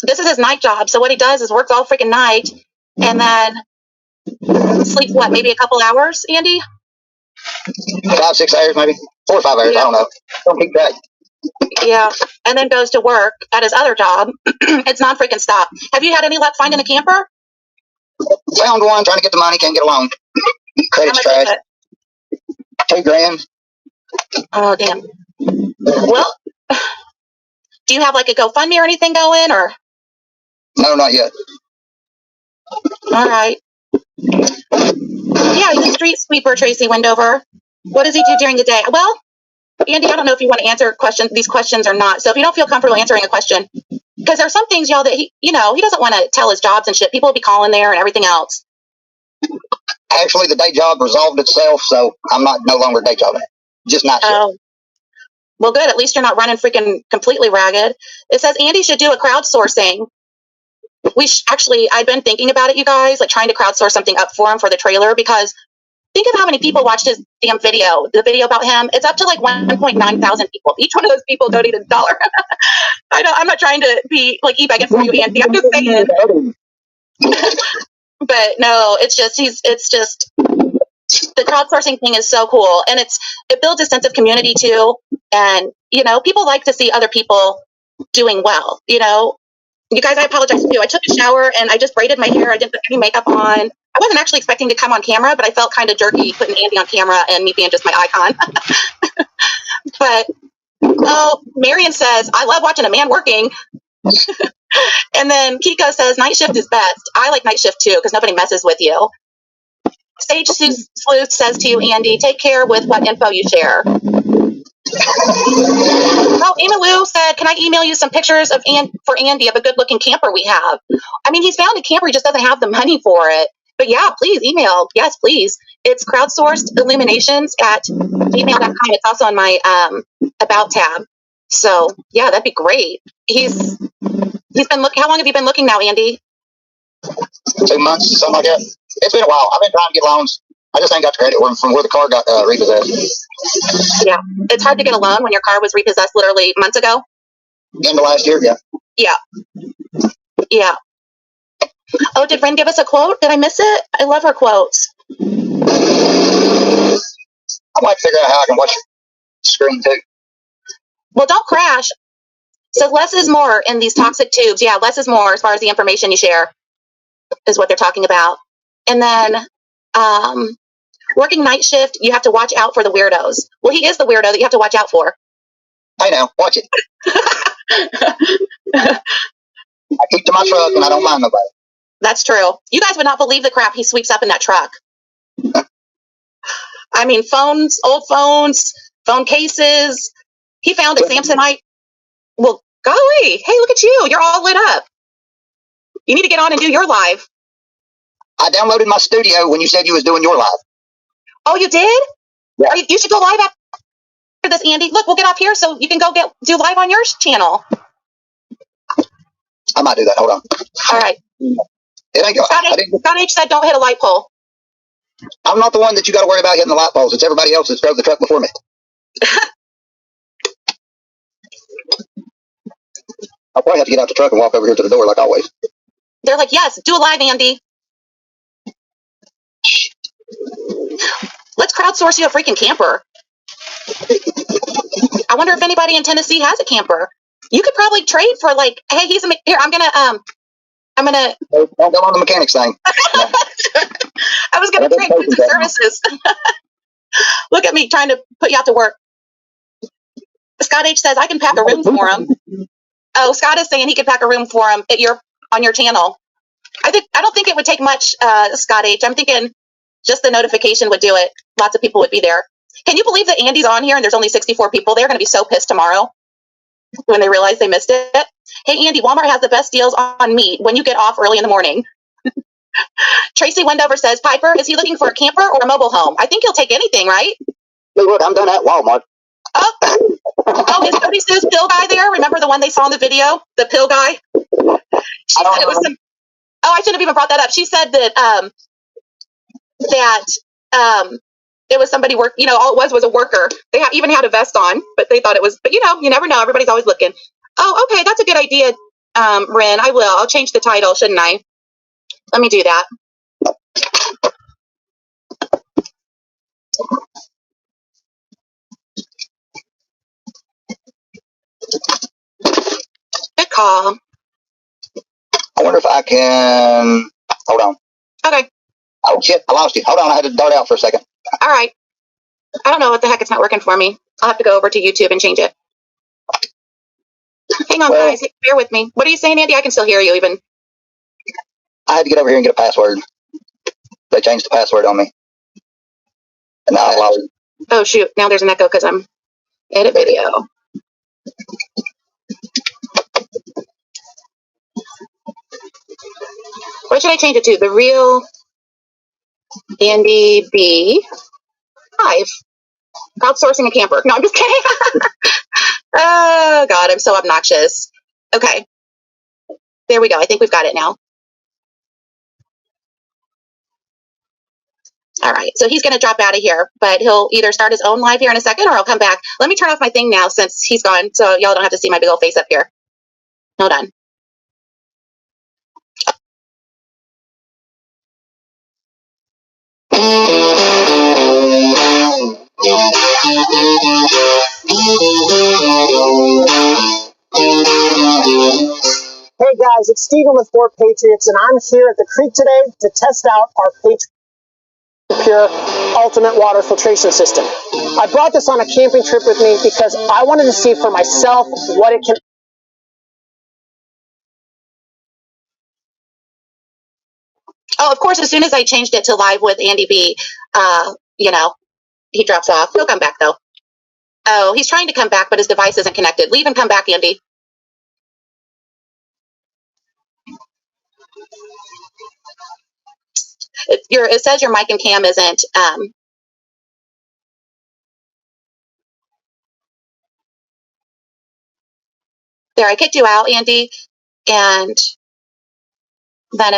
this is his night job. So what he does is works all freaking night and then sleeps, what, maybe a couple hours, Andy? 5, 6 hours, maybe 4 or 5 hours. Yeah. I don't know. Don't keep track. Yeah, and then goes to work at his other job. It's non-freaking stop. Have you had any luck finding a camper? Found one, trying to get the money, can't get a loan. Credit's trash. $2,000. Oh, damn. Well, do you have like a GoFundMe or anything going, or? No, not yet. All right. Yeah, he's a street sweeper, Tracy Wendover. What does he do during the day? Well, Andy, I don't know if you want to answer these questions or not. So if you don't feel comfortable answering a question, because there's some things, y'all, that he doesn't want to tell his jobs and shit. People will be calling there and everything else. Actually, the day job resolved itself, so I'm no longer day jobbing it. Just not sure. Oh. Well, good. At least you're not running freaking completely ragged. It says Andy should do a crowdsourcing. I've been thinking about it, you guys, like trying to crowdsource something up for him for the trailer, because think of how many people watched his damn video, the video about him. It's up to like 1.9 thousand people. Each one of those people donated $1. I know, I'm not trying to be like e-begging for you, Andy. I'm just saying. But no, it's just the crowdsourcing thing is so cool, and it builds a sense of community too. And people like to see other people doing well. You guys, I apologize too. I took a shower and I just braided my hair. I didn't put any makeup on. I wasn't actually expecting to come on camera, but I felt kind of jerky putting Andy on camera and me being just my icon. But Marion says, I love watching a man working. And then Kiko says, night shift is best. I like night shift too, because nobody messes with you. Sage Sleuth says to you, Andy, take care with what info you share. Oh, Amy Lou said, can I email you some pictures for Andy of a good-looking camper we have? I mean, he's found a camper, he just doesn't have the money for it. But yeah, please email. Yes, please. It's crowdsourcedilluminations@gmail.com. It's also on my About tab. So yeah, that'd be great. He's been looking. How long have you been looking now, Andy? 2 months, something like that. It's been a while. I've been trying to get loans. I just ain't got the credit from where the car got repossessed. Yeah, it's hard to get a loan when your car was repossessed literally months ago. End of last year, yeah. Yeah. Oh, did Ren give us a quote? Did I miss it? I love her quotes. I might figure out how I can watch your screen too. Well, don't crash. So less is more in these toxic tubes. Yeah, less is more as far as the information you share is what they're talking about. And then working night shift, you have to watch out for the weirdos. Well, he is the weirdo that you have to watch out for. I know. Watch it. I keep to my truck and I don't mind nobody. That's true. You guys would not believe the crap he sweeps up in that truck. I mean, phones, old phones, phone cases. He found a Samsonite. Well, golly. Hey, look at you. You're all lit up. You need to get on and do your live. I downloaded my studio when you said you was doing your live. Oh, you did? Yeah. You should go live after this, Andy. Look, we'll get off here so you can go do live on your channel. I might do that. Hold on. All right. It ain't going. Scott H said don't hit a light pole. I'm not the one that you got to worry about hitting the light poles. It's everybody else that drove the truck before me. I'll probably have to get out the truck and walk over here to the door like always. They're like, yes, do a live, Andy. Let's crowdsource you a freaking camper. I wonder if anybody in Tennessee has a camper. You could probably trade for like, hey, here. I'm gonna. Don't go on the mechanics thing. I was gonna trade goods and services. Look at me trying to put you out to work. Scott H says I can pack a room for him. Oh, Scott is saying he can pack a room for him on your channel. I don't think it would take much, Scott H. I'm thinking just the notification would do it. Lots of people would be there. Can you believe that Andy's on here and there's only 64 people? They're going to be so pissed tomorrow when they realize they missed it. Hey, Andy, Walmart has the best deals on meat when you get off early in the morning. Tracy Wendover says, Piper, is he looking for a camper or a mobile home? I think he'll take anything, right? Hey, look, I'm done at Walmart. Oh, is Cody Sue's pill guy there? Remember the one they saw in the video? The pill guy? She said it was some. Oh, I shouldn't have even brought that up. She said that it was somebody all it was a worker. They even had a vest on, but they thought it was. But you never know. Everybody's always looking. Oh, okay, that's a good idea, Ren. I will. I'll change the title, shouldn't I? Let me do that. Good call. I wonder if I can. Hold on. Okay. Oh shit! I lost you. Hold on. I had to dart out for a second. All right. I don't know what the heck. It's not working for me. I'll have to go over to YouTube and change it. Hang on, guys. Bear with me. What are you saying, Andy? I can still hear you even. I had to get over here and get a password. They changed the password on me. And now I lost it. Oh, shoot. Now there's an echo because I'm edit video. What should I change it to? The real Andy B. Live. Crowdsourcing a camper. No, I'm just kidding. Oh, God. I'm so obnoxious. Okay. There we go. I think we've got it now. All right. So he's going to drop out of here, but he'll either start his own live here in a second or I'll come back. Let me turn off my thing now since he's gone so y'all don't have to see my big old face up here. Hold on. Hey guys, it's Steven with 4 Patriots, and I'm here at the creek today to test out our Patriot Pure Ultimate Water Filtration System. I brought this on a camping trip with me because I wanted to see for myself what it can. Oh, of course, as soon as I changed it to live with Andy B, he drops off. He'll come back, though. Oh, he's trying to come back, but his device isn't connected. Leave and come back, Andy. It says your mic and cam isn't. There, I kicked you out, Andy, and then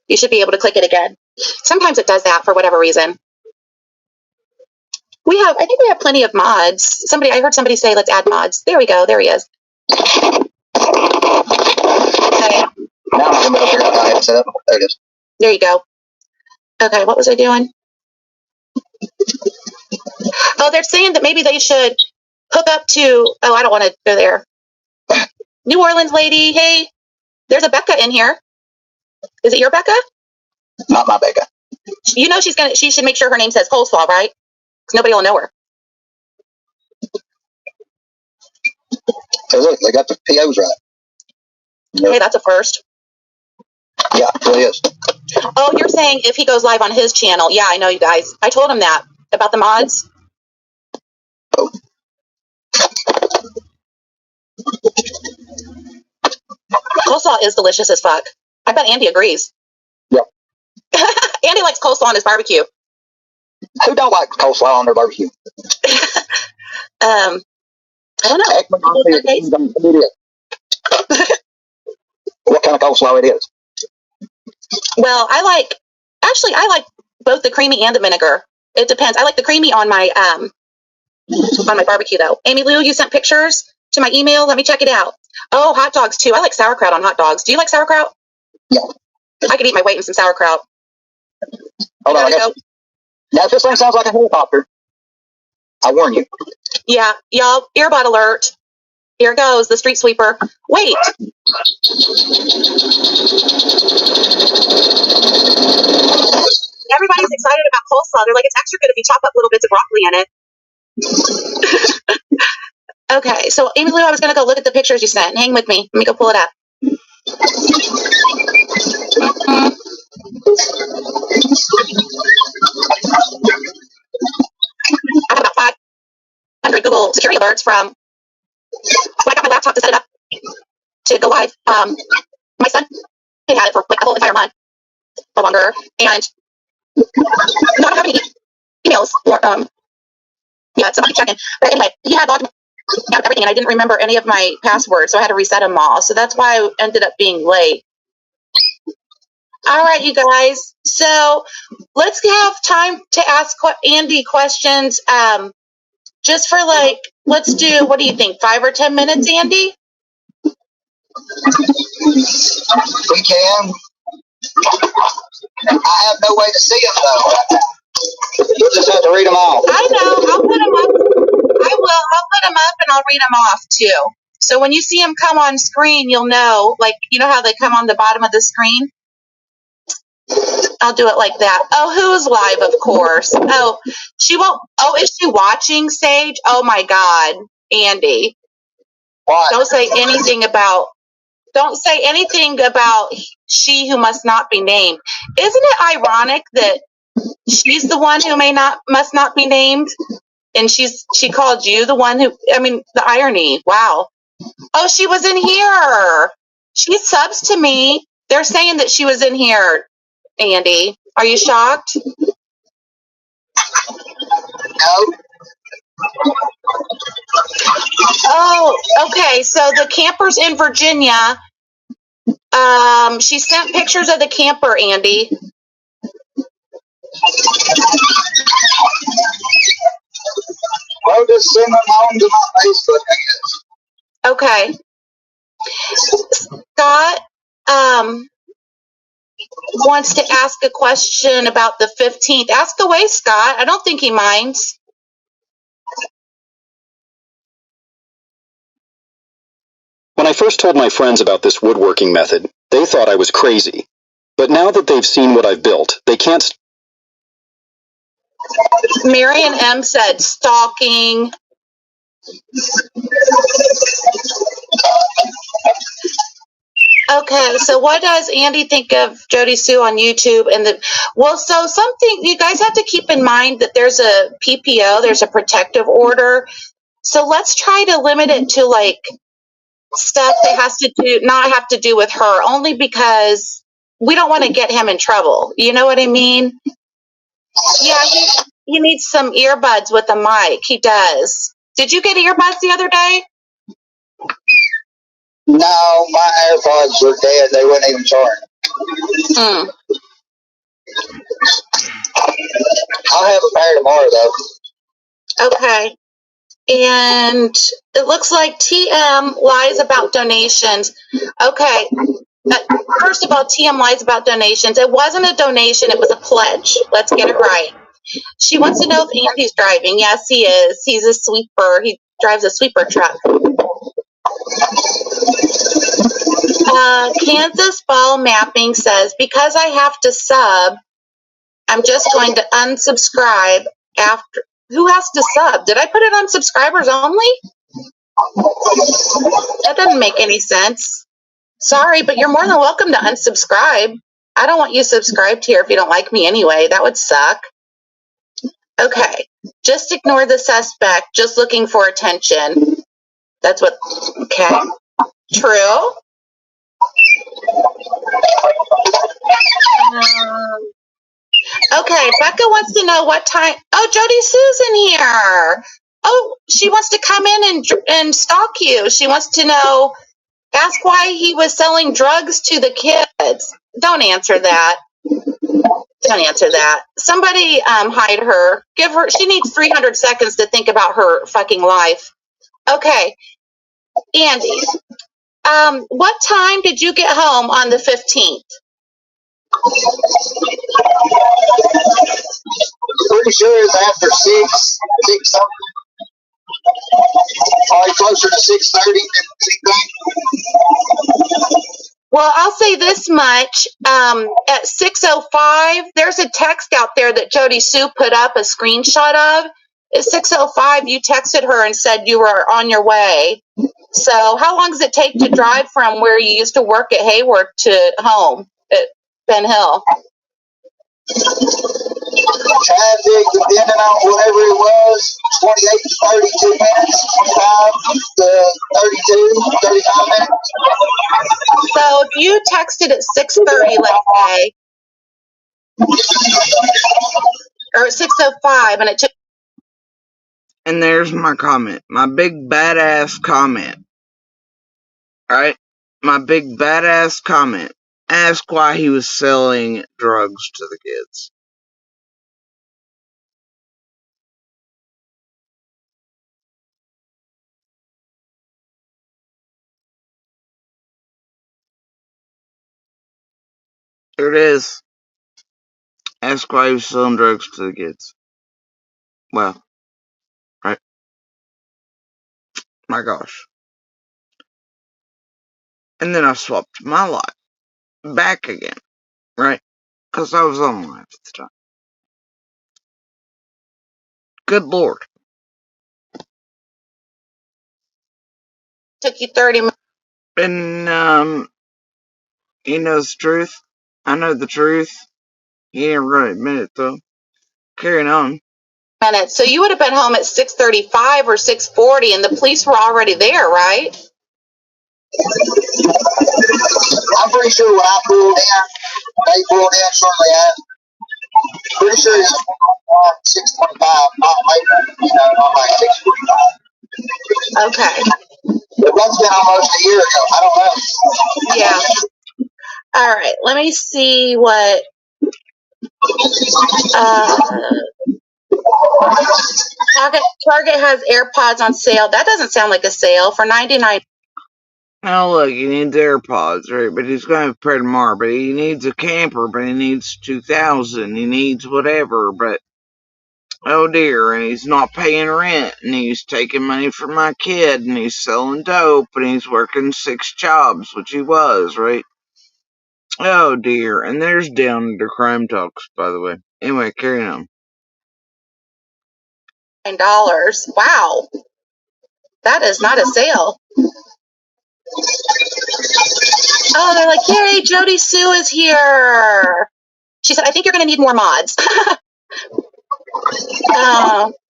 you should be able to click it again. Sometimes it does that for whatever reason. I think we have plenty of mods. I heard somebody say, let's add mods. There we go. There he is. Okay. Now I'm going to figure out how I have to set up. There it is. There you go. Okay, what was I doing? Oh, they're saying that maybe they should hook up to, I don't want to go there. New Orleans lady, hey, there's a Becca in here. Is it your Becca? Not my Becca. You know she should make sure her name says Coleslaw, right? Because nobody will know her. So look, they got the POs right. Hey, that's a first. Yeah, it really is. Oh, you're saying if he goes live on his channel. Yeah, I know, you guys. I told him that about the mods. Coleslaw is delicious as fuck. I bet Andy agrees. Yep. Andy likes coleslaw on his barbecue. Who don't like coleslaw on their barbecue? I don't know. What kind of coleslaw it is? Well, I like both the creamy and the vinegar. It depends. I like the creamy on my barbecue though. Amy Lou, you sent pictures to my email. Let me check it out. Oh, hot dogs too. I like sauerkraut on hot dogs. Do you like sauerkraut? Yeah. I could eat my weight in some sauerkraut. Hold on, I guess. Now, if this thing sounds like a helicopter, I warn you. Yeah, y'all, earbud alert. Here goes the street sweeper. Wait. Everybody's excited about coleslaw. They're like, it's extra good if you chop up little bits of broccoli in it. Okay, so Amy Lou, I was going to go look at the pictures you sent. Hang with me. Let me go pull it up. I have about 500 Google security alerts from when I got my laptop to set it up to go live. My son had it for like a whole entire month or longer, and not having any emails or yeah, somebody checking. But anyway, he had logged out everything, and I didn't remember any of my passwords, so I had to reset them all. So that's why I ended up being late. All right, you guys. So let's have time to ask Andy questions. Just for like, let's do. What do you think? 5 or 10 minutes, Andy? We can. I have no way to see them though. You just have to read them off. I know. I'll put them up. I will. I'll put them up and I'll read them off too. So when you see them come on screen, you'll know. Like, you know how they come on the bottom of the screen? I'll do it like that. Oh, who's live? Of course. Oh, she won't. Oh, is she watching, Sage? Oh my God, Andy. What? Don't say anything about. Don't say anything about she who must not be named. Isn't it ironic that she's the one who must not be named, and she called you the one who? I mean, the irony. Wow. Oh, she was in here. She subs to me. They're saying that she was in here. Andy, are you shocked? No. Oh, okay. So the campers in Virginia. She sent pictures of the camper, Andy. Well, just send them on to my Facebook, I guess. Okay. Scott wants to ask a question about the 15th. Ask away, Scott. I don't think he minds. When I first told my friends about this woodworking method, they thought I was crazy. But now that they've seen what I've built, they can't. Marion M. said stalking. Okay, so what does Andy think of Jody Sue on YouTube? So something you guys have to keep in mind that there's a PPO, there's a protective order. So let's try to limit it to like stuff that has to not have to do with her, only because we don't want to get him in trouble. You know what I mean? Yeah, he needs some earbuds with a mic. He does. Did you get earbuds the other day? No, my AirPods were dead. They wouldn't even charge. I'll have a pair tomorrow, though. Okay. And it looks like TM lies about donations. Okay. First of all, TM lies about donations. It wasn't a donation. It was a pledge. Let's get it right. She wants to know if Andy's driving. Yes, he is. He's a sweeper. He drives a sweeper truck. Kansas Ball Mapping says, because I have to sub, I'm just going to unsubscribe after. Who has to sub? Did I put it on subscribers only? That doesn't make any sense. Sorry, but you're more than welcome to unsubscribe. I don't want you subscribed here if you don't like me anyway. That would suck. Okay. Just ignore the suspect. Just looking for attention. That's what. Okay. True. Okay. Becca wants to know what time. Oh, Jody Sue's in here. Oh, she wants to come in and stalk you. She wants to know. Ask why he was selling drugs to the kids. Don't answer that. Don't answer that. Somebody hide her. Give her. She needs 300 seconds to think about her fucking life. Okay, Andy. What time did you get home on the 15th? Pretty sure it's after 6 something. Probably closer to 6:30. Well, I'll say this much. At 6:05, there's a text out there that Jody Sue put up a screenshot of. At 6:05, you texted her and said you were on your way. So how long does it take to drive from where you used to work at Hayward to home at Ben Hill? Traffic, depending on whatever it was, 28 to 32 minutes, 25 to 32, 35 minutes. So if you texted at 6:30, let's say, or at 6:05, and it took. And there's my comment. My big badass comment. Alright? My big badass comment. Ask why he was selling drugs to the kids. There it is. Ask why he was selling drugs to the kids. Well, right? My gosh. And then I swapped my life back again, right? Because I was on live at the time. Good Lord. Took you 30 minutes. And, he knows the truth. I know the truth. He ain't gonna admit it, though. Carrying on. So you would have been home at 6:35 or 6:40, and the police were already there, right? I'm pretty sure when I pulled in, they pulled in shortly after. Pretty sure it's 6:25, not later, not like 6:45. Okay. It must have been almost a year ago. I don't know. Yeah. All right. Let me see what. Target has AirPods on sale. That doesn't sound like a sale for $99. Now look, he needs AirPods, right? But he's going to pay tomorrow. But he needs a camper, but he needs 2,000. He needs whatever, but oh dear, and he's not paying rent, and he's taking money from my kid, and he's selling dope, and he's working 6 jobs, which he was, right? Oh dear, and there's Down Under Crime Talks, by the way. Anyway, carrying on. $9. Wow. That is not a sale. Oh, they're like, yay, Jody Sue is here. She said, I think you're going to need more mods.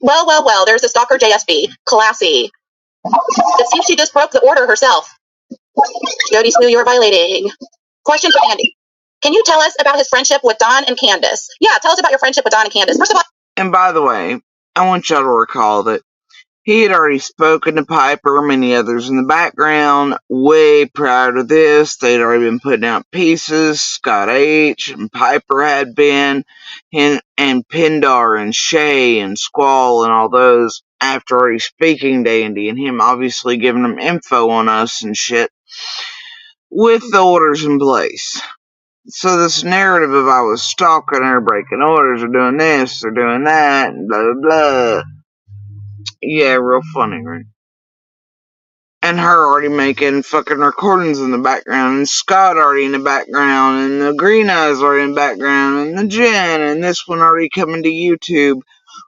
Well, there's a stalker JSB. Classy. It seems she just broke the order herself. Jody Sue, you're violating. Question for Andy. Can you tell us about his friendship with Don and Candace? Yeah, tell us about your friendship with Don and Candace. First of all. And by the way, I want y'all to recall that he had already spoken to Piper, many others in the background, way prior to this. They'd already been putting out pieces. Scott H. and Piper had been, and Pindar and Shay and Squall and all those after already speaking to Andy and him obviously giving them info on us and shit with the orders in place. So this narrative of I was stalking her, breaking orders, or doing this, or doing that, and blah, blah, blah. Yeah, real funny, right? And her already making fucking recordings in the background, and Scott already in the background, and the Green Eyes already in the background, and the Jen, and this one already coming to YouTube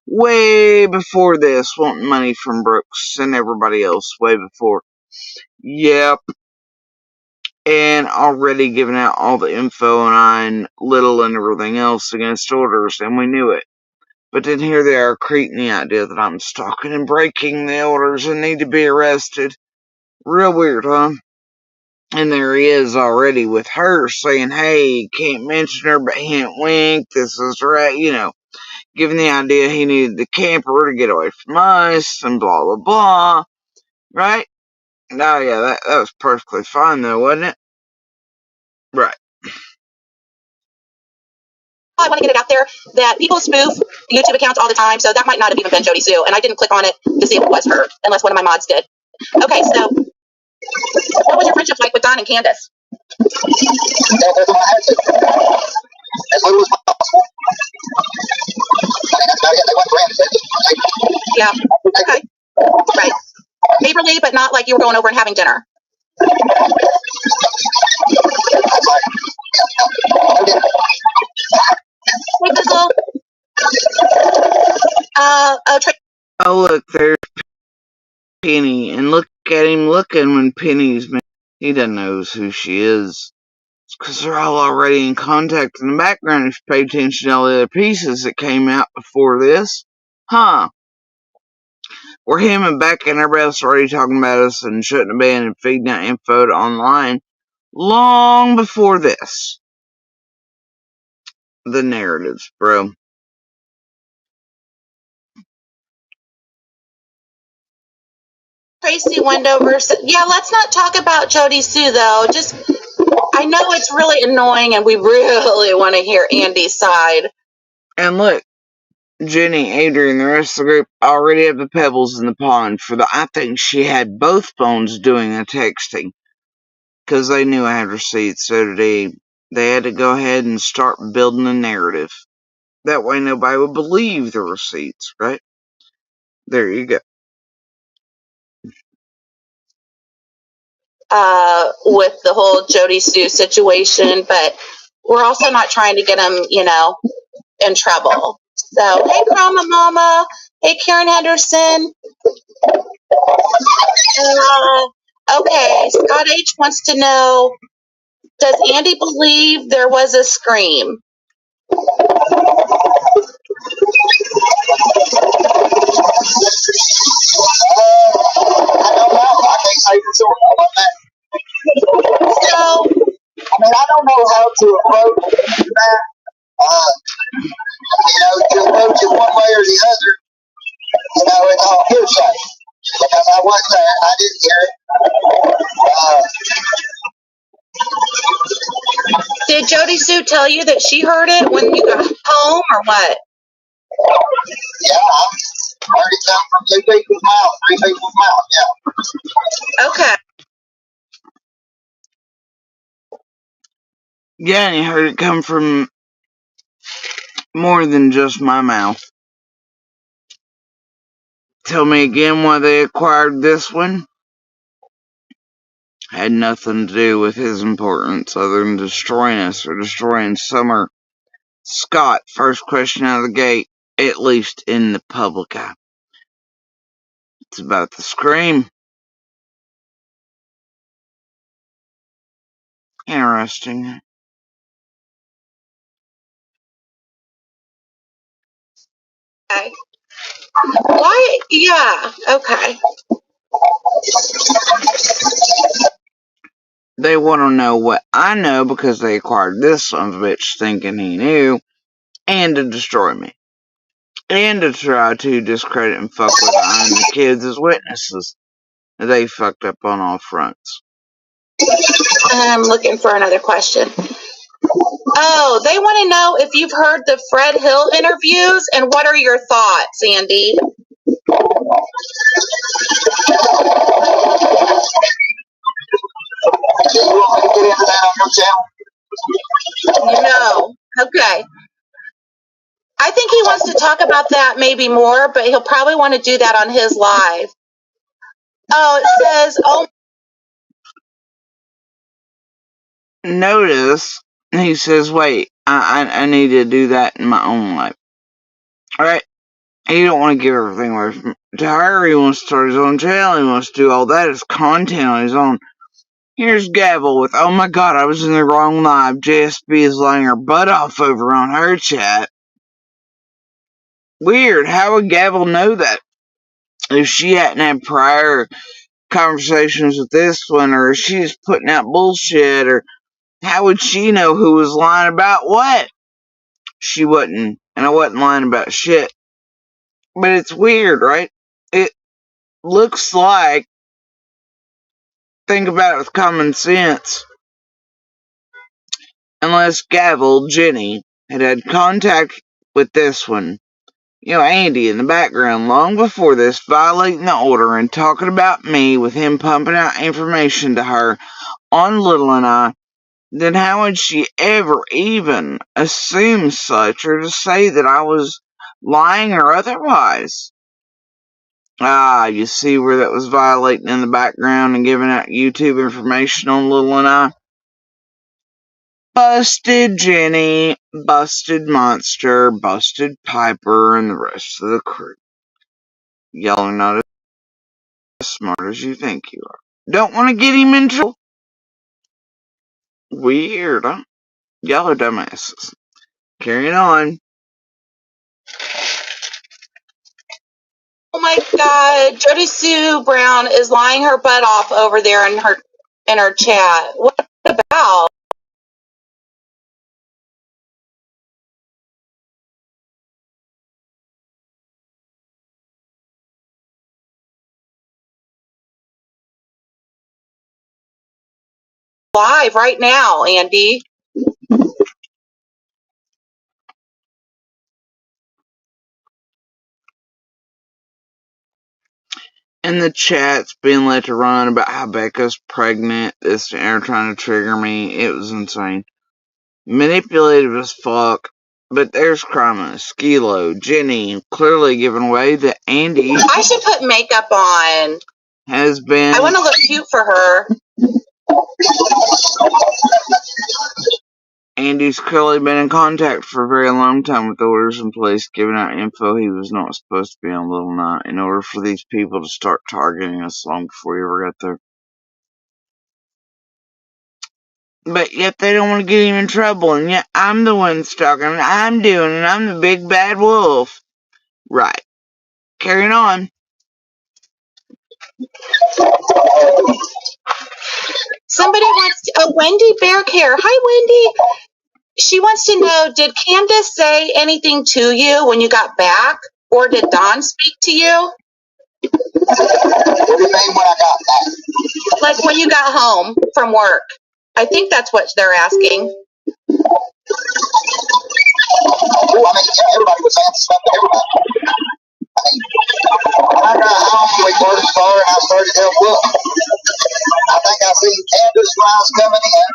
way before this, wanting money from Brooks and everybody else way before. Yep. and already giving out all the info on Little and everything else against orders, and we knew it. But then here they are creating the idea that I'm stalking and breaking the orders and need to be arrested. Real weird, huh? And there he is already with her saying, hey, can't mention her, but hint wink, this is right, giving the idea he needed the camper to get away from us, and blah, blah, blah, right? Oh, yeah, that was perfectly fine, though, wasn't it? Right. I want to get it out there that people spoof YouTube accounts all the time, so that might not have even been Jody Sue, and I didn't click on it to see if it was her, unless one of my mods did. Okay, so what was your friendship like with Don and Candace? Yeah. Okay. Right. Neighborly, but not like you were going over and having dinner. Hey, Bizzle. Oh, look, there's Penny, and look at him looking when Penny's mad. He doesn't know who she is. It's because they're all already in contact in the background if you pay attention to all the other pieces that came out before this. Huh. Where him and Beck and everybody else already talking about us and shouldn't have been and feeding that info to online long before this. The narratives, bro. Tracy Wendover said, yeah, let's not talk about Jody Sue, though. Just, I know it's really annoying, and we really want to hear Andy's side. And look, Jenny, Adrian, the rest of the group already have the pebbles in the pond I think she had both phones doing the texting. Because they knew I had receipts, so they had to go ahead and start building a narrative. That way nobody would believe the receipts, right? There you go. With the whole Jody Sue situation, but we're also not trying to get him, in trouble. So, hey, Chroma Mama. Hey, Karen Henderson. Okay, Scott H. wants to know, does Andy believe there was a scream? I don't know. I can't say for sure. How about that? So, I don't know how to approach that. To approach it one way or the other. It's all hearsay. Because I wasn't there. I didn't hear it. Did Jody Sue tell you that she heard it when you got home, or what? Yeah, I heard it come from 2 people's mouth, 3 people's mouth, yeah. Okay. Yeah, and you heard it come from more than just my mouth. Tell me again why they acquired this one? Had nothing to do with his importance other than destroying us or destroying Summer. Scott, first question out of the gate, at least in the public eye. It's about the Scream. Interesting. Okay. Why? Yeah, okay. They want to know what I know because they acquired this son of a bitch thinking he knew, and to destroy me. And to try to discredit and fuck with the kids as witnesses. They fucked up on all fronts. I'm looking for another question. Oh, they want to know if you've heard the Fred Hill interviews, and what are your thoughts, Andy? No. Okay. I think he wants to talk about that maybe more, but he'll probably want to do that on his live. Oh, it says, Notice, he says, wait, I need to do that in my own life. Alright? He don't want to give everything away to her. He wants to start his own channel. He wants to do all that as content on his own. Here's Gavel with, oh my god, I was in the wrong live. JSB is lying her butt off over on her chat. Weird, how would Gavel know that? If she hadn't had prior conversations with this one, or if she's putting out bullshit, or how would she know who was lying about what? She wouldn't, and I wasn't lying about shit. But it's weird, right? It looks like, think about it with common sense, unless Gavel, Jenny, had contact with this one, Andy in the background long before this, violating the order and talking about me with him pumping out information to her on Little and I, then how would she ever even assume such, or to say that I was lying or otherwise? Ah, you see where that was violating in the background and giving out YouTube information on Little and I? Busted Jenny, busted Monster, busted Piper, and the rest of the crew. Y'all are not as smart as you think you are. Don't want to get him in trouble? Weird, huh? Y'all are dumbasses. Carrying on. Oh my god, Jody Sue Brown is lying her butt off over there in her chat. What about? Live right now, Andy. And the chat's being let to run about how Becca's pregnant, this and they're trying to trigger me. It was insane. Manipulative as fuck. But there's Queens&Skeelo, Jenny, clearly giving away that Andy. I should put makeup on. Has been. I want to look cute for her. Andy's clearly been in contact for a very long time with orders in place, giving out info he was not supposed to be on Little Night in order for these people to start targeting us long before he ever got there. But yet they don't want to get him in trouble, and yet I'm the one stalking, and I'm doing it, I'm the big bad wolf. Right. Carrying on. Somebody wants to, Wendy Bearcare. Hi, Wendy. She wants to know, did Candace say anything to you when you got back? Or did Dawn speak to you? What do you mean when I got back? Like when you got home from work. I think that's what they're asking. Oh, I mean, everybody was saying stuff to everybody. When I got home, we worked far and I started to help look. I think I seen Candace when I was coming in.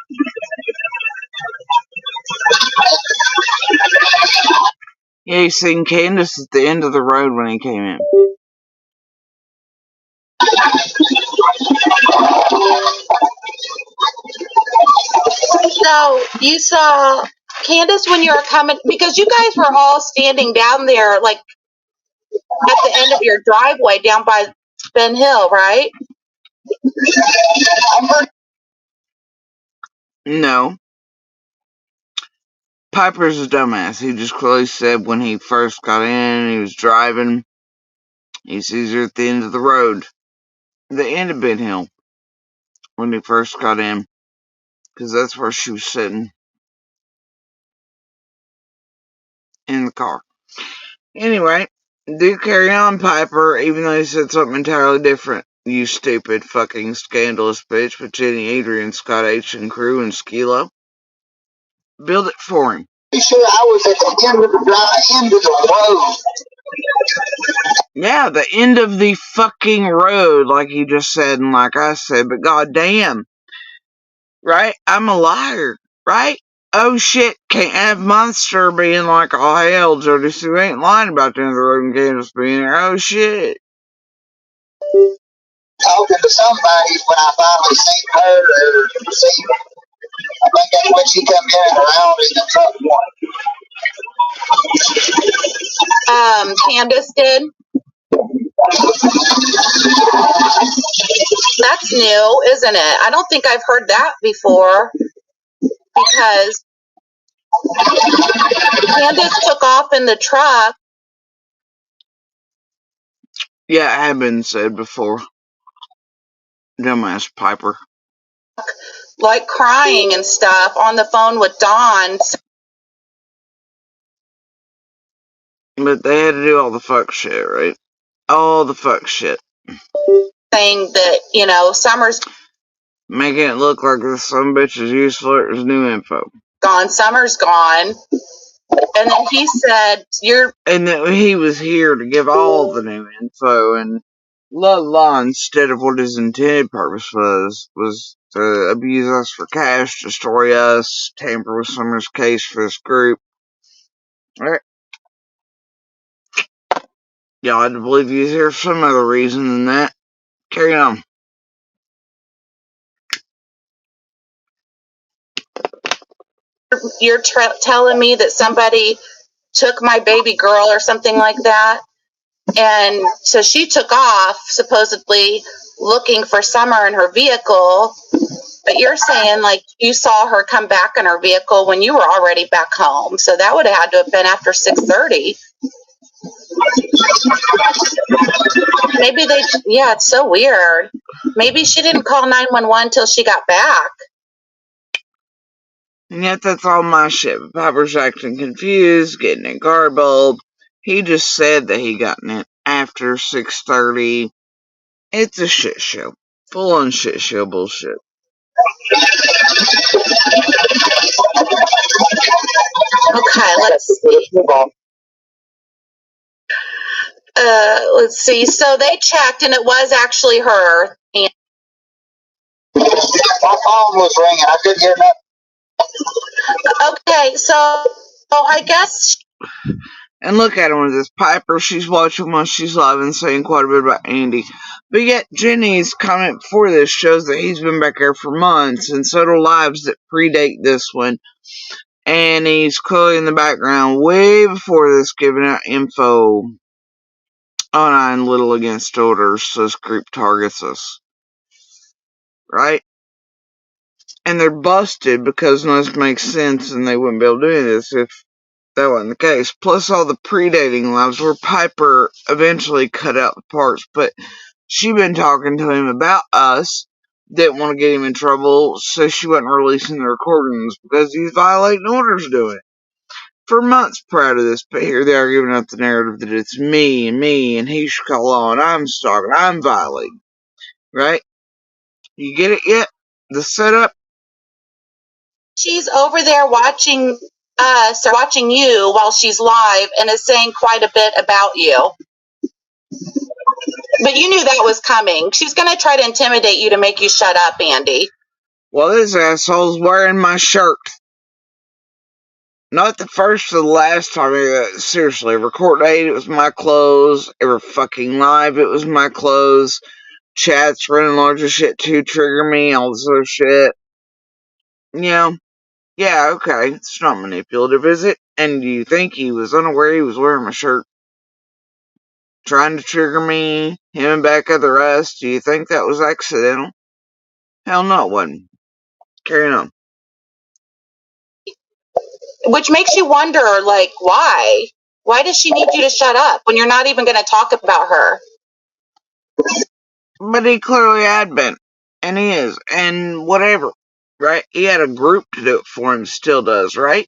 Yeah, he seen Candace at the end of the road when he came in. So you saw Candace when you were coming, because you guys were all standing down there, like at the end of your driveway down by Ben Hill, right? No. Piper's a dumbass. He just clearly said when he first got in, he was driving, he sees her at the end of the road. The end of Ben Hill. When he first got in. Because that's where she was sitting. In the car. Anyway, do carry on, Piper, even though he said something entirely different. You stupid fucking scandalous bitch with Jenny, Adrian, Scott H. and crew and Skeelo. Build it for him. Be sure I was at the end of the road. Yeah, the end of the fucking road, like you just said and like I said, but goddamn. Right? I'm a liar, right? Oh shit, can't have Monster being like, oh hell, Jody Sue ain't lying about the end of the road and Candace being there. Oh shit. Talking to somebody when I finally seen her or seen her. I think that's when she come in around in the truck one. Candace did. That's new, isn't it? I don't think I've heard that before, because Candace took off in the truck. Yeah, it had been said before. Dumbass Piper. Like crying and stuff on the phone with Dawn. But they had to do all the fuck shit, right? All the fuck shit. Saying that, you know, Summer's making it look like this some bitch is useful. There's new info. Gone. Summer's gone. And then he said, and that he was here to give all the new info, and la instead of what his intended purpose was to abuse us for cash, destroy us, tamper with Summer's case for this group. Alright. Y'all had to believe he was here for some other reason than that. Carry on. You're telling me that somebody took my baby girl or something like that? And so she took off, supposedly looking for Summer in her vehicle. But you're saying, like, you saw her come back in her vehicle when you were already back home. So that would have had to have been after 6:30. Maybe yeah, it's so weird. Maybe she didn't call 911 till she got back. And yet that's all my shit. Piper's acting confused, getting it garbled. He just said that he got in it after 6:30. It's a shit show. Full on shit show bullshit. Okay, let's see. So they checked, and it was actually her. And my phone was ringing. I couldn't hear nothing. Okay, so I guess. And look at her with this Piper. She's watching while she's live and saying quite a bit about Andy. But yet Jenny's comment before this shows that he's been back there for months, and so do lives that predate this one. And he's clearly in the background way before this, giving out info on I'm little against orders, so this group targets us. Right? And they're busted because none of this makes sense, and they wouldn't be able to do this if that wasn't the case. Plus all the predating lives where Piper eventually cut out the parts, but she'd been talking to him about us, didn't want to get him in trouble, so she wasn't releasing the recordings because he's violating orders doing it. For months prior to this, but here they are giving out the narrative that it's me, and he should call on, I'm stalking, I'm violating. Right? You get it yet? The setup? She's over there watching us, or watching you while she's live, and is saying quite a bit about you. But you knew that was coming. She's going to try to intimidate you to make you shut up, Andy. Well, this asshole's wearing my shirt. Not the first or the last time. Seriously, every court date, it was my clothes. Every fucking live, it was my clothes. Chats running larger shit to trigger me, all this other shit. Yeah, okay. It's not manipulative, is it? And do you think he was unaware he was wearing my shirt? Trying to trigger me, him and back of the rest? Do you think that was accidental? Hell no, it wasn't. Carrying on. Which makes you wonder, like, why? Why does she need you to shut up when you're not even going to talk about her? But he clearly had been. And he is. And whatever. Right? He had a group to do it for him, still does, right?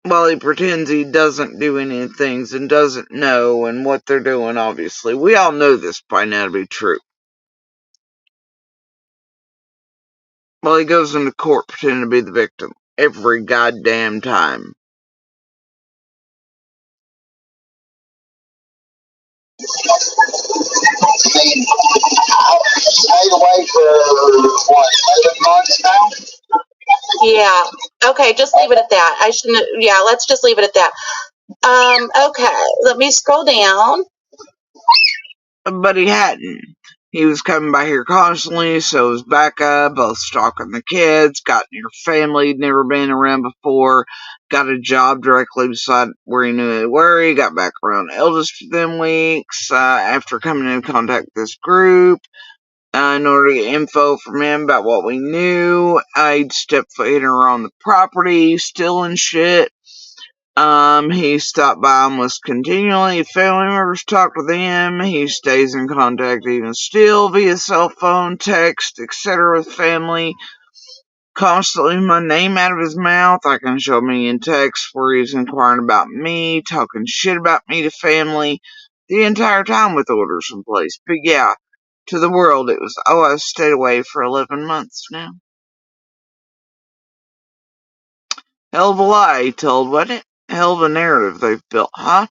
Well, he pretends he doesn't do any things and doesn't know and what they're doing, obviously. We all know this by now to be true. Well, he goes into court pretending to be the victim. Every goddamn time. I mean, I've stayed away for, 11 months now? Yeah. Okay, just leave it at that. I shouldn't. Yeah, let's just leave it at that. Okay, let me scroll down. But he hadn't. He was coming by here constantly, so it was backup, both stalking the kids, got near family he'd never been around before, got a job directly beside where he knew they were. He got back around eldest for them weeks, after coming in contact with this group, in order to get info from him about what we knew. He'd step foot in her on the property, stealing shit. He stopped by almost continually. Family members talked with him. He stays in contact even still via cell phone, text, etc. with family. Constantly my name out of his mouth. I can show me in text where he's inquiring about me, talking shit about me to family, the entire time with orders in place. But yeah, to the world it was, oh, I've stayed away for 11 months now. Hell of a lie he told, wasn't it? Hell of a narrative they've built, huh?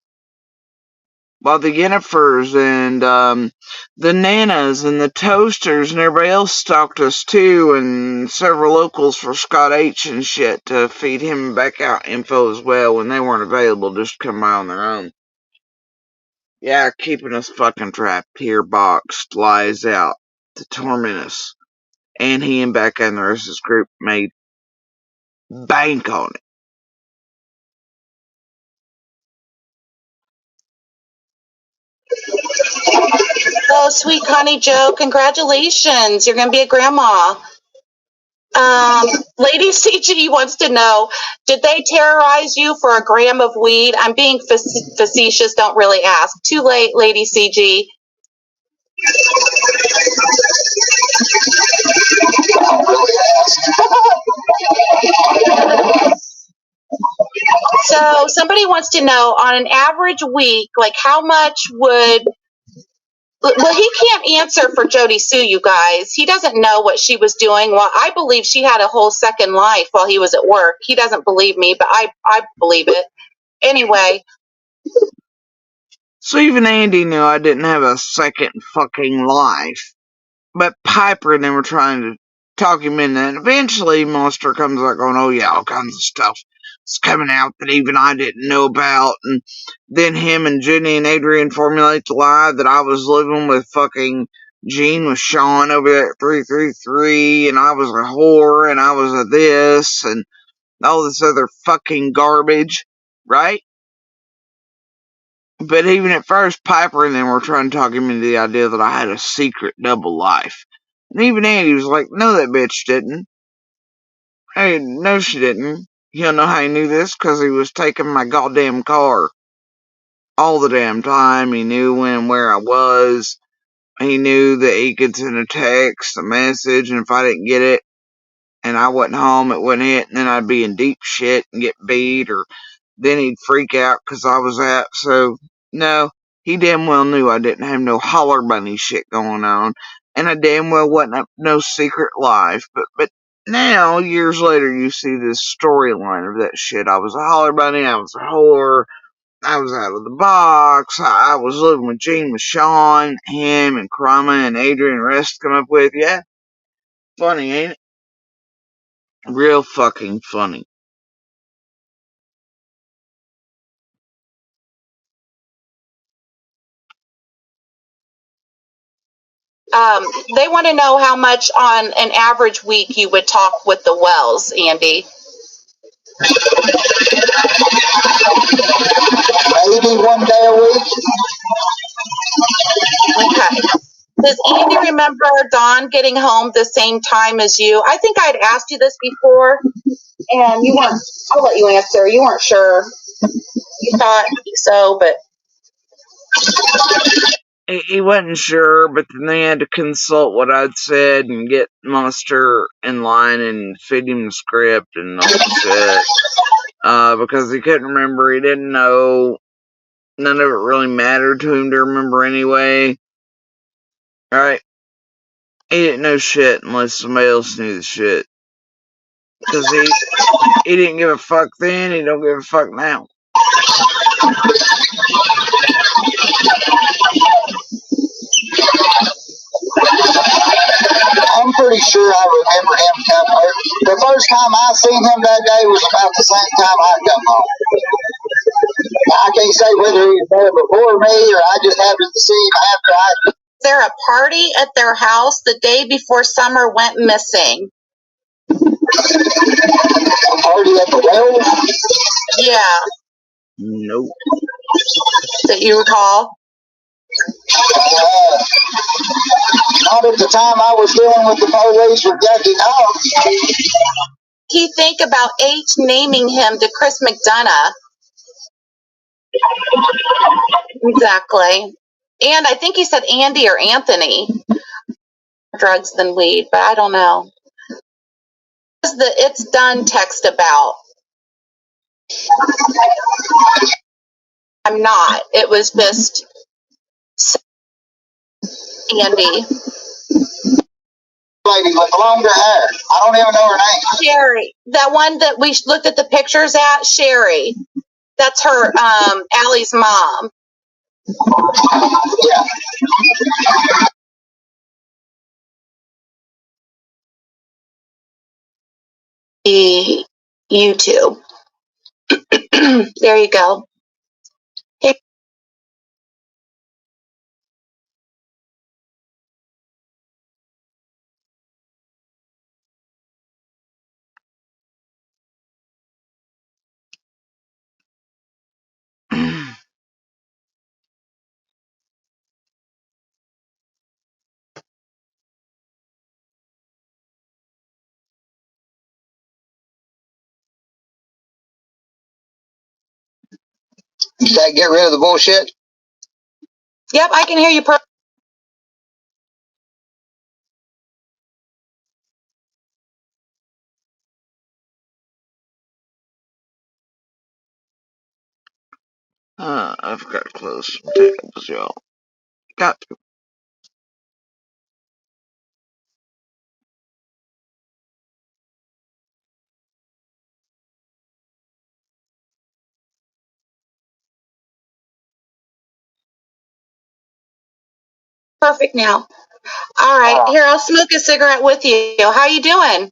While the Yennifers and the Nanas and the Toasters and everybody else stalked us too, and several locals for Scott H and shit to feed him back out info as well when they weren't available, just come by on their own. Yeah, keeping us fucking trapped here, boxed, lies out to torment us. And he and Becca and the rest of his group made bank on it. Oh, sweet Connie Joe, congratulations. You're going to be a grandma. Lady CG wants to know, did they terrorize you for a gram of weed? I'm being facetious, don't really ask. Too late, Lady CG. So somebody wants to know, on an average week, like how much would... Well, he can't answer for Jody Sue, you guys. He doesn't know what she was doing. Well, I believe she had a whole second life while he was at work. He doesn't believe me, but I believe it. Anyway. So even Andy knew I didn't have a second fucking life. But Piper and them were trying to talk him into it. And eventually Monster comes out going, oh yeah, all kinds of stuff is coming out that even I didn't know about. And then him and Jenny and Adrian formulate the lie that I was living with fucking Gene with Sean over there at 333, and I was a whore, and I was a this, and all this other fucking garbage, right? But even at first, Piper and them were trying to talk him into the idea that I had a secret double life. And even Andy was like, no, that bitch didn't. Hey, no, she didn't. You don't know how he knew this? Because he was taking my goddamn car. All the damn time. He knew when and where I was. He knew that he could send a text, a message, and if I didn't get it, and I wasn't home, it wouldn't hit, and then I'd be in deep shit and get beat, or then he'd freak out because I was out. So, no, he damn well knew I didn't have no holler bunny shit going on, and I damn well wasn't up no secret life. But now, years later, you see this storyline of that shit. I was a holler bunny, I was a whore, I was out of the box, I was living with Gene, with Sean, him, and Crumma, and Adrian, and the rest come up with. Yeah, funny, ain't it? Real fucking funny. They want to know how much on an average week you would talk with the Wells, Andy. Maybe one day a week. Okay. Does Andy remember Dawn getting home the same time as you? I think I'd asked you this before, and you weren't, I'll let you answer. You weren't sure. You thought so, but... He wasn't sure, but then they had to consult what I'd said and get Monster in line and feed him the script and all that shit. Because he couldn't remember, he didn't know. None of it really mattered to him to remember anyway. Alright? He didn't know shit unless somebody else knew the shit. Because he didn't give a fuck then, he don't give a fuck now. I'm pretty sure I remember him coming. The first time I seen him that day was about the same time I come home. I can't say whether he was there before me or I just happened to see him after I there a party at their house the day before Summer went missing? Party at the well? Yeah. Nope. That you recall? Not at the time I was dealing with the police with Jackie Dawes. He think about H naming him to Chris McDonough. Exactly. And I think he said Andy or Anthony. Drugs than weed, but I don't know. What's the it's done text about? I'm not. It was just Andy. Lady with longer hair. I don't even know her name. Sherry. That one that we looked at the pictures at, Sherry. That's her, Allie's mom. Yeah. The YouTube. There you go. Hey. You say get rid of the bullshit? Yep, I can hear you. I've got to close some tabs, y'all. Got to. Perfect now. All right, here, I'll smoke a cigarette with you. How you doing?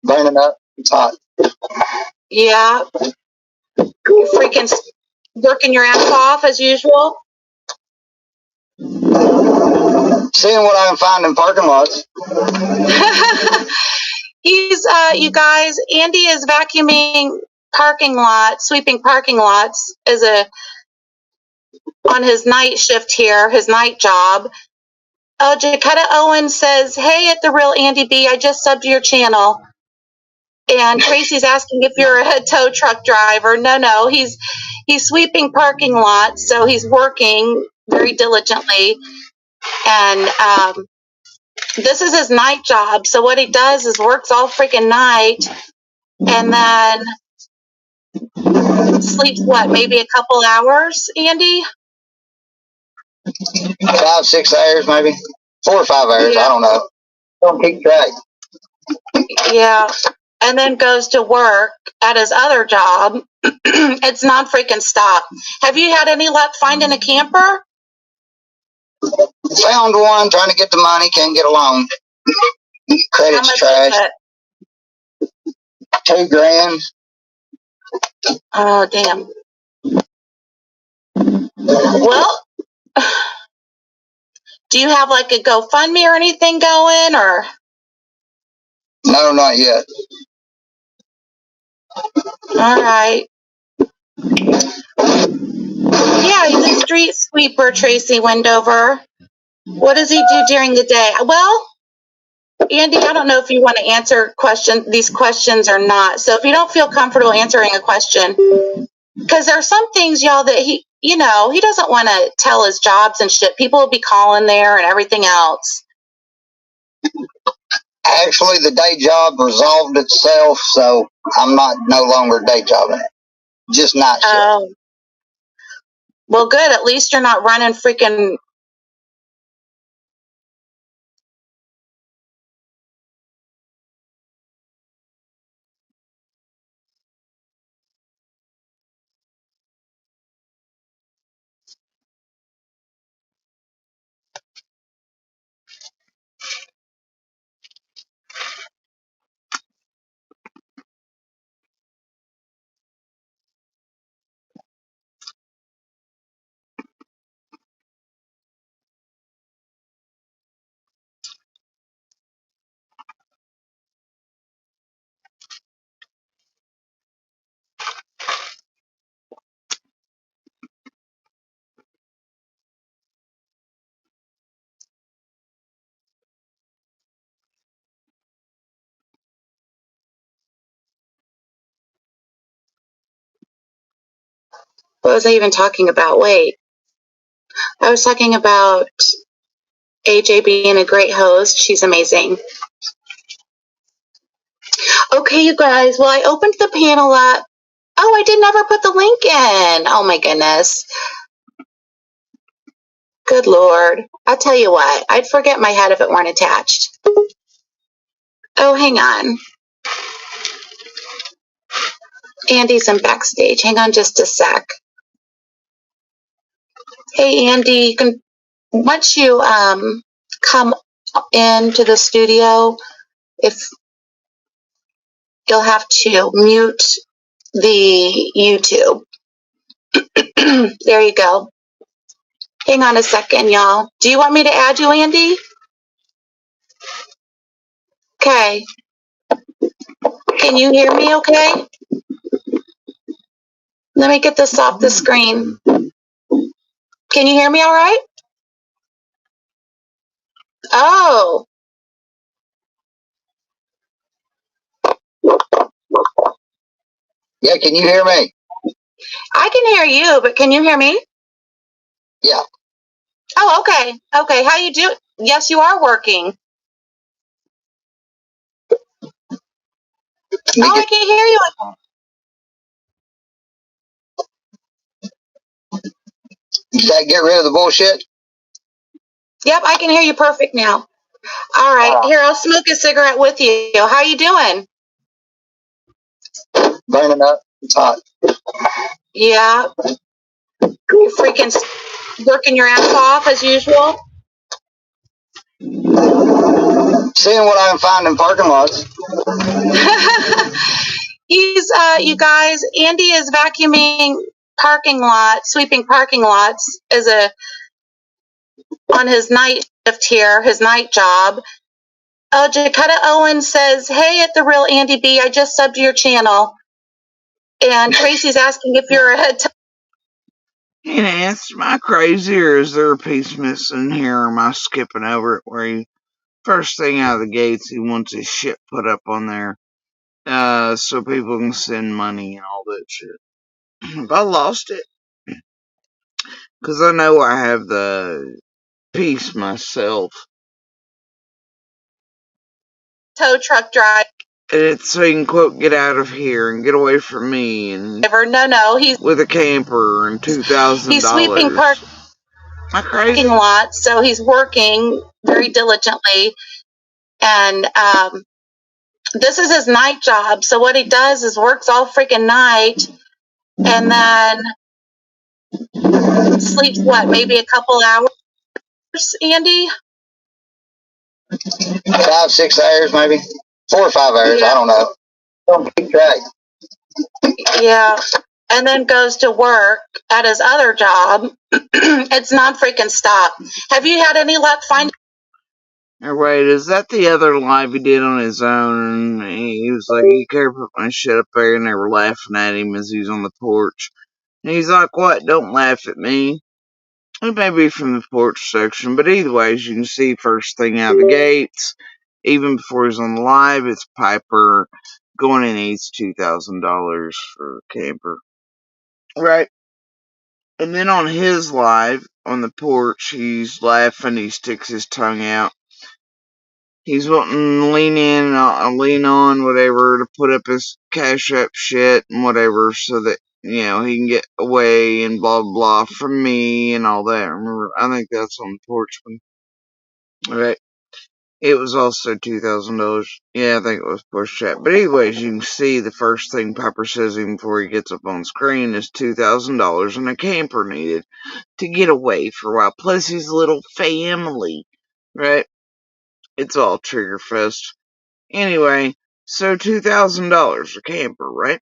Burning up. It's hot. Yeah. You're freaking working your ass off as usual? Seeing what I can find in parking lots. He's, you guys, Andy is vacuuming parking lots, sweeping parking lots on his night shift here, his night job. Oh, Jaketta Owen says, hey, at the real Andy B, I just subbed your channel. And Tracy's asking if you're a tow truck driver. No, he's sweeping parking lots, so he's working very diligently. And this is his night job. So what he does is works all freaking night and then sleeps, what, maybe a couple hours, Andy? 5-6 hours, maybe 4 or 5 hours. Yeah. I don't know. Don't keep track. Yeah. And then goes to work at his other job. It's non-freaking stop. Have you had any luck finding a camper? Found one, trying to get the money, can't get a loan. Credit's trash. $2,000. Oh, damn. Well, do you have like a GoFundMe or anything going, or? No, not yet. All right. Yeah, he's a street sweeper, Tracy Wendover. What does he do during the day? Well, Andy, I don't know if you want to answer these questions or not. So if you don't feel comfortable answering a question, because there are some things, y'all, that he doesn't want to tell his jobs and shit. People will be calling there and everything else. Actually, the day job resolved itself, so I'm no longer day jobbing it. Just night shift. Oh. Well, good. At least you're not running freaking. What was I even talking about? Wait. I was talking about AJ being a great host. She's amazing. Okay, you guys. Well, I opened the panel up. Oh, I did never put the link in. Oh my goodness. Good Lord. I'll tell you what. I'd forget my head if it weren't attached. Oh, hang on. Andy's in backstage. Hang on just a sec. Hey, Andy, once you come into the studio, if you'll have to mute the YouTube. There you go. Hang on a second, y'all. Do you want me to add you, Andy? Okay. Can you hear me okay? Let me get this off the screen. Can you hear me all right? Oh. Yeah, can you hear me? I can hear you, but can you hear me? Yeah. Oh, okay. Okay, how you do? Yes, you are working. Oh, I can't hear you. Did I get rid of the bullshit? Yep, I can hear you perfect now. All right, here, I'll smoke a cigarette with you. How you doing? Burning up. It's hot. Yeah. You're freaking working your ass off as usual? Seeing what I can find in parking lots. You guys, Andy is vacuuming parking lots, sweeping parking lots on his night shift here, his night job. Jaketta Owen says, hey, at the real Andy B, I just subbed your channel. And Tracy's asking if you're ahead. And answer my crazy, or is there a piece missing here, or am I skipping over it where he, first thing out of the gates, he wants his shit put up on there, so people can send money and all that shit. Have I lost it? Because I know I have the piece myself. Tow truck driver. And it's so he can, quote, get out of here and get away from me. And no, he's with a camper and $2,000. He's sweeping parking lots, so he's working very diligently. And this is his night job. So what he does is works all freaking night and then sleeps, maybe a couple hours, Andy? 5-6 hours, maybe 4 or 5 hours. Yeah. I don't know. Don't keep track. Yeah. And then goes to work at his other job. It's non-freaking stop. Have you had any luck finding? Or wait, is that the other live he did on his own? And he was like, you can't put my shit up there, and they were laughing at him as he was on the porch. And he's like, what? Don't laugh at me. It may be from the porch section, but either way, as you can see, first thing out of the gates, even before he's on the live, it's Piper going in needs $2,000 for a camper. Right. And then on his live, on the porch, he's laughing, he sticks his tongue out. He's wanting to lean in, lean on, whatever, to put up his Cash App shit and whatever, so that, he can get away and blah, blah, blah from me and all that. Remember, I think that's on the porch one. Right. It was also $2,000. Yeah, I think it was push chat. But anyways, you can see the first thing Piper says even before he gets up on screen is $2,000 and a camper needed to get away for a while. Plus his little family. Right? It's all trigger fest. Anyway, so $2,000 a camper, right?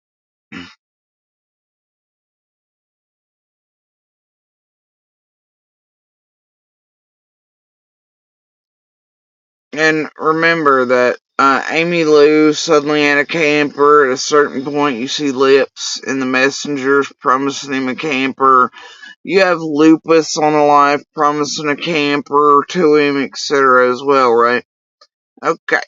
And remember that Amy Lou suddenly had a camper. At a certain point, you see Lips in the messengers promising him a camper. You have Lupus on a live promising a camper to him, etc. as well, right? Okay.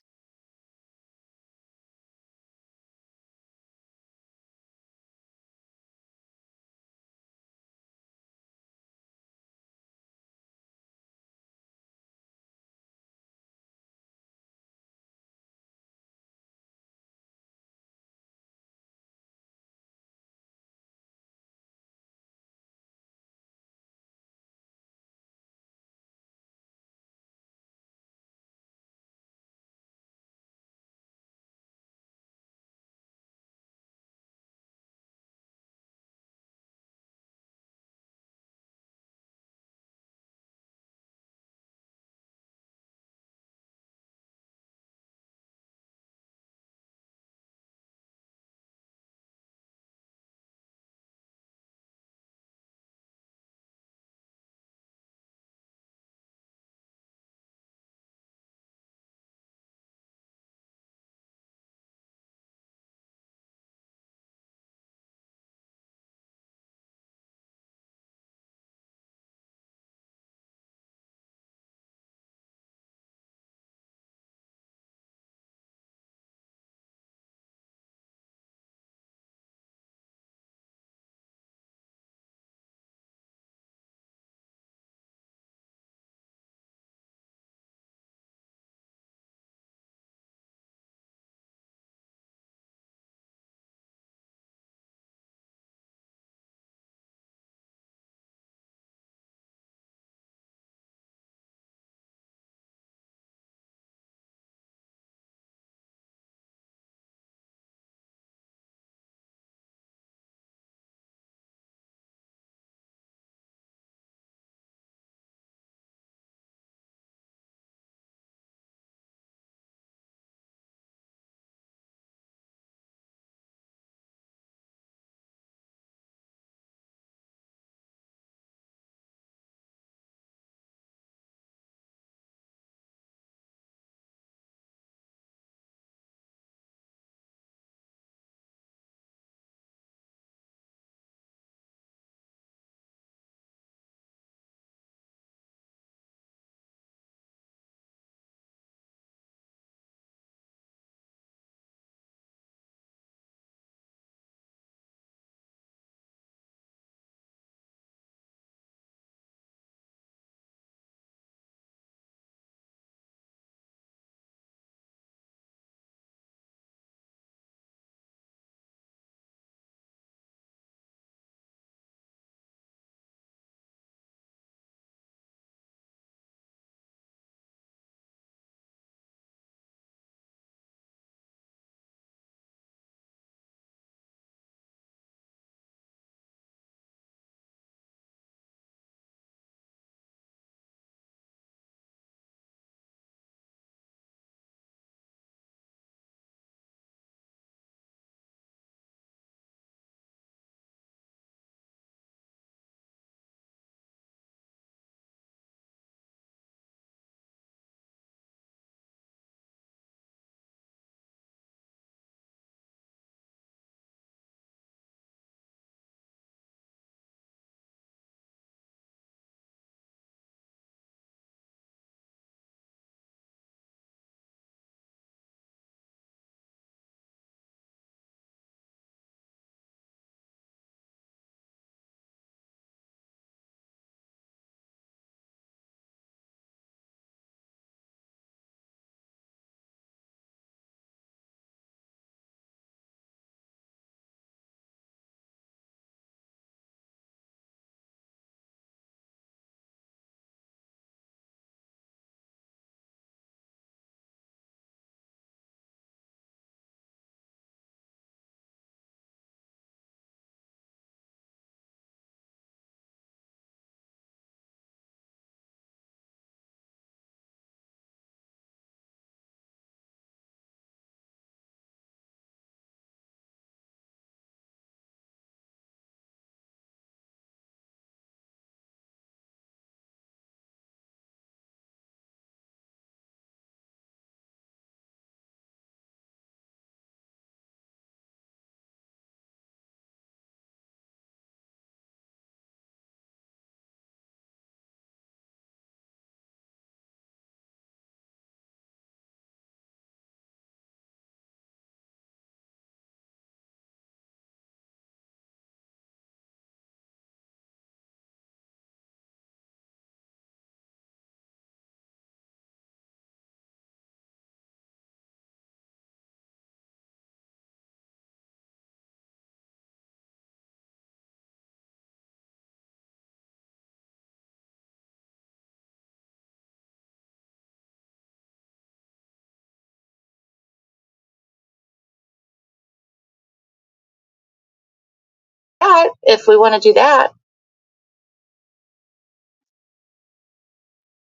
that if we want to do that.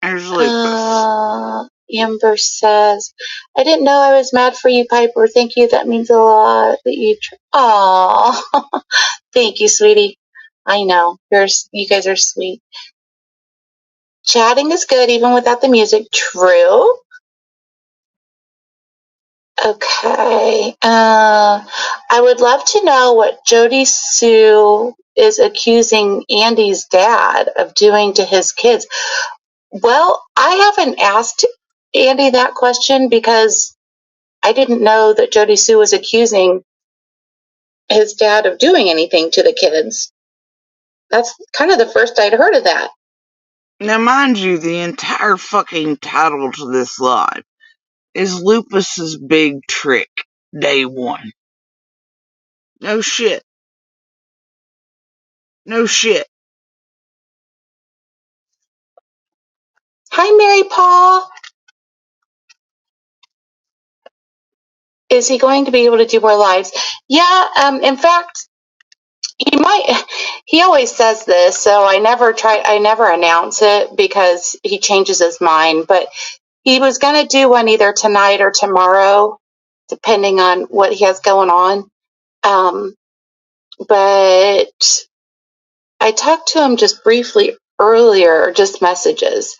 There's Lupus. Amber says, I didn't know I was mad for you, Piper. Thank you. That means a lot that you Aww. Thank you, sweetie. I know. You guys are sweet. Chatting is good even without the music. True. Okay. I would love to know what Jody Sue is accusing Andy's dad of doing to his kids. Well, I haven't asked Andy that question because I didn't know that Jody Sue was accusing his dad of doing anything to the kids. That's kind of the first I'd heard of that. Now, mind you, the entire fucking title to this live is Lupus's Big Trick, Day 1. No shit. No shit. Hi, Mary Paul. Is he going to be able to do more lives? Yeah, in fact, he always says this, so I never announce it because he changes his mind, but he was going to do one either tonight or tomorrow, depending on what he has going on. But I talked to him just briefly earlier, just messages,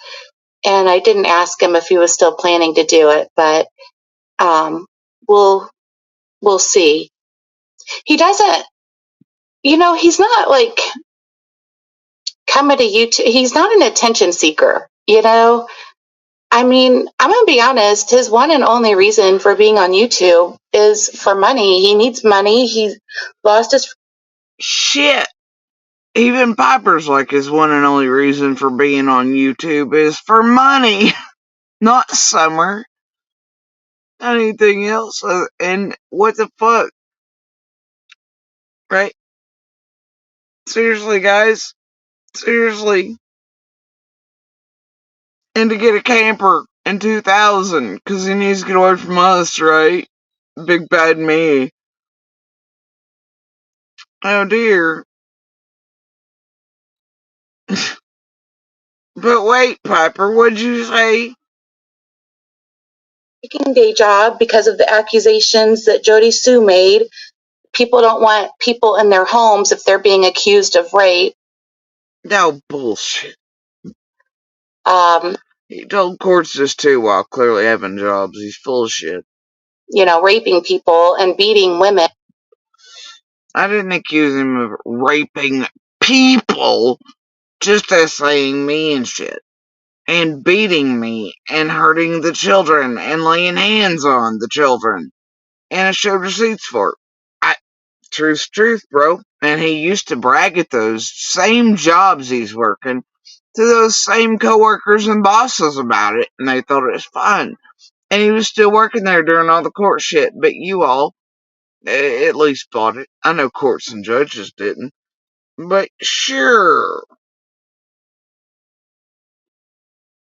and I didn't ask him if he was still planning to do it, but we'll see. He doesn't, he's not like coming to YouTube. He's not an attention seeker, I mean, I'm going to be honest, his one and only reason for being on YouTube is for money. He needs money. He lost his... Shit. Even Piper's like his one and only reason for being on YouTube is for money. Not Summer. Anything else. And what the fuck? Right? Seriously, guys. Seriously. And to get a camper in 2000, because he needs to get away from us, right? Big bad me. Oh dear. But wait, Piper, what'd you say? Day job because of the accusations that Jody Sue made. People don't want people in their homes if they're being accused of rape. No bullshit. He told courts this too while clearly having jobs. He's full of shit. Raping people and beating women. I didn't accuse him of raping people, just as saying me and shit. And beating me, and hurting the children, and laying hands on the children. And I showed receipts for it. Truth's truth, bro. And he used to brag at those same jobs he's working to those same coworkers and bosses about it, and they thought it was fun. And he was still working there during all the court shit, but you all at least thought it. I know courts and judges didn't. But sure.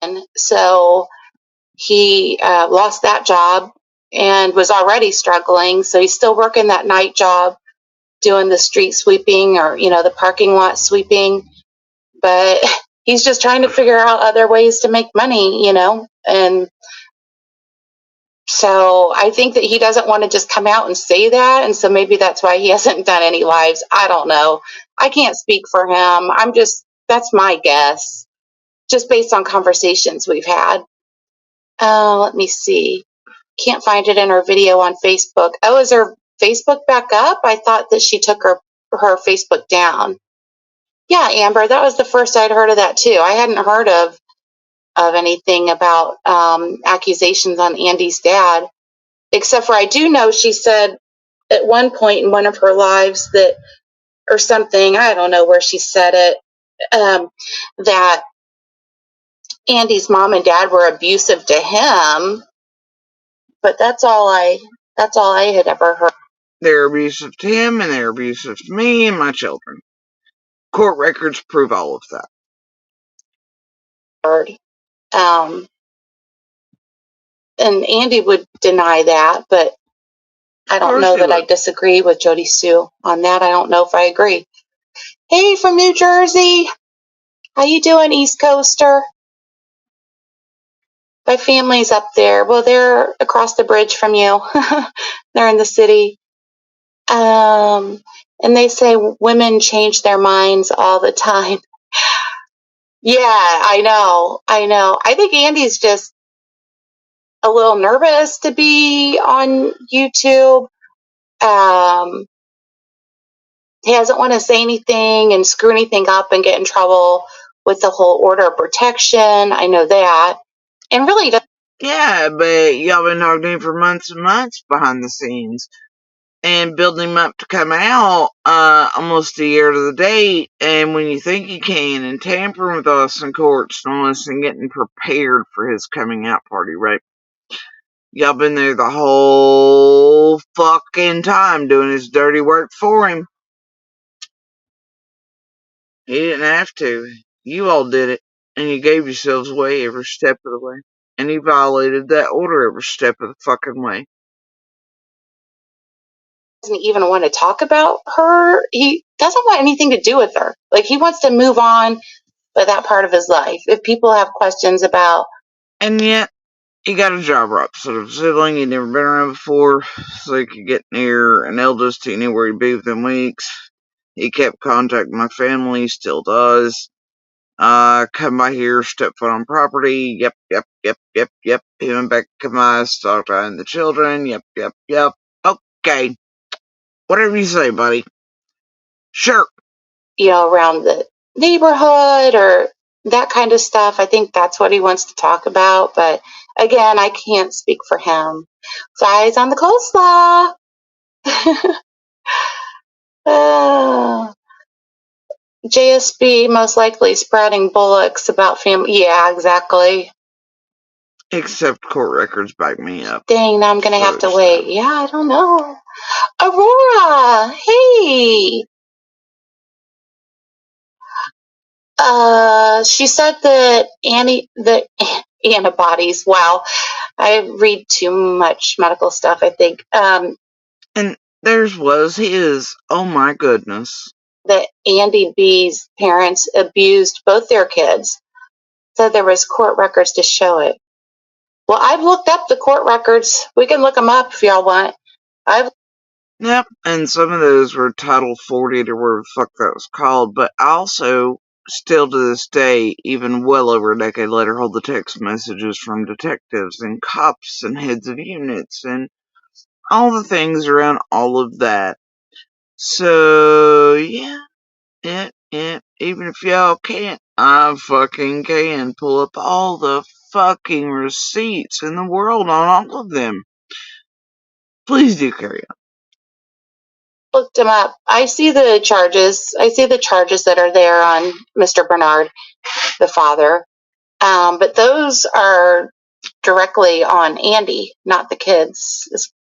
And so he lost that job and was already struggling. So he's still working that night job, doing the street sweeping or, the parking lot sweeping. But he's just trying to figure out other ways to make money, and so I think that he doesn't want to just come out and say that. And so maybe that's why he hasn't done any lives. I don't know. I can't speak for him. That's my guess, just based on conversations we've had. Let me see. Can't find it in her video on Facebook. Oh, is her Facebook back up? I thought that she took her Facebook down. Yeah, Amber, that was the first I'd heard of that too. I hadn't heard of anything about accusations on Andy's dad, except for I do know she said at one point in one of her lives that, or something, I don't know where she said it, that Andy's mom and dad were abusive to him, but that's all I had ever heard. They're abusive to him, and they're abusive to me and my children. Court records prove all of that. And Andy would deny that, but I don't know that I disagree with Jody Sue on that. I don't know if I agree. Hey, from New Jersey. How you doing, East Coaster? My family's up there. Well, they're across the bridge from you. They're in the city. And they say women change their minds all the time. Yeah, I know. I think Andy's just a little nervous to be on YouTube. He doesn't want to say anything and screw anything up and get in trouble with the whole order of protection. I know that. And really, Yeah, but y'all been talking to him for months and months behind the scenes and building him up to come out almost a year to the date. And when you think you can, and tampering with us in courts and us and getting prepared for his coming out party, right? Y'all been there the whole fucking time doing his dirty work for him. He didn't have to. You all did it, and you gave yourselves away every step of the way. And he violated that order every step of the fucking way. doesn't even want to talk about her. He doesn't want anything to do with her. Like, he wants to move on with that part of his life. If people have questions about. And yet, he got a job opposite of a sibling he'd never been around before, so he could get near an eldest he knew where he'd be within weeks. He kept contacting my family, still does. Come by here, step foot on property, yep. He went back to my stalked and the children, yep. Okay. Whatever you say, buddy. Sure. Around the neighborhood or that kind of stuff. I think that's what he wants to talk about. But again, I can't speak for him. Flies on the coleslaw. JSB most likely sprouting bullocks about family. Yeah, exactly. Except court records back me up. Dang, now I'm going to have to wait. Yeah, I don't know. Aurora, hey. She said that the antibodies. Wow, I read too much medical stuff, I think. And theirs was his. Oh my goodness. That Andy B's parents abused both their kids. So there was court records to show it. Well, I've looked up the court records. We can look them up if y'all want. Yep, and some of those were Title 40 or whatever the fuck that was called, but also, still to this day, even well over a decade later, hold the text messages from detectives and cops and heads of units and all the things around all of that. So, yeah, even if y'all can't, I fucking can pull up all the fucking receipts in the world on all of them. Please do carry on. Looked him up. I see the charges that are there on Mr. Bernard, the father. But those are directly on Andy, not the kids.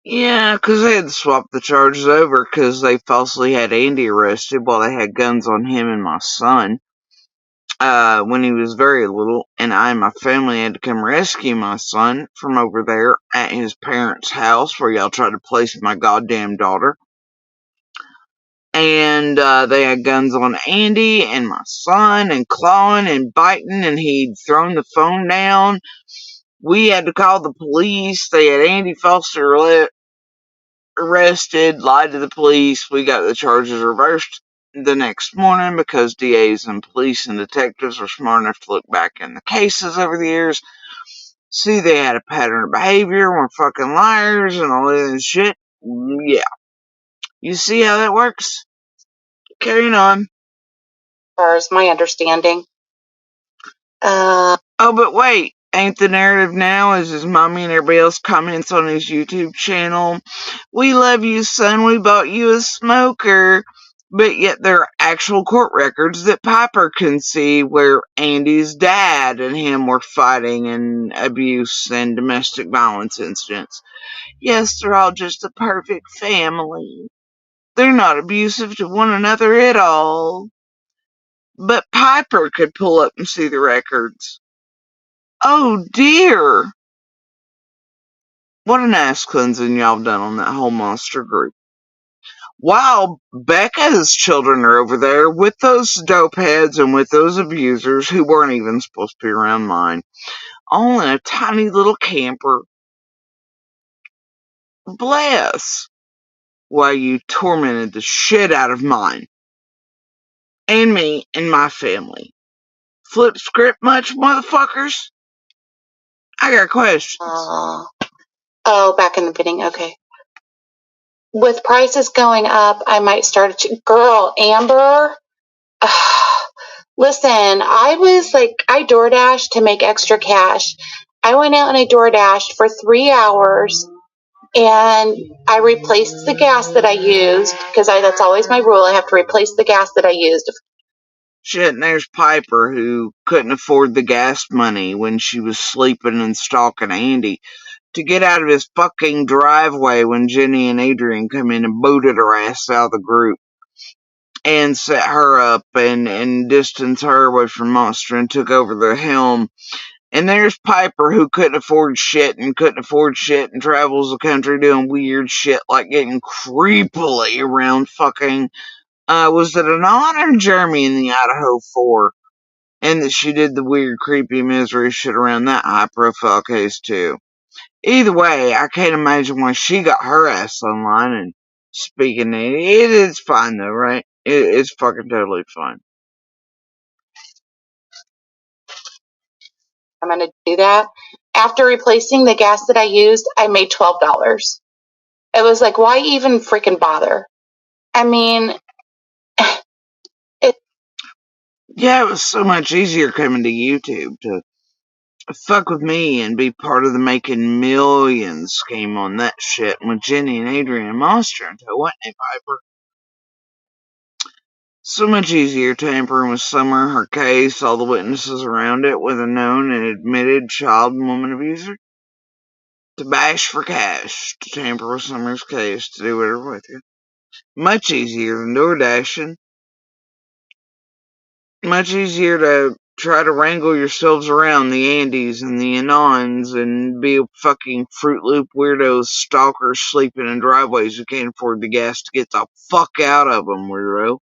Yeah, because they had to swap the charges over because they falsely had Andy arrested while they had guns on him and my son when he was very little, and I and my family had to come rescue my son from over there at his parents' house where y'all tried to place my goddamn daughter. And they had guns on Andy and my son and clawing and biting, and he'd thrown the phone down. We had to call the police. They had Andy falsely arrested, lied to the police. We got the charges reversed the next morning because DAs and police and detectives were smart enough to look back in the cases over the years, see they had a pattern of behavior, were fucking liars and all that shit. Yeah. You see how that works? Carrying on. As far as my understanding. Oh, but wait. Ain't the narrative now is his mommy and everybody else comments on his YouTube channel? We love you, son. We bought you a smoker. But yet there are actual court records that Piper can see where Andy's dad and him were fighting and abuse and domestic violence incidents. Yes, they're all just a perfect family. They're not abusive to one another at all. But Piper could pull up and see the records. Oh dear! What an ass cleansing y'all done on that whole monster group. while Becca's children are over there with those dope heads and with those abusers who weren't even supposed to be around mine, all in a tiny little camper. Bless. Why, you tormented the shit out of mine. And me and my family. Flip script much, motherfuckers? I got questions. Oh, back in the beginning, okay. With prices going up, I might start girl, Amber. Listen, I DoorDashed to make extra cash. I went out and I DoorDashed for 3 hours and I replaced the gas that I used because that's always my rule. I have to replace the gas that I used. Shit, and there's Piper who couldn't afford the gas money when she was sleeping and stalking Andy to get out of his fucking driveway when Jenny and Adrian come in and booted her ass out of the group and set her up and distanced her away from Monster and took over the helm. And there's Piper who couldn't afford shit and travels the country doing weird shit like getting creepily around fucking, was it Anon or Jeremy in the Idaho 4? And that she did the weird creepy misery shit around that high profile case too. Either way, I can't imagine why she got her ass online and speaking. It is fine though, right? It's fucking totally fine. I'm going to do that. After replacing the gas that I used, I made $12. It was like, why even freaking bother? I mean, yeah, it was so much easier coming to YouTube to fuck with me and be part of the making millions scheme on that shit with Jenny and Adrian and Monster until, wasn't it, Piper? So much easier tampering with Summer, her case, all the witnesses around it, with a known and admitted child and woman abuser. To bash for cash, to tamper with Summer's case, to do whatever with you. Much easier than DoorDashing. Much easier to try to wrangle yourselves around the Andes and the Anons and be a fucking Fruit Loop weirdos, stalkers sleeping in driveways who can't afford the gas to get the fuck out of them, weirdo.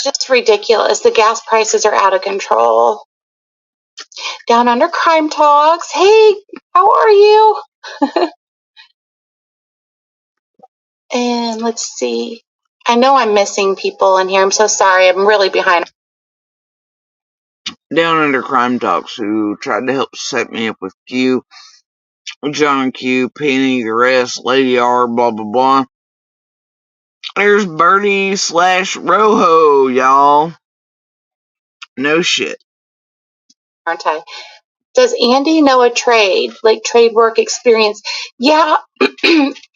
it's just ridiculous. The gas prices are out of control. Down Under Crime Talks. Hey, how are you? And let's see. I know I'm missing people in here. I'm so sorry. I'm really behind. Down Under Crime Talks, who tried to help set me up with Q, John Q, Penny, the rest, Lady R, blah blah blah. There's Birdie / Rojo, y'all. No shit. Aren't I? Does Andy know a trade, like trade work experience? Yeah,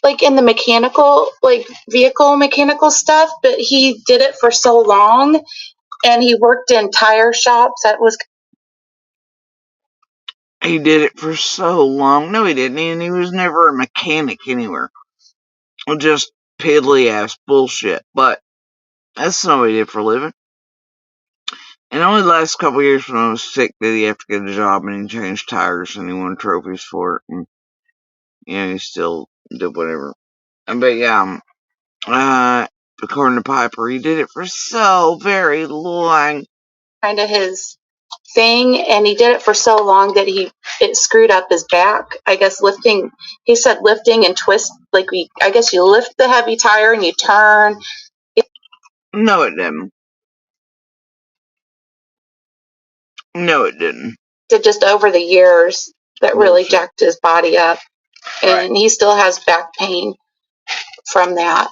like in the mechanical, like vehicle mechanical stuff, but he did it for so long and he worked in tire shops. That was. He did it for so long. No, he didn't, and he was never a mechanic anywhere. Just piddly ass bullshit. But that's not what he did for a living. And only the last couple of years when I was sick did he have to get a job and he changed tires and he won trophies for it. And he still did whatever. But yeah, according to Piper, he did it for so very long. Kind of his thing, and he did it for so long that it screwed up his back. I guess lifting. He said lifting and twist. Like I guess you lift the heavy tire and you turn. No, it didn't. No, it didn't. Just over the years that really jacked his body up, and he still has back pain from that.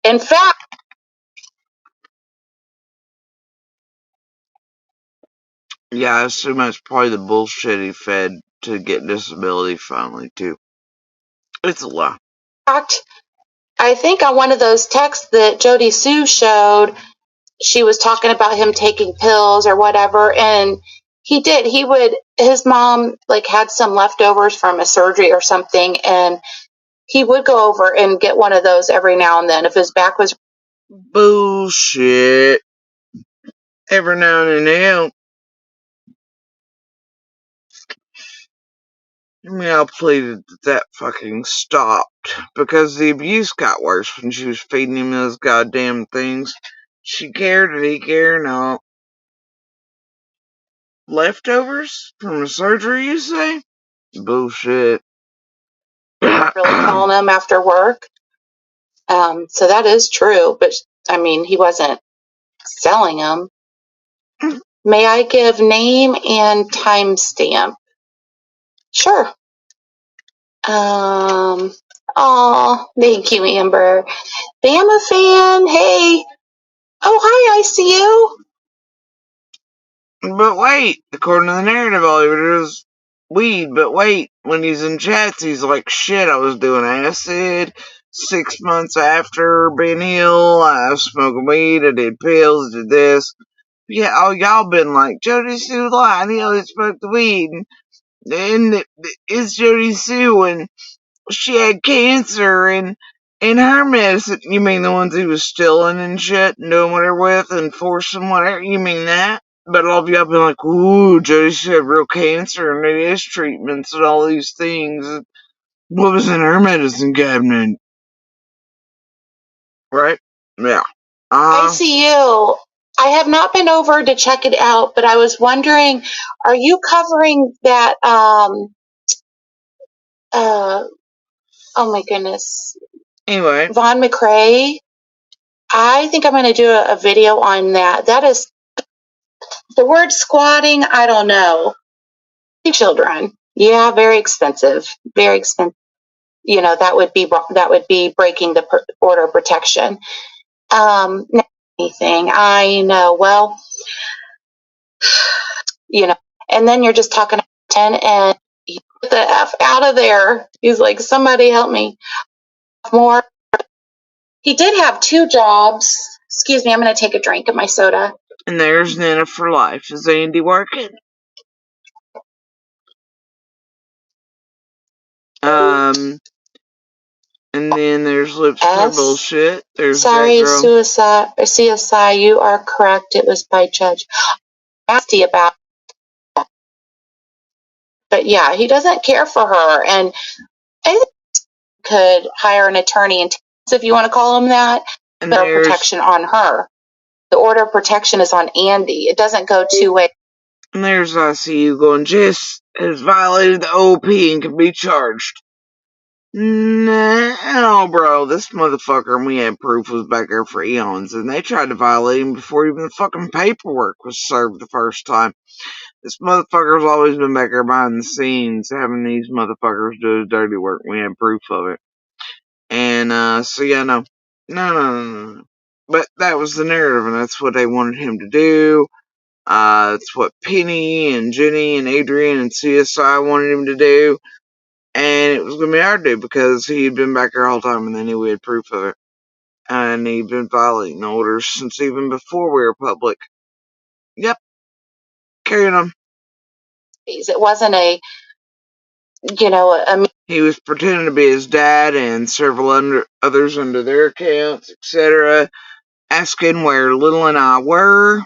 In fact, yeah, I assume that's probably the bullshit he fed to get disability finally too. It's a lie. I think on one of those texts that Jody Sue showed, she was talking about him taking pills or whatever, and he did. His mom like had some leftovers from a surgery or something, and he would go over and get one of those every now and then if his back was. Bullshit. Every now and then. Meow pleaded that fucking stopped, because the abuse got worse when she was feeding him those goddamn things. She cared, did he care? No. Leftovers? From a surgery, you say? Bullshit. Really calling him after work. So that is true, but I mean, he wasn't selling them. May I give name and timestamp? Sure. Oh, thank you, Amber. Bama fan, hey. Oh, hi, I see you. But wait, according to the narrative, all he does weed, but wait, when he's in chats, he's like, shit, I was doing acid. 6 months after being ill, I was smoking weed, I did pills, did this. Yeah, oh, y'all been like, Jody Sue lied, he only smoked the weed. And it's Jody Sue, and she had cancer, and her medicine, you mean the ones he was stealing and shit, and doing whatever with, and forcing whatever, you mean that? But all of y'all been like, ooh, Jody Sue had real cancer, and it is treatments and all these things. What was in her medicine cabinet? Right? Yeah. I see you. I have not been over to check it out, but I was wondering, are you covering that, oh my goodness. Anyway. Vaughn McRae? I think I'm going to do a video on that. That is, the word squatting, I don't know. Children. Yeah, very expensive. Very expensive. You know, that would be breaking the order of protection. Anything. I know. Well, you know, and then you're just talking 10 and you get the F out of there. He's like, somebody help me. More. He did have 2 jobs. Excuse me, I'm going to take a drink of my soda. And there's Nana for life. Is Andy working? And then there's lips for bullshit. There's sorry, that girl. suicide or CSI, you are correct. It was by Judge. Nasty about that. But yeah, he doesn't care for her, and I think could hire an attorney and if you want to call him that. And there's protection on her. The order of protection is on Andy. It doesn't go 2 ways. And there's ICU going, Jess has violated the OP and can be charged. No, bro, this motherfucker, and we had proof, was back there for eons, and they tried to violate him before even the fucking paperwork was served the first time. This motherfucker's always been back there behind the scenes, having these motherfuckers do his dirty work. We had proof of it. And, so yeah, no. No. But that was the narrative, and that's what they wanted him to do. It's what Penny and Jenny and Adrian and CSI wanted him to do. And it was going to be hard to do because he'd been back there all the time and they knew we had proof of it. And he'd been violating orders since even before we were public. Yep. Carrying on. It wasn't he was pretending to be his dad and several others under their accounts, etc. Asking where Little and I were.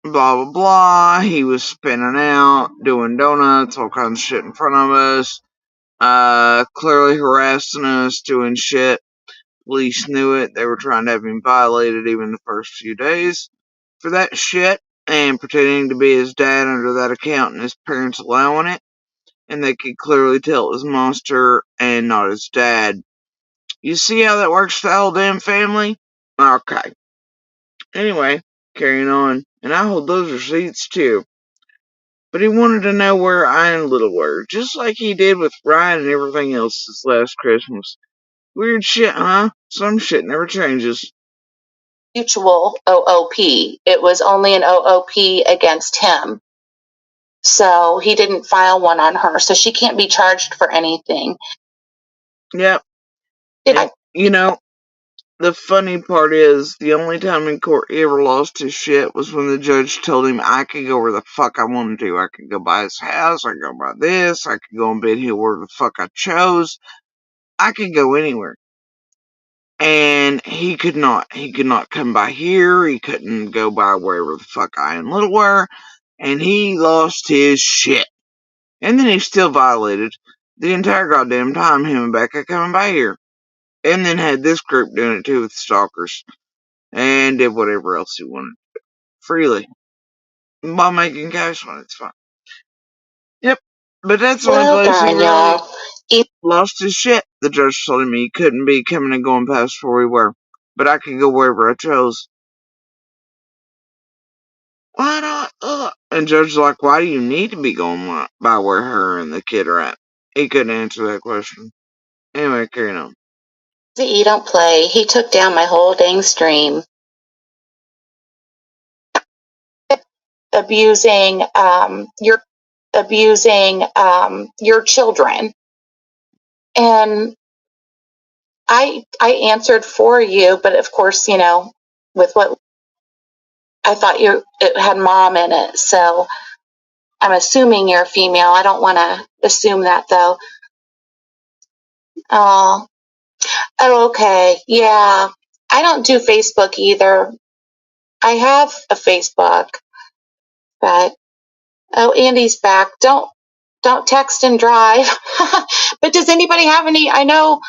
Blah, blah, blah. He was spinning out, doing donuts, all kinds of shit in front of us. Clearly harassing us, doing shit. Police knew it. They were trying to have him violated even the first few days for that shit, and pretending to be his dad under that account and his parents allowing it. And they could clearly tell it was Monster and not his dad. You see how that works for the whole damn family? Okay. Anyway, carrying on. And I hold those receipts too. But he wanted to know where I and Little were, just like he did with Ryan and everything else this last Christmas. Weird shit, huh? Some shit never changes. Mutual OOP. It was only an OOP against him. So he didn't file one on her. So she can't be charged for anything. Yep. You know, the funny part is, the only time in court he ever lost his shit was when the judge told him I could go where the fuck I wanted to. I could go by his house, I could go by this, I could go on Ben Hill where the fuck I chose. I could go anywhere. And he could not. He could not come by here, he couldn't go by wherever the fuck I and Little were, and he lost his shit. And then he still violated. the entire goddamn time, him and Becca coming by here. And then had this group doing it too with stalkers. And did whatever else he wanted. Freely. While making cash when it's fine. Yep. But that's the only Well place he done, really y'all. lost his shit. The judge told him he couldn't be coming and going past where we were. But I could go wherever I chose. Why not? Ugh. And Judge's like, why do you need to be going by where her and the kid are at? He couldn't answer that question. Anyway, carrying on. You don't play. He took down my whole dang stream. Abusing your children. And I answered for you, but of course, with what I thought it had mom in it, so I'm assuming you're a female. I don't want to assume that though. Oh, okay. Yeah. I don't do Facebook either. I have a Facebook, but Andy's back. Don't text and drive. But does anybody have any? I know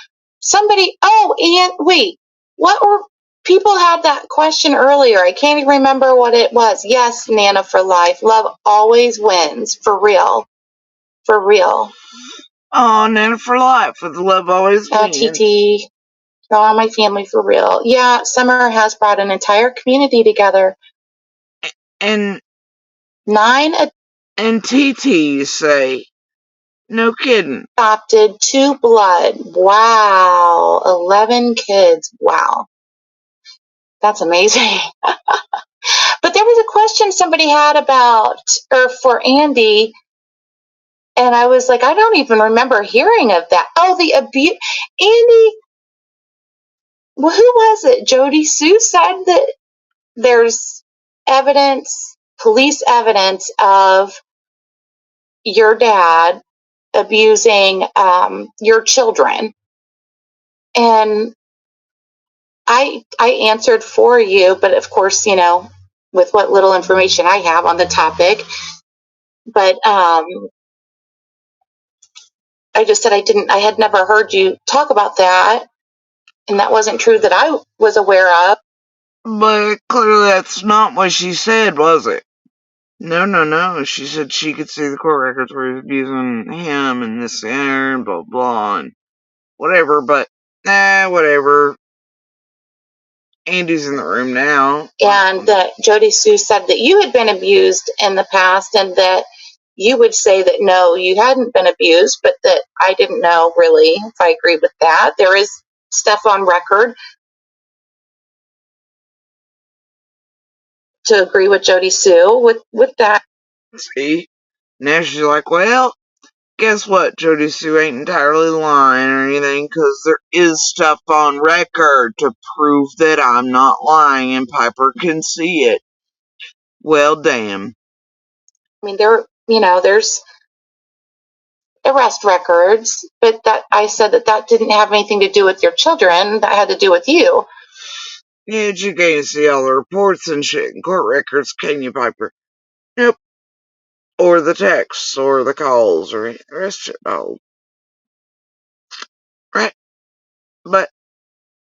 somebody. Oh, and wait, what were people had that question earlier? I can't even remember what it was. Yes, Nana for life. Love always wins. For real. For real. Oh, Nana for life. With love always wins. TT. Oh, my family for real. Yeah, Summer has brought an entire community together. And 9 and TT say, no kidding. Adopted, 2 blood. Wow. 11 kids. Wow. That's amazing. But there was a question somebody had for Andy, and I was like, I don't even remember hearing of that. Oh, the abuse. Andy, who was it? Jody Sue said that there's police evidence of your dad abusing your children. And I answered for you, but of course, with what little information I have on the topic. But I just said I had never heard you talk about that, and that wasn't true that I was aware of. But clearly that's not what she said, was it? No. She said she could see the court records where he was abusing him and this and blah blah and whatever, but whatever. Andy's in the room now. And that Jody Sue said that you had been abused in the past, and that you would say that no, you hadn't been abused, but that I didn't know really if I agree with that. There is stuff on record to agree with Jody Sue with that. See? Now she's like, well, guess what? Jody Sue ain't entirely lying or anything, because there is stuff on record to prove that I'm not lying and Piper can see it. Well, damn. I mean, there's arrest records, but that I said that didn't have anything to do with your children. That had to do with you. Yeah, you can't see all the reports and shit in court records, can you, Piper? Nope. Or the texts, or the calls, or the rest of it all. Right. But,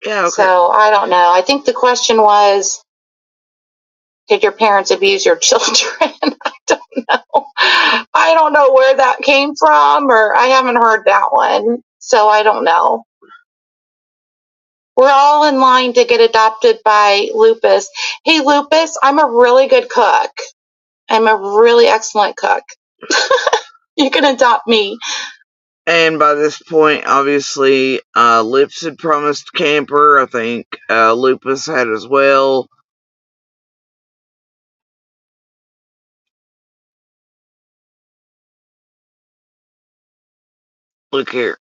yeah, okay. So, I don't know. I think the question was, did your parents abuse your children? I don't know. I don't know where that came from, or I haven't heard that one. So, I don't know. We're all in line to get adopted by Lupus. Hey, Lupus, I'm a really good cook. I'm a really excellent cook. You can adopt me. And by this point, obviously, Lips had promised Camper. I think Lupus had as well. Look here.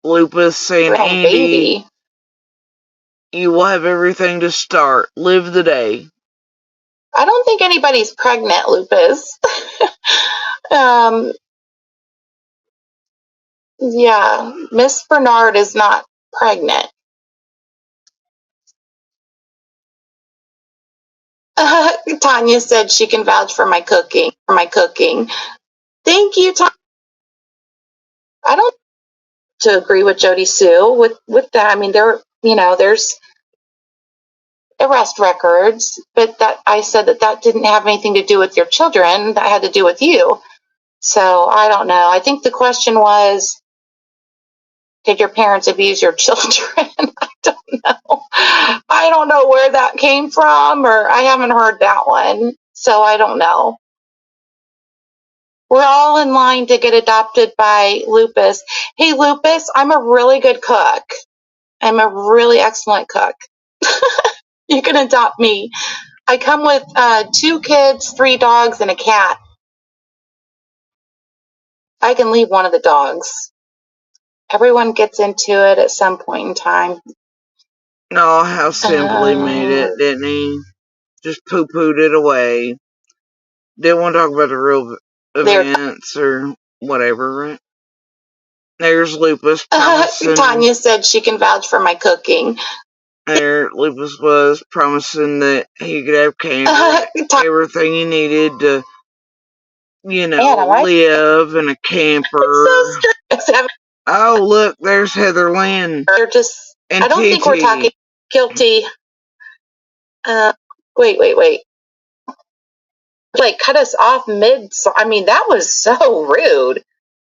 Lupus saying, Andy, you will have everything to start. Live the day. I don't think anybody's pregnant, Lupus. Yeah, Miss Bernard is not pregnant. Tanya said she can vouch for my cooking. Thank you, Tanya. I don't to agree with Jody Sue with that. I mean, there's arrest records, but that I said that didn't have anything to do with your children. That had to do with you. So I don't know. I think the question was, did your parents abuse your children? I don't know. I don't know where that came from, or I haven't heard that one. So I don't know. We're all in line to get adopted by Lupus. Hey, Lupus, I'm a really good cook. I'm a really excellent cook. You can adopt me. I come with 2 kids, 3 dogs, and a cat. I can leave one of the dogs. Everyone gets into it at some point in time. Oh, how simple he made it, didn't he? Just poo-pooed it away. Didn't want to talk about the real events or whatever, right? There's Lupus promising. Tanya said she can vouch for my cooking. There, Lupus was promising that he could have candy, everything he needed to, live in a camper. Oh, look, there's Heather Lynn. They're just, I don't think we're talking guilty. Wait. Like, cut us off mid. I mean, that was so rude.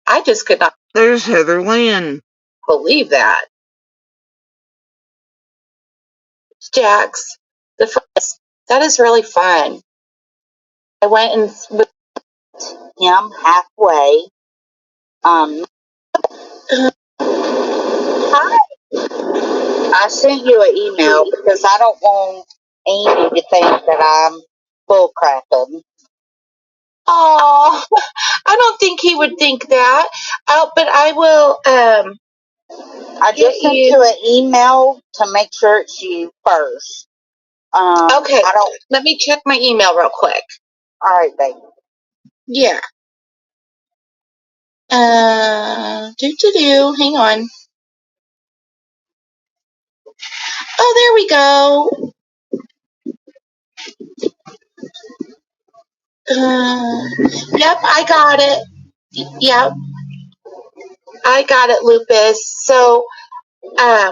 I just could not. There's Heather Lynn. Believe that. Jax, that is really fun. I went and with him halfway. Hi. I sent you an email because I don't want Amy to think that I'm bullcrapping. Oh, I don't think he would think that. But I will. I just sent you an email to make sure it's you first. Okay. Let me check my email real quick. All right, baby. Yeah. Hang on. Oh, there we go. Yep, I got it. Yep. I got it, Lupus. So, I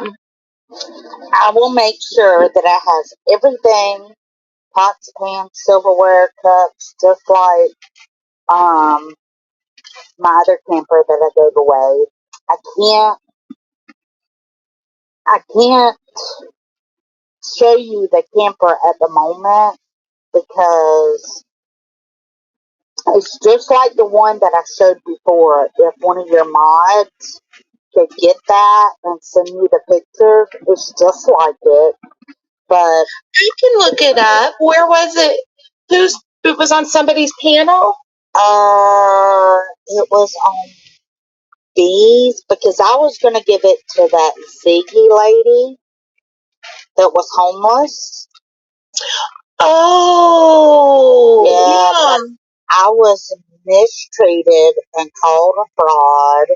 will make sure that it has everything, pots, pans, silverware, cups, just like, my other camper that I gave away. I can't show you the camper at the moment because it's just like the one that I showed before. If one of your mods could get that and send me the pictures, it's just like it. But you can look it up. Where was it? It was on somebody's panel? It was on Bees because I was gonna give it to that Ziggy lady that was homeless. Oh, yeah. I was mistreated and called a fraud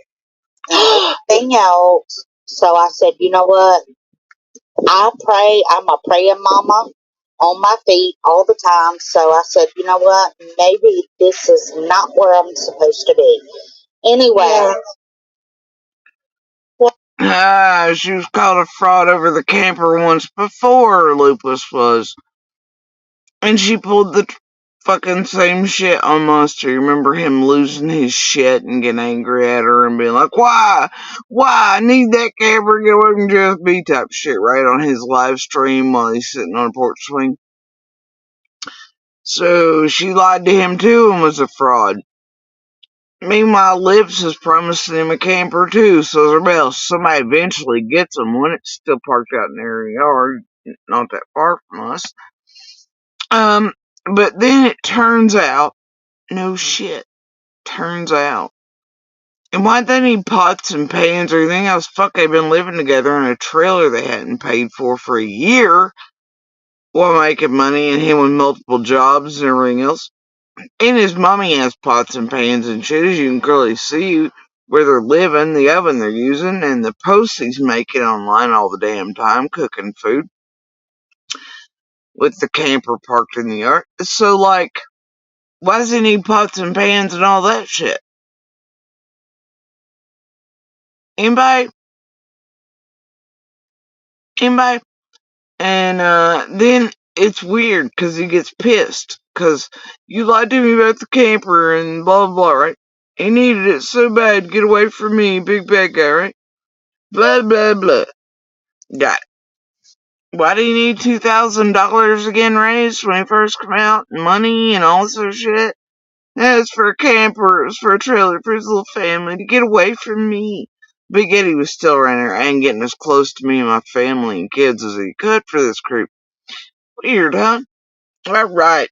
and everything else. So I said, you know what? I'm a praying mama on my feet all the time. So I said, you know what? Maybe this is not where I'm supposed to be. Anyway. She was called a fraud over the camper once before, Lupus was. And she pulled the fucking same shit on Monster. You remember him losing his shit and getting angry at her and being like, why? I need that camper, get away from Just Be type shit, right? On his live stream while he's sitting on a porch swing. So she lied to him too and was a fraud. Meanwhile, Lips is promising him a camper too, so somebody eventually gets him when it's still parked out in their yard, not that far from us. But then it turns out, no shit, turns out. And why they need pots and pans or anything else? Fuck, they've been living together in a trailer they hadn't paid for a year while making money and him with multiple jobs and everything else. And his mommy has pots and pans and shit, as you can clearly see where they're living, the oven they're using, and the posts he's making online all the damn time, cooking food. With the camper parked in the yard. So, like, why does he need pots and pans and all that shit? Anybody? Anybody? And then it's weird because he gets pissed because you lied to me about the camper and blah blah blah, right? He needed it so bad, get away from me, big bad guy, right? Blah blah blah. Got it. Why do you need $2,000 again raised when he first come out? And money and all this other shit? That's for a camper, it was for a trailer for his little family to get away from me. Big Eddie was still around here and getting as close to me and my family and kids as he could for this creep. Weird, huh? Alright.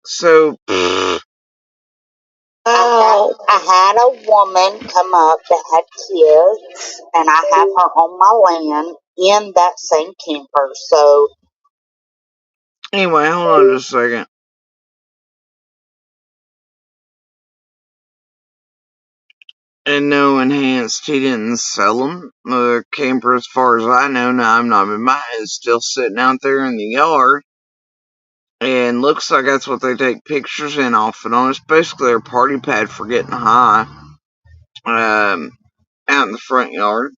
So, I had a woman come up that had kids, and I have her on my land in that same camper. So, anyway, hold on just a second. And no enhanced, he didn't sell them. The camper, as far as I know, now I'm not in mine, is still sitting out there in the yard. And looks like that's what they take pictures in off and on. It's basically their party pad for getting high. Out in the front yard.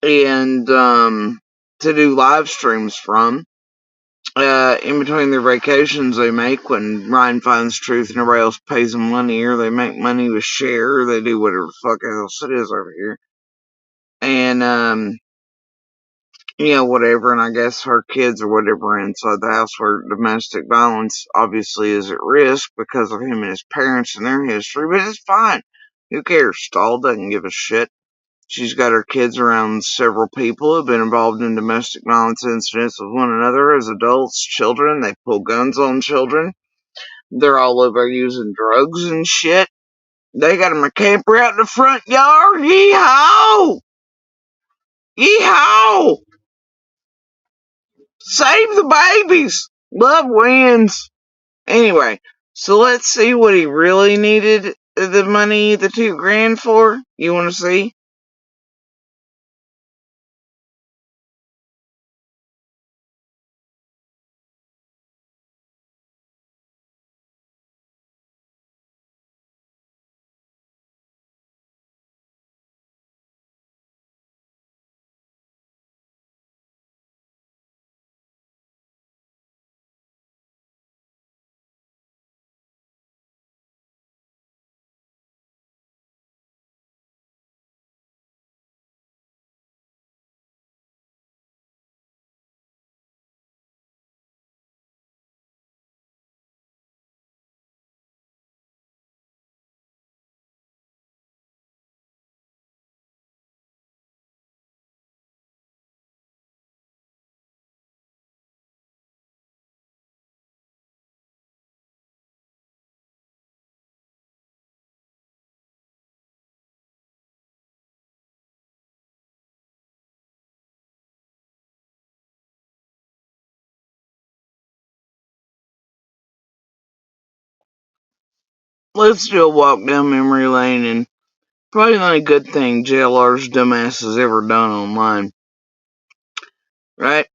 And, to do live streams from. In between their vacations they make when Ryan finds truth and everybody else pays them money, or they make money with share, or they do whatever the fuck else it is over here. And, whatever, and I guess her kids or whatever are inside the house where domestic violence obviously is at risk because of him and his parents and their history, but it's fine. Who cares? Stahl doesn't give a shit. She's got her kids around several people who have been involved in domestic violence incidents with one another as adults, children. They pull guns on children. They're all over using drugs and shit. They got them a camper out in the front yard. Yeehaw! Yeehaw! Save the babies! Love wins. Anyway, so let's see what he really needed the money, the $2,000 for. You want to see? Let's do a walk down memory lane, and probably the only good thing JLR's dumbass has ever done online. Right?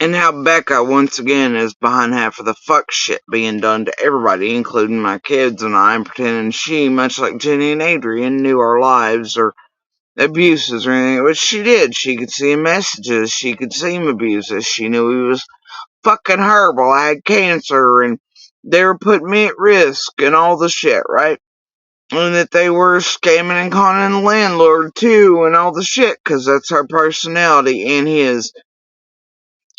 And how Becca, once again, is behind half of the fuck shit being done to everybody, including my kids and I, pretending she, much like Jenny and Adrian, knew our lives or abuses or anything, which she did. She could see him messages, she could see him abuses, she knew he was fucking horrible, I had cancer, and they were putting me at risk, and all the shit, right? And that they were scamming and conning the landlord, too, and all the shit, because that's her personality and his.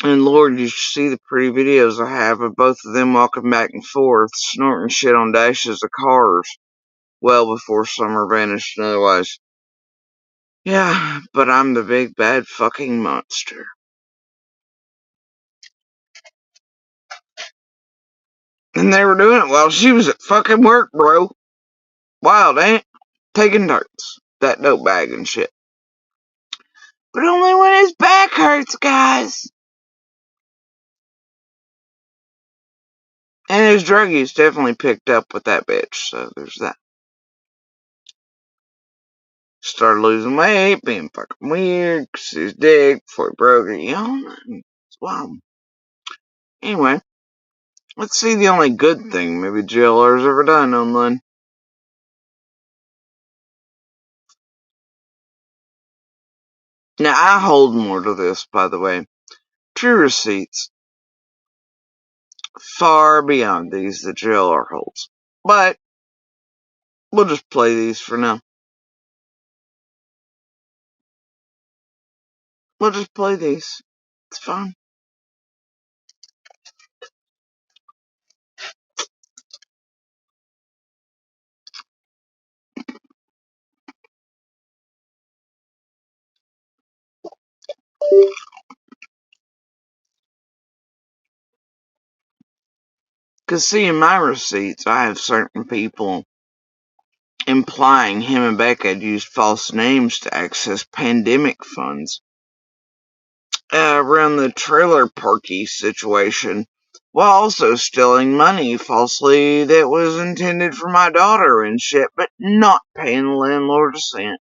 And Lord, you should see the pretty videos I have of both of them walking back and forth, snorting shit on dashes of cars, well before summer vanished and otherwise. Yeah, but I'm the big bad fucking monster. And they were doing it while she was at fucking work, bro. Wild, ain't it? Taking darts. That dope bag and shit. But only when his back hurts, guys. And his drug use definitely picked up with that bitch, so there's that. Started losing weight, being fucking weird, cause his dick before he broke it, it's wild. Anyway, let's see the only good thing maybe JLR's ever done online. Now, I hold more to this, by the way. True receipts. Far beyond these the jailer holds. But, we'll just play these for now. We'll just play these. It's fine. Because, see, in my receipts, I have certain people implying him and Becca had used false names to access pandemic funds around the trailer parky situation, while also stealing money falsely that was intended for my daughter and shit, but not paying the landlord a cent.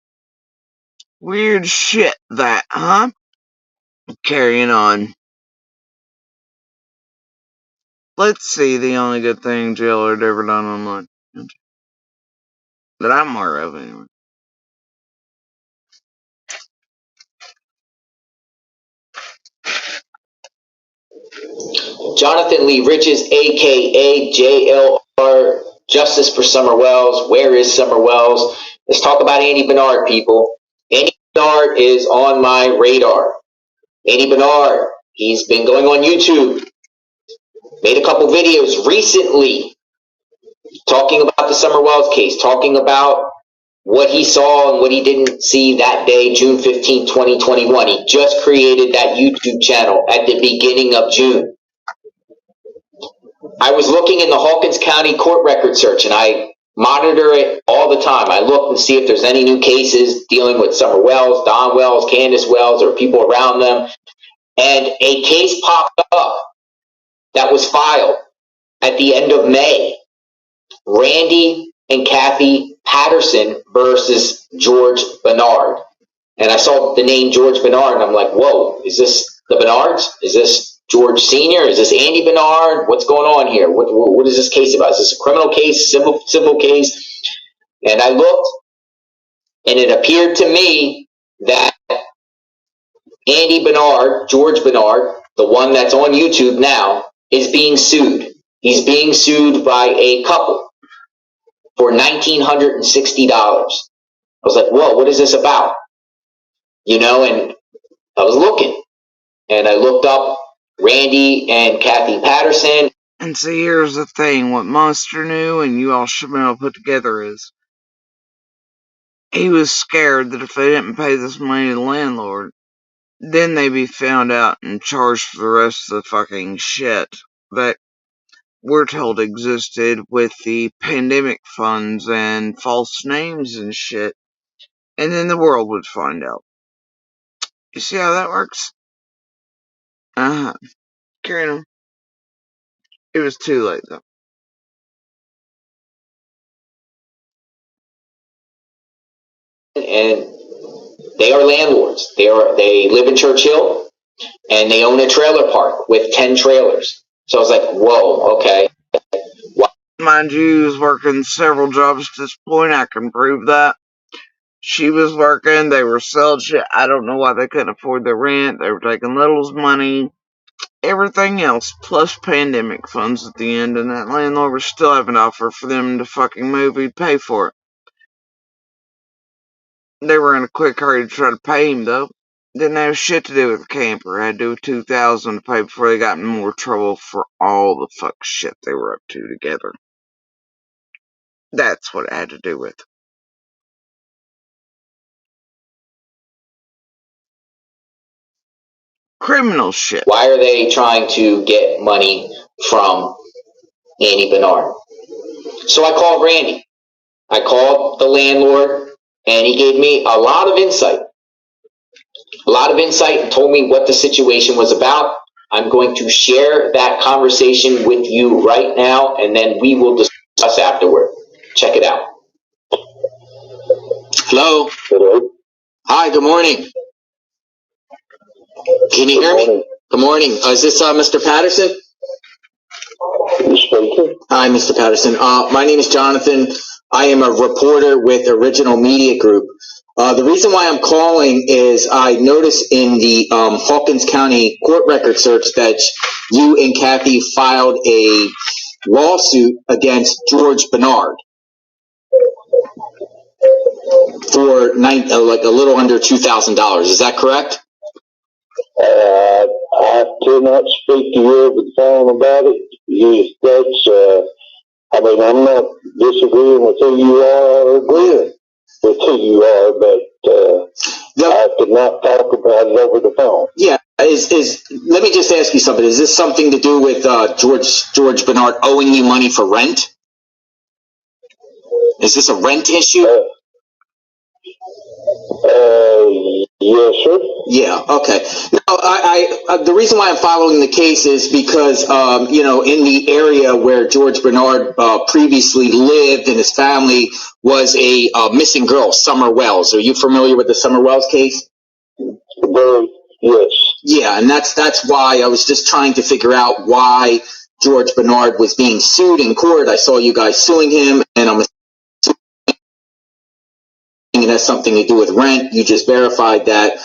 Weird shit, that, huh? Carrying on. Let's see the only good thing Jailer had ever done online. That I'm aware of, anyway. Jonathan Lee Riches, a.k.a. JLR, Justice for Summer Wells. Where is Summer Wells? Let's talk about Andy Bernard, people. Andy Bernard is on my radar. Andy Bernard, he's been going on YouTube. Made a couple videos recently talking about the Summer Wells case, talking about what he saw and what he didn't see that day, June 15, 2021. He just created that YouTube channel at the beginning of June. I was looking in the Hawkins County court record search, and I monitor it all the time. I look and see if there's any new cases dealing with Summer Wells, Don Wells, Candace Wells, or people around them. And a case popped up that was filed at the end of May. Randy and Kathy Patterson versus George Bernard. And I saw the name George Bernard, and I'm like, whoa, is this the Bernards? Is this George Sr.? Is this Andy Bernard? What's going on here? What is this case about? Is this a criminal case, civil case? And I looked, and it appeared to me that Andy Bernard, George Bernard, the one that's on YouTube now, is being sued. He's being sued by a couple for $1,960. I was like, whoa, what is this about? You know, and I was looking, and I looked up Randy and Kathy Patterson. And see, here's the thing, what Monster knew and you all should be able to put together is, he was scared that if they didn't pay this money to the landlord, then they'd be found out and charged for the rest of the fucking shit that we're told existed with the pandemic funds and false names and shit. And then the world would find out. You see how that works? Uh-huh. Carrying on. It was too late, though. And they are landlords. They live in Churchill, and they own a trailer park with 10 trailers. So I was like, whoa, okay. Mind you, he was working several jobs at this point. I can prove that. She was working. They were selling shit. I don't know why they couldn't afford their rent. They were taking Little's money. Everything else, plus pandemic funds at the end. And that landlord was still having to offer for them to fucking move. He'd pay for it. They were in a quick hurry to try to pay him, though. Didn't have shit to do with the camper. Had to do with $2,000 to pay before they got in more trouble for all the fuck shit they were up to together. That's what it had to do with. Criminal shit. Why are they trying to get money from Andy Bernard? So I called Randy. I called the landlord, and he gave me a lot of insight. And told me what the situation was about. I'm going to share that conversation with you right now, and then we will discuss afterward. Check it out. Hello? Hello? Hi, good morning. Can you hear me? Good morning. Is this Mr. Patterson? Hi, Mr. Patterson. My name is Jonathan. I am a reporter with Original Media Group. The reason why I'm calling is I noticed in the Hawkins County court record search that you and Kathy filed a lawsuit against George Bernard for like a little under $2,000. Is that correct? I cannot speak to you over the phone about it. I mean, I'm not disagreeing with who you are or agreeing with who you are, but I could not talk about it over the phone. Yeah. Let me just ask you something. Is this something to do with George Bernard owing you money for rent? Is this a rent issue? Yes, sir. Yeah. Okay. No, the reason why I'm following the case is because, in the area where George Bernard previously lived and his family was a missing girl, Summer Wells. Are you familiar with the Summer Wells case? Yes. Yeah, and that's why I was just trying to figure out why George Bernard was being sued in court. I saw you guys suing him, and I'm assuming it has something to do with rent. You just verified that.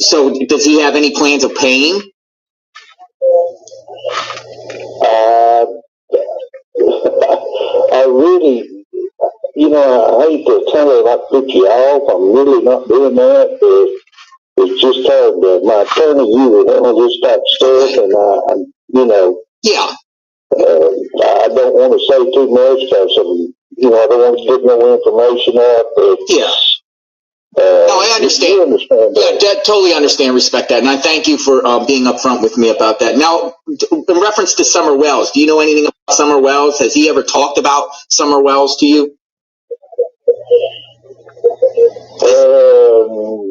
So does he have any plans of paying? I really, I hate to kind of like put you off. I'm really not doing that, but it's just hard. My attorney, you were handling this type of stuff, and Yeah. I don't want to say too much because I don't want to give no information out. Yeah. No, I understand. You understand that? Yeah, totally understand, respect that, and I thank you for being upfront with me about that. Now, in reference to Summer Wells, do you know anything about Summer Wells? Has he ever talked about Summer Wells to you?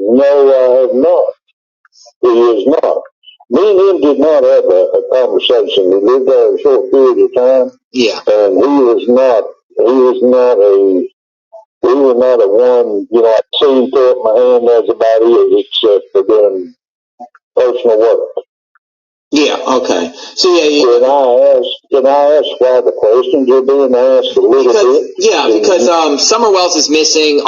No, I have not. He is not. Me and him did not have a conversation. We lived there a short period of time. Yeah. And we were not a one, I see him put my hand as about it except for doing personal work. Yeah, okay. So yeah. Can I ask why the questions are being asked a little bit? Yeah, because Summer Wells is missing.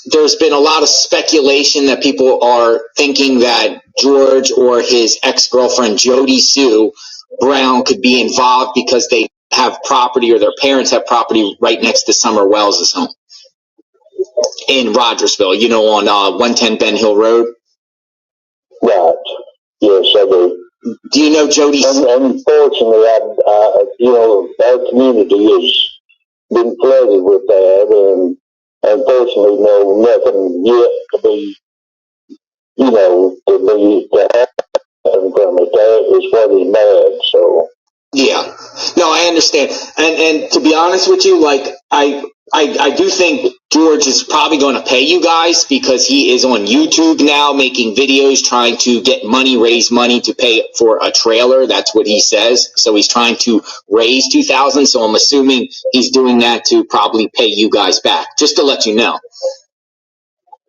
There's been a lot of speculation that people are thinking that George or his ex-girlfriend Jody Sue Brown could be involved because they have property or their parents have property right next to Summer Wells' home in Rogersville, on 110 Ben Hill Road. Right. Yes, I do. Do you know Jody? Unfortunately, our community has been flooded with that, and unfortunately, no, nothing yet to happen from it. That is what is bad. So. Yeah. No, I understand, and to be honest with you, I do think George is probably going to pay you guys because he is on YouTube now making videos trying to get money, raise money to pay for a trailer. That's what he says. So he's trying to raise $2,000. So I'm assuming he's doing that to probably pay you guys back, just to let you know.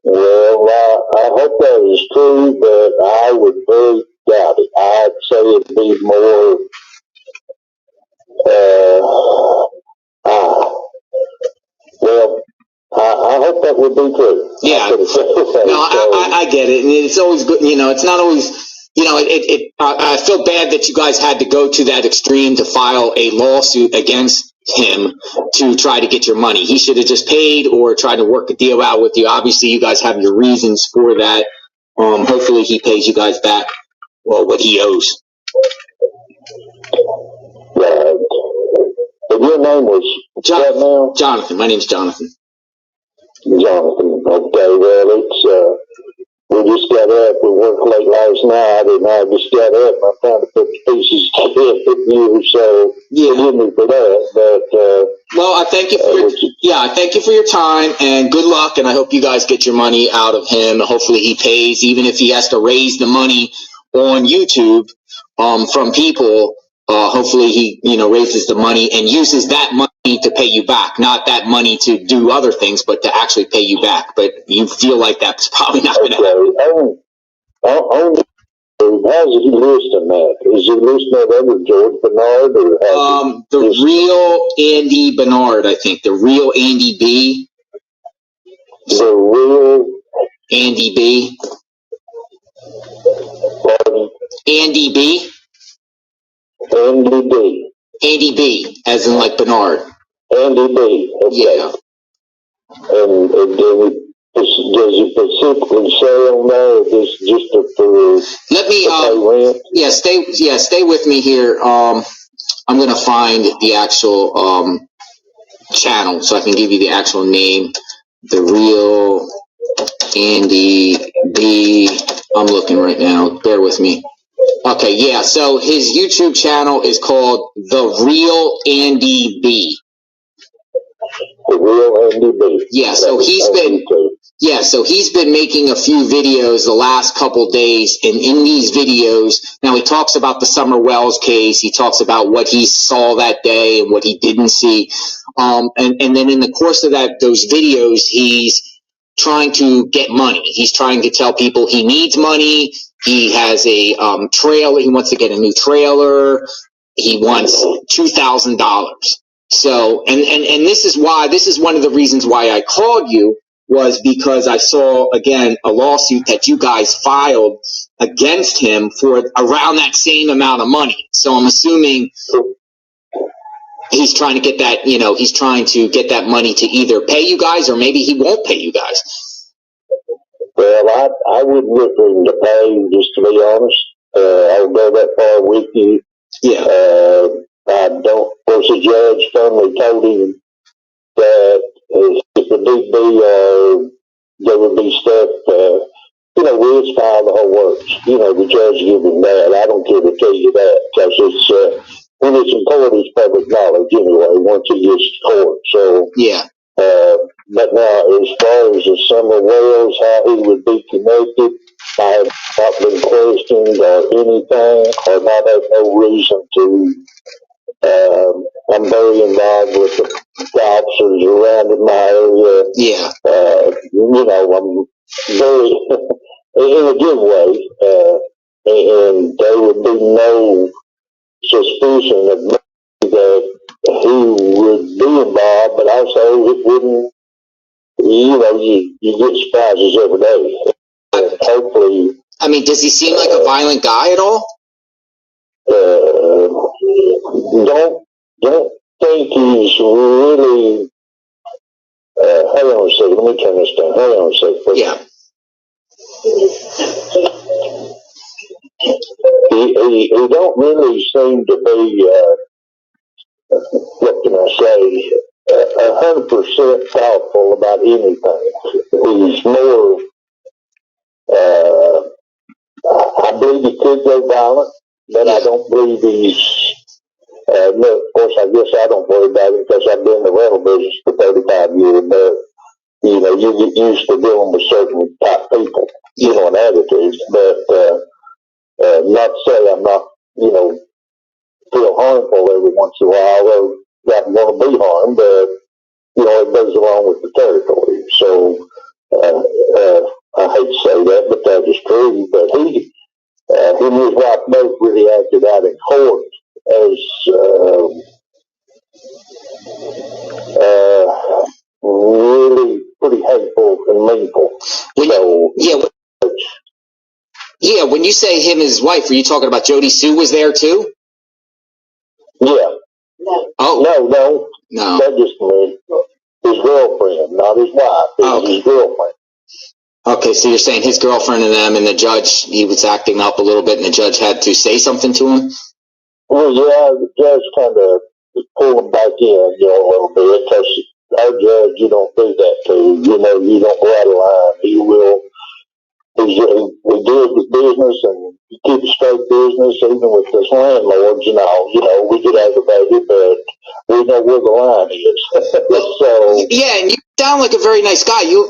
Well, I hope that is true, but I would very doubt it. I'd say it'd be more, well, I hope that would be true. Yeah. No, I get it. And it's always good, it's not always, I feel bad that you guys had to go to that extreme to file a lawsuit against him to try to get your money. He should have just paid or tried to work a deal out with you. Obviously, you guys have your reasons for that. Hopefully he pays you guys back, what he owes. Right. But your name was Jonathan. My name's Jonathan. Jonathan. Okay, well, we just got up. We worked late last night, and I just got up. I'm trying to put the pieces together with you, so forgive me for that. But well, I thank you for your time, and good luck. And I hope you guys get your money out of him. Hopefully, he pays, even if he has to raise the money on YouTube from people. Hopefully, he raises the money and uses that money to pay you back, not that money to do other things, but to actually pay you back. But you feel like that's probably not going to happen. How's he listing that? Is he listing that under George Bernard? Or the real Andy Bernard, I think. The real Andy B. The real Andy B. Pardon? Andy B. Andy B. Andy B. As in like Bernard. Andy B. Okay. Yeah. And does it specifically say on there? This just for let me rent? stay with me here. I'm gonna find the actual channel so I can give you the actual name. The real Andy B. I'm looking right now. Bear with me. Okay, yeah. So his YouTube channel is called The Real Andy B. The Real Andy B. Yeah. So he's been making a few videos the last couple days, and in these videos, now he talks about the Summer Wells case. He talks about what he saw that day and what he didn't see. And then in the course of those videos, he's trying to get money. He's trying to tell people he needs money. He has a trailer. He wants to get a new trailer. He wants $2,000. So, and this is one of the reasons why I called you, was because I saw, again, a lawsuit that you guys filed against him for around that same amount of money. So I'm assuming he's trying to get that, he's trying to get that money to either pay you guys or maybe he won't pay you guys. Well, I wouldn't look for him to pay, just to be honest. I would go that far with you. Yeah. I don't, of course, the judge firmly told him that if it need be, there would be stuff, we'll file the whole works. The judge give him that. I don't care to tell you that, because it's, when it's in court, it's public knowledge anyway, once it gets to court. So, yeah. But now, as far as the Summer Wells, how he would be connected, I have not been questioned or anything, or not have no reason to. I'm very involved with the officers around in my area. Yeah. I'm very, in a good way, and there would be no suspicion of me that he would be involved, but also it wouldn't, you get surprises every day. Hopefully. I mean, does he seem like a violent guy at all? Don't think he's really, hold on a second, let me turn this down. Hold on a second. Please. Yeah. He don't really seem to be, what can I say, 100% thoughtful about anything. He's more, I believe he could go violent, but I don't believe he's, no, of course, I guess I don't worry about it because I've been in the rental business for 35 years, but, you get used to dealing with certain type people, and attitudes, but, not to say I'm not, feel harmful every once in a while, although not want to be harmed, but, it goes along with the territory. So, I hate to say that, but that is true. But he and his wife both really acted out in court as, really pretty hateful and meanful. When you say him and his wife, are you talking about Jody Sue was there too? Yeah. Oh. No. That just means his girlfriend, not his wife. His girlfriend. Okay, so you're saying his girlfriend and them, and the judge, he was acting up a little bit, and the judge had to say something to him? Well, yeah, the judge kind of pulled him back in, a little bit, because our judge, you don't do that to, you don't go out of line. He will, we do the business and keep a straight business, even with the landlords and all, we get aggravated, but we know where the line is. So. Yeah, and you sound like a very nice guy. You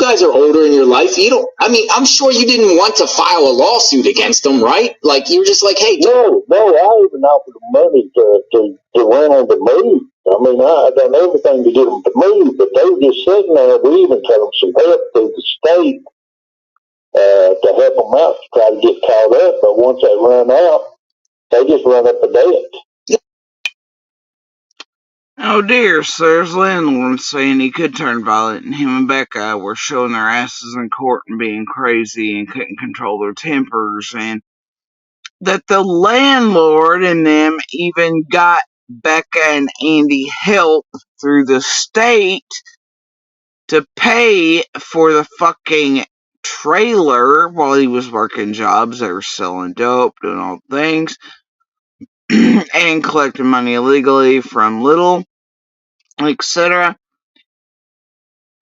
guys are older in your life. I'm sure you didn't want to file a lawsuit against them, right? Like, you were just like, hey. No, I even offered them money to rent on the move. I mean, I done everything to get them to move, but they were just sitting there. We even got them some help through the state to help them out to try to get caught up. But once they run out, they just run up a debt. Oh dear, so there's landlord saying he could turn violent, and him and Becca were showing their asses in court and being crazy and couldn't control their tempers, and that the landlord and them even got Becca and Andy help through the state to pay for the fucking trailer while he was working jobs. They were selling dope, doing all the things, and collecting money illegally from Little, etc.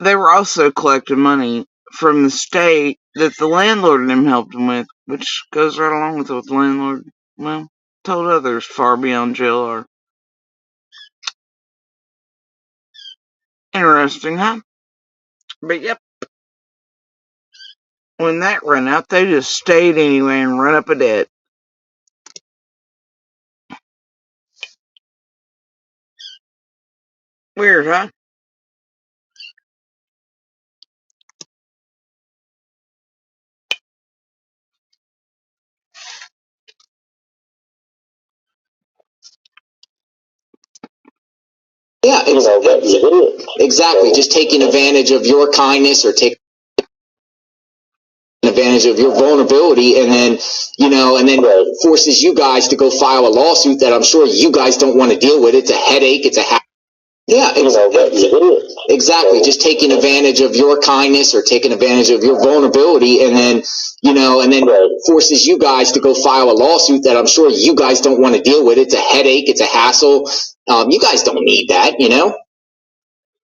They were also collecting money from the state that the landlord and him helped him with, which goes right along with what the landlord, well, told others far beyond jail are. Interesting, huh? But yep, when that ran out, they just stayed anyway and run up a debt. Weird, huh? Yeah, exactly. Just taking advantage of your kindness or taking advantage of your vulnerability, and then forces you guys to go file a lawsuit that I'm sure you guys don't want to deal with. It's a headache. It's a exactly. Just taking advantage of your kindness or taking advantage of your vulnerability, and then forces you guys to go file a lawsuit that I'm sure you guys don't want to deal with. It's a headache. It's a hassle. You guys don't need that,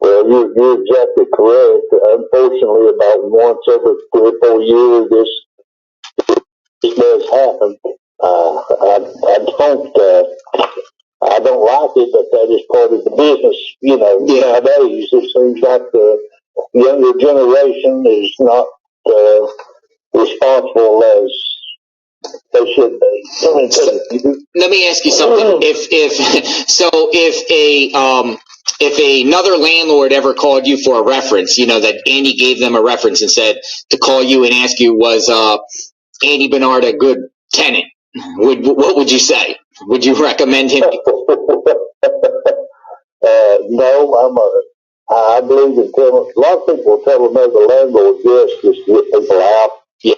Well, you're exactly correct. Unfortunately, about once every 3 or 4 years, this does happen. I don't like it, but that is part of the business. Nowadays it seems like the younger generation is not responsible as they should be. Let me ask you something. If another landlord ever called you for a reference, that Andy gave them a reference and said to call you and ask you, was Andy Bernard a good tenant? What would you say? Would you recommend him? No, I believe in telling. A lot of people tell another landlord yes just to get people out. Yeah.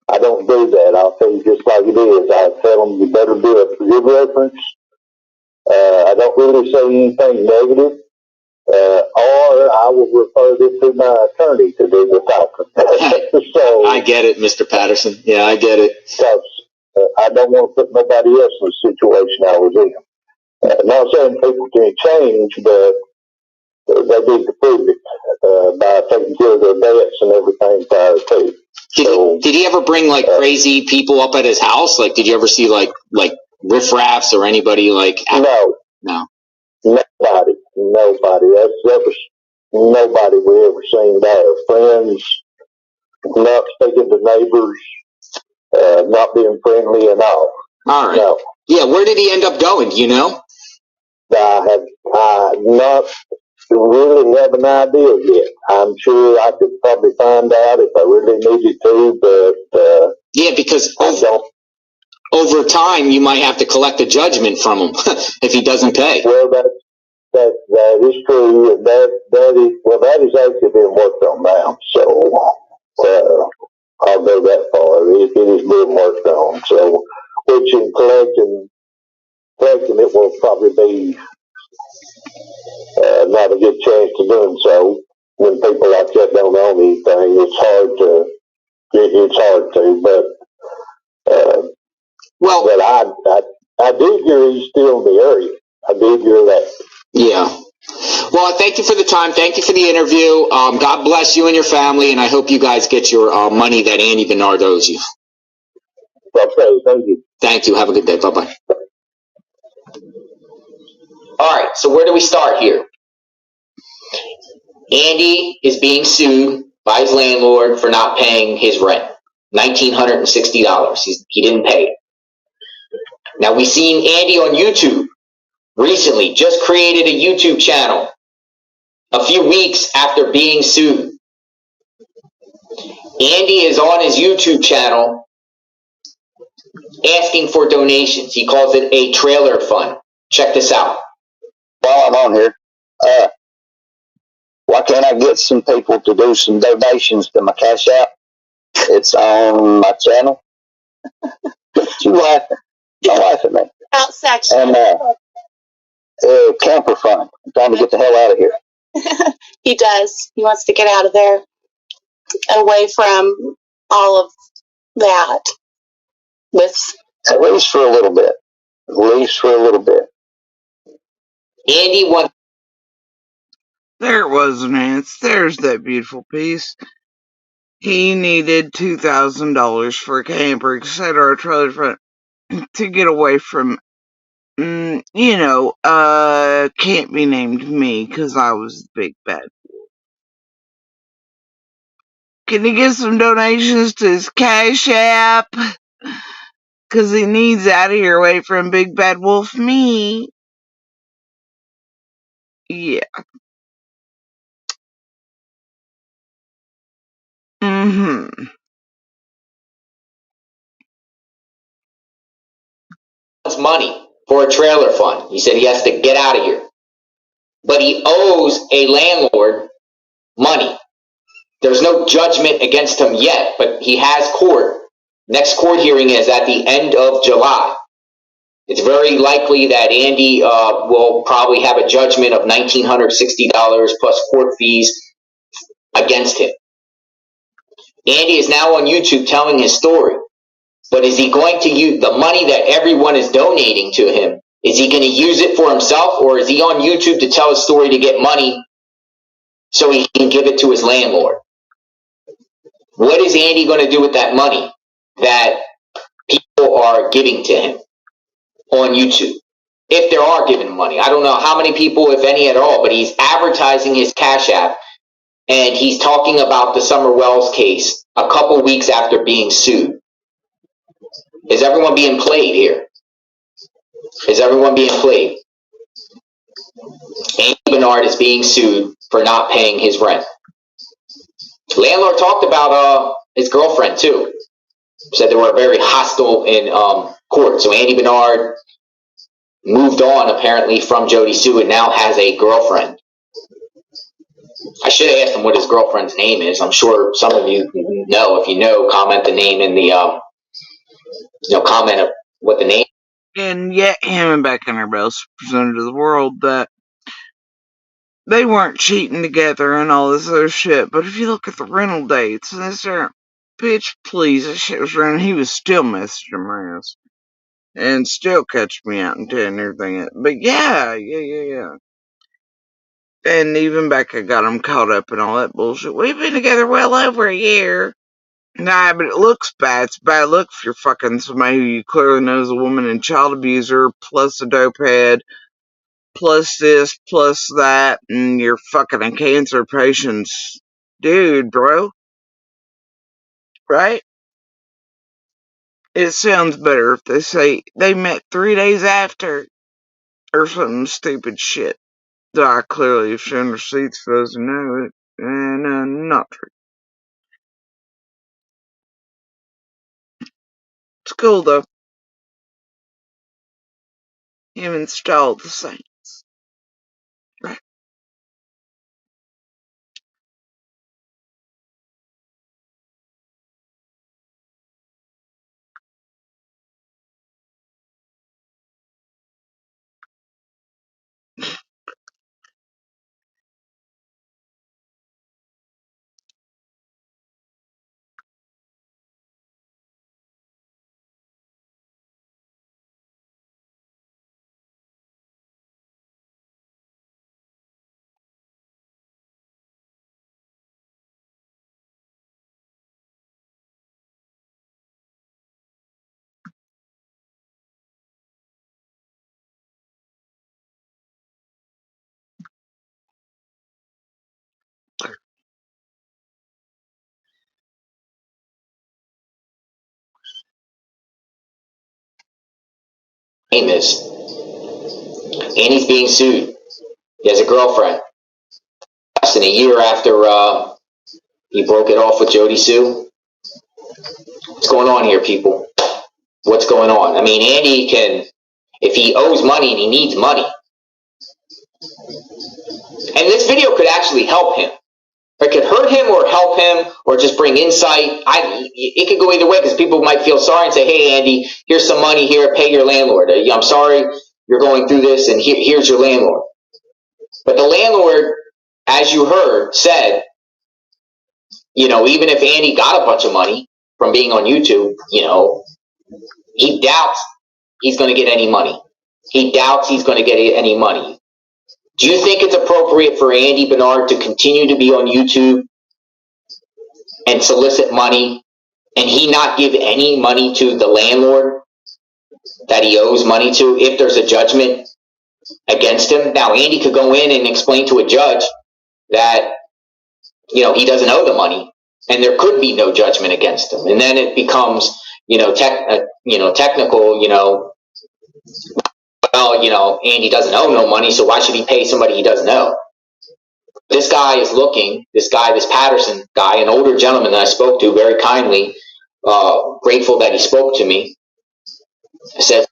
I don't do that. I'll tell you just like it is. I tell them you better do a good reference. I don't really say anything negative. Or I will refer this to my attorney to do the talking. So I get it, Mr. Patterson. Yeah, I get it. Because I don't want to put nobody else in the situation I was in. Not saying people can't change, but they need to prove it by taking care of their debts and everything prior to. Did he ever bring crazy people up at his house? Did you ever see like riffraffs or anybody No. Nobody. That was nobody we ever seen there. Friends, not speaking to neighbors, not being friendly and all. All right. No. Yeah, where did he end up going? Do you know? I not really have an idea yet. I'm sure I could probably find out if I really needed to, but yeah, because over time you might have to collect a judgment from him if he doesn't pay. Well, that is true. That is actually being worked on now. So I'll go that far. It is being worked on. So, which in collecting it will probably be not a good chance to doing so. When people like that don't own anything, it's hard to. But I do hear he's still in the area. I do hear that. Yeah. Well, thank you for the time. Thank you for the interview. God bless you and your family, and I hope you guys get your money that Andy Bernard owes you. Okay, thank you. Thank you. Have a good day. Bye-bye. All right, so where do we start here? Andy is being sued by his landlord for not paying his rent, $1,960. He didn't pay it. Now, we've seen Andy on YouTube recently, just created a YouTube channel a few weeks after being sued. Andy is on his YouTube channel asking for donations. He calls it a trailer fund. Check this out. while I'm on here, why can't I get some people to do some donations to my Cash App? It's on my channel. You laughing? Don't laugh at me. About section. And camper fund. I'm trying to get the hell out of here. He does. He wants to get out of there, away from all of that. At least for a little bit. At least for a little bit. Andy wants. There it was, Nance. There's that beautiful piece. He needed $2,000 for a camper, etc. trailer front to get away from, can't be named me because I was the big bad. Can he get some donations to his Cash App? Because he needs out of here away from Big Bad Wolf me. Yeah. Mm-hmm. Money for a trailer fund. He said he has to get out of here. But he owes a landlord money. There's no judgment against him yet, but he has court. Next court hearing is at the end of July. It's very likely that Andy will probably have a judgment of $1,960 plus court fees against him. Andy is now on YouTube telling his story. But is he going to use the money that everyone is donating to him? Is he going to use it for himself, or is he on YouTube to tell his story to get money so he can give it to his landlord? What is Andy going to do with that money that people are giving to him on YouTube? If there are giving money. I don't know how many people, if any at all, but he's advertising his Cash App, and he's talking about the Summer Wells case a couple weeks after being sued. Is everyone being played here? Is everyone being played? Andy Bernard is being sued for not paying his rent. Landlord talked about his girlfriend too. Said they were very hostile in court. So Andy Bernard moved on apparently from Jody Sue and now has a girlfriend. I should have asked him what his girlfriend's name is. I'm sure some of you know. If you know, comment the name in the comment of what the name. And yet him and Beck and her both presented to the world that they weren't cheating together and all this other shit. But if you look at the rental dates, and this there, bitch, please, that shit was running. He was still messaging my ass. And still catch me out and telling everything. But yeah. And even Becca got him caught up in all that bullshit. We've been together well over a year. Nah, but it looks bad. It's a bad look if you're fucking somebody who you clearly know is a woman and child abuser, plus a dope head, plus this, plus that, and you're fucking a cancer patient's dude, bro. Right? It sounds better if they say they met 3 days after, or some stupid shit that I clearly have shown receipts for those who know it, and not true. It's cool though. Him installed the Saints. Right. Name is. Andy's being sued. He has a girlfriend. Less than a year after he broke it off with Jody Sue. What's going on here, people? What's going on? I mean, Andy can, if he owes money and he needs money, And this video could actually help him. It could hurt him or help him or just bring insight. It could go either way because people might feel sorry and say, hey, Andy, here's some money here, pay your landlord. I'm sorry you're going through this, and here's your landlord. But the landlord, as you heard, said, even if Andy got a bunch of money from being on YouTube, he doubts he's going to get any money. He doubts he's going to get any money. Do you think it's appropriate for Andy Bernard to continue to be on YouTube and solicit money and he not give any money to the landlord that he owes money to if there's a judgment against him? Now, Andy could go in and explain to a judge that, he doesn't owe the money and there could be no judgment against him. And then it becomes, technical, Andy doesn't owe no money, so why should he pay somebody he doesn't owe? This guy is looking, this Patterson guy, an older gentleman that I spoke to very kindly, grateful that he spoke to me, says,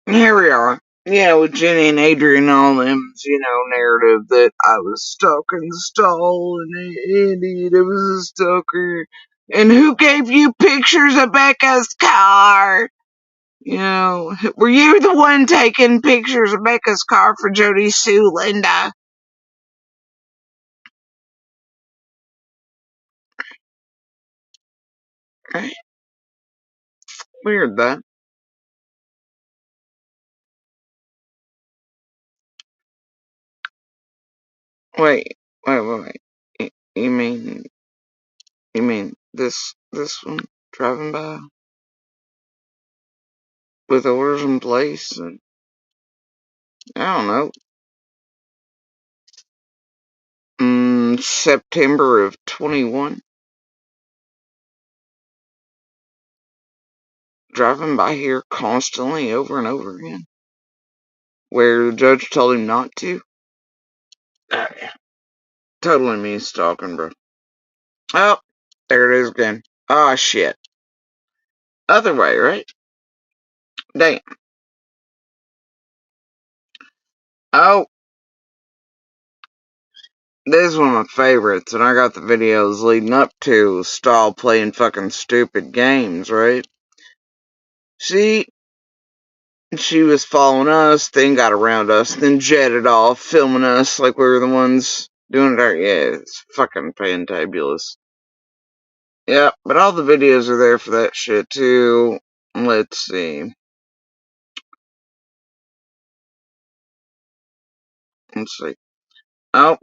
here we are. With Jenny and Adrian and all them's, narrative that I was stalking the stall and Andy, there was a stalker. And who gave you pictures of Becca's car? Were you the one taking pictures of Becca's car for Jody Sue Linda? Right? Weird, that. Wait. You mean this one driving by with orders in place and I don't know. September of 21. Driving by here constantly over and over again. Where the judge told him not to. Oh, yeah. Totally me stalking, bro. Oh, there it is again. Oh, shit. Other way, right? Damn. Oh. This is one of my favorites, and I got the videos leading up to Stahl playing fucking stupid games, right? See, she was following us, then got around us, then jetted off, filming us like we were the ones doing it. Yeah, it's fucking fantabulous. Yeah, but all the videos are there for that shit, too. Let's see. Oh.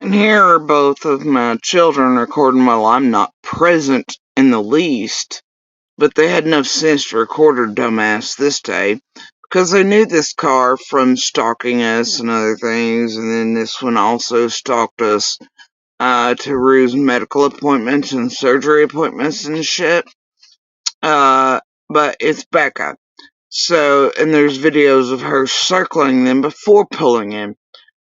And here are both of my children recording while I'm not present in the least. But they had enough sense to record her dumbass this day. Because they knew this car from stalking us and other things. And then this one also stalked us to Rue's medical appointments and surgery appointments and shit. But it's Becca. So, and there's videos of her circling them before pulling in.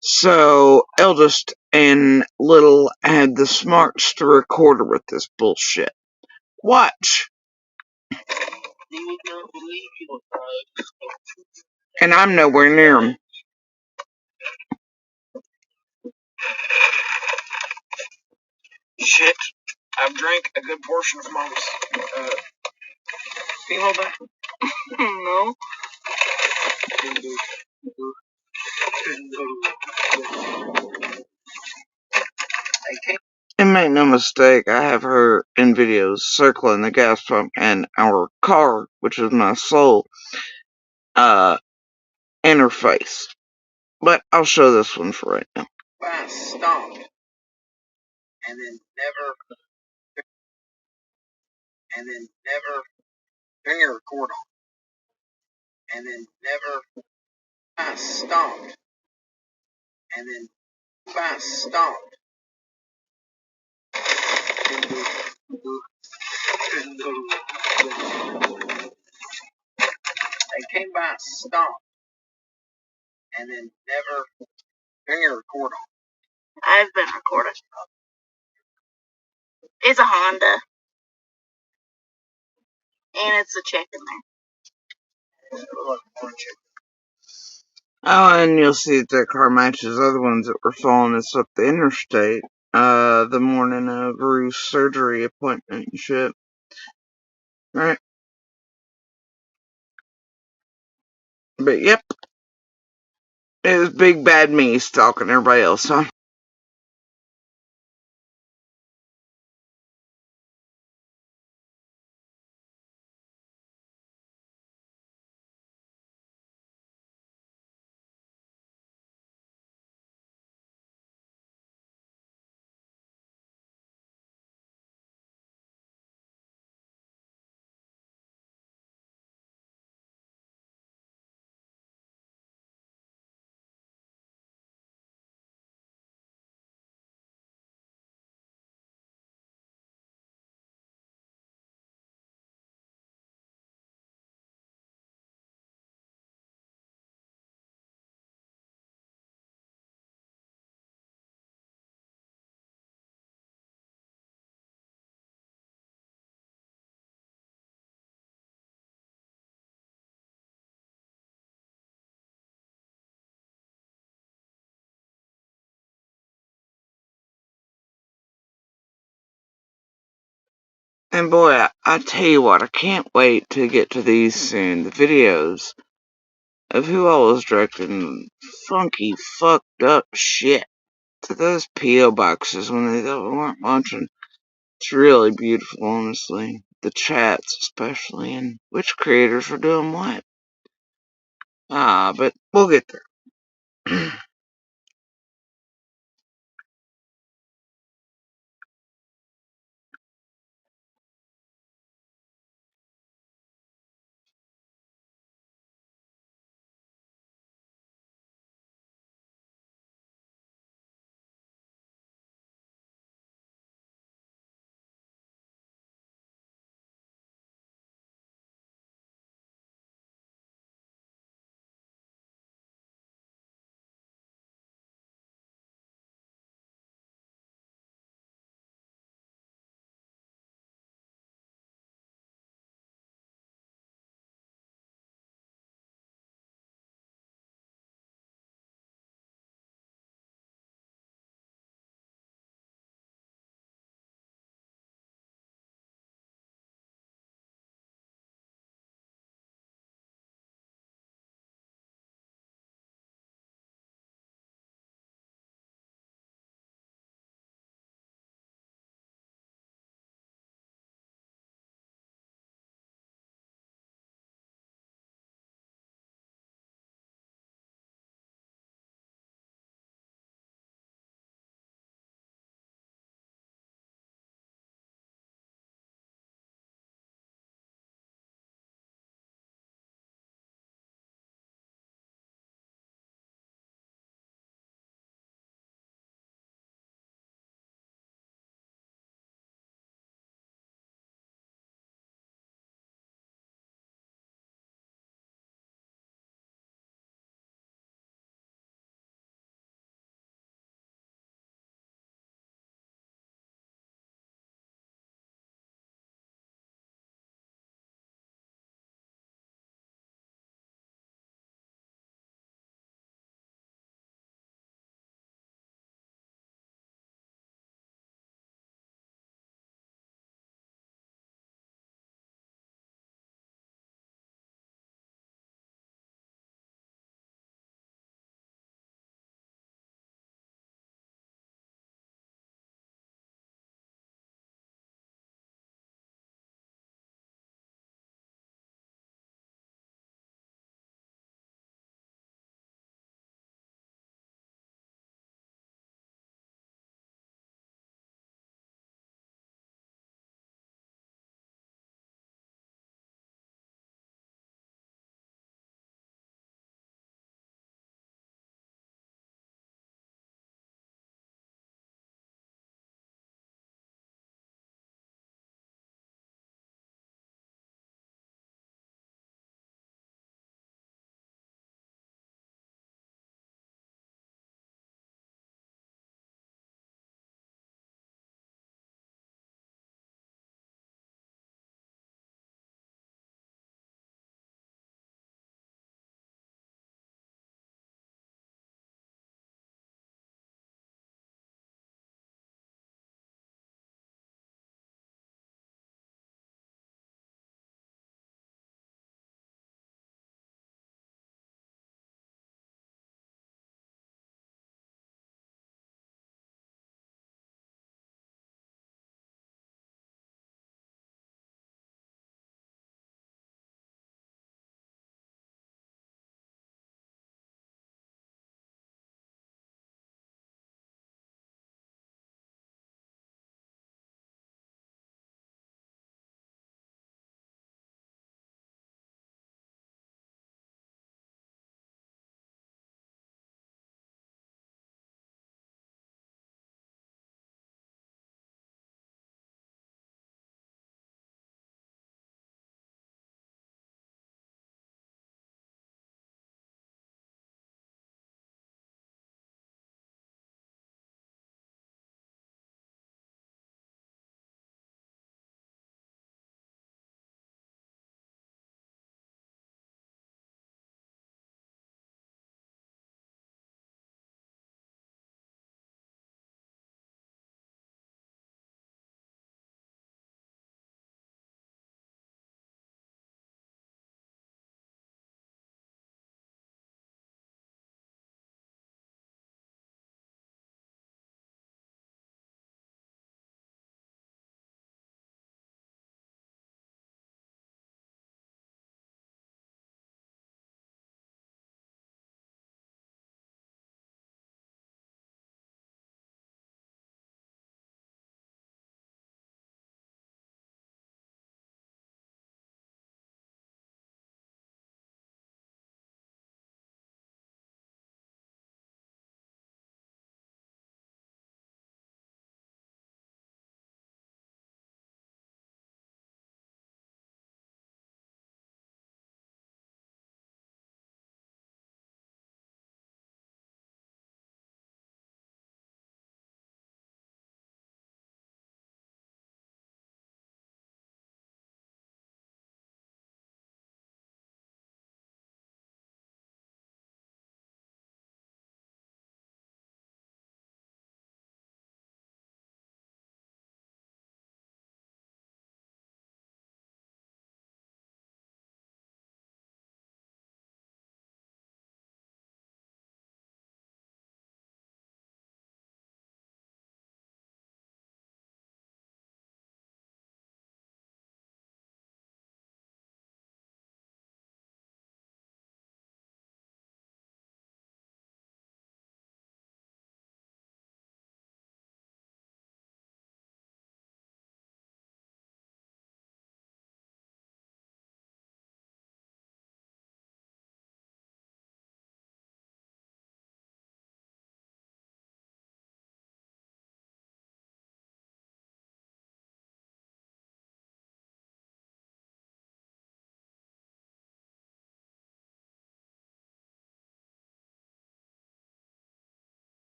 So, Eldest and Little had the smarts to record her with this bullshit. Watch. And I'm nowhere near them. Shit. I've drank a good portion of Mom's. Can you hold that? No. And make no mistake, I have her in videos circling the gas pump and our car, which is my soul, interface. But I'll show this one for right now. Stomped. And then never turn your record on. And then never stomped. And then stomped. They came by stomped. And then never turn your record on. I've been recording. It's a Honda. And it's a chick in there. Oh, and you'll see that car matches other ones that were following us up the interstate, the morning of Ruth's surgery appointment and shit. Right? But yep. It was big bad me stalking everybody else, huh? And boy, I tell you what, I can't wait to get to these soon. The videos of who all was directing funky, fucked up shit to those P.O. boxes when they weren't launching. It's really beautiful, honestly. The chats, especially, and which creators are doing what. But we'll get there.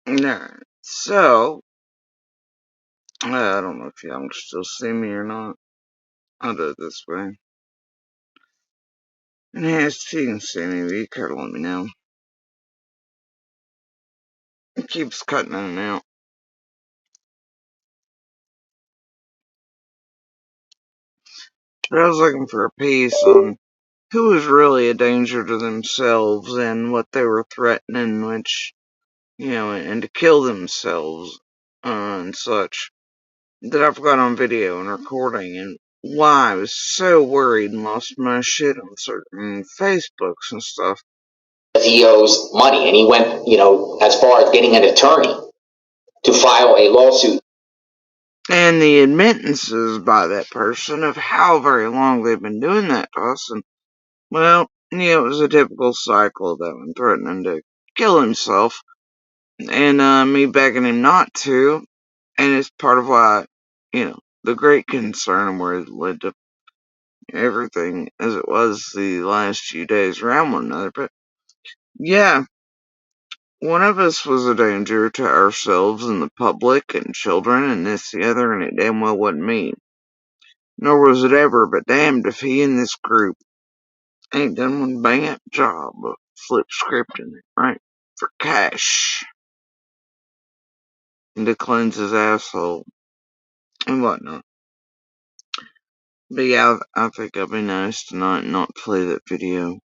Alright, so, I don't know if y'all can still see me or not. I'll do it this way. And yes, you can see me, but you care to let me know. It keeps cutting in and out. But I was looking for a piece on who was really a danger to themselves and what they were threatening, which, you know, and to kill themselves, and such, that I've got on video and recording, and why I was so worried and lost my shit on certain Facebooks and stuff. He owes money, and he went, as far as getting an attorney to file a lawsuit. And the admittances by that person of how very long they've been doing that to us, and, well, it was a typical cycle of that one threatening to kill himself, and me begging him not to, and it's part of why, the great concern where it led to everything as it was the last few days around one another. But yeah, one of us was a danger to ourselves and the public and children and this, the other, and it damn well wasn't me. Nor was it ever, but damned if he and this group ain't done one bang up job of flip scripting it, right? For cash. And to cleanse his asshole. And whatnot. But yeah, I think I'll be nice tonight and not play that video.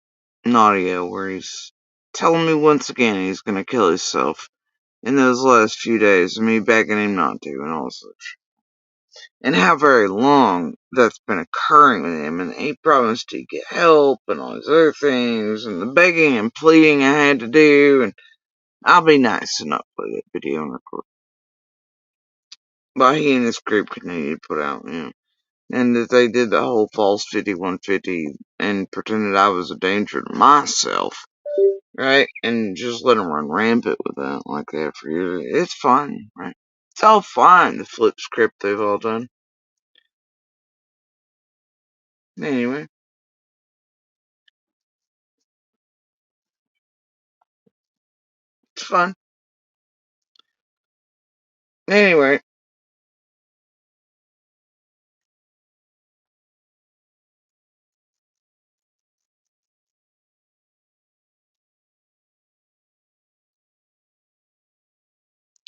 An audio where he's telling me once again he's gonna kill himself in those last few days, and me begging him not to, and all such. And how very long that's been occurring with him, and he promised to get help, and all these other things, and the begging and pleading I had to do, and I'll be nice and not play that video and record. But he and this group continued to put out, and that they did the whole false 5150 and pretended I was a danger to myself, right? And just let them run rampant with that like that for years. It's fun, right? It's all fine, the flip script they've all done. Anyway. It's fun. Anyway.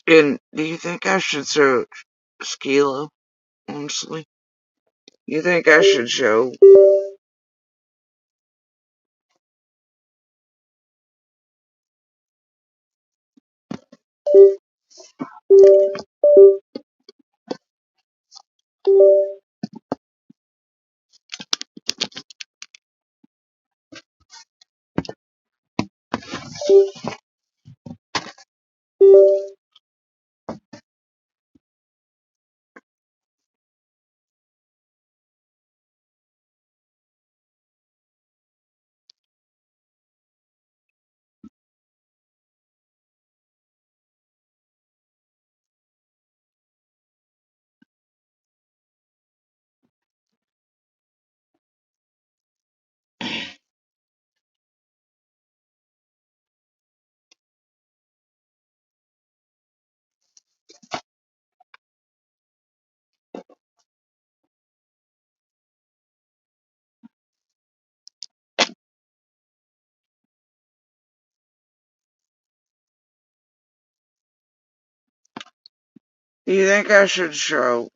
And do you think I should show Skeelo, honestly? You think I should show Do you think I should show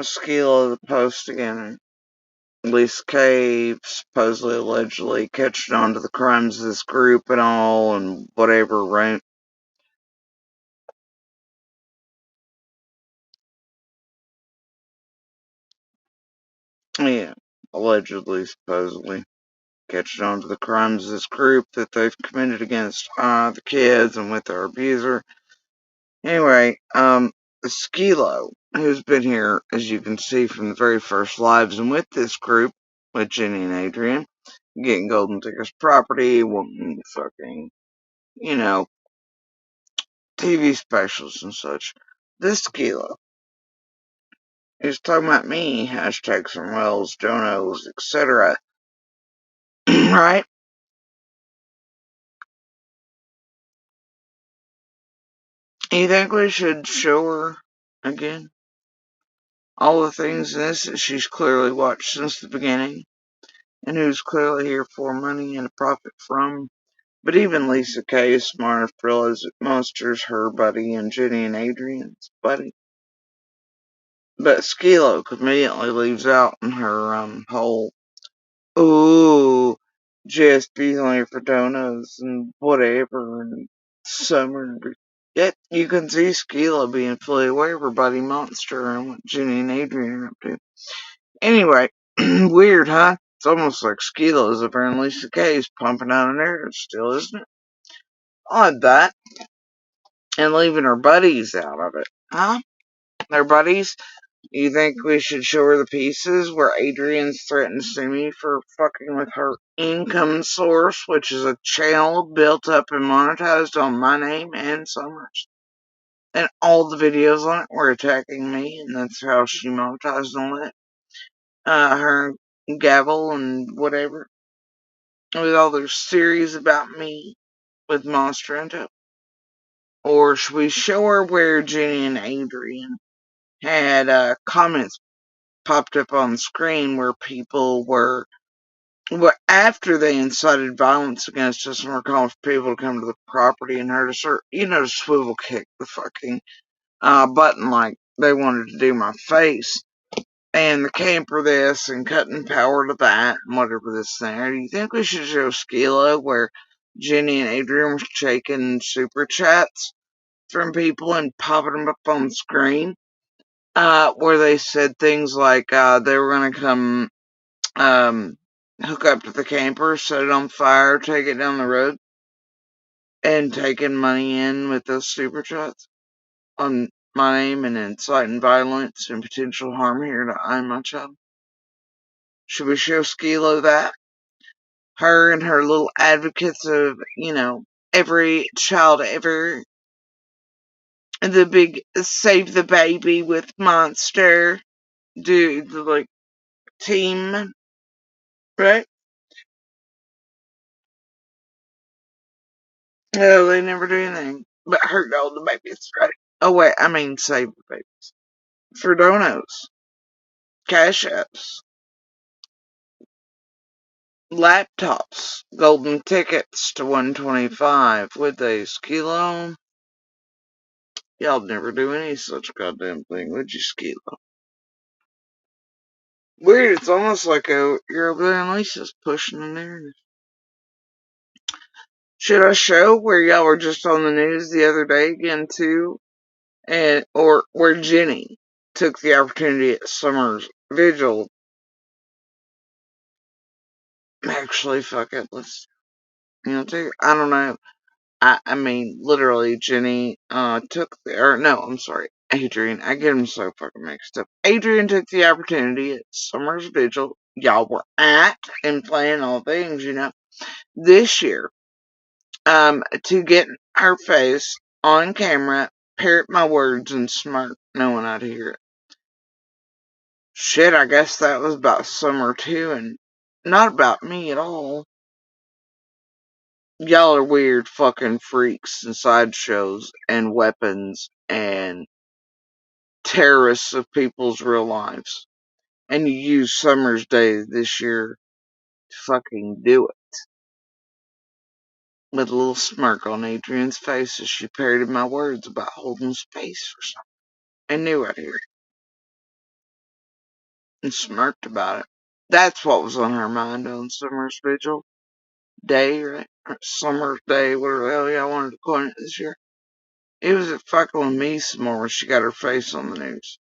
Skeelo the post again? At least K supposedly allegedly catching on to the crimes of this group and all and whatever, right? Yeah, allegedly, supposedly. catching on to the crimes of this group that they've committed against the kids and with their abuser. Anyway, Skeelo, who's been here, as you can see from the very first lives, and with this group, with Jenny and Adrian, getting Golden Digger's property, wanting fucking, TV specials and such. This Skeelo is talking about me, hashtags from Wells, Jonos, etc. Right? You think we should show her again all the things in this that she's clearly watched since the beginning, and who's clearly here for money and a profit from? But even Lisa Kay is smart enough to realize that Monster's her buddy and Jenny and Adrian's buddy. But Skeelo conveniently leaves out in her whole, ooh, JSB's only for donuts and whatever, and summer. Yet you can see Skeelo being fully aware of her buddy Monster and what Jenny and Adrian are up to. Anyway, weird, huh? It's almost like Skeelo's apparently Lisa Kay's pumping out an narrative still, isn't it? Odd that. And leaving her buddies out of it, huh? Their buddies? You think we should show her the pieces where Adrian's threatened to sue me for fucking with her income source, which is a channel built up and monetized on my name and Summer's? And all the videos on it were attacking me, and that's how she monetized on it. Her Gavel and whatever. With all their series about me with Monster Into. Or should we show her where Jenny and Adrian had comments popped up on the screen where people were after they incited violence against us and were calling for people to come to the property and hurt us, or, to swivel kick the fucking button like they wanted to do my face, and the camper this and cutting power to that and whatever this thing. Do you think we should show Skeelo where Jenny and Adrian were taking super chats from people and popping them up on the screen? Where they said things like they were gonna come hook up to the camper, set it on fire, take it down the road, and taking money in with those super chats on my name and inciting violence and potential harm here to I and my child. Should we show Skeelo that? Her and her little advocates of, every child ever. The big save the baby with Monster team, right? No, they never do anything but hurt all the babies, right? Oh wait, I mean save the babies. For donos, cash apps, laptops, golden tickets to 125. Would they, Skeelo? Y'all never do any such goddamn thing, would you, Skeelo? Weird, it's almost like you're over there and Lisa's pushing the narrative. Should I show where y'all were just on the news the other day again too? Or where Jenny took the opportunity at Summer's vigil. Actually, fuck it, let's, I don't know. I mean, literally, Jenny, Adrian, I get them so fucking mixed up. Adrian took the opportunity at Summer's vigil y'all were at and playing all things, this year, to get her face on camera, parrot my words, and smirk, knowing I'd hear it. Shit, I guess that was about Summer too, and not about me at all. Y'all are weird fucking freaks and sideshows and weapons and terrorists of people's real lives. And you use Summer's Day this year to fucking do it. With a little smirk on Adrian's face as she parroted my words about holding space for something. I knew I'd hear it. And smirked about it. That's what was on her mind on Summer's Vigil Day, right? Or Summer's Day, whatever the hell y'all wanted to coin it this year. It was at fucking with me some more when she got her face on the news.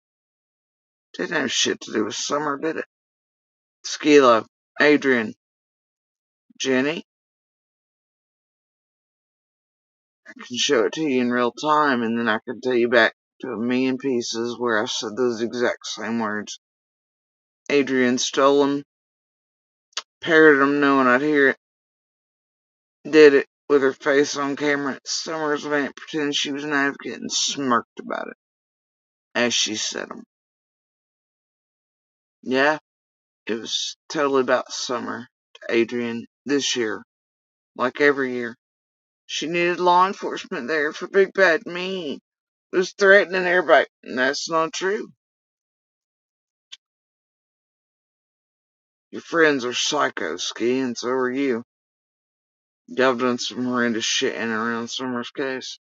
Didn't have shit to do with Summer, did it? Skeelo, Adrian, Jenny, I can show it to you in real time, and then I can tell you back to a million pieces where I said those exact same words. Adrian stole them, parroted them knowing I'd hear it, did it with her face on camera at Summer's event, pretending she was an advocate, and smirked about it as she said them. Yeah, it was totally about Summer to Adrian this year, like every year. She needed law enforcement there for Big Bad Me. It was threatening everybody, and that's not true. Your friends are psychos, Ski, and so are you. Y'all done some horrendous shit in and around Summer's case.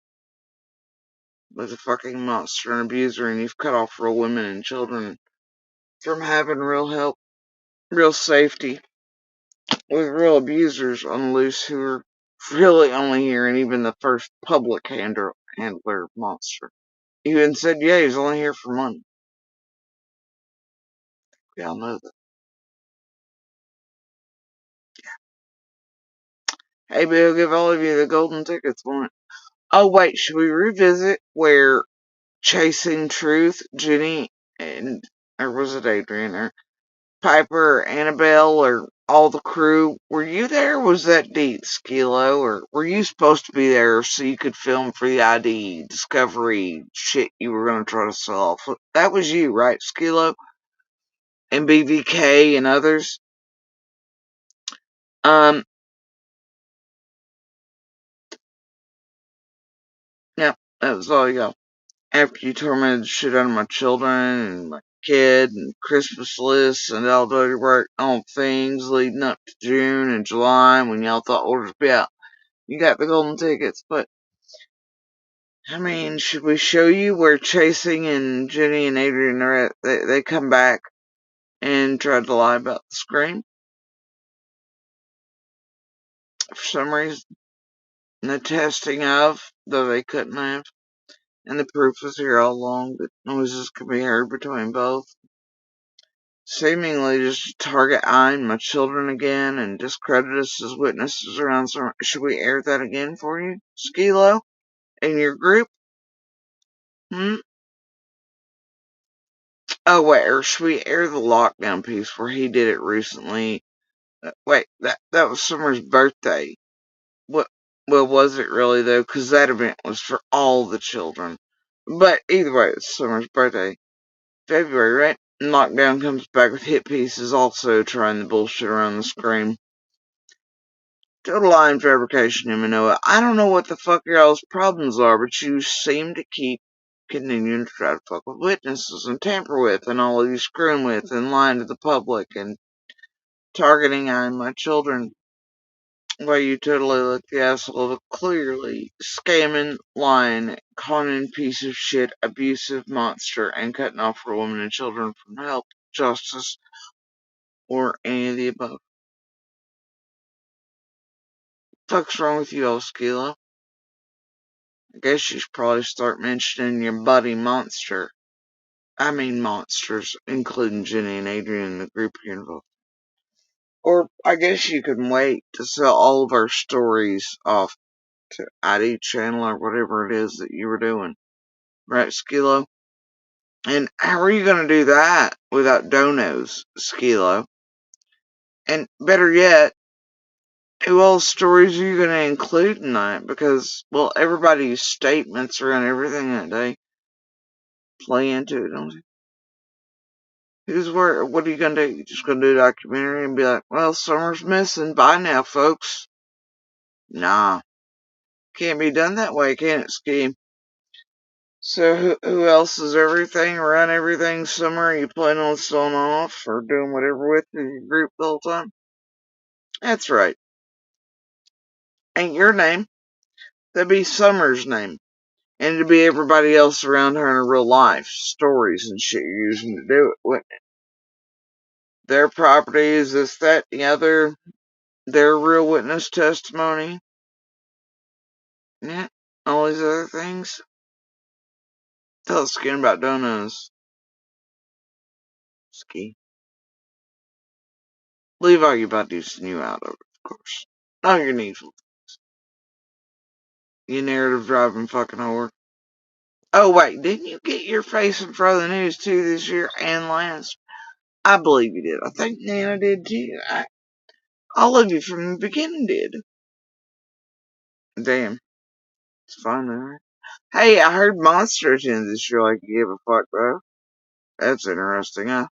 With a fucking monster and abuser, and you've cut off real women and children from having real help, real safety, with real abusers on the loose who are really only here, and even the first public handler monster even said, yeah, he's only here for money. Y'all know that. Hey, but he'll give all of you the golden tickets, won't it? Oh, wait, should we revisit where Chasing Truth, Jenny, or was it Adrian, or Piper, or Annabelle, or all the crew, were you there, or was that Deet, Skeelo, or were you supposed to be there so you could film for the ID, Discovery, shit you were going to try to solve? That was you, right, Skeelo? And BVK and others? Yeah, that was all y'all. After you tormented the shit out of my children and my kid and Christmas lists and all dirty work on things leading up to June and July when y'all thought orders would be out, you got the golden tickets. But I mean, should we show you where Chasing and Jenny and Adrian are at? They come back and tried to lie about the Scream for some reason. And the testing of, though they couldn't have. And the proof was here all along that noises could be heard between both. Seemingly just to target I and my children again and discredit us as witnesses around some. Should we air that again for you, Skeelo? In your group? Oh, wait, or should we air the lockdown piece where he did it recently? Wait, that was Summer's birthday. What? Well, was it really, though? Because that event was for all the children. But either way, it's Summer's birthday. February, right? And Lockdown comes back with hit pieces, also trying the bullshit around the Scream. Total lie and fabrication, Manoa. I don't know what the fuck y'all's problems are, but you seem to keep continuing to try to fuck with witnesses and tamper with and all of you screwing with and lying to the public and targeting I and my children. While you totally look the asshole of a clearly scamming, lying, conning piece of shit, abusive monster and cutting off for women and children from help, justice, or any of the above. Fuck's wrong with you, old Skeelo? I guess you should probably start mentioning your buddy Monster. I mean monsters, including Jenny and Adrian and the group you're involved. Or I guess you can wait to sell all of our stories off to ID channel or whatever it is that you were doing. Right, Skeelo? And how are you going to do that without donos, Skeelo? And better yet, who else stories are you going to include tonight? Because, well, everybody's statements around everything that day play into it, don't they? What are you going to do? You just going to do a documentary and be like, well, Summer's missing. Bye now, folks. Nah. Can't be done that way, can it, Ski? So who else is everything? Run everything Summer? Are you planning on selling off or doing whatever with your group the whole time? That's right. Ain't your name. That'd be Summer's name. And it'd be everybody else around her in her real life. Stories and shit you're using to do it, wouldn't it? Their properties, this, that, the other. Their real witness testimony. Yeah. All these other things. Tell us again about donuts. Ski. Leave all your buddies and you out of it. course. All your needful. You narrative driving fucking whore. Oh wait, didn't you get your face in front of the news too this year and last? I believe you did. I think Nana did too. All of you from the beginning did. Damn. It's fun though, right? Hey, I heard Monsters in this year like you give a fuck though. That's interesting, huh?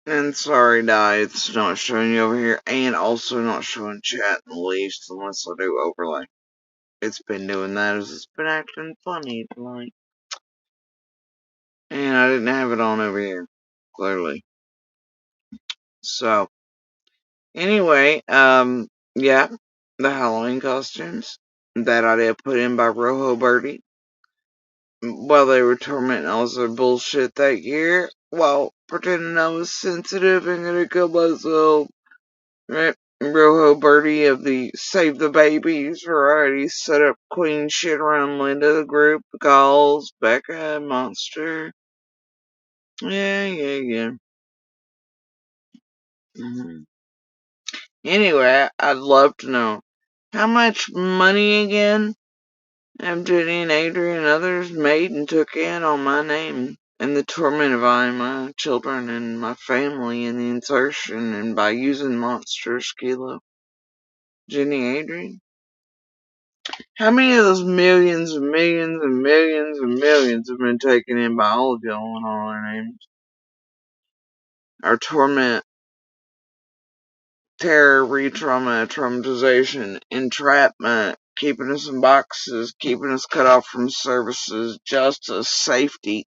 And sorry, Di, it's not showing you over here, and also not showing chat in the least unless I do overlay. It's been doing that as it's been acting funny tonight. And I didn't have it on over here, clearly. So, anyway, yeah, the Halloween costumes that I did put in by Rojo Birdie while they were tormenting all their bullshit that year, while pretending I was sensitive and gonna kill myself. Right? Rojo Birdie of the Save the Babies variety set up queen shit around Linda, the group, Galls, Becca, Monster. Yeah. Anyway, I'd love to know how much money again have Jenny and Adrian and others made and took in on my name and the torment of I and my children and my family and the insertion and by using Monster Skeelo. Jenny Adrian? How many of those millions and millions and millions and millions have been taken in by all of y'all and all our names? Our torment, terror, re-trauma, traumatization, entrapment, keeping us in boxes, keeping us cut off from services, justice, safety,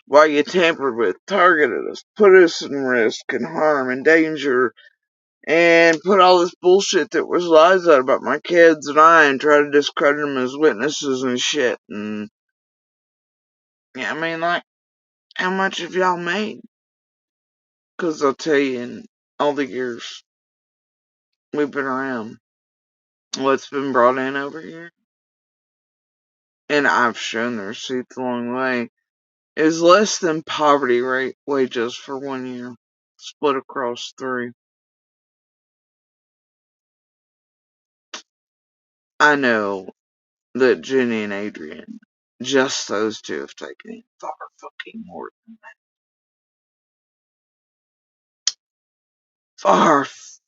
while you tampered with, targeted us, put us in risk and harm and danger, and put all this bullshit that was lies out about my kids and I and try to discredit them as witnesses and shit. And yeah, I mean, like, how much have y'all made? Because I'll tell you, in all the years we've been around, what's been brought in over here, and I've shown the receipts along the way, is less than poverty rate wages for 1 year, split across 3. I know that Jenny and Adrian, just those two, have taken in far fucking more than that.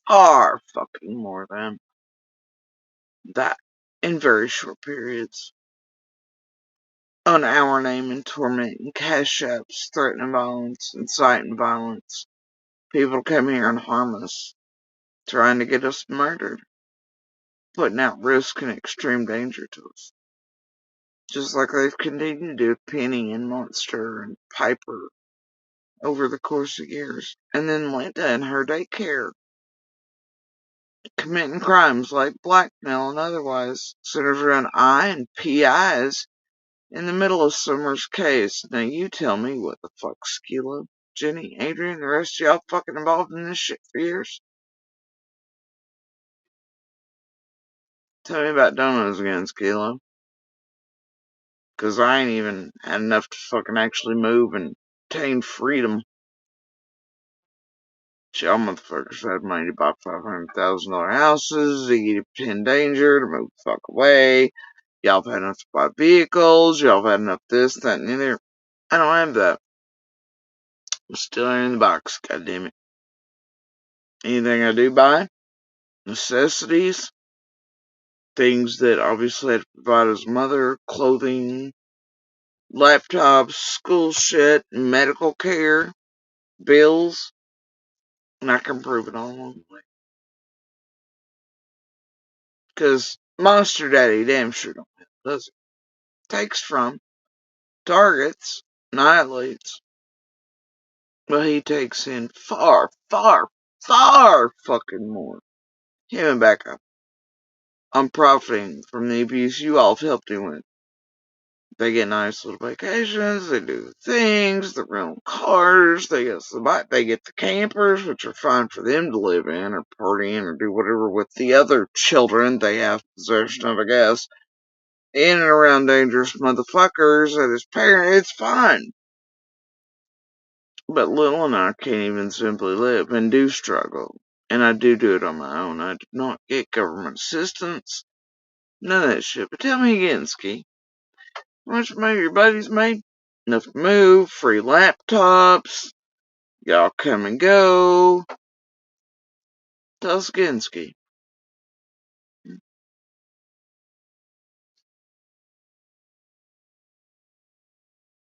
Far fucking more than that in very short periods. On our name and torment and cash apps, threatening violence, inciting violence. People come here and harm us, trying to get us murdered, putting out risk and extreme danger to us. Just like they've continued to do with Penny and Monster and Piper over the course of years. And then Linda and her daycare committing crimes like blackmail and otherwise centers around I and PIs in the middle of Summer's case. Now you tell me what the fuck, Skeelo, Jenny, Adrian, the rest of y'all fucking involved in this shit for years? Tell me about donuts again, Skeelo. Cause I ain't even had enough to fucking actually move and obtain freedom. Y'all motherfuckers had money to buy $500,000 houses, to get in danger, to move the fuck away. Y'all have had enough to buy vehicles. Y'all have had enough this, that, and the other. I don't have that. I'm still in the box, goddammit. Anything I do buy, necessities, things that obviously I have to provide as a mother, clothing, laptops, school shit, medical care, bills, and I can prove it all along the way. Because Monster Daddy damn sure don't have it, does it? Takes from, targets, annihilates, but he takes in far, far, far fucking more. Him and Becca. I'm profiting from the abuse you all have helped him with. They get nice little vacations, they do things, their own cars, they get the campers, which are fine for them to live in, or party in, or do whatever with the other children they have possession of, I guess. In and around dangerous motherfuckers and his parents, it's fine. But Lil and I can't even simply live and do struggle. And I do it on my own. I do not get government assistance. None of that shit. But tell me again, Ski. How much money your buddies made? Enough to move, free laptops, y'all come and go. Tell us again, Ski.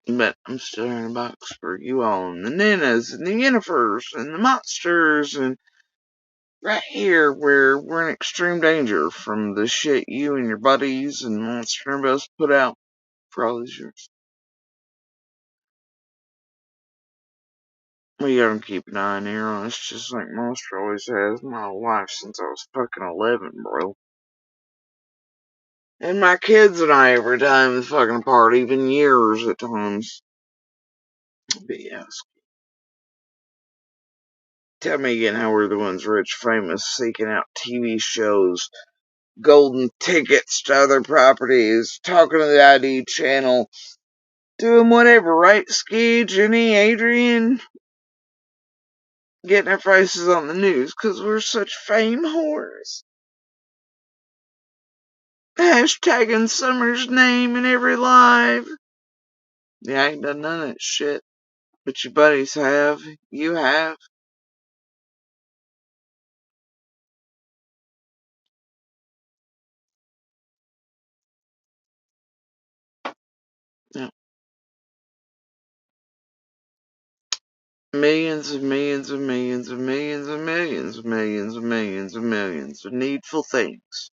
But I'm still in a box for you all, and the Ninnas, and the Yennifers, and the Monsters, and right here where we're in extreme danger from the shit you and your buddies and Monster and us put out for all these years. We gotta keep an eye and ear on us, just like Monster always has my whole life since I was fucking 11, bro. And my kids and I every time is fucking apart, even years at times. But yes. Tell me again how we're the ones rich, famous, seeking out TV shows, golden tickets to other properties, talking to the ID channel, doing whatever, right? Ski, Jenny, Adrian, getting our faces on the news because we're such fame whores. Hashtagging Summer's name in every live. Yeah, I ain't done none of that shit. But your buddies have. You have. Yeah. Millions and millions and millions and millions and millions and millions and millions and millions of needful things.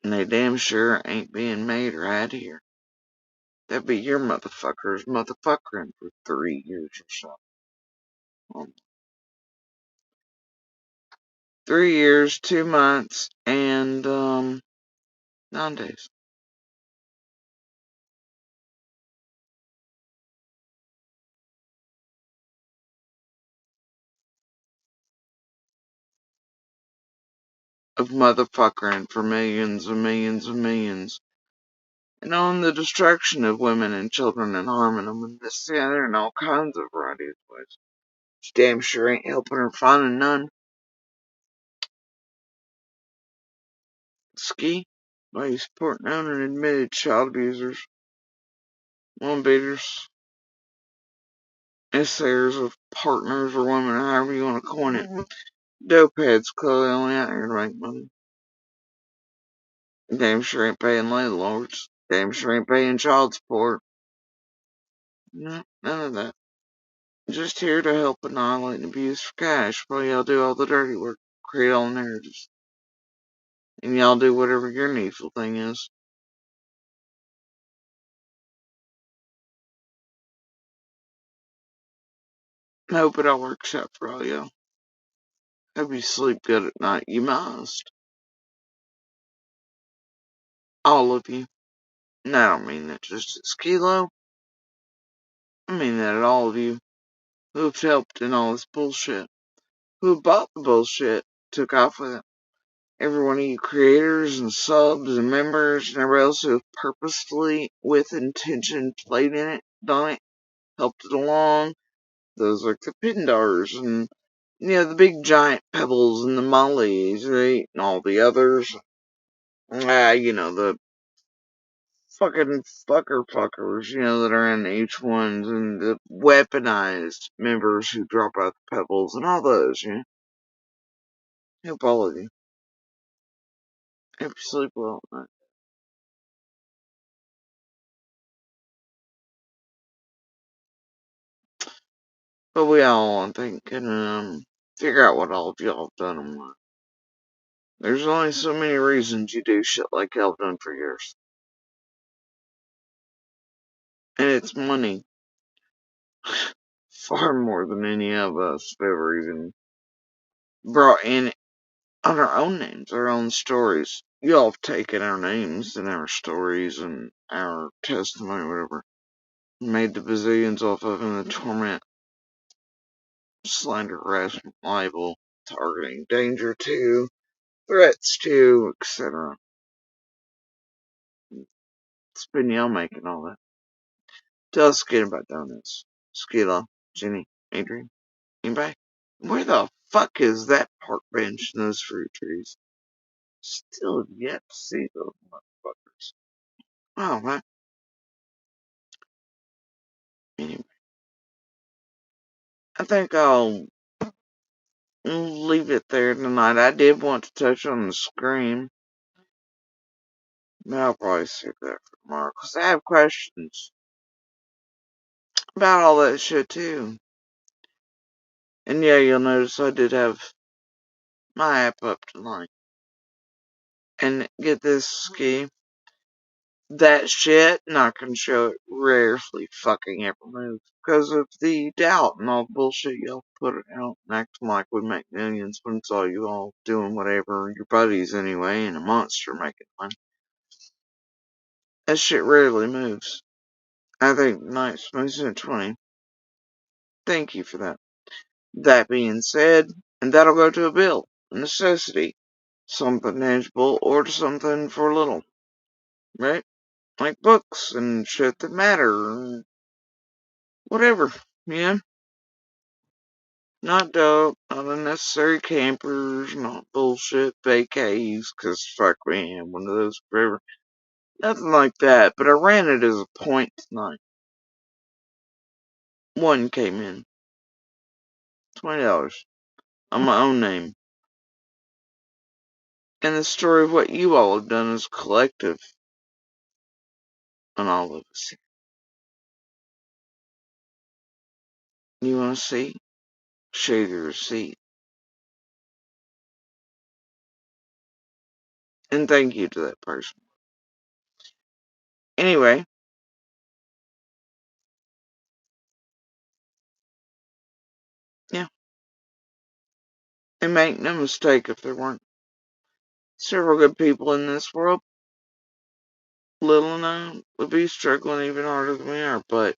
And they damn sure ain't being made right here. That'd be your motherfuckers motherfuckering for 3 years or so. 3 years, 2 months, and 9 days. Of motherfuckering for millions and millions and millions. And on the destruction of women and children and harming them and this, the other, in all kinds of variety of ways. She damn sure ain't helping her finding none. Ski, by you supporting known and admitted child abusers, woman beaters, essayers of partners or women, or however you want to coin it. Dope heads clearly only out here to make money. Damn sure ain't paying landlords. Damn sure ain't paying child support. No, none of that. Just here to help annihilate and abuse for cash while y'all do all the dirty work, create all the narratives. And y'all do whatever your needful thing is. I hope it all works out for all y'all. Hope you sleep good at night. You must. All of you. And I don't mean that just at Skeelo. I mean that at all of you who have helped in all this bullshit. Who have bought the bullshit, took off with it. Every one of you creators and subs and members and everybody else who have purposefully, with intention, played in it, done it, helped it along. Those like the Pindars and, the big giant pebbles and the mollies, right? And all the others. The fucking fuckers, that are in each one, and the weaponized members who drop out the pebbles, and all those, Help all of you. Hope you sleep well at night. But we all, I think, can, figure out what all of y'all have done and why. There's only so many reasons you do shit like y'all have done for years. And it's money. Far more than any of us have ever even brought in on our own names, our own stories. Y'all have taken our names and our stories and our testimony, whatever, made the bazillions off of in the torment, slander, harassment, libel, targeting, danger to, threats to, etc. It's been y'all making all that. Tell us again about donuts. Skeelo, Jenny, Adrian, anybody? Where the fuck is that park bench and those fruit trees? Still yet to see those motherfuckers. Oh, man. Anyway, I think I'll leave it there tonight. I did want to touch on the Scream, but I'll probably save that for tomorrow, because I have questions about all that shit, too. And yeah, you'll notice I did have my app up tonight. And get this, Ski. That shit, not gonna show it, rarely fucking ever moves. Because of the doubt and all the bullshit y'all put it out and acting like we make millions when it's all you all doing whatever, your buddies anyway, and a monster making money. That shit rarely moves. I think tonight's moves at 20. Thank you for that. That being said, and that'll go to a bill, a necessity, something tangible or something for little, right? Like books and shit that matter, whatever, Not dope, not unnecessary campers, not bullshit vacays, 'cause fuck, we ain't had one of those forever. Nothing like that, but I ran it as a point tonight. One came in. $20 on my own name. And the story of what you all have done as a collective on all of us. You wanna see? Show your receipt. And thank you to that person. Anyway. Yeah. And make no mistake, if there weren't several good people in this world, little known, would be struggling even harder than we are, but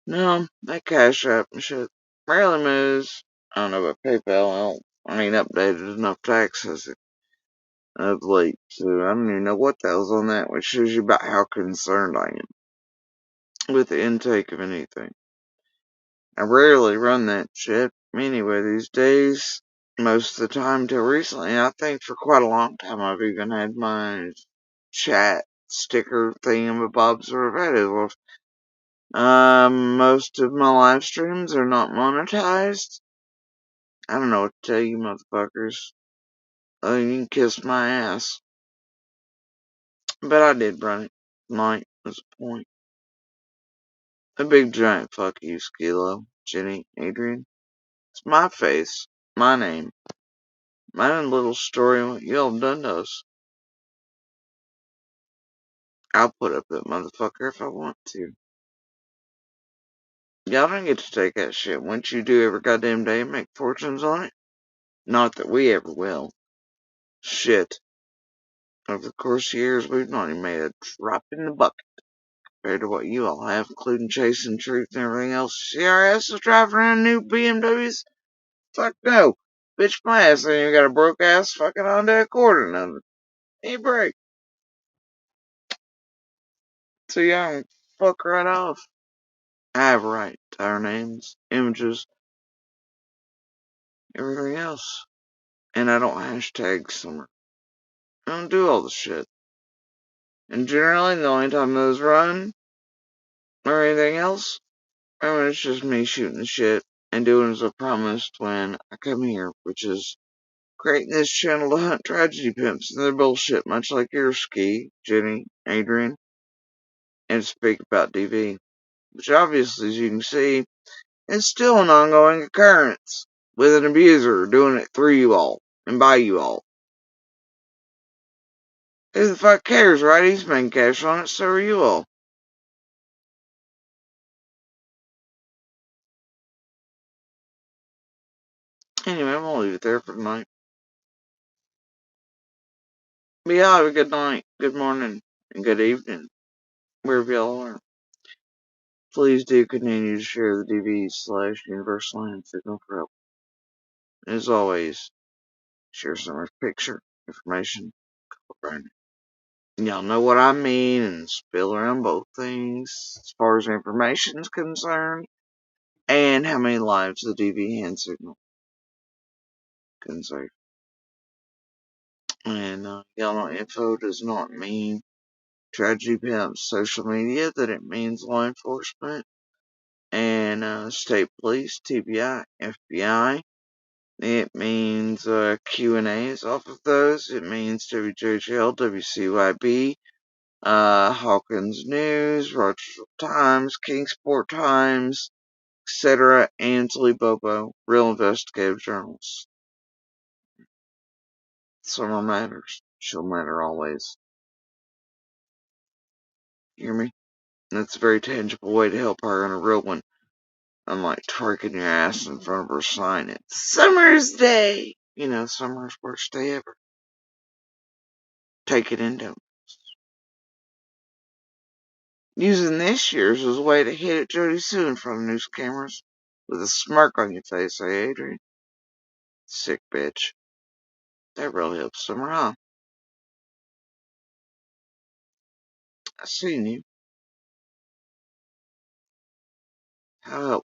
no, that Cash App and shit rarely moves. I don't know about PayPal. I ain't updated enough to access it of late, so I don't even know what the hell's on that, which shows you about how concerned I am with the intake of anything. I rarely run that shit anyway these days. Most of the time till recently, I think for quite a long time I've even had my chat sticker thingamabobs or whatever. Most of my live streams are not monetized. I don't know what to tell you motherfuckers. You can kiss my ass. But I did run it. Tonight was a point. A big giant fuck you, Skeelo, Jenny, Adrian. It's my face, my name, my own little story and what y'all done to us. I'll put up that motherfucker if I want to. Y'all don't get to take that shit. Once you do every goddamn day and make fortunes on it. Not that we ever will. Shit. Over the course of years, we've not even made a drop in the bucket compared to what you all have, including chasing truth and everything else. CRS is driving around new BMWs? Fuck no. Bitch, my ass ain't even got a broke ass fucking Honda Accord or nothing. Ain't break. So y'all can fuck right off. I have a right to our names, images, everything else. And I don't hashtag summer. I don't do all the shit. And generally, the only time those run, or anything else, when it's just me shooting the shit and doing as I promised when I come here, which is creating this channel to hunt tragedy pimps and their bullshit, much like your Ski, Jenny, Adrian, and speak about DV, which obviously, as you can see, is still an ongoing occurrence, with an abuser doing it through you all, and by you all. Who the fuck cares, right? He's making cash on it, so are you all. Anyway, I'm gonna leave it there for tonight. But yeah, have a good night, good morning, and good evening, wherever y'all are. Please do continue to share the DV/Universal Land Signal for help. As always, share Summer's picture, information, branding. Y'all know what I mean, and spill around both things as far as information is concerned, and how many lives the DV hand signal can save. And y'all know info does not mean tragedy pimps, social media, that it means law enforcement and state police, TBI, FBI. It means Q&As off of those. It means WJHL, WCYB, Hawkins News, Rochester Times, Kingsport Times, etc., and Bobo, Real Investigative Journals. Summer matters. She'll matter always. Hear me? That's a very tangible way to help her in a real one. Unlike twerking your ass in front of her sign, it's Summer's Day. You know, summer's worst day ever. Take it into using this year's as a way to hit at Jody Sue in front of news cameras with a smirk on your face, eh, Adrian? Sick bitch. That really helps Summer, huh? I seen you. How help?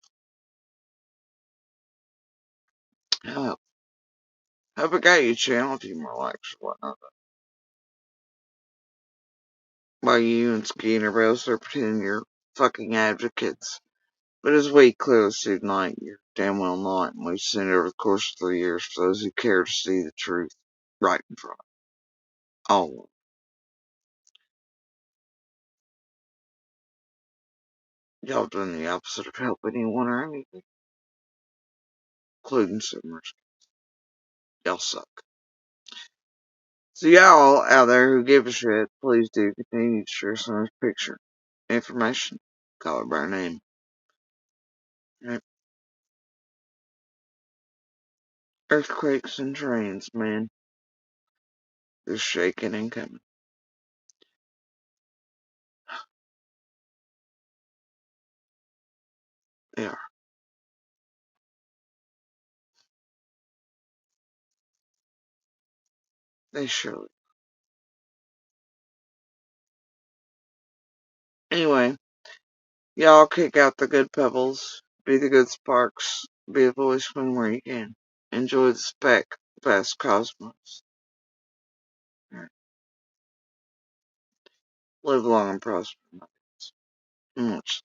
How help? Hope it got you a channel, a few more likes or whatnot. While you and Ski and everybody else are pretending you're fucking advocates. But as we clearly see tonight, you're damn well not, and we've seen it over the course of 3 years for those who care to see the truth right in front of all of them. Y'all doing the opposite of helping anyone or anything, including Summer's. Y'all suck. So y'all out there who give a shit, please do continue to share Summer's picture, information, call her by her name. Right? Earthquakes and trains, man. They're shaking and coming. They are. They surely. Anyway, y'all kick out the good pebbles, be the good sparks, be a voice when where you can. Enjoy the speck, vast cosmos. Right. Live long and prosper, my friends. Much